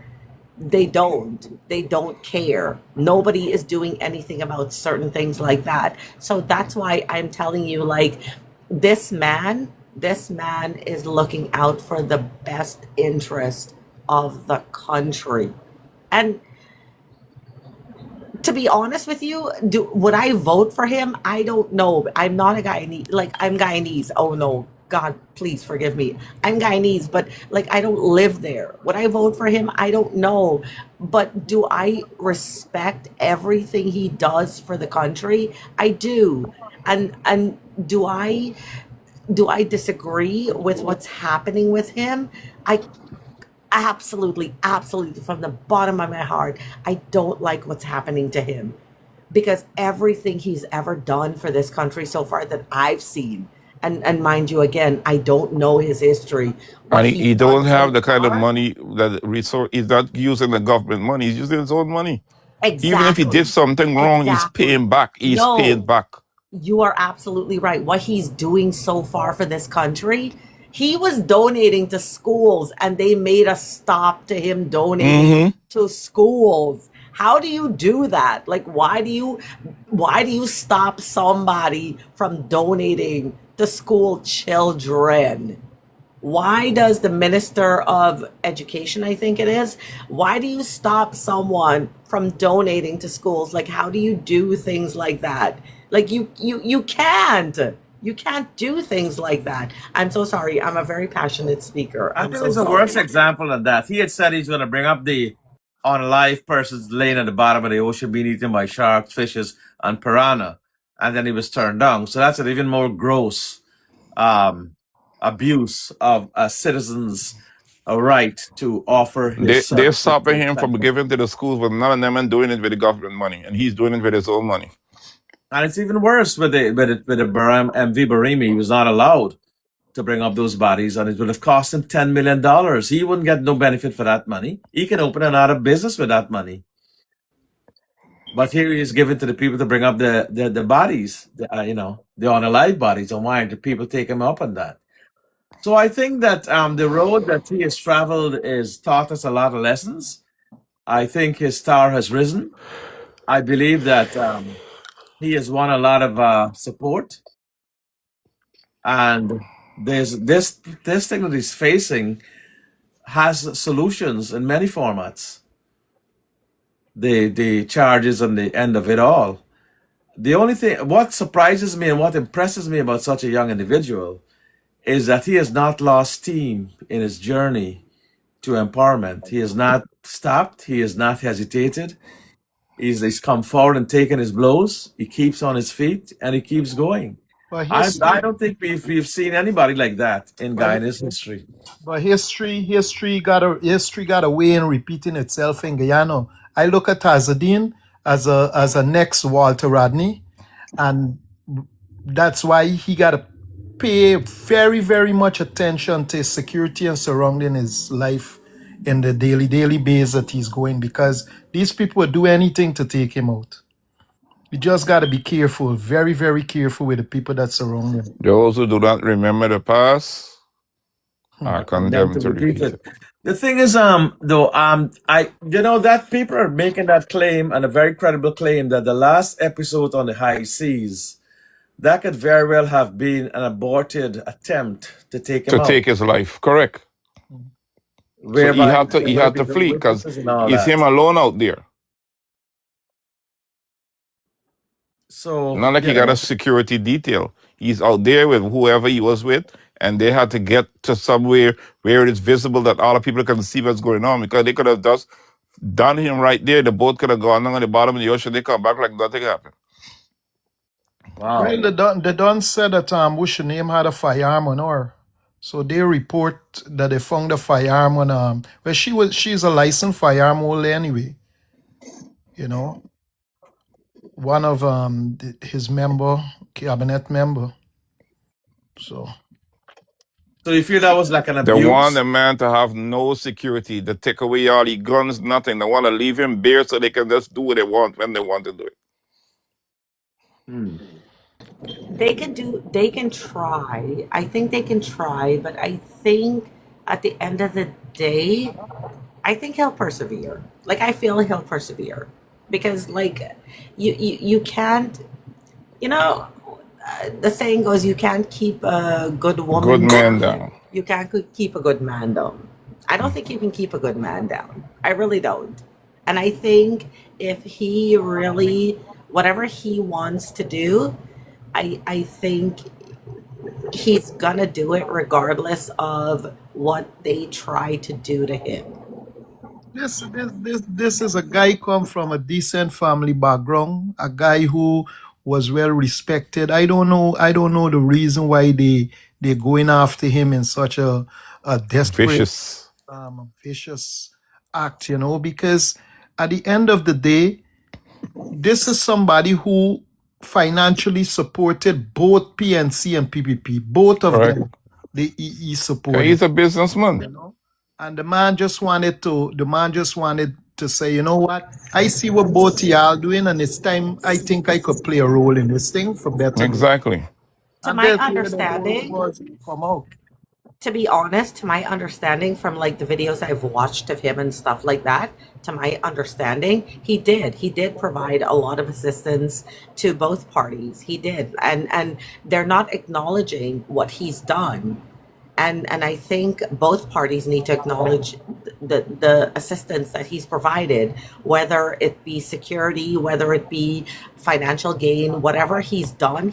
They don't care. Nobody is doing anything about certain things like that. So that's why I'm telling you, like, this man is looking out for the best interest of the country. And to be honest with you, would I vote for him? I don't know. I'm not a Guyanese. Like, I'm Guyanese. Oh no, God, please forgive me. I'm Guyanese, but like, I don't live there. Would I vote for him? I don't know. But do I respect everything he does for the country? I do. And do I disagree with what's happening with him? I absolutely, from the bottom of my heart, I don't like what's happening to him, because everything he's ever done for this country so far that I've seen, and mind you, again, I don't know his history. And he don't have the kind of money that resource. He's not using the government money. He's using his own money. Even if he did something wrong, he's paying back. He's paying back. You are absolutely right. What he's doing so far for this country, he was donating to schools, and they made a stop to him donating to schools. How do you do that? Like, why do you stop somebody from donating to school children? Why does the Minister of Education, I think it is, why do you stop someone from donating to schools? Like, how do you do things like that? Like, you can't. You can't do things like that. I'm so sorry. I'm a very passionate speaker. I think it's the worst example of that. He had said he's going to bring up the unalive persons laying at the bottom of the ocean being eaten by sharks, fishes, and piranha, and then he was turned down. So that's an even more gross abuse of a citizen's right to offer his They're services to stopping the him from country. giving to the schools, but none of them are doing it with the government money, and he's doing it with his own money. And it's even worse with the MV Barimi. He was not allowed to bring up those bodies, and it would have cost him $10 million. He wouldn't get no benefit for that money. He can open another business with that money. But here he is given to the people to bring up the bodies, the unalive bodies. And why do people take him up on that? So I think that the road that he has traveled is taught us a lot of lessons. I think his star has risen. I believe that he has won a lot of support, and there's this thing that he's facing has solutions in many formats. The charges and the end of it all. The only thing, what surprises me and what impresses me about such a young individual is that he has not lost steam in his journey to empowerment. He has not stopped. He has not hesitated. He's come forward and taken his blows. He keeps on his feet and he keeps going. But I history, don't think we've seen anybody like that in but, Guyana's history. but history got a way in repeating itself in Guyana. I look at Tazadine as a next Walter Rodney, and that's why he got to pay very, very much attention to his security and surrounding his life in the daily base that he's going, because these people would do anything to take him out. You just got to be careful, very, very careful with the people that surround him. Those who do not remember the past are Are condemned to condemned to repeat repeat it. it. The thing is, that people are making that claim, and a very credible claim, that the last episode on the high seas, that could very well have been an aborted attempt to take To him take out, his life, correct. So whereby there he would have had been to no flee because witnesses and all it's him that. alone out there. So, Not like he got a security detail. He's out there with whoever he was with, and they had to get to somewhere where it's visible that all the people can see what's going on, because they could have just done him right there. The boat could have gone down on the bottom of the ocean. They come back like nothing happened. wow. Well, they done said that what's your name had a firearm on her. So they report that they found a firearm on well, she's a licensed firearm holder anyway. You know, one of his cabinet member. So You feel that was like an They want abuse? a man to have no security. They take away all the guns, nothing. They want to leave him bare so they can just do what they want when they want to do it. Hmm. They can try. I think they can try, but I think at the end of the day, I think he'll persevere. Like I feel he'll persevere because like you can't, you know, the saying goes, you can't keep a good Good woman man down. down. You can't keep a good man down. I don't think you can keep a good man down. I really don't. And I think if he really, whatever he wants to do, I think he's gonna do it regardless of what they try to do to him. this is a guy come from a decent family background, a guy who was well respected. I don't know the reason why they're going after him in such a desperate Vicious. vicious act, because at the end of the day, this is somebody who financially supported both PNC and PPP, both of Correct. them. He Yeah, supported, he's a businessman. and the man just wanted to say, you know what? I see what both y'all doing, and it's time. I think I could play a role in this thing for better. Exactly. To And my that's where the whole understanding, was come out. to be honest, to my understanding from like the videos I've watched of him and stuff like that, to my understanding, he did provide a lot of assistance to both parties. He did. And they're not acknowledging what he's done. And I think both parties need to acknowledge the assistance that he's provided, whether it be security, whether it be financial gain, whatever he's done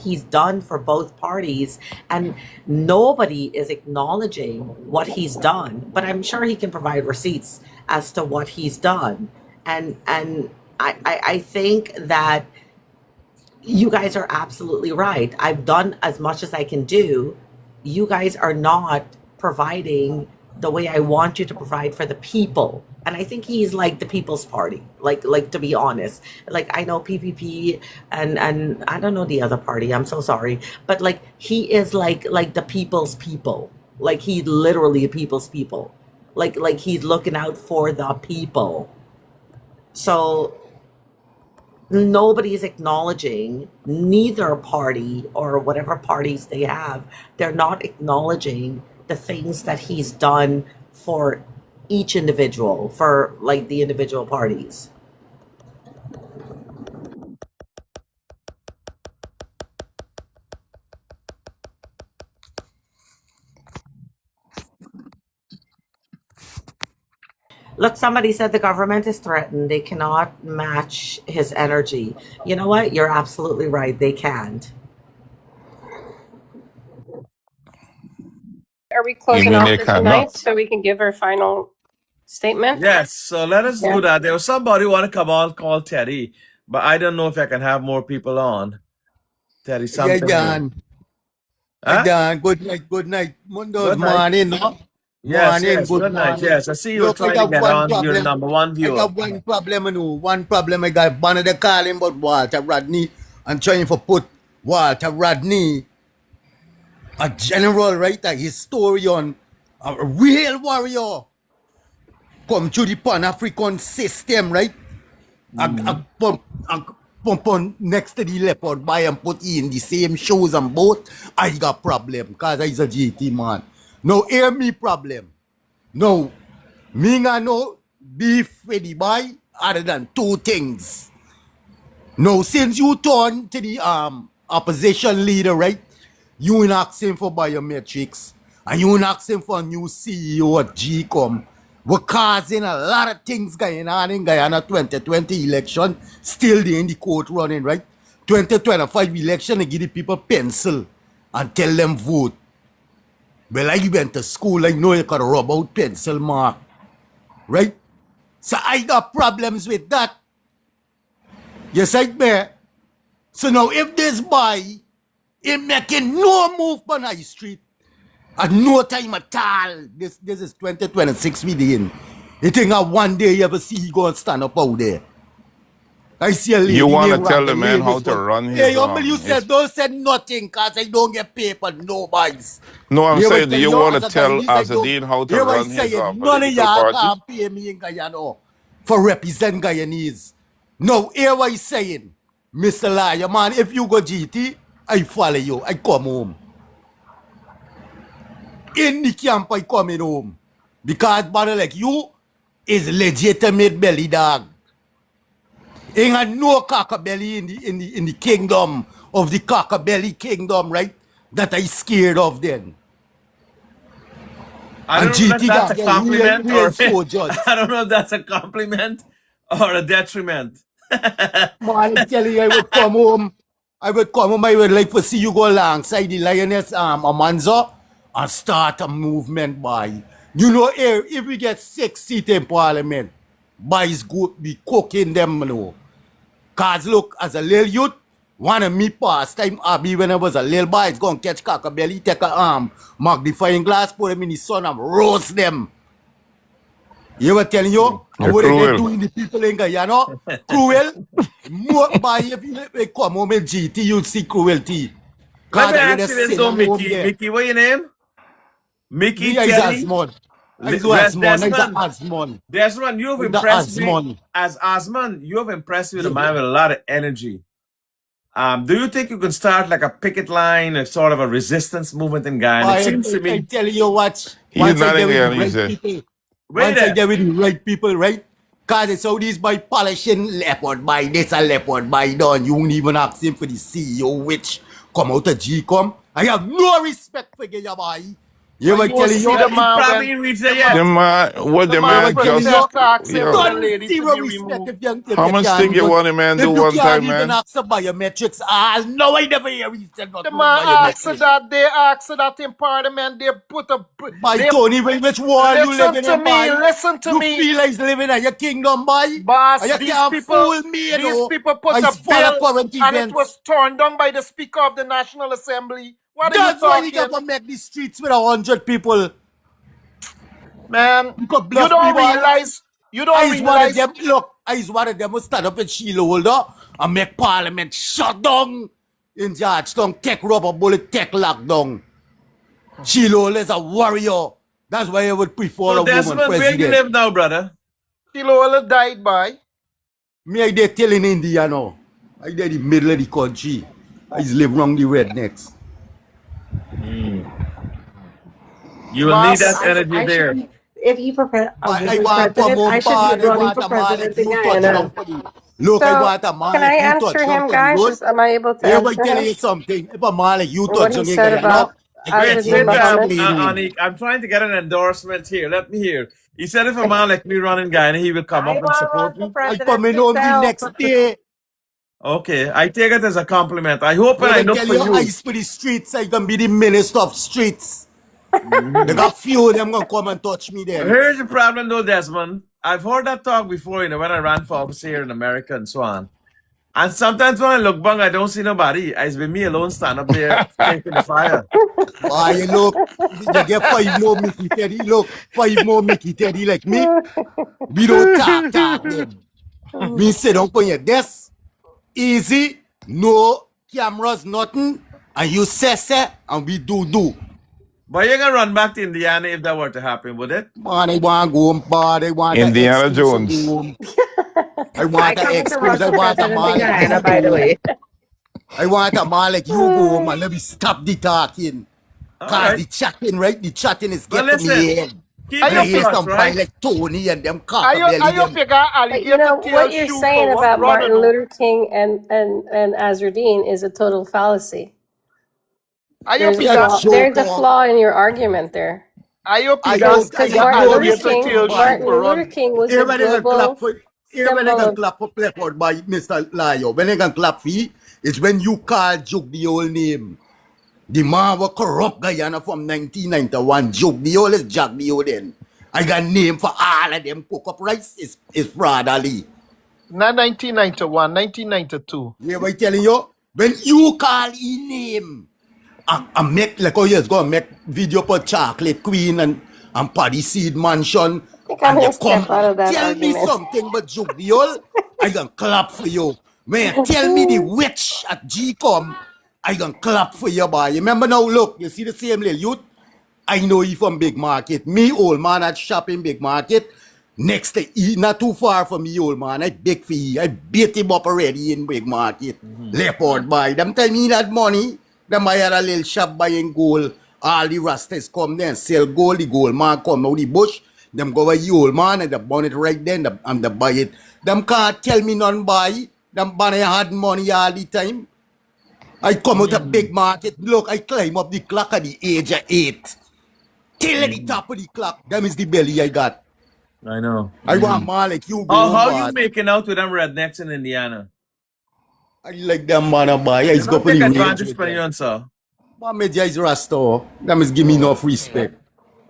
for both parties, and nobody is acknowledging what he's done. But I'm sure he can provide receipts as to what he's done, and I think that you guys are absolutely right. I've done as much as I can do you guys are not providing the way I want you to provide for the people. And I think he's like the people's party. Like to be honest, like I know PPP and I don't know the other party. I'm so sorry, but like he is like the people's people. Like he literally the people's people. Like he's looking out for the people. So nobody's acknowledging, neither party or whatever parties they have, they're not acknowledging the things that he's done for each individual, for like the individual parties. Look, somebody said the government is threatened. They cannot match his energy. You know what? You're absolutely right. They can't. Are we You closing mean off they for tonight cannot? so we can give our final statement? Yes, so let us Yeah. do that. There was somebody who want to come on called Teddy, but I don't know if I can have more people on. Teddy Yeah, something. John. Huh? John, good night, good night. Monday Good night. morning, no? Yes, Morning, yes, good good night. morning. Yes, I see you were Look, I trying to got get one on. You're the problem. number one I viewer. got one problem, you know. One problem I got. One of the calling about Walter Rodney and trying to put Walter Rodney, a general, right? A historian, a real warrior, come to the Pan-African system, right? I pump on next to the leopard by and put in the same shoes and boat. I got problem because I's a GT man. Now hear me problem. Now, me nga no beef with the boy other than two things. Now, since you turn to the opposition leader, right? You ain't asking for biometrics and you ain't asking for a new CEO at GCOM. We're causing a lot of things going on in Guyana 2020 election. Still they in the court running, right? 2025 election, they give the people pencil and tell them vote. Well, I went to school, I know you could rub out pencil mark, right? So I got problems with that. Yes, I bear. So now if this boy is making no move on the street, at no time at all, this is 2026 we in. You think that one day you ever see he go and stand up out there? I see a You lady want to named tell the Randall man how Ladies, to but run hey, his humble you his said, don't say nothing because I don't get paid for no buys. No, I'm You ever saying, do tell you you want as to a tell Guyanese, I don't. Azadine how to You ever run his say none of political y'all party? can pay me in Guyana for represent Guyanese. Now, hear what he's saying. Mr. Liar, man, if you go GT, I follow you. I come home. In the camp, I coming home. Because brother like you is legitimate belly dog. Ain't got no cockabelly in the kingdom of the cockabelly kingdom, right? That I scared of then. I And don't know if GT that's got a get real, compliment real or soldiers. I don't know if that's a compliment or a detriment. Man, I tell you, I would come home. I would like to see you go alongside the lioness Amanza and start a movement by. You know, if we get 6 seats in parliament, boys go be cooking them, you know. Cause look, as a little youth, one of me past time Abby when I was a little boy, it's gonna catch cockabelly, take a magnifying glass, put them in the sun and roast them. You were telling you, and You're what they cruel. doing the people in Guyana? Cruel. More by if you come home in GT, you'll see cruelty. Let Cause me I would ask have you this seen though, a home Mickey. there. Mickey, what your name? Mickey, Me is Teddy, Asmon. I is Asmon. I is Desmond. Asmon. Desmond, you've I is impressed me Asmon. as Osman. You have impressed me with a Yeah. man with a lot of energy. Do you think you can start like a picket line, a sort of a resistance movement in Guyana? It seems to I me. tell you what, He's once I not get in with the Guyana, right people, Wait once I there. get with the right people, right? Cause it's how these by polishing leopard by this a leopard by done. You won't even ask him for the CEO which come out of GCOM. I have no respect for your boy. You And ever you will telling see you? the He man probably when ain't reached there the yet. The man, what the the You man ever man telling you? protest just, ask him for the yo, lady to Zero be respect removed. how if you much can't thing you even want a man do if you one can't time, even man? ask for biometrics. No, I never hear you said The nothing with man asked biometrics. that they asked that in parliament they put a By they Tony, which world you living in, boy? listen to You me, feel like living in your kingdom, boy? And boss. you can't fool me, you These know. people put I a follow bill current and it events. was torn down by the Speaker of the National Assembly What are you That's why you talking? never make the streets with 100 people. Man, You could you bluff me, don't boy. realize. You I don't is one of realize. them. Look, I is one of them who stand up in Shiloh holder and make Parliament shut down in Georgetown, take rubber bullet, take lockdown. Shiloh is a warrior. That's why I would prefer So a woman Desmond, where you president. live now, brother? Shiloh died by. Me, I dey tell in India now. I dey the middle of the country. I is live wrong the rednecks. You will need that Mass. energy I there. should, if you prepare a I woman want come president, I on should be board. I running want for a man like president in you touch Guyana. somebody. Look, I So want a man can I like you touch answer him, somebody guys? good. Is am I able to Everybody answer telling him? you something. If a man like you What touch he something, said Guyana, about I Wait, get Azadine him wait, Mohammed? explaining. Anik. I'm trying to get an endorsement here. Let me hear. He said if a man like me run in Guyana, he will come I up and want to run support for me. I president coming home the myself. next day. Okay, I take it as a compliment. I hope and I Everybody look tell for you you. ice for the streets. I can be the minister of streets. They got few of them gonna come and touch me then. Here's the problem though, Desmond. I've heard that talk before, when I ran for office here in America and so on. And sometimes when I look back, I don't see nobody. It's been me alone stand up there taking the fire. Why you look, you get 5 more Mickey Teddy. Look, 5 more Mickey Teddy like me. We don't talk them. Me sit down on your desk, easy, no cameras, nothing, and you say, and we do. But you're gonna run back to Indiana if that were to happen, would it? Man, they want to go home, bar, they want an Indiana excuse to Jones. go home. I I want an coming to run excuse, I for want a president in man like Guyana, you by the go home. way. I want a man like you go home and let me stop the talking. All Cause right. the chatting, right? The chatting is Well, getting listen. me head. Keep And I your hear thoughts, some boy right? like Tony and them Are you cockabelly them. figure But you alligator know tail what you're shoe saying for what about brother Martin do? Luther King and Azardine is a total fallacy. Are you There's a Yeah, figure? flaw. There's a joke. flaw in your argument there. Are you I figure? don't, I Because got Martin no Luther Alligator respect for King, tail shoe nobody. Martin for Luther run. King was the Everybody can clap global for, everybody symbol can of. clap for Clifford by Mr. Lyo. When they can clap for you, it's when you call Joke the old name. The man was corrupt Guyana from 1991. Joke the old is Jack the old then. I got name for all of them. Cook up rice is Fraud Ali. Not 1991, 1992. Yeah, I telling you, when you call his name, I make like years ago, I make video for Chocolate Queen and Paddy Seed Mansion, I think I'm and they gonna come step out of that tell me argument. something but joke the all, I can clap for you. Man, tell me the witch at G-Com, I can clap for you, boy. You remember now, look, you see the same little youth? I know he from Big Market. Me, old man, at shop in Big Market. Next to he, not too far from me, old man. I beg for he. I beat him up already in Big Market. Leopard boy. Them tell me that money. Them I had a little shop buying gold. All the rastas come there and sell gold. The gold man come out the bush. Them go by the old man and they burn it right then and they buy it. Them can't tell me none buy. Them bunny had money all the time. I come out of Big Market. Look, I climb up the clock at the age of 8. Till at the top of the clock. Them is the belly I got. I know. I want man like you go Oh, home, how you boss. making out with them rednecks in Indiana? I like them man boy. I They is go don't for take the range advantage with from you, them. and so. But me is Rasta. Them is give me enough respect.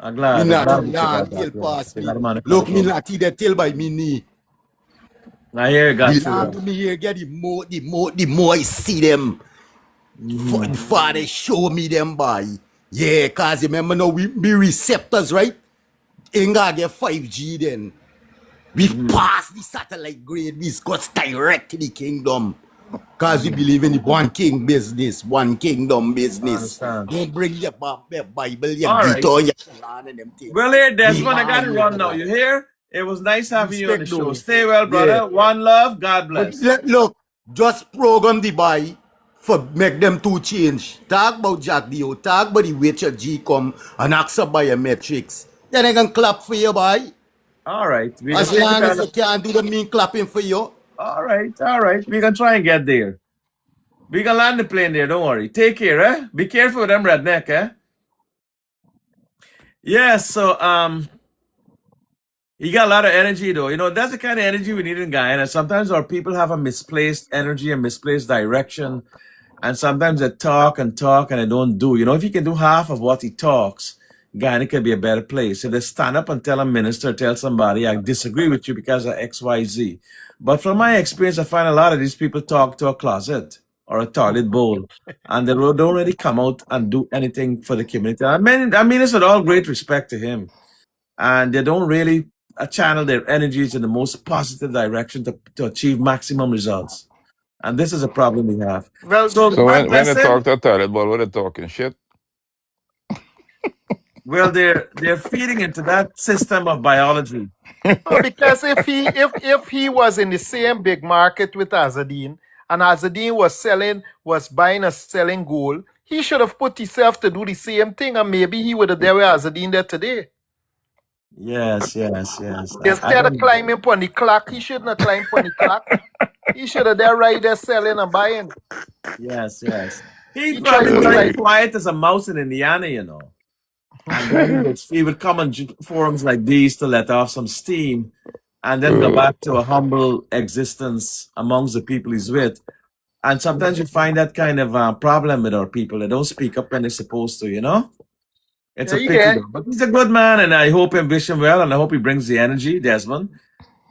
I'm Me glad. I'm not glad in that you got land that. till Yeah. pass They me. got them under Look, me control. not the tail by me knee. I hear you got The you. longer me here get the more I see them. The father show me them boy. Yeah, cause remember now we be receptors, right? Ain't gonna get 5G then. We've passed the satellite grade. We've got direct to the kingdom. Because we believe in the one king business, one kingdom I business. understand. Don't bring your Bible, your All right. guitar, your Quran and them things. Well, here, Me Desmond, I nah got to hear run for now. that. You hear? It was nice having you on the Respect show. though. Stay well, Yeah. brother. One love. God But bless. look, just program the buy for make them two change. Talk about Jack Dio, talk about the Witcher G come and ask for biometrics. Then I can clap for you, boy. All right. We can As take it long as on. you can't do the mean clapping for you. All right. All right. We can try and get there. We can land the plane there. Don't worry. Take care, eh? Be careful with them redneck, eh? Yeah, so he got a lot of energy though. That's the kind of energy we need in Guyana. Sometimes our people have a misplaced energy and misplaced direction. And sometimes they talk and they don't do. If you can do half of what he talks, Guyana could be a better place. If they stand up and tell a minister, tell somebody, I disagree with you because of XYZ. But from my experience, I find a lot of these people talk to a closet or a toilet bowl, and they don't really come out and do anything for the community. I mean, this with all great respect to him, and they don't really channel their energies in the most positive direction to achieve maximum results. And this is a problem we have. Well, So So God when they bless him. talk to toilet bowl, what they talking shit? Well, they're feeding into that system of biology. no, because if he was in the same big market with Azadine, and Azadine was buying and selling gold, he should have put himself to do the same thing, and maybe he would have there with Azadine there today. Yes. I Instead of don't know. climbing on the clock, he shouldn't have climbed on the clock. He should have there right there selling and buying. Yes. He's He tried probably to very like quiet as a mouse in Indiana, And then he would come on forums like these to let off some steam and then go back to a humble existence amongst the people he's with. And sometimes you find that kind of problem with our people. They don't speak up when they're supposed to. It's yeah, a he pity, get though. But he's a good man, and I hope and wish him well, and I hope he brings the energy, Desmond,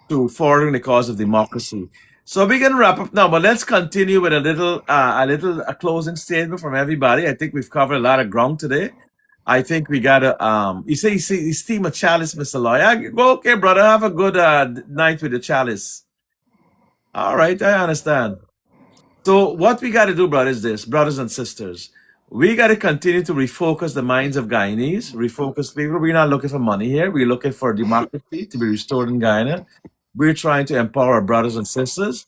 to furthering the cause of democracy. So we can wrap up now, but let's continue with a closing statement from everybody. I think we've covered a lot of ground today. I think we gotta you say you steam a chalice, Mr. Lawyer. Go, okay, brother, have a good night with the chalice. All right, I understand. So what we gotta do, brothers and sisters, we gotta continue to refocus the minds of Guyanese, refocus people. We're not looking for money here. We're looking for democracy to be restored in Guyana. We're trying to empower our brothers and sisters.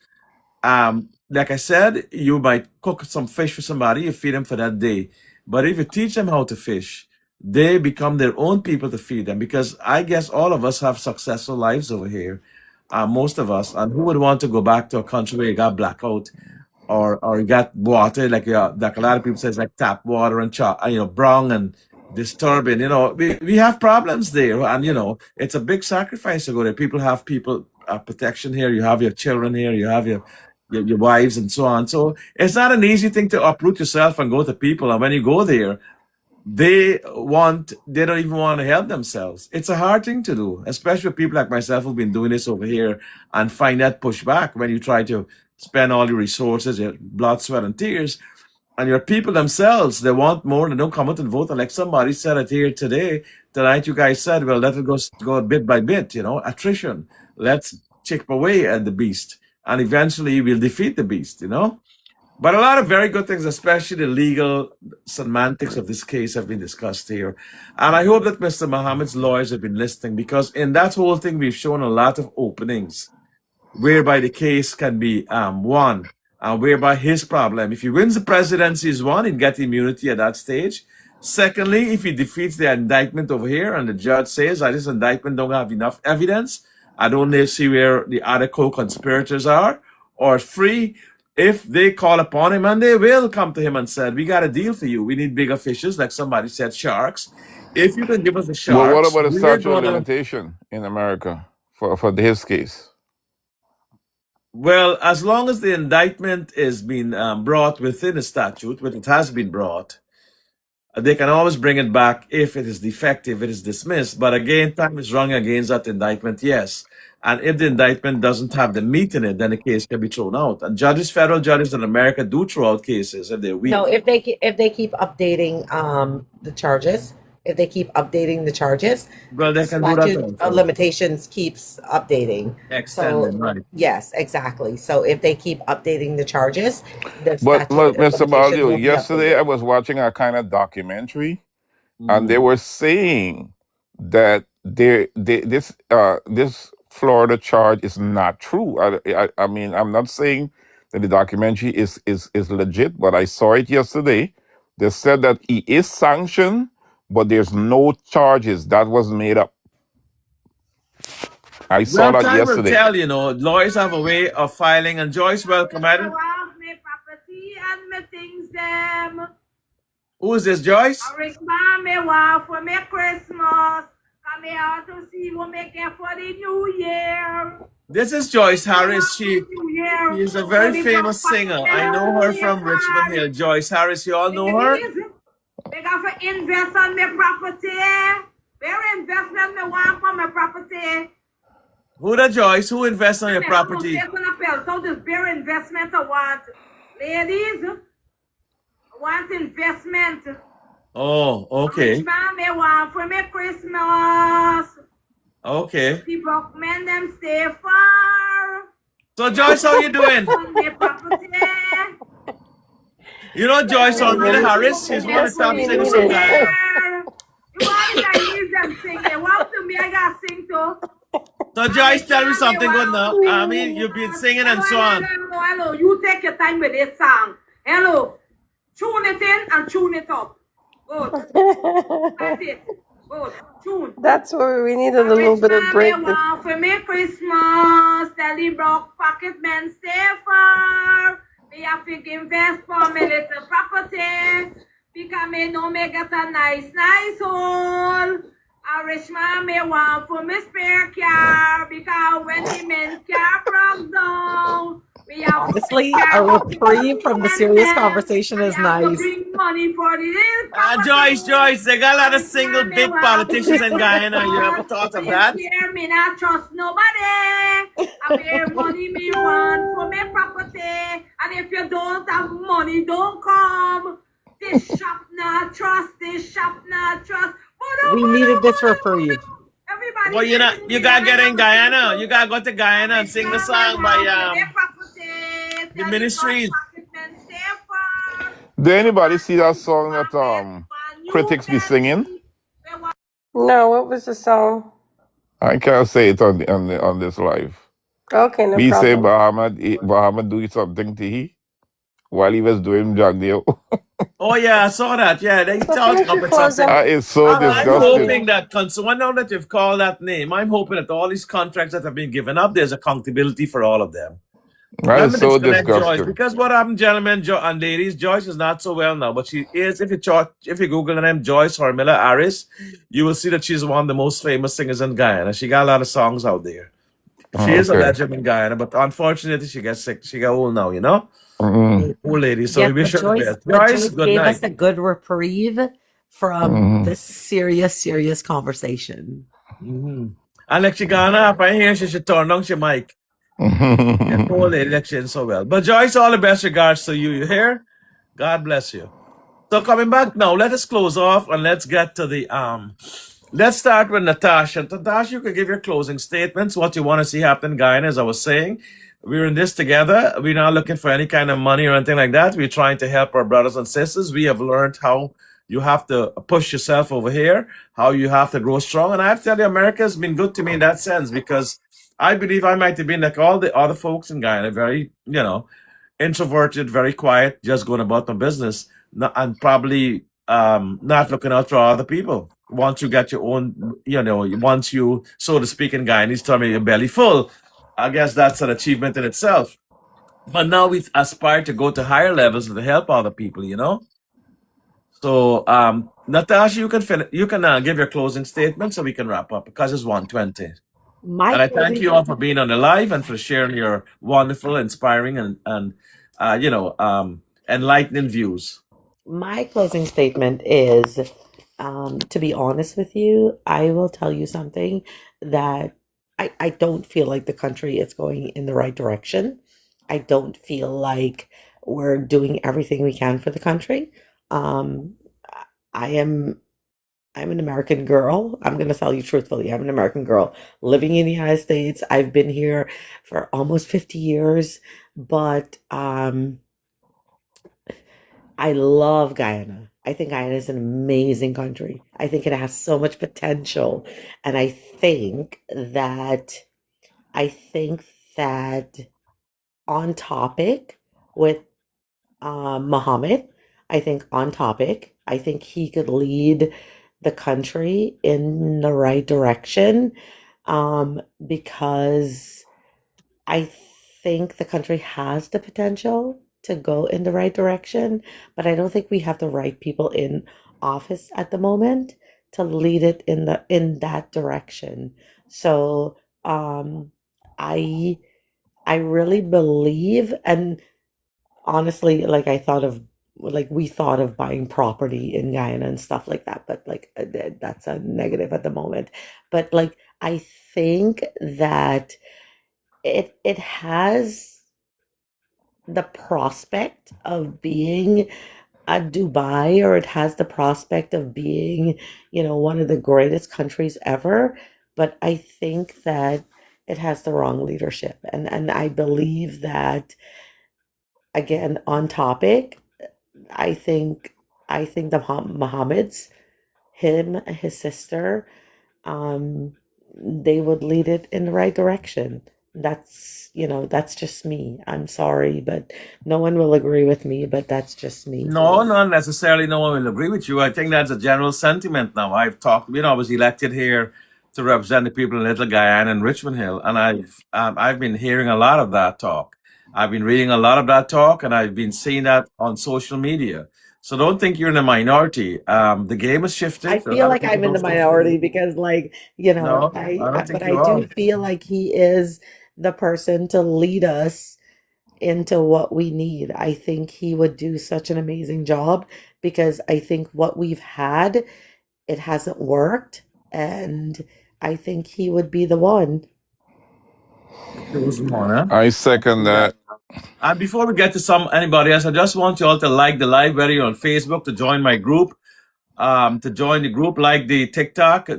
Like I said, you might cook some fish for somebody, you feed them for that day. But if you teach them how to fish, they become their own people to feed them. Because I guess all of us have successful lives over here, most of us. And who would want to go back to a country where you got blackout or you got water like a lot of people say, it's like tap water and brown and disturbing. We have problems there, and it's a big sacrifice to go there. People have protection here. You have your children here. You have your wives and so on. So it's not an easy thing to uproot yourself and go to people. And when you go there, they don't even want to help themselves. It's a hard thing to do, especially for people like myself who've been doing this over here and find that pushback when you try to spend all your resources, your blood, sweat, and tears. And your people themselves, they want more. They don't come out and vote. And like somebody said it here tonight, you guys said, well, let it go bit by bit, attrition. Let's chip away at the beast. And eventually we'll defeat the beast, But a lot of very good things, especially the legal semantics of this case, have been discussed here. And I hope that Mr. Mohammed's lawyers have been listening, because in that whole thing, we've shown a lot of openings whereby the case can be won, and whereby his problem, if he wins the presidency, is won, he'd get immunity at that stage. Secondly, if he defeats the indictment over here and the judge says, this indictment don't have enough evidence, I don't see where the other co-conspirators are, or three, if they call upon him, and they will come to him and said, we got a deal for you. We need bigger fishes, like somebody said, sharks. If you can give us the Well, what sharks, about the we're statute of going to... limitation in America for his case? Well, as long as the indictment is being brought within the statute, which it has been brought, they can always bring it back if it is defective, it is dismissed. But again, time is running against that indictment, yes. And if the indictment doesn't have the meat in it, then the case can be thrown out. And federal judges in America do throw out cases if they're weak. No, if they keep updating the charges, Well, they can do that statute also. of limitations keeps updating. Extended, right. Yes, exactly. So if they keep updating the charges, the But statute of Mr. limitations Baldeo, will be yesterday I updated. was watching a kind of documentary, and they were saying that this Florida charge is not true. I mean, I'm not saying that the documentary is legit, but I saw it yesterday. They said that he is sanctioned, but there's no charges. That was made up. I saw Well, that time will yesterday. tell, lawyers have a way of filing. And Joyce, welcome at it. Who is this, Joyce? This is Joyce Harris. She is a very famous singer. I know her from Richmond Hill. Joyce Harris, you all know her? They got to invest on my property. Very investment me want for my property. Who the Joyce? Who invests on your property? So this bare investment I want. Ladies, want investment. Oh, okay. Rich man, me want for me Christmas. Okay. The broke men, them stay far. So Joyce, how you doing? On the property. You know Joyce on Miller Harris? She's one of That's the what top we singers from needed. Guyana. You want me to use them singing? What to me, I got sing too. So Joyce, tell me something good now. I mean, you've been singing and so on. Hello. You take your time with this song. Hello. Tune it in and tune it up. Good. That's it. Good. Tune. That's where we needed a little bit of break. Me want for me Christmas. Tell the broke pocket men stay far. Me have to invest for me little property. Because me know me get a nice hole. A rich man me want for me spare car. Because when the men's car broke down, we have Honestly, a reprieve from the serious conversation is nice. bring money for the little Joyce, they got a lot of single big politicians in Guyana. You ever thought of that? Me not trust nobody. I bear money me want for me property. And if you don't have money, don't come. This shop not trust, this shop not trust. We needed this reprieve. Everybody, Well, you gotta get in Guyana. You gotta go to Guyana and sing the song by the Ministries. Did anybody see that song that critics be singing? No, what was the song? I can't say it on this live. Okay, no We say problem. Bahama do something to he while he was doing drug deal. Oh yeah, I saw that. Yeah, they So talked finish your about close something. That is so I'm disgusting. hoping that so now that you've called that name, I'm hoping that all these contracts that have been given up, there's accountability for all of them. That Let is me so disconnect Joyce, disgusting. because what happened, gentlemen and ladies, Joyce is not so well now, but she is. If you Google the name Joyce Hormilla Harris, you will see that she's one of the most famous singers in Guyana. She got a lot of songs out there. She is a Okay. legend in Guyana, but unfortunately, she gets sick. She got old now, you know. Mm-mm. Poor lady. So Yes, we wish her the best. but Joyce, Joyce good gave night. us a good reprieve from Mhm. this serious conversation. Alex Chicana, if I hear she should turn on your mic. Yeah, poor lady that she ain't so well. But Joyce, all the best regards to you. You hear? God bless you. So coming back now, let us close off and let's get to the let's start with Natasha. Natasha, you can give your closing statements, what you want to see happen in Guyana, as I was saying. We're in this together. We're not looking for any kind of money or anything like that. We're trying to help our brothers and sisters. We have learned how you have to push yourself over here, how you have to grow strong. And I have to tell you, America has been good to me in that sense, because I believe I might have been like all the other folks in Guyana, very, introverted, very quiet, just going about my business, and probably not looking out for other people. Once you get your own, once you, so to speak, in Guyanese term, your belly full, I guess that's an achievement in itself. But now we aspire to go to higher levels and to help other people, So, Natasha, you can give your closing statement so we can wrap up, because it's 1:20. My And I thank closing you all for being on the live and for sharing your wonderful, inspiring, and enlightening views. my closing statement is, to be honest with you, I will tell you something that I don't feel like the country is going in the right direction. I don't feel like we're doing everything we can for the country. Um, I'm an American girl. I'm going to tell you truthfully. I'm an American girl living in the United States. I've been here for almost 50 years, but I love Guyana. I think Guyana is an amazing country. I think it has so much potential, and I think that on topic with Mohammed, I think on topic, I think he could lead the country in the right direction, because I think the country has the potential to go in the right direction, but I don't think we have the right people in office at the moment to lead it in that direction. So I I really believe, and honestly, like we thought of buying property in Guyana and stuff like that, but like that's a negative at the moment. But like I think that it has the prospect of being a Dubai, or it has the prospect of being, one of the greatest countries ever. But I think that it has the wrong leadership. And I believe that, again, on topic, I think the Mohammeds, him, his sister, um, they would lead it in the right direction. That's just me. I'm sorry, but no one will agree with me, but that's just me. No, not necessarily. No one will agree with you. I think that's a general sentiment now. I've talked, I was elected here to represent the people in Little Guyana and Richmond Hill, and I've been hearing a lot of that talk. I've been reading a lot of that talk, and I've been seeing that on social media. So don't think you're in a minority. The game has I shifted. A feel lot of like people I'm in don't the think so. minority because, No, I don't but think I you are. do feel like he is the person to lead us into what we need. I think he would do such an amazing job because I think what we've had, it hasn't worked, and I think he would be the one. I second that. And before we get to anybody else, I just want you all to like the live video on Facebook, to join my group, to join the group, like the TikTok,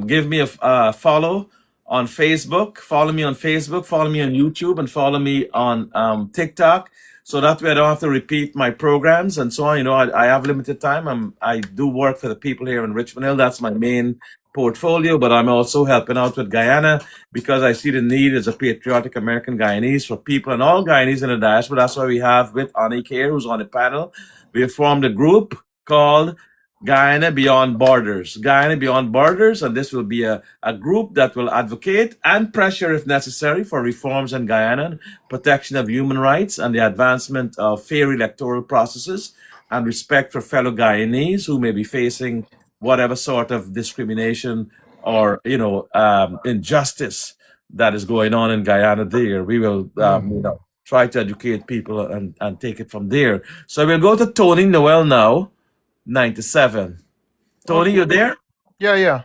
give me a follow on Facebook, follow me on Facebook, follow me on YouTube, and follow me on TikTok. So that way I don't have to repeat my programs and so on. I have limited time. I do work for the people here in Richmond Hill. That's my main portfolio, but I'm also helping out with Guyana because I see the need as a patriotic American Guyanese for people and all Guyanese in the diaspora. That's why we have with Anik here, who's on the panel. We have formed a group called Guyana Beyond Borders. Guyana Beyond Borders, and this will be a group that will advocate and pressure, if necessary, for reforms in Guyana, protection of human rights, and the advancement of fair electoral processes and respect for fellow Guyanese who may be facing whatever sort of discrimination or injustice that is going on in Guyana. There, we will try to educate people and take it from there. So we'll go to Tony Noel now. 97. Tony, Okay. you there? Yeah.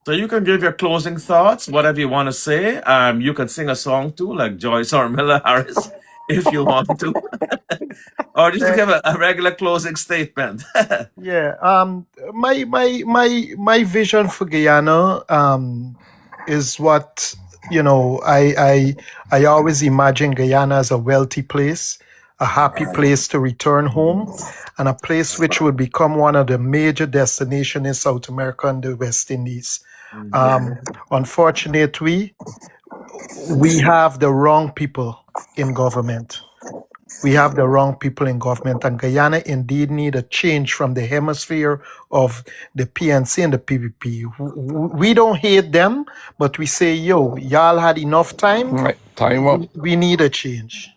So you can give your closing thoughts, whatever you want to say. You can sing a song too, like Joyce or Miller Harris, if you want to, or just give a regular closing statement. Yeah. My vision for Guyana is what I always imagine Guyana as a wealthy place, a happy place to return home, and a place which will become one of the major destinations in South America and the West Indies. Unfortunately, we have the wrong people in government. We have the wrong people in government, and Guyana indeed need a change from the hemisphere of the PNC and the PPP. We don't hate them, but we say, yo, y'all had enough time. Right, time up. We need a change.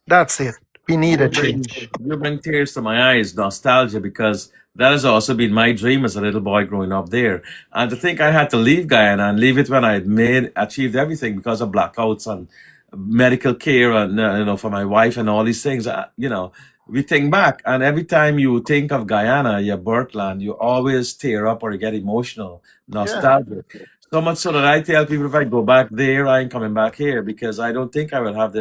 That's it. We need a change. You bring tears to my eyes, nostalgia, because that has also been my dream as a little boy growing up there. And to think I had to leave Guyana and leave it when I had achieved everything because of blackouts and medical care and for my wife and all these things. We think back, and every time you think of Guyana, your birthland, you always tear up or you get emotional, nostalgic. So much so that I tell people if I go back there, I ain't coming back here because I don't think I will have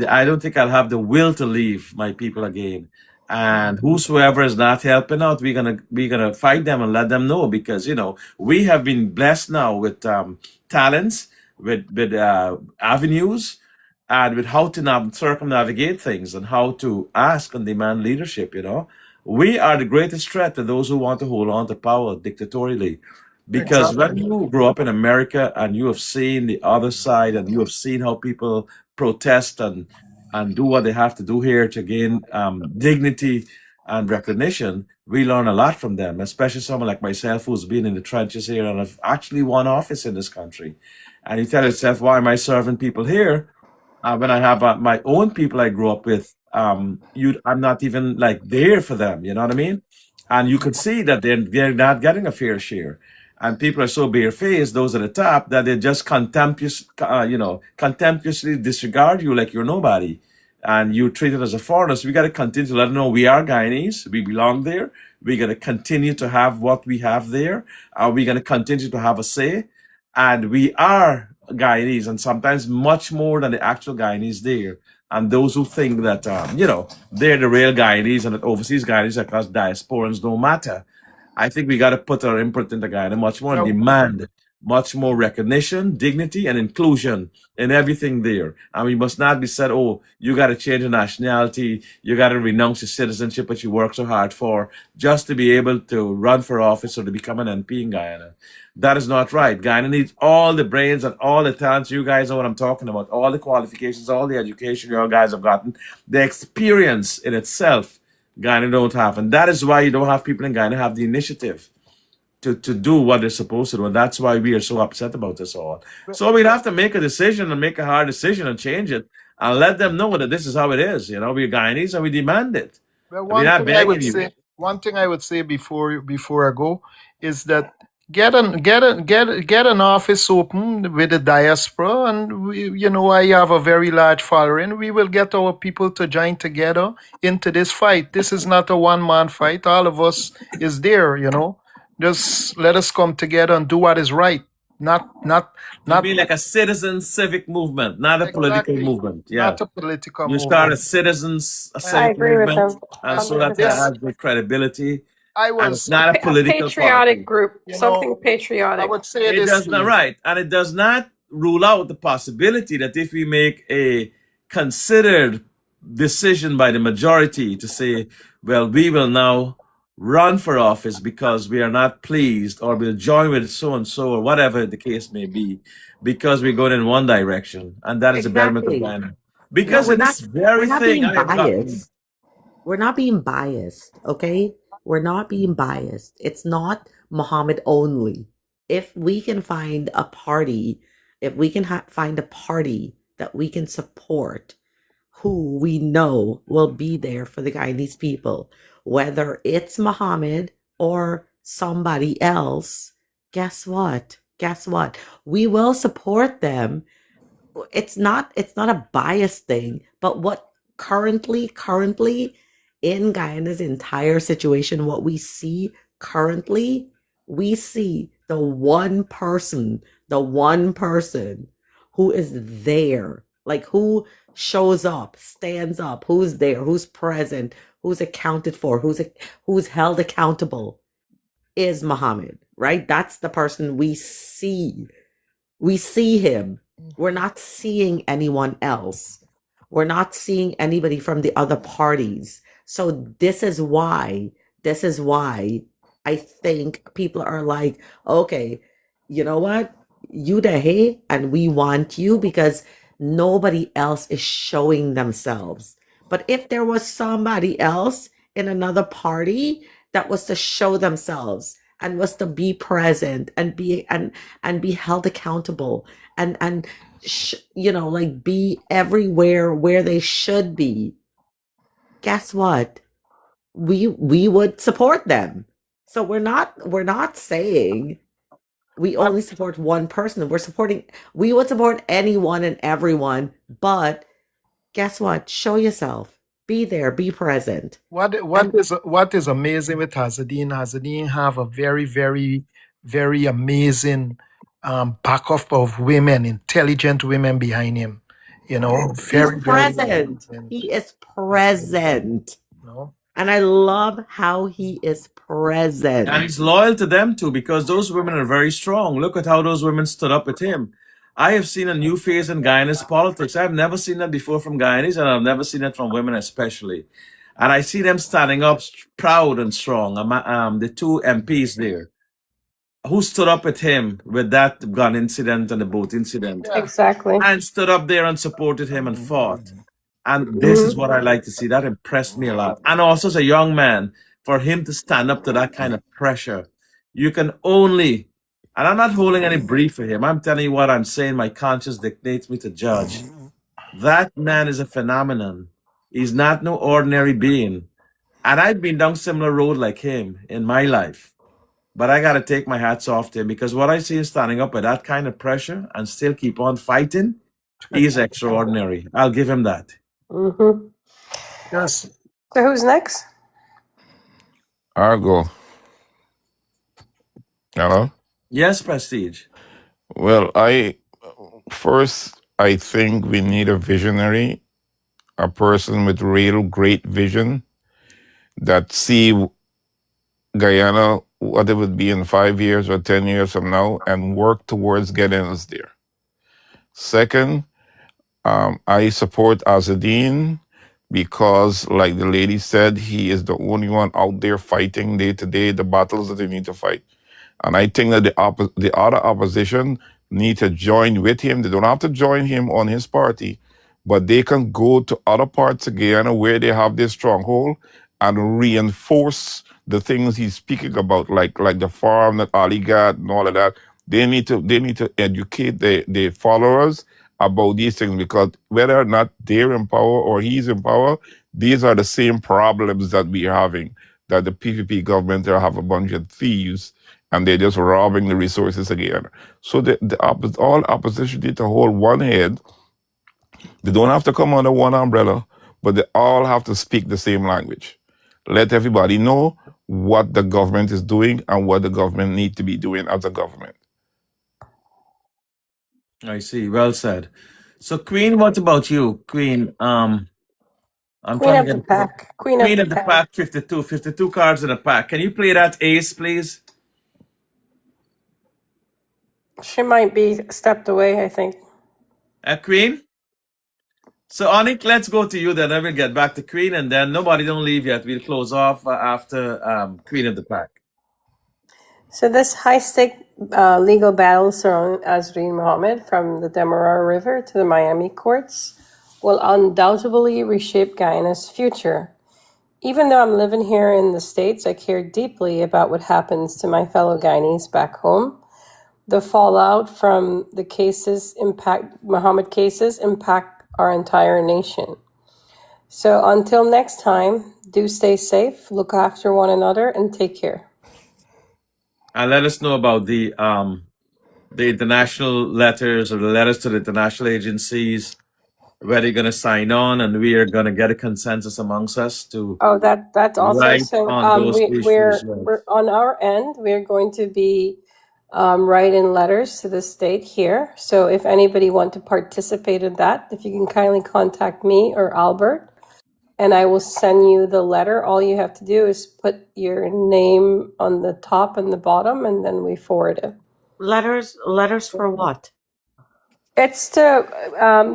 I don't think I'll have the will to leave my people again. And whosoever is not helping out, we're gonna fight them and let them know because we have been blessed now with talents, with avenues, and with how to circumnavigate things and how to ask and demand leadership. We are the greatest threat to those who want to hold on to power dictatorially. Because when you grow up in America and you have seen the other side and you have seen how people protest and do what they have to do here to gain dignity and recognition, we learn a lot from them, especially someone like myself who's been in the trenches here and have actually won office in this country. And you tell yourself, why am I serving people here when I have my own people I grew up with? I'm not even like there for them, you know what I mean? And you could see that they're not getting a fair share. And people are so barefaced, those at the top, that they just contemptuously disregard you like you're nobody. And you're treated as a foreigner. So we got to continue to let them know we are Guyanese. We belong there. We're going to continue to have what we have there. We're going to continue to have a say. And we are Guyanese, and sometimes much more than the actual Guyanese there. And those who think that, they're the real Guyanese and that overseas Guyanese are because diasporans don't matter. I think we got to put our input into Guyana much more and demand much more recognition, dignity, and inclusion in everything there. And we must not be said, oh, you got to change your nationality, you got to renounce your citizenship that you work so hard for just to be able to run for office or to become an MP in Guyana. That is not right. Guyana needs all the brains and all the talents. You guys know what I'm talking about. All the qualifications, all the education you guys have gotten, the experience in itself, Guyana don't have. And that is why you don't have people in Guyana have the initiative to do what they're supposed to do. And that's why we are so upset about this all. So we'd have to make a decision and make a hard decision and change it and let them know that this is how it is. We're Guyanese and we demand it. Well, We're not begging you. one thing I would say before I go is that get an office open with the diaspora, and I have a very large following. We will get our people to join together into this fight. This is not a one-man fight. All of us is there. Just let us come together and do what is right. Not be like a citizen civic movement, not a political movement. Yeah, not a political you movement. start a citizens I civic agree with movement, them. and so that has the credibility. And it's not a A political patriotic party. group, something patriotic. I would say It this does to not you. right, and it does not rule out the possibility that if we make a considered decision by the majority to say, well, we will now run for office because we are not pleased, or we'll join with so and so, or whatever the case may be, because we're going in one direction, and that is the betterment of Exactly. Ghana. Because we're in this not very thing, being I have gotten. biased. We're not being biased, okay? We're not being biased. It's not Muhammad only. If we can find a party, if we can find a party that we can support, who we know will be there for the Guyanese people, whether it's Muhammad or somebody else, guess what? Guess what? We will support them. It's not a biased thing, but what currently in Guyana's entire situation, what we see currently, we see the one person who is there, like who shows up, stands up, who's there, who's present, who's accounted for, who's held accountable, is Muhammad, right? That's the person we see. We see him. We're not seeing anyone else. We're not seeing anybody from the other parties. So this is why I think people are like, okay, you know what? You the hey, and we want you because nobody else is showing themselves. But if there was somebody else in another party that was to show themselves and was to be present and be held accountable and like be everywhere where they should be, guess what? We would support them. So we're not saying we only support one person. We would support anyone and everyone, but guess what? Show yourself. Be there, be present. What is amazing with Hazardine have a very, very, very amazing backup of women, intelligent women behind him. Very, He's present. He is present. And I love how he is present. And he's loyal to them too, because those women are very strong. Look at how those women stood up with him. I have seen a new face in Guyanese politics. I've never seen that before from Guyanese, and I've never seen it from women especially. And I see them standing up proud and strong. The two MPs there who stood up with him with that gun incident and the boat incident. Exactly. And stood up there and supported him and fought. And this is what I like to see. That impressed me a lot. And also as a young man, for him to stand up to that kind of pressure, you can only, and I'm not holding any brief for him. I'm telling you what I'm saying. My conscience dictates me to judge. That man is a phenomenon. He's not no ordinary being. And I've been down similar road like him in my life. But I got to take my hats off to him, because what I see him standing up with that kind of pressure and still keep on fighting, he's extraordinary. I'll give him that. Mm-hmm. Yes. So who's next? I'll go. Hello? Yes, Prestige. Well, I think we need a visionary a person with real great vision that see Guyana, what it would be in 5 years or 10 years from now, and work towards getting us there. Second, I support Azadine because, like the lady said, he is the only one out there fighting day to day the battles that they need to fight. And I think that the other opposition need to join with him. They don't have to join him on his party, but they can go to other parts of Guyana where they have this stronghold and reinforce the things he's speaking about, like the farm that Ali got and all of that. They need to educate the followers about these things, because whether or not they're in power or he's in power, these are the same problems that we're having. That the PPP government have a bunch of thieves and they're just robbing the resources again. So all opposition need to hold one head. They don't have to come under one umbrella, but they all have to speak the same language. Let everybody know what the government is doing and what the government need to be doing as a government. I see. Well said. So, Queen, what about you? Queen, I'm Queen trying of to the get pack. Queen of Queen the of the pack. pack, 52. 52 cards in a pack. Can you play that ace, please? She might be stepped away, I think. Queen? So, Anik, let's go to you then. I will get back to Queen, and then nobody don't leave yet. We'll close off after Queen of the pack. So this high-stake legal battle surrounding Azreen Mohammed from the Demerara River to the Miami courts will undoubtedly reshape Guyana's future. Even though I'm living here in the States, I care deeply about what happens to my fellow Guyanese back home. The fallout from the Mohammed cases impact our entire nation. So until next time, do stay safe, look after one another, and take care. And let us know about the international letters or the letters to the international agencies, where they're going to sign on, and we are going to get a consensus amongst us to That's also write so. on those issues. We're on our end. We're going to be writing letters to the state here. So if anybody want to participate in that, if you can kindly contact me or Albert, and I will send you the letter. All you have to do is put your name on the top and the bottom, and then we forward it. Letters for what? It's to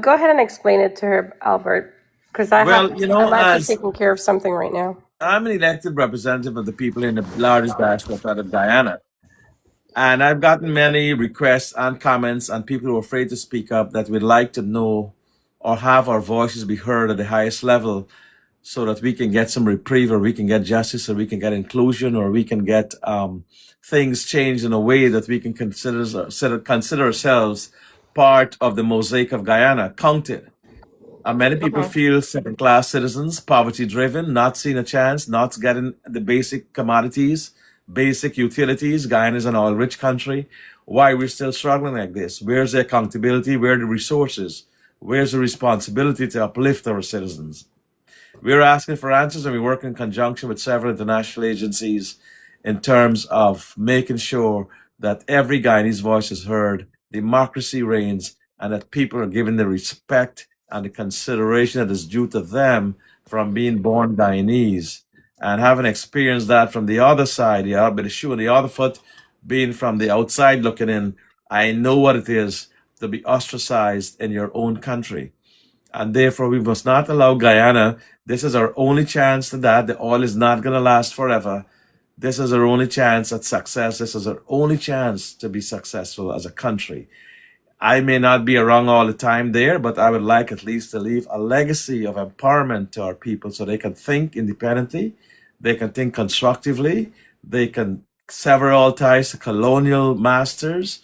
go ahead and explain it to her, Albert, because I'm actually taking care of something right now. I'm an elected representative of the people in the largest diaspora part of Guyana. And I've gotten many requests and comments and people who are afraid to speak up that would like to know or have our voices be heard at the highest level so that we can get some reprieve, or we can get justice, or we can get inclusion, or we can get things changed in a way that we can consider ourselves part of the mosaic of Guyana, counted. Many people feel second-class citizens, poverty-driven, not seeing a chance, not getting the basic commodities, basic utilities. Guyana is an oil-rich country. Why we're still struggling like this? Where's the accountability? Where are the resources? Where's the responsibility to uplift our citizens? We're asking for answers, and we work in conjunction with several international agencies in terms of making sure that every Guyanese voice is heard, democracy reigns, and that people are given the respect and the consideration that is due to them from being born Guyanese. And having experienced that from the other side, the shoe on the other foot, being from the outside looking in, I know what it is to be ostracized in your own country. And therefore, we must not allow Guyana. This is our only chance to that. The oil is not going to last forever. This is our only chance at success. This is our only chance to be successful as a country. I may not be around all the time there, but I would like at least to leave a legacy of empowerment to our people so they can think independently, they can think constructively, they can sever all ties to colonial masters,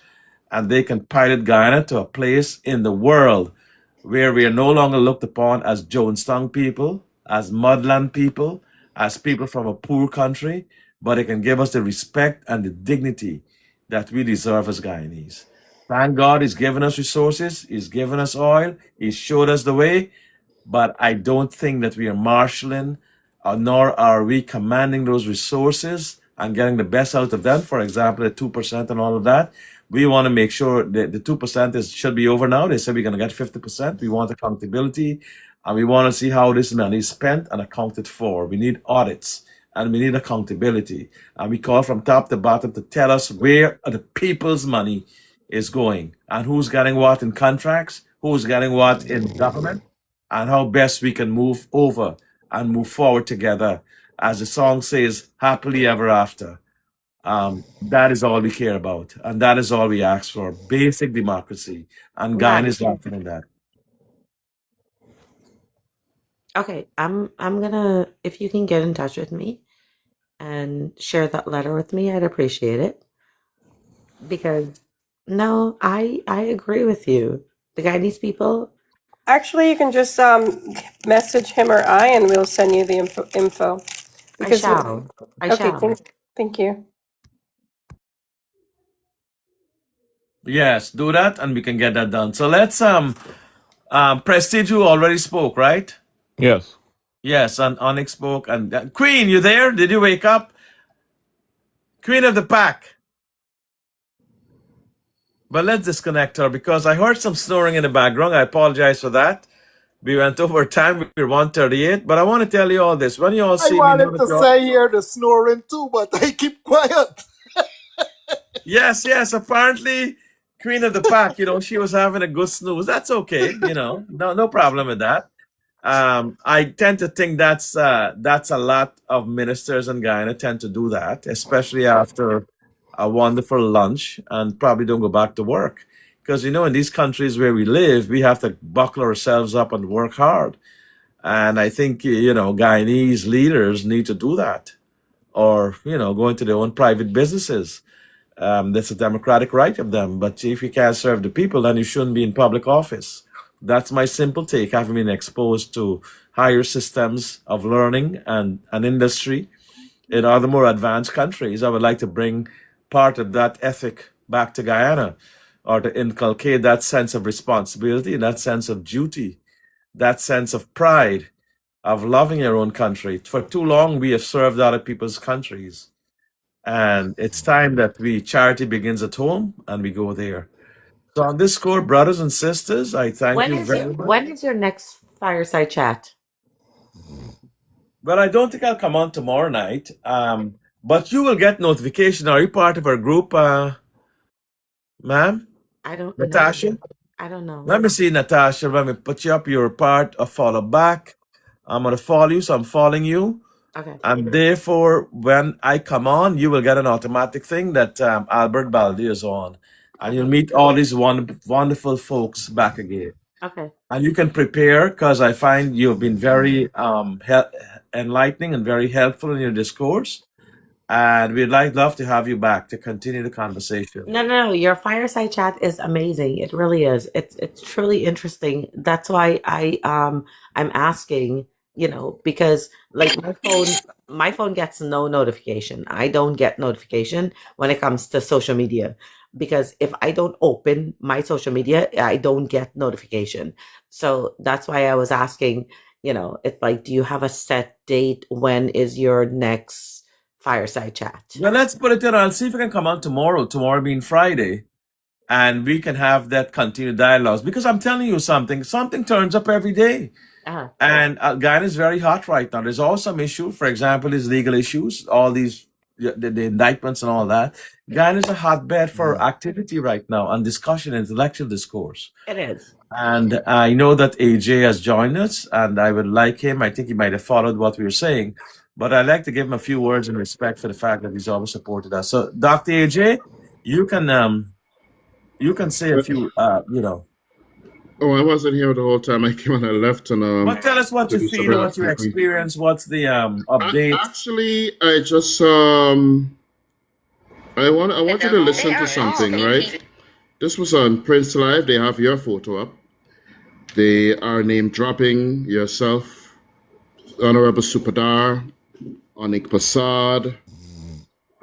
and they can pilot Guyana to a place in the world where we are no longer looked upon as Jonestown people, as mudland people, as people from a poor country, but it can give us the respect and the dignity that we deserve as Guyanese. Thank God he's given us resources, he's given us oil, he showed us the way, but I don't think that we are marshaling, nor are we commanding those resources and getting the best out of them. For example, the 2% and all of that. We want to make sure that the 2% should be over now. They said we're going to get 50%. We want accountability. And we want to see how this money is spent and accounted for. We need audits and we need accountability. And we call from top to bottom to tell us where the people's money is going and who's getting what in contracts, who's getting what in government, and how best we can move over and move forward together. As the song says, happily ever after. That is all we care about, and that is all we ask for: basic democracy. And Guyana Right. is lacking in that. Okay, I'm gonna, if you can get in touch with me and share that letter with me, I'd appreciate it. Because no, I agree with you. The Guyanese people. Actually, you can just message him or I, and we'll send you the info. I shall. Okay, thank you. Yes, do that, and we can get that done. So let's Prestige, who already spoke, right? Yes. Yes, and Onyx spoke, and Queen, you there? Did you wake up? Queen of the pack. But let's disconnect her because I heard some snoring in the background. I apologize for that. We went over time. We're 1:38, but I want to tell you all this. When you all I see me, wanted to say here the snoring too, but I keep quiet. Yes, apparently, Queen of the pack, she was having a good snooze. That's okay, no problem with that. I tend to think that's a lot of ministers in Guyana tend to do that, especially after a wonderful lunch and probably don't go back to work. Because, in these countries where we live, we have to buckle ourselves up and work hard. And I think, Guyanese leaders need to do that or, go into their own private businesses. That's a democratic right of them. But if you can't serve the people, then you shouldn't be in public office. That's my simple take, having been exposed to higher systems of learning and an industry in other more advanced countries. I would like to bring part of that ethic back to Guyana, or to inculcate that sense of responsibility, that sense of duty, that sense of pride, of loving your own country. For too long, we have served other people's countries. And it's time that charity begins at home and we go there. So on this score, brothers and sisters, I thank you very much. When is your next fireside chat? Well, I don't think I'll come on tomorrow night. But you will get notification. Are you part of our group, ma'am? I don't Natasha? know. I don't know. Let me see, Natasha. Let me put you up. You're part of Follow Back. I'm going to follow you, so I'm following you. Okay. And therefore, when I come on, you will get an automatic thing that Albert Baldeo is on. And you'll meet all these wonderful folks back again. Okay. And you can prepare, because I find you've been very enlightening and very helpful in your discourse. And we'd love to have you back to continue the conversation. No. Your fireside chat is amazing. It really is. It's truly interesting. That's why I'm asking, because like my phone gets no notification. I don't get notification when it comes to social media, because if I don't open my social media, I don't get notification. So that's why I was asking, it's like, do you have a set date? When is your next fireside chat? Well, let's put it in. I'll see if I can come on tomorrow being Friday, and we can have that continued dialogues. Because I'm telling you something turns up every day. And Guyana is very hot right now. There's also some issue, for example, these legal issues, all these, the indictments and all that. Guyana is a hotbed for activity right now and discussion, intellectual discourse. It is. And I know that AJ has joined us, and I would like him. I think he might have followed what we were saying, but I'd like to give him a few words in respect for the fact that he's always supported us. So, Dr. AJ, you can say a few, Oh, I wasn't here the whole time. I came and I left. And But tell us what you feel, what you experience, what's the update. Actually, I just I want you to listen to something, right? This was on Prince Live. They have your photo up. They are name dropping yourself, Honorable Supadar, Anik Prasad.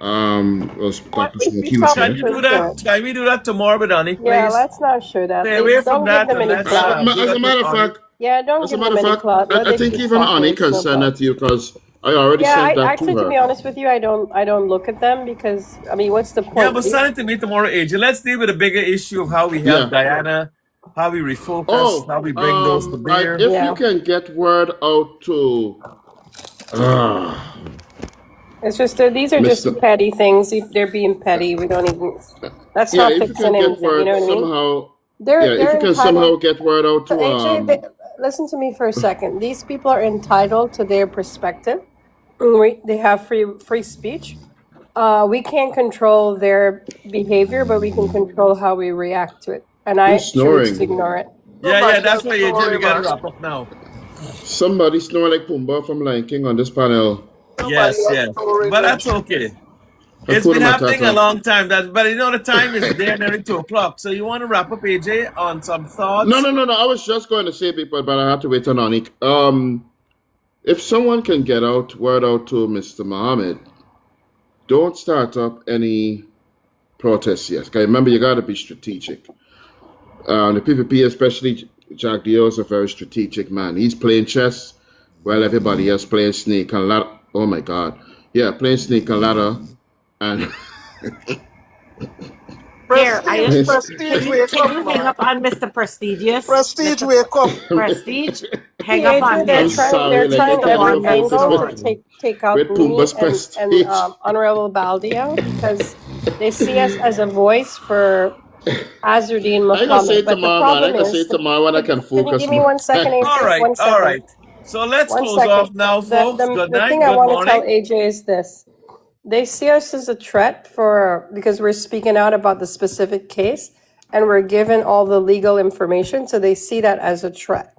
Can we do that tomorrow with Anik, please? Yeah, let's not show that. Stay away from that. As a matter of fact, I think even Anik has sent that to you, because I already sent that to her. Actually, to be honest with you, I don't look at them, because what's the point? Yeah, but send it to me tomorrow, AJ. Let's deal with the bigger issue of how we help Guyana how we refocus, how Oh, we bring those to bear. if you Yeah. can get word out to It's just these are just Mr. petty things. They're being petty. We don't even. That's Yeah, not if you can fixing get anything. You know word what I mean? somehow, yeah, if They're you can entitled. somehow get word out So to AJ, listen to me for a second. These people are entitled to their perspective. They have free speech. We can't control their behavior, but we can control how we react to it. And I who's choose to snoring? ignore it. Yeah, that's why AJ, we got to wrap up now. Somebody snoring like Pumbaa from Lion King on this panel. Yes. But that's okay. It's Hakuna been happening a Matata. long time. But you know the time is there nearly 2 o'clock. So you want to wrap up, AJ, on some thoughts? No. I was just going to say, people, but I had to wait on Anik. If someone can get word out to Mr. Muhammad, don't start up any protests yet. Okay, remember, you got to be strategic. The PPP, especially Jack Dio, is a very strategic man. He's playing chess while everybody else playing snake and ladder. Oh my God. Yeah, playing snake and ladder. And Here, Prestige, wake can up, you hang man. up on Mr. Prestigious? Prestige, Mr. wake up. Prestige, hang See, up on AJ, I'm him. sorry, they're like I He's trying the can't every one even that's focus angle with to snoring. take out me Pumbaa's and prestige. Honorable Baldeo because they see us as a voice for Azzuddin I gonna say Mohammed. it But the tomorrow, man. I problem gonna say is, it tomorrow when I can can you focus give me more. 1 second, All AJ? right, 1 all second. right. So let's 1 close second. off now, folks. Good The night, thing I good want to tell morning. AJ is this. They see us as a threat because we're speaking out about the specific case and we're given all the legal information. So they see that as a threat.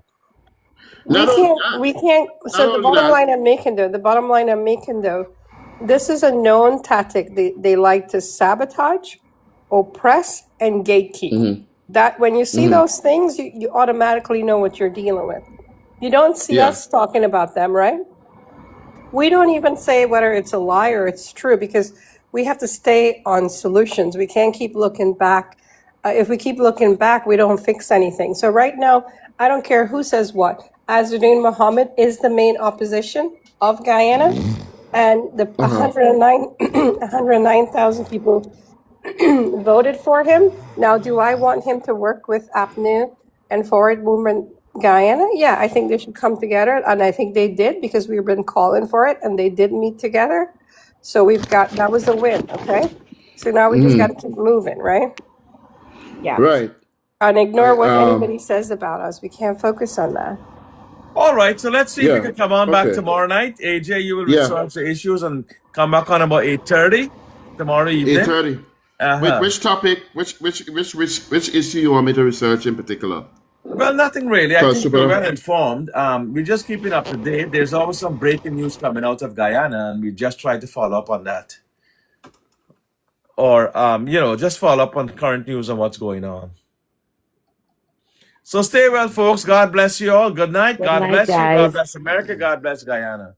Not only that, We can't. not So the only bottom that. line I'm making though, this is a known tactic. They like to sabotage, oppress, and gatekeep. That when you see those things, you automatically know what you're dealing with. You don't see Yeah. us talking about them, right? We don't even say whether it's a lie or it's true because we have to stay on solutions. We can't keep looking back. If we keep looking back, we don't fix anything. So right now, I don't care who says what. Azzuddin Mohammed is the main opposition of Guyana, and the 109,000 people voted for him. Now, do I want him to work with APNU and Forward Movement Guyana? Yeah, I think they should come together, and I think they did because we've been calling for it, and they did meet together. So that was a win, okay? So now we just got to keep moving, right? Yeah. Right. And ignore what anybody says about us. We can't focus on that. All right, so let's see if we Yeah. can come on back Okay. tomorrow night. AJ, you will Yeah. resolve the issues and come back on about 8:30 tomorrow evening. 8:30. Which topic? Which issue you want me to research in particular? Well, nothing really. I think we're Super. well informed. We're just keeping up to date. There's always some breaking news coming out of Guyana, and we just try to follow up on that. Or, just follow up on current news and what's going on. So stay well, folks. God bless you all. Good night. Good God night, bless you. God guys. bless America. God bless Guyana.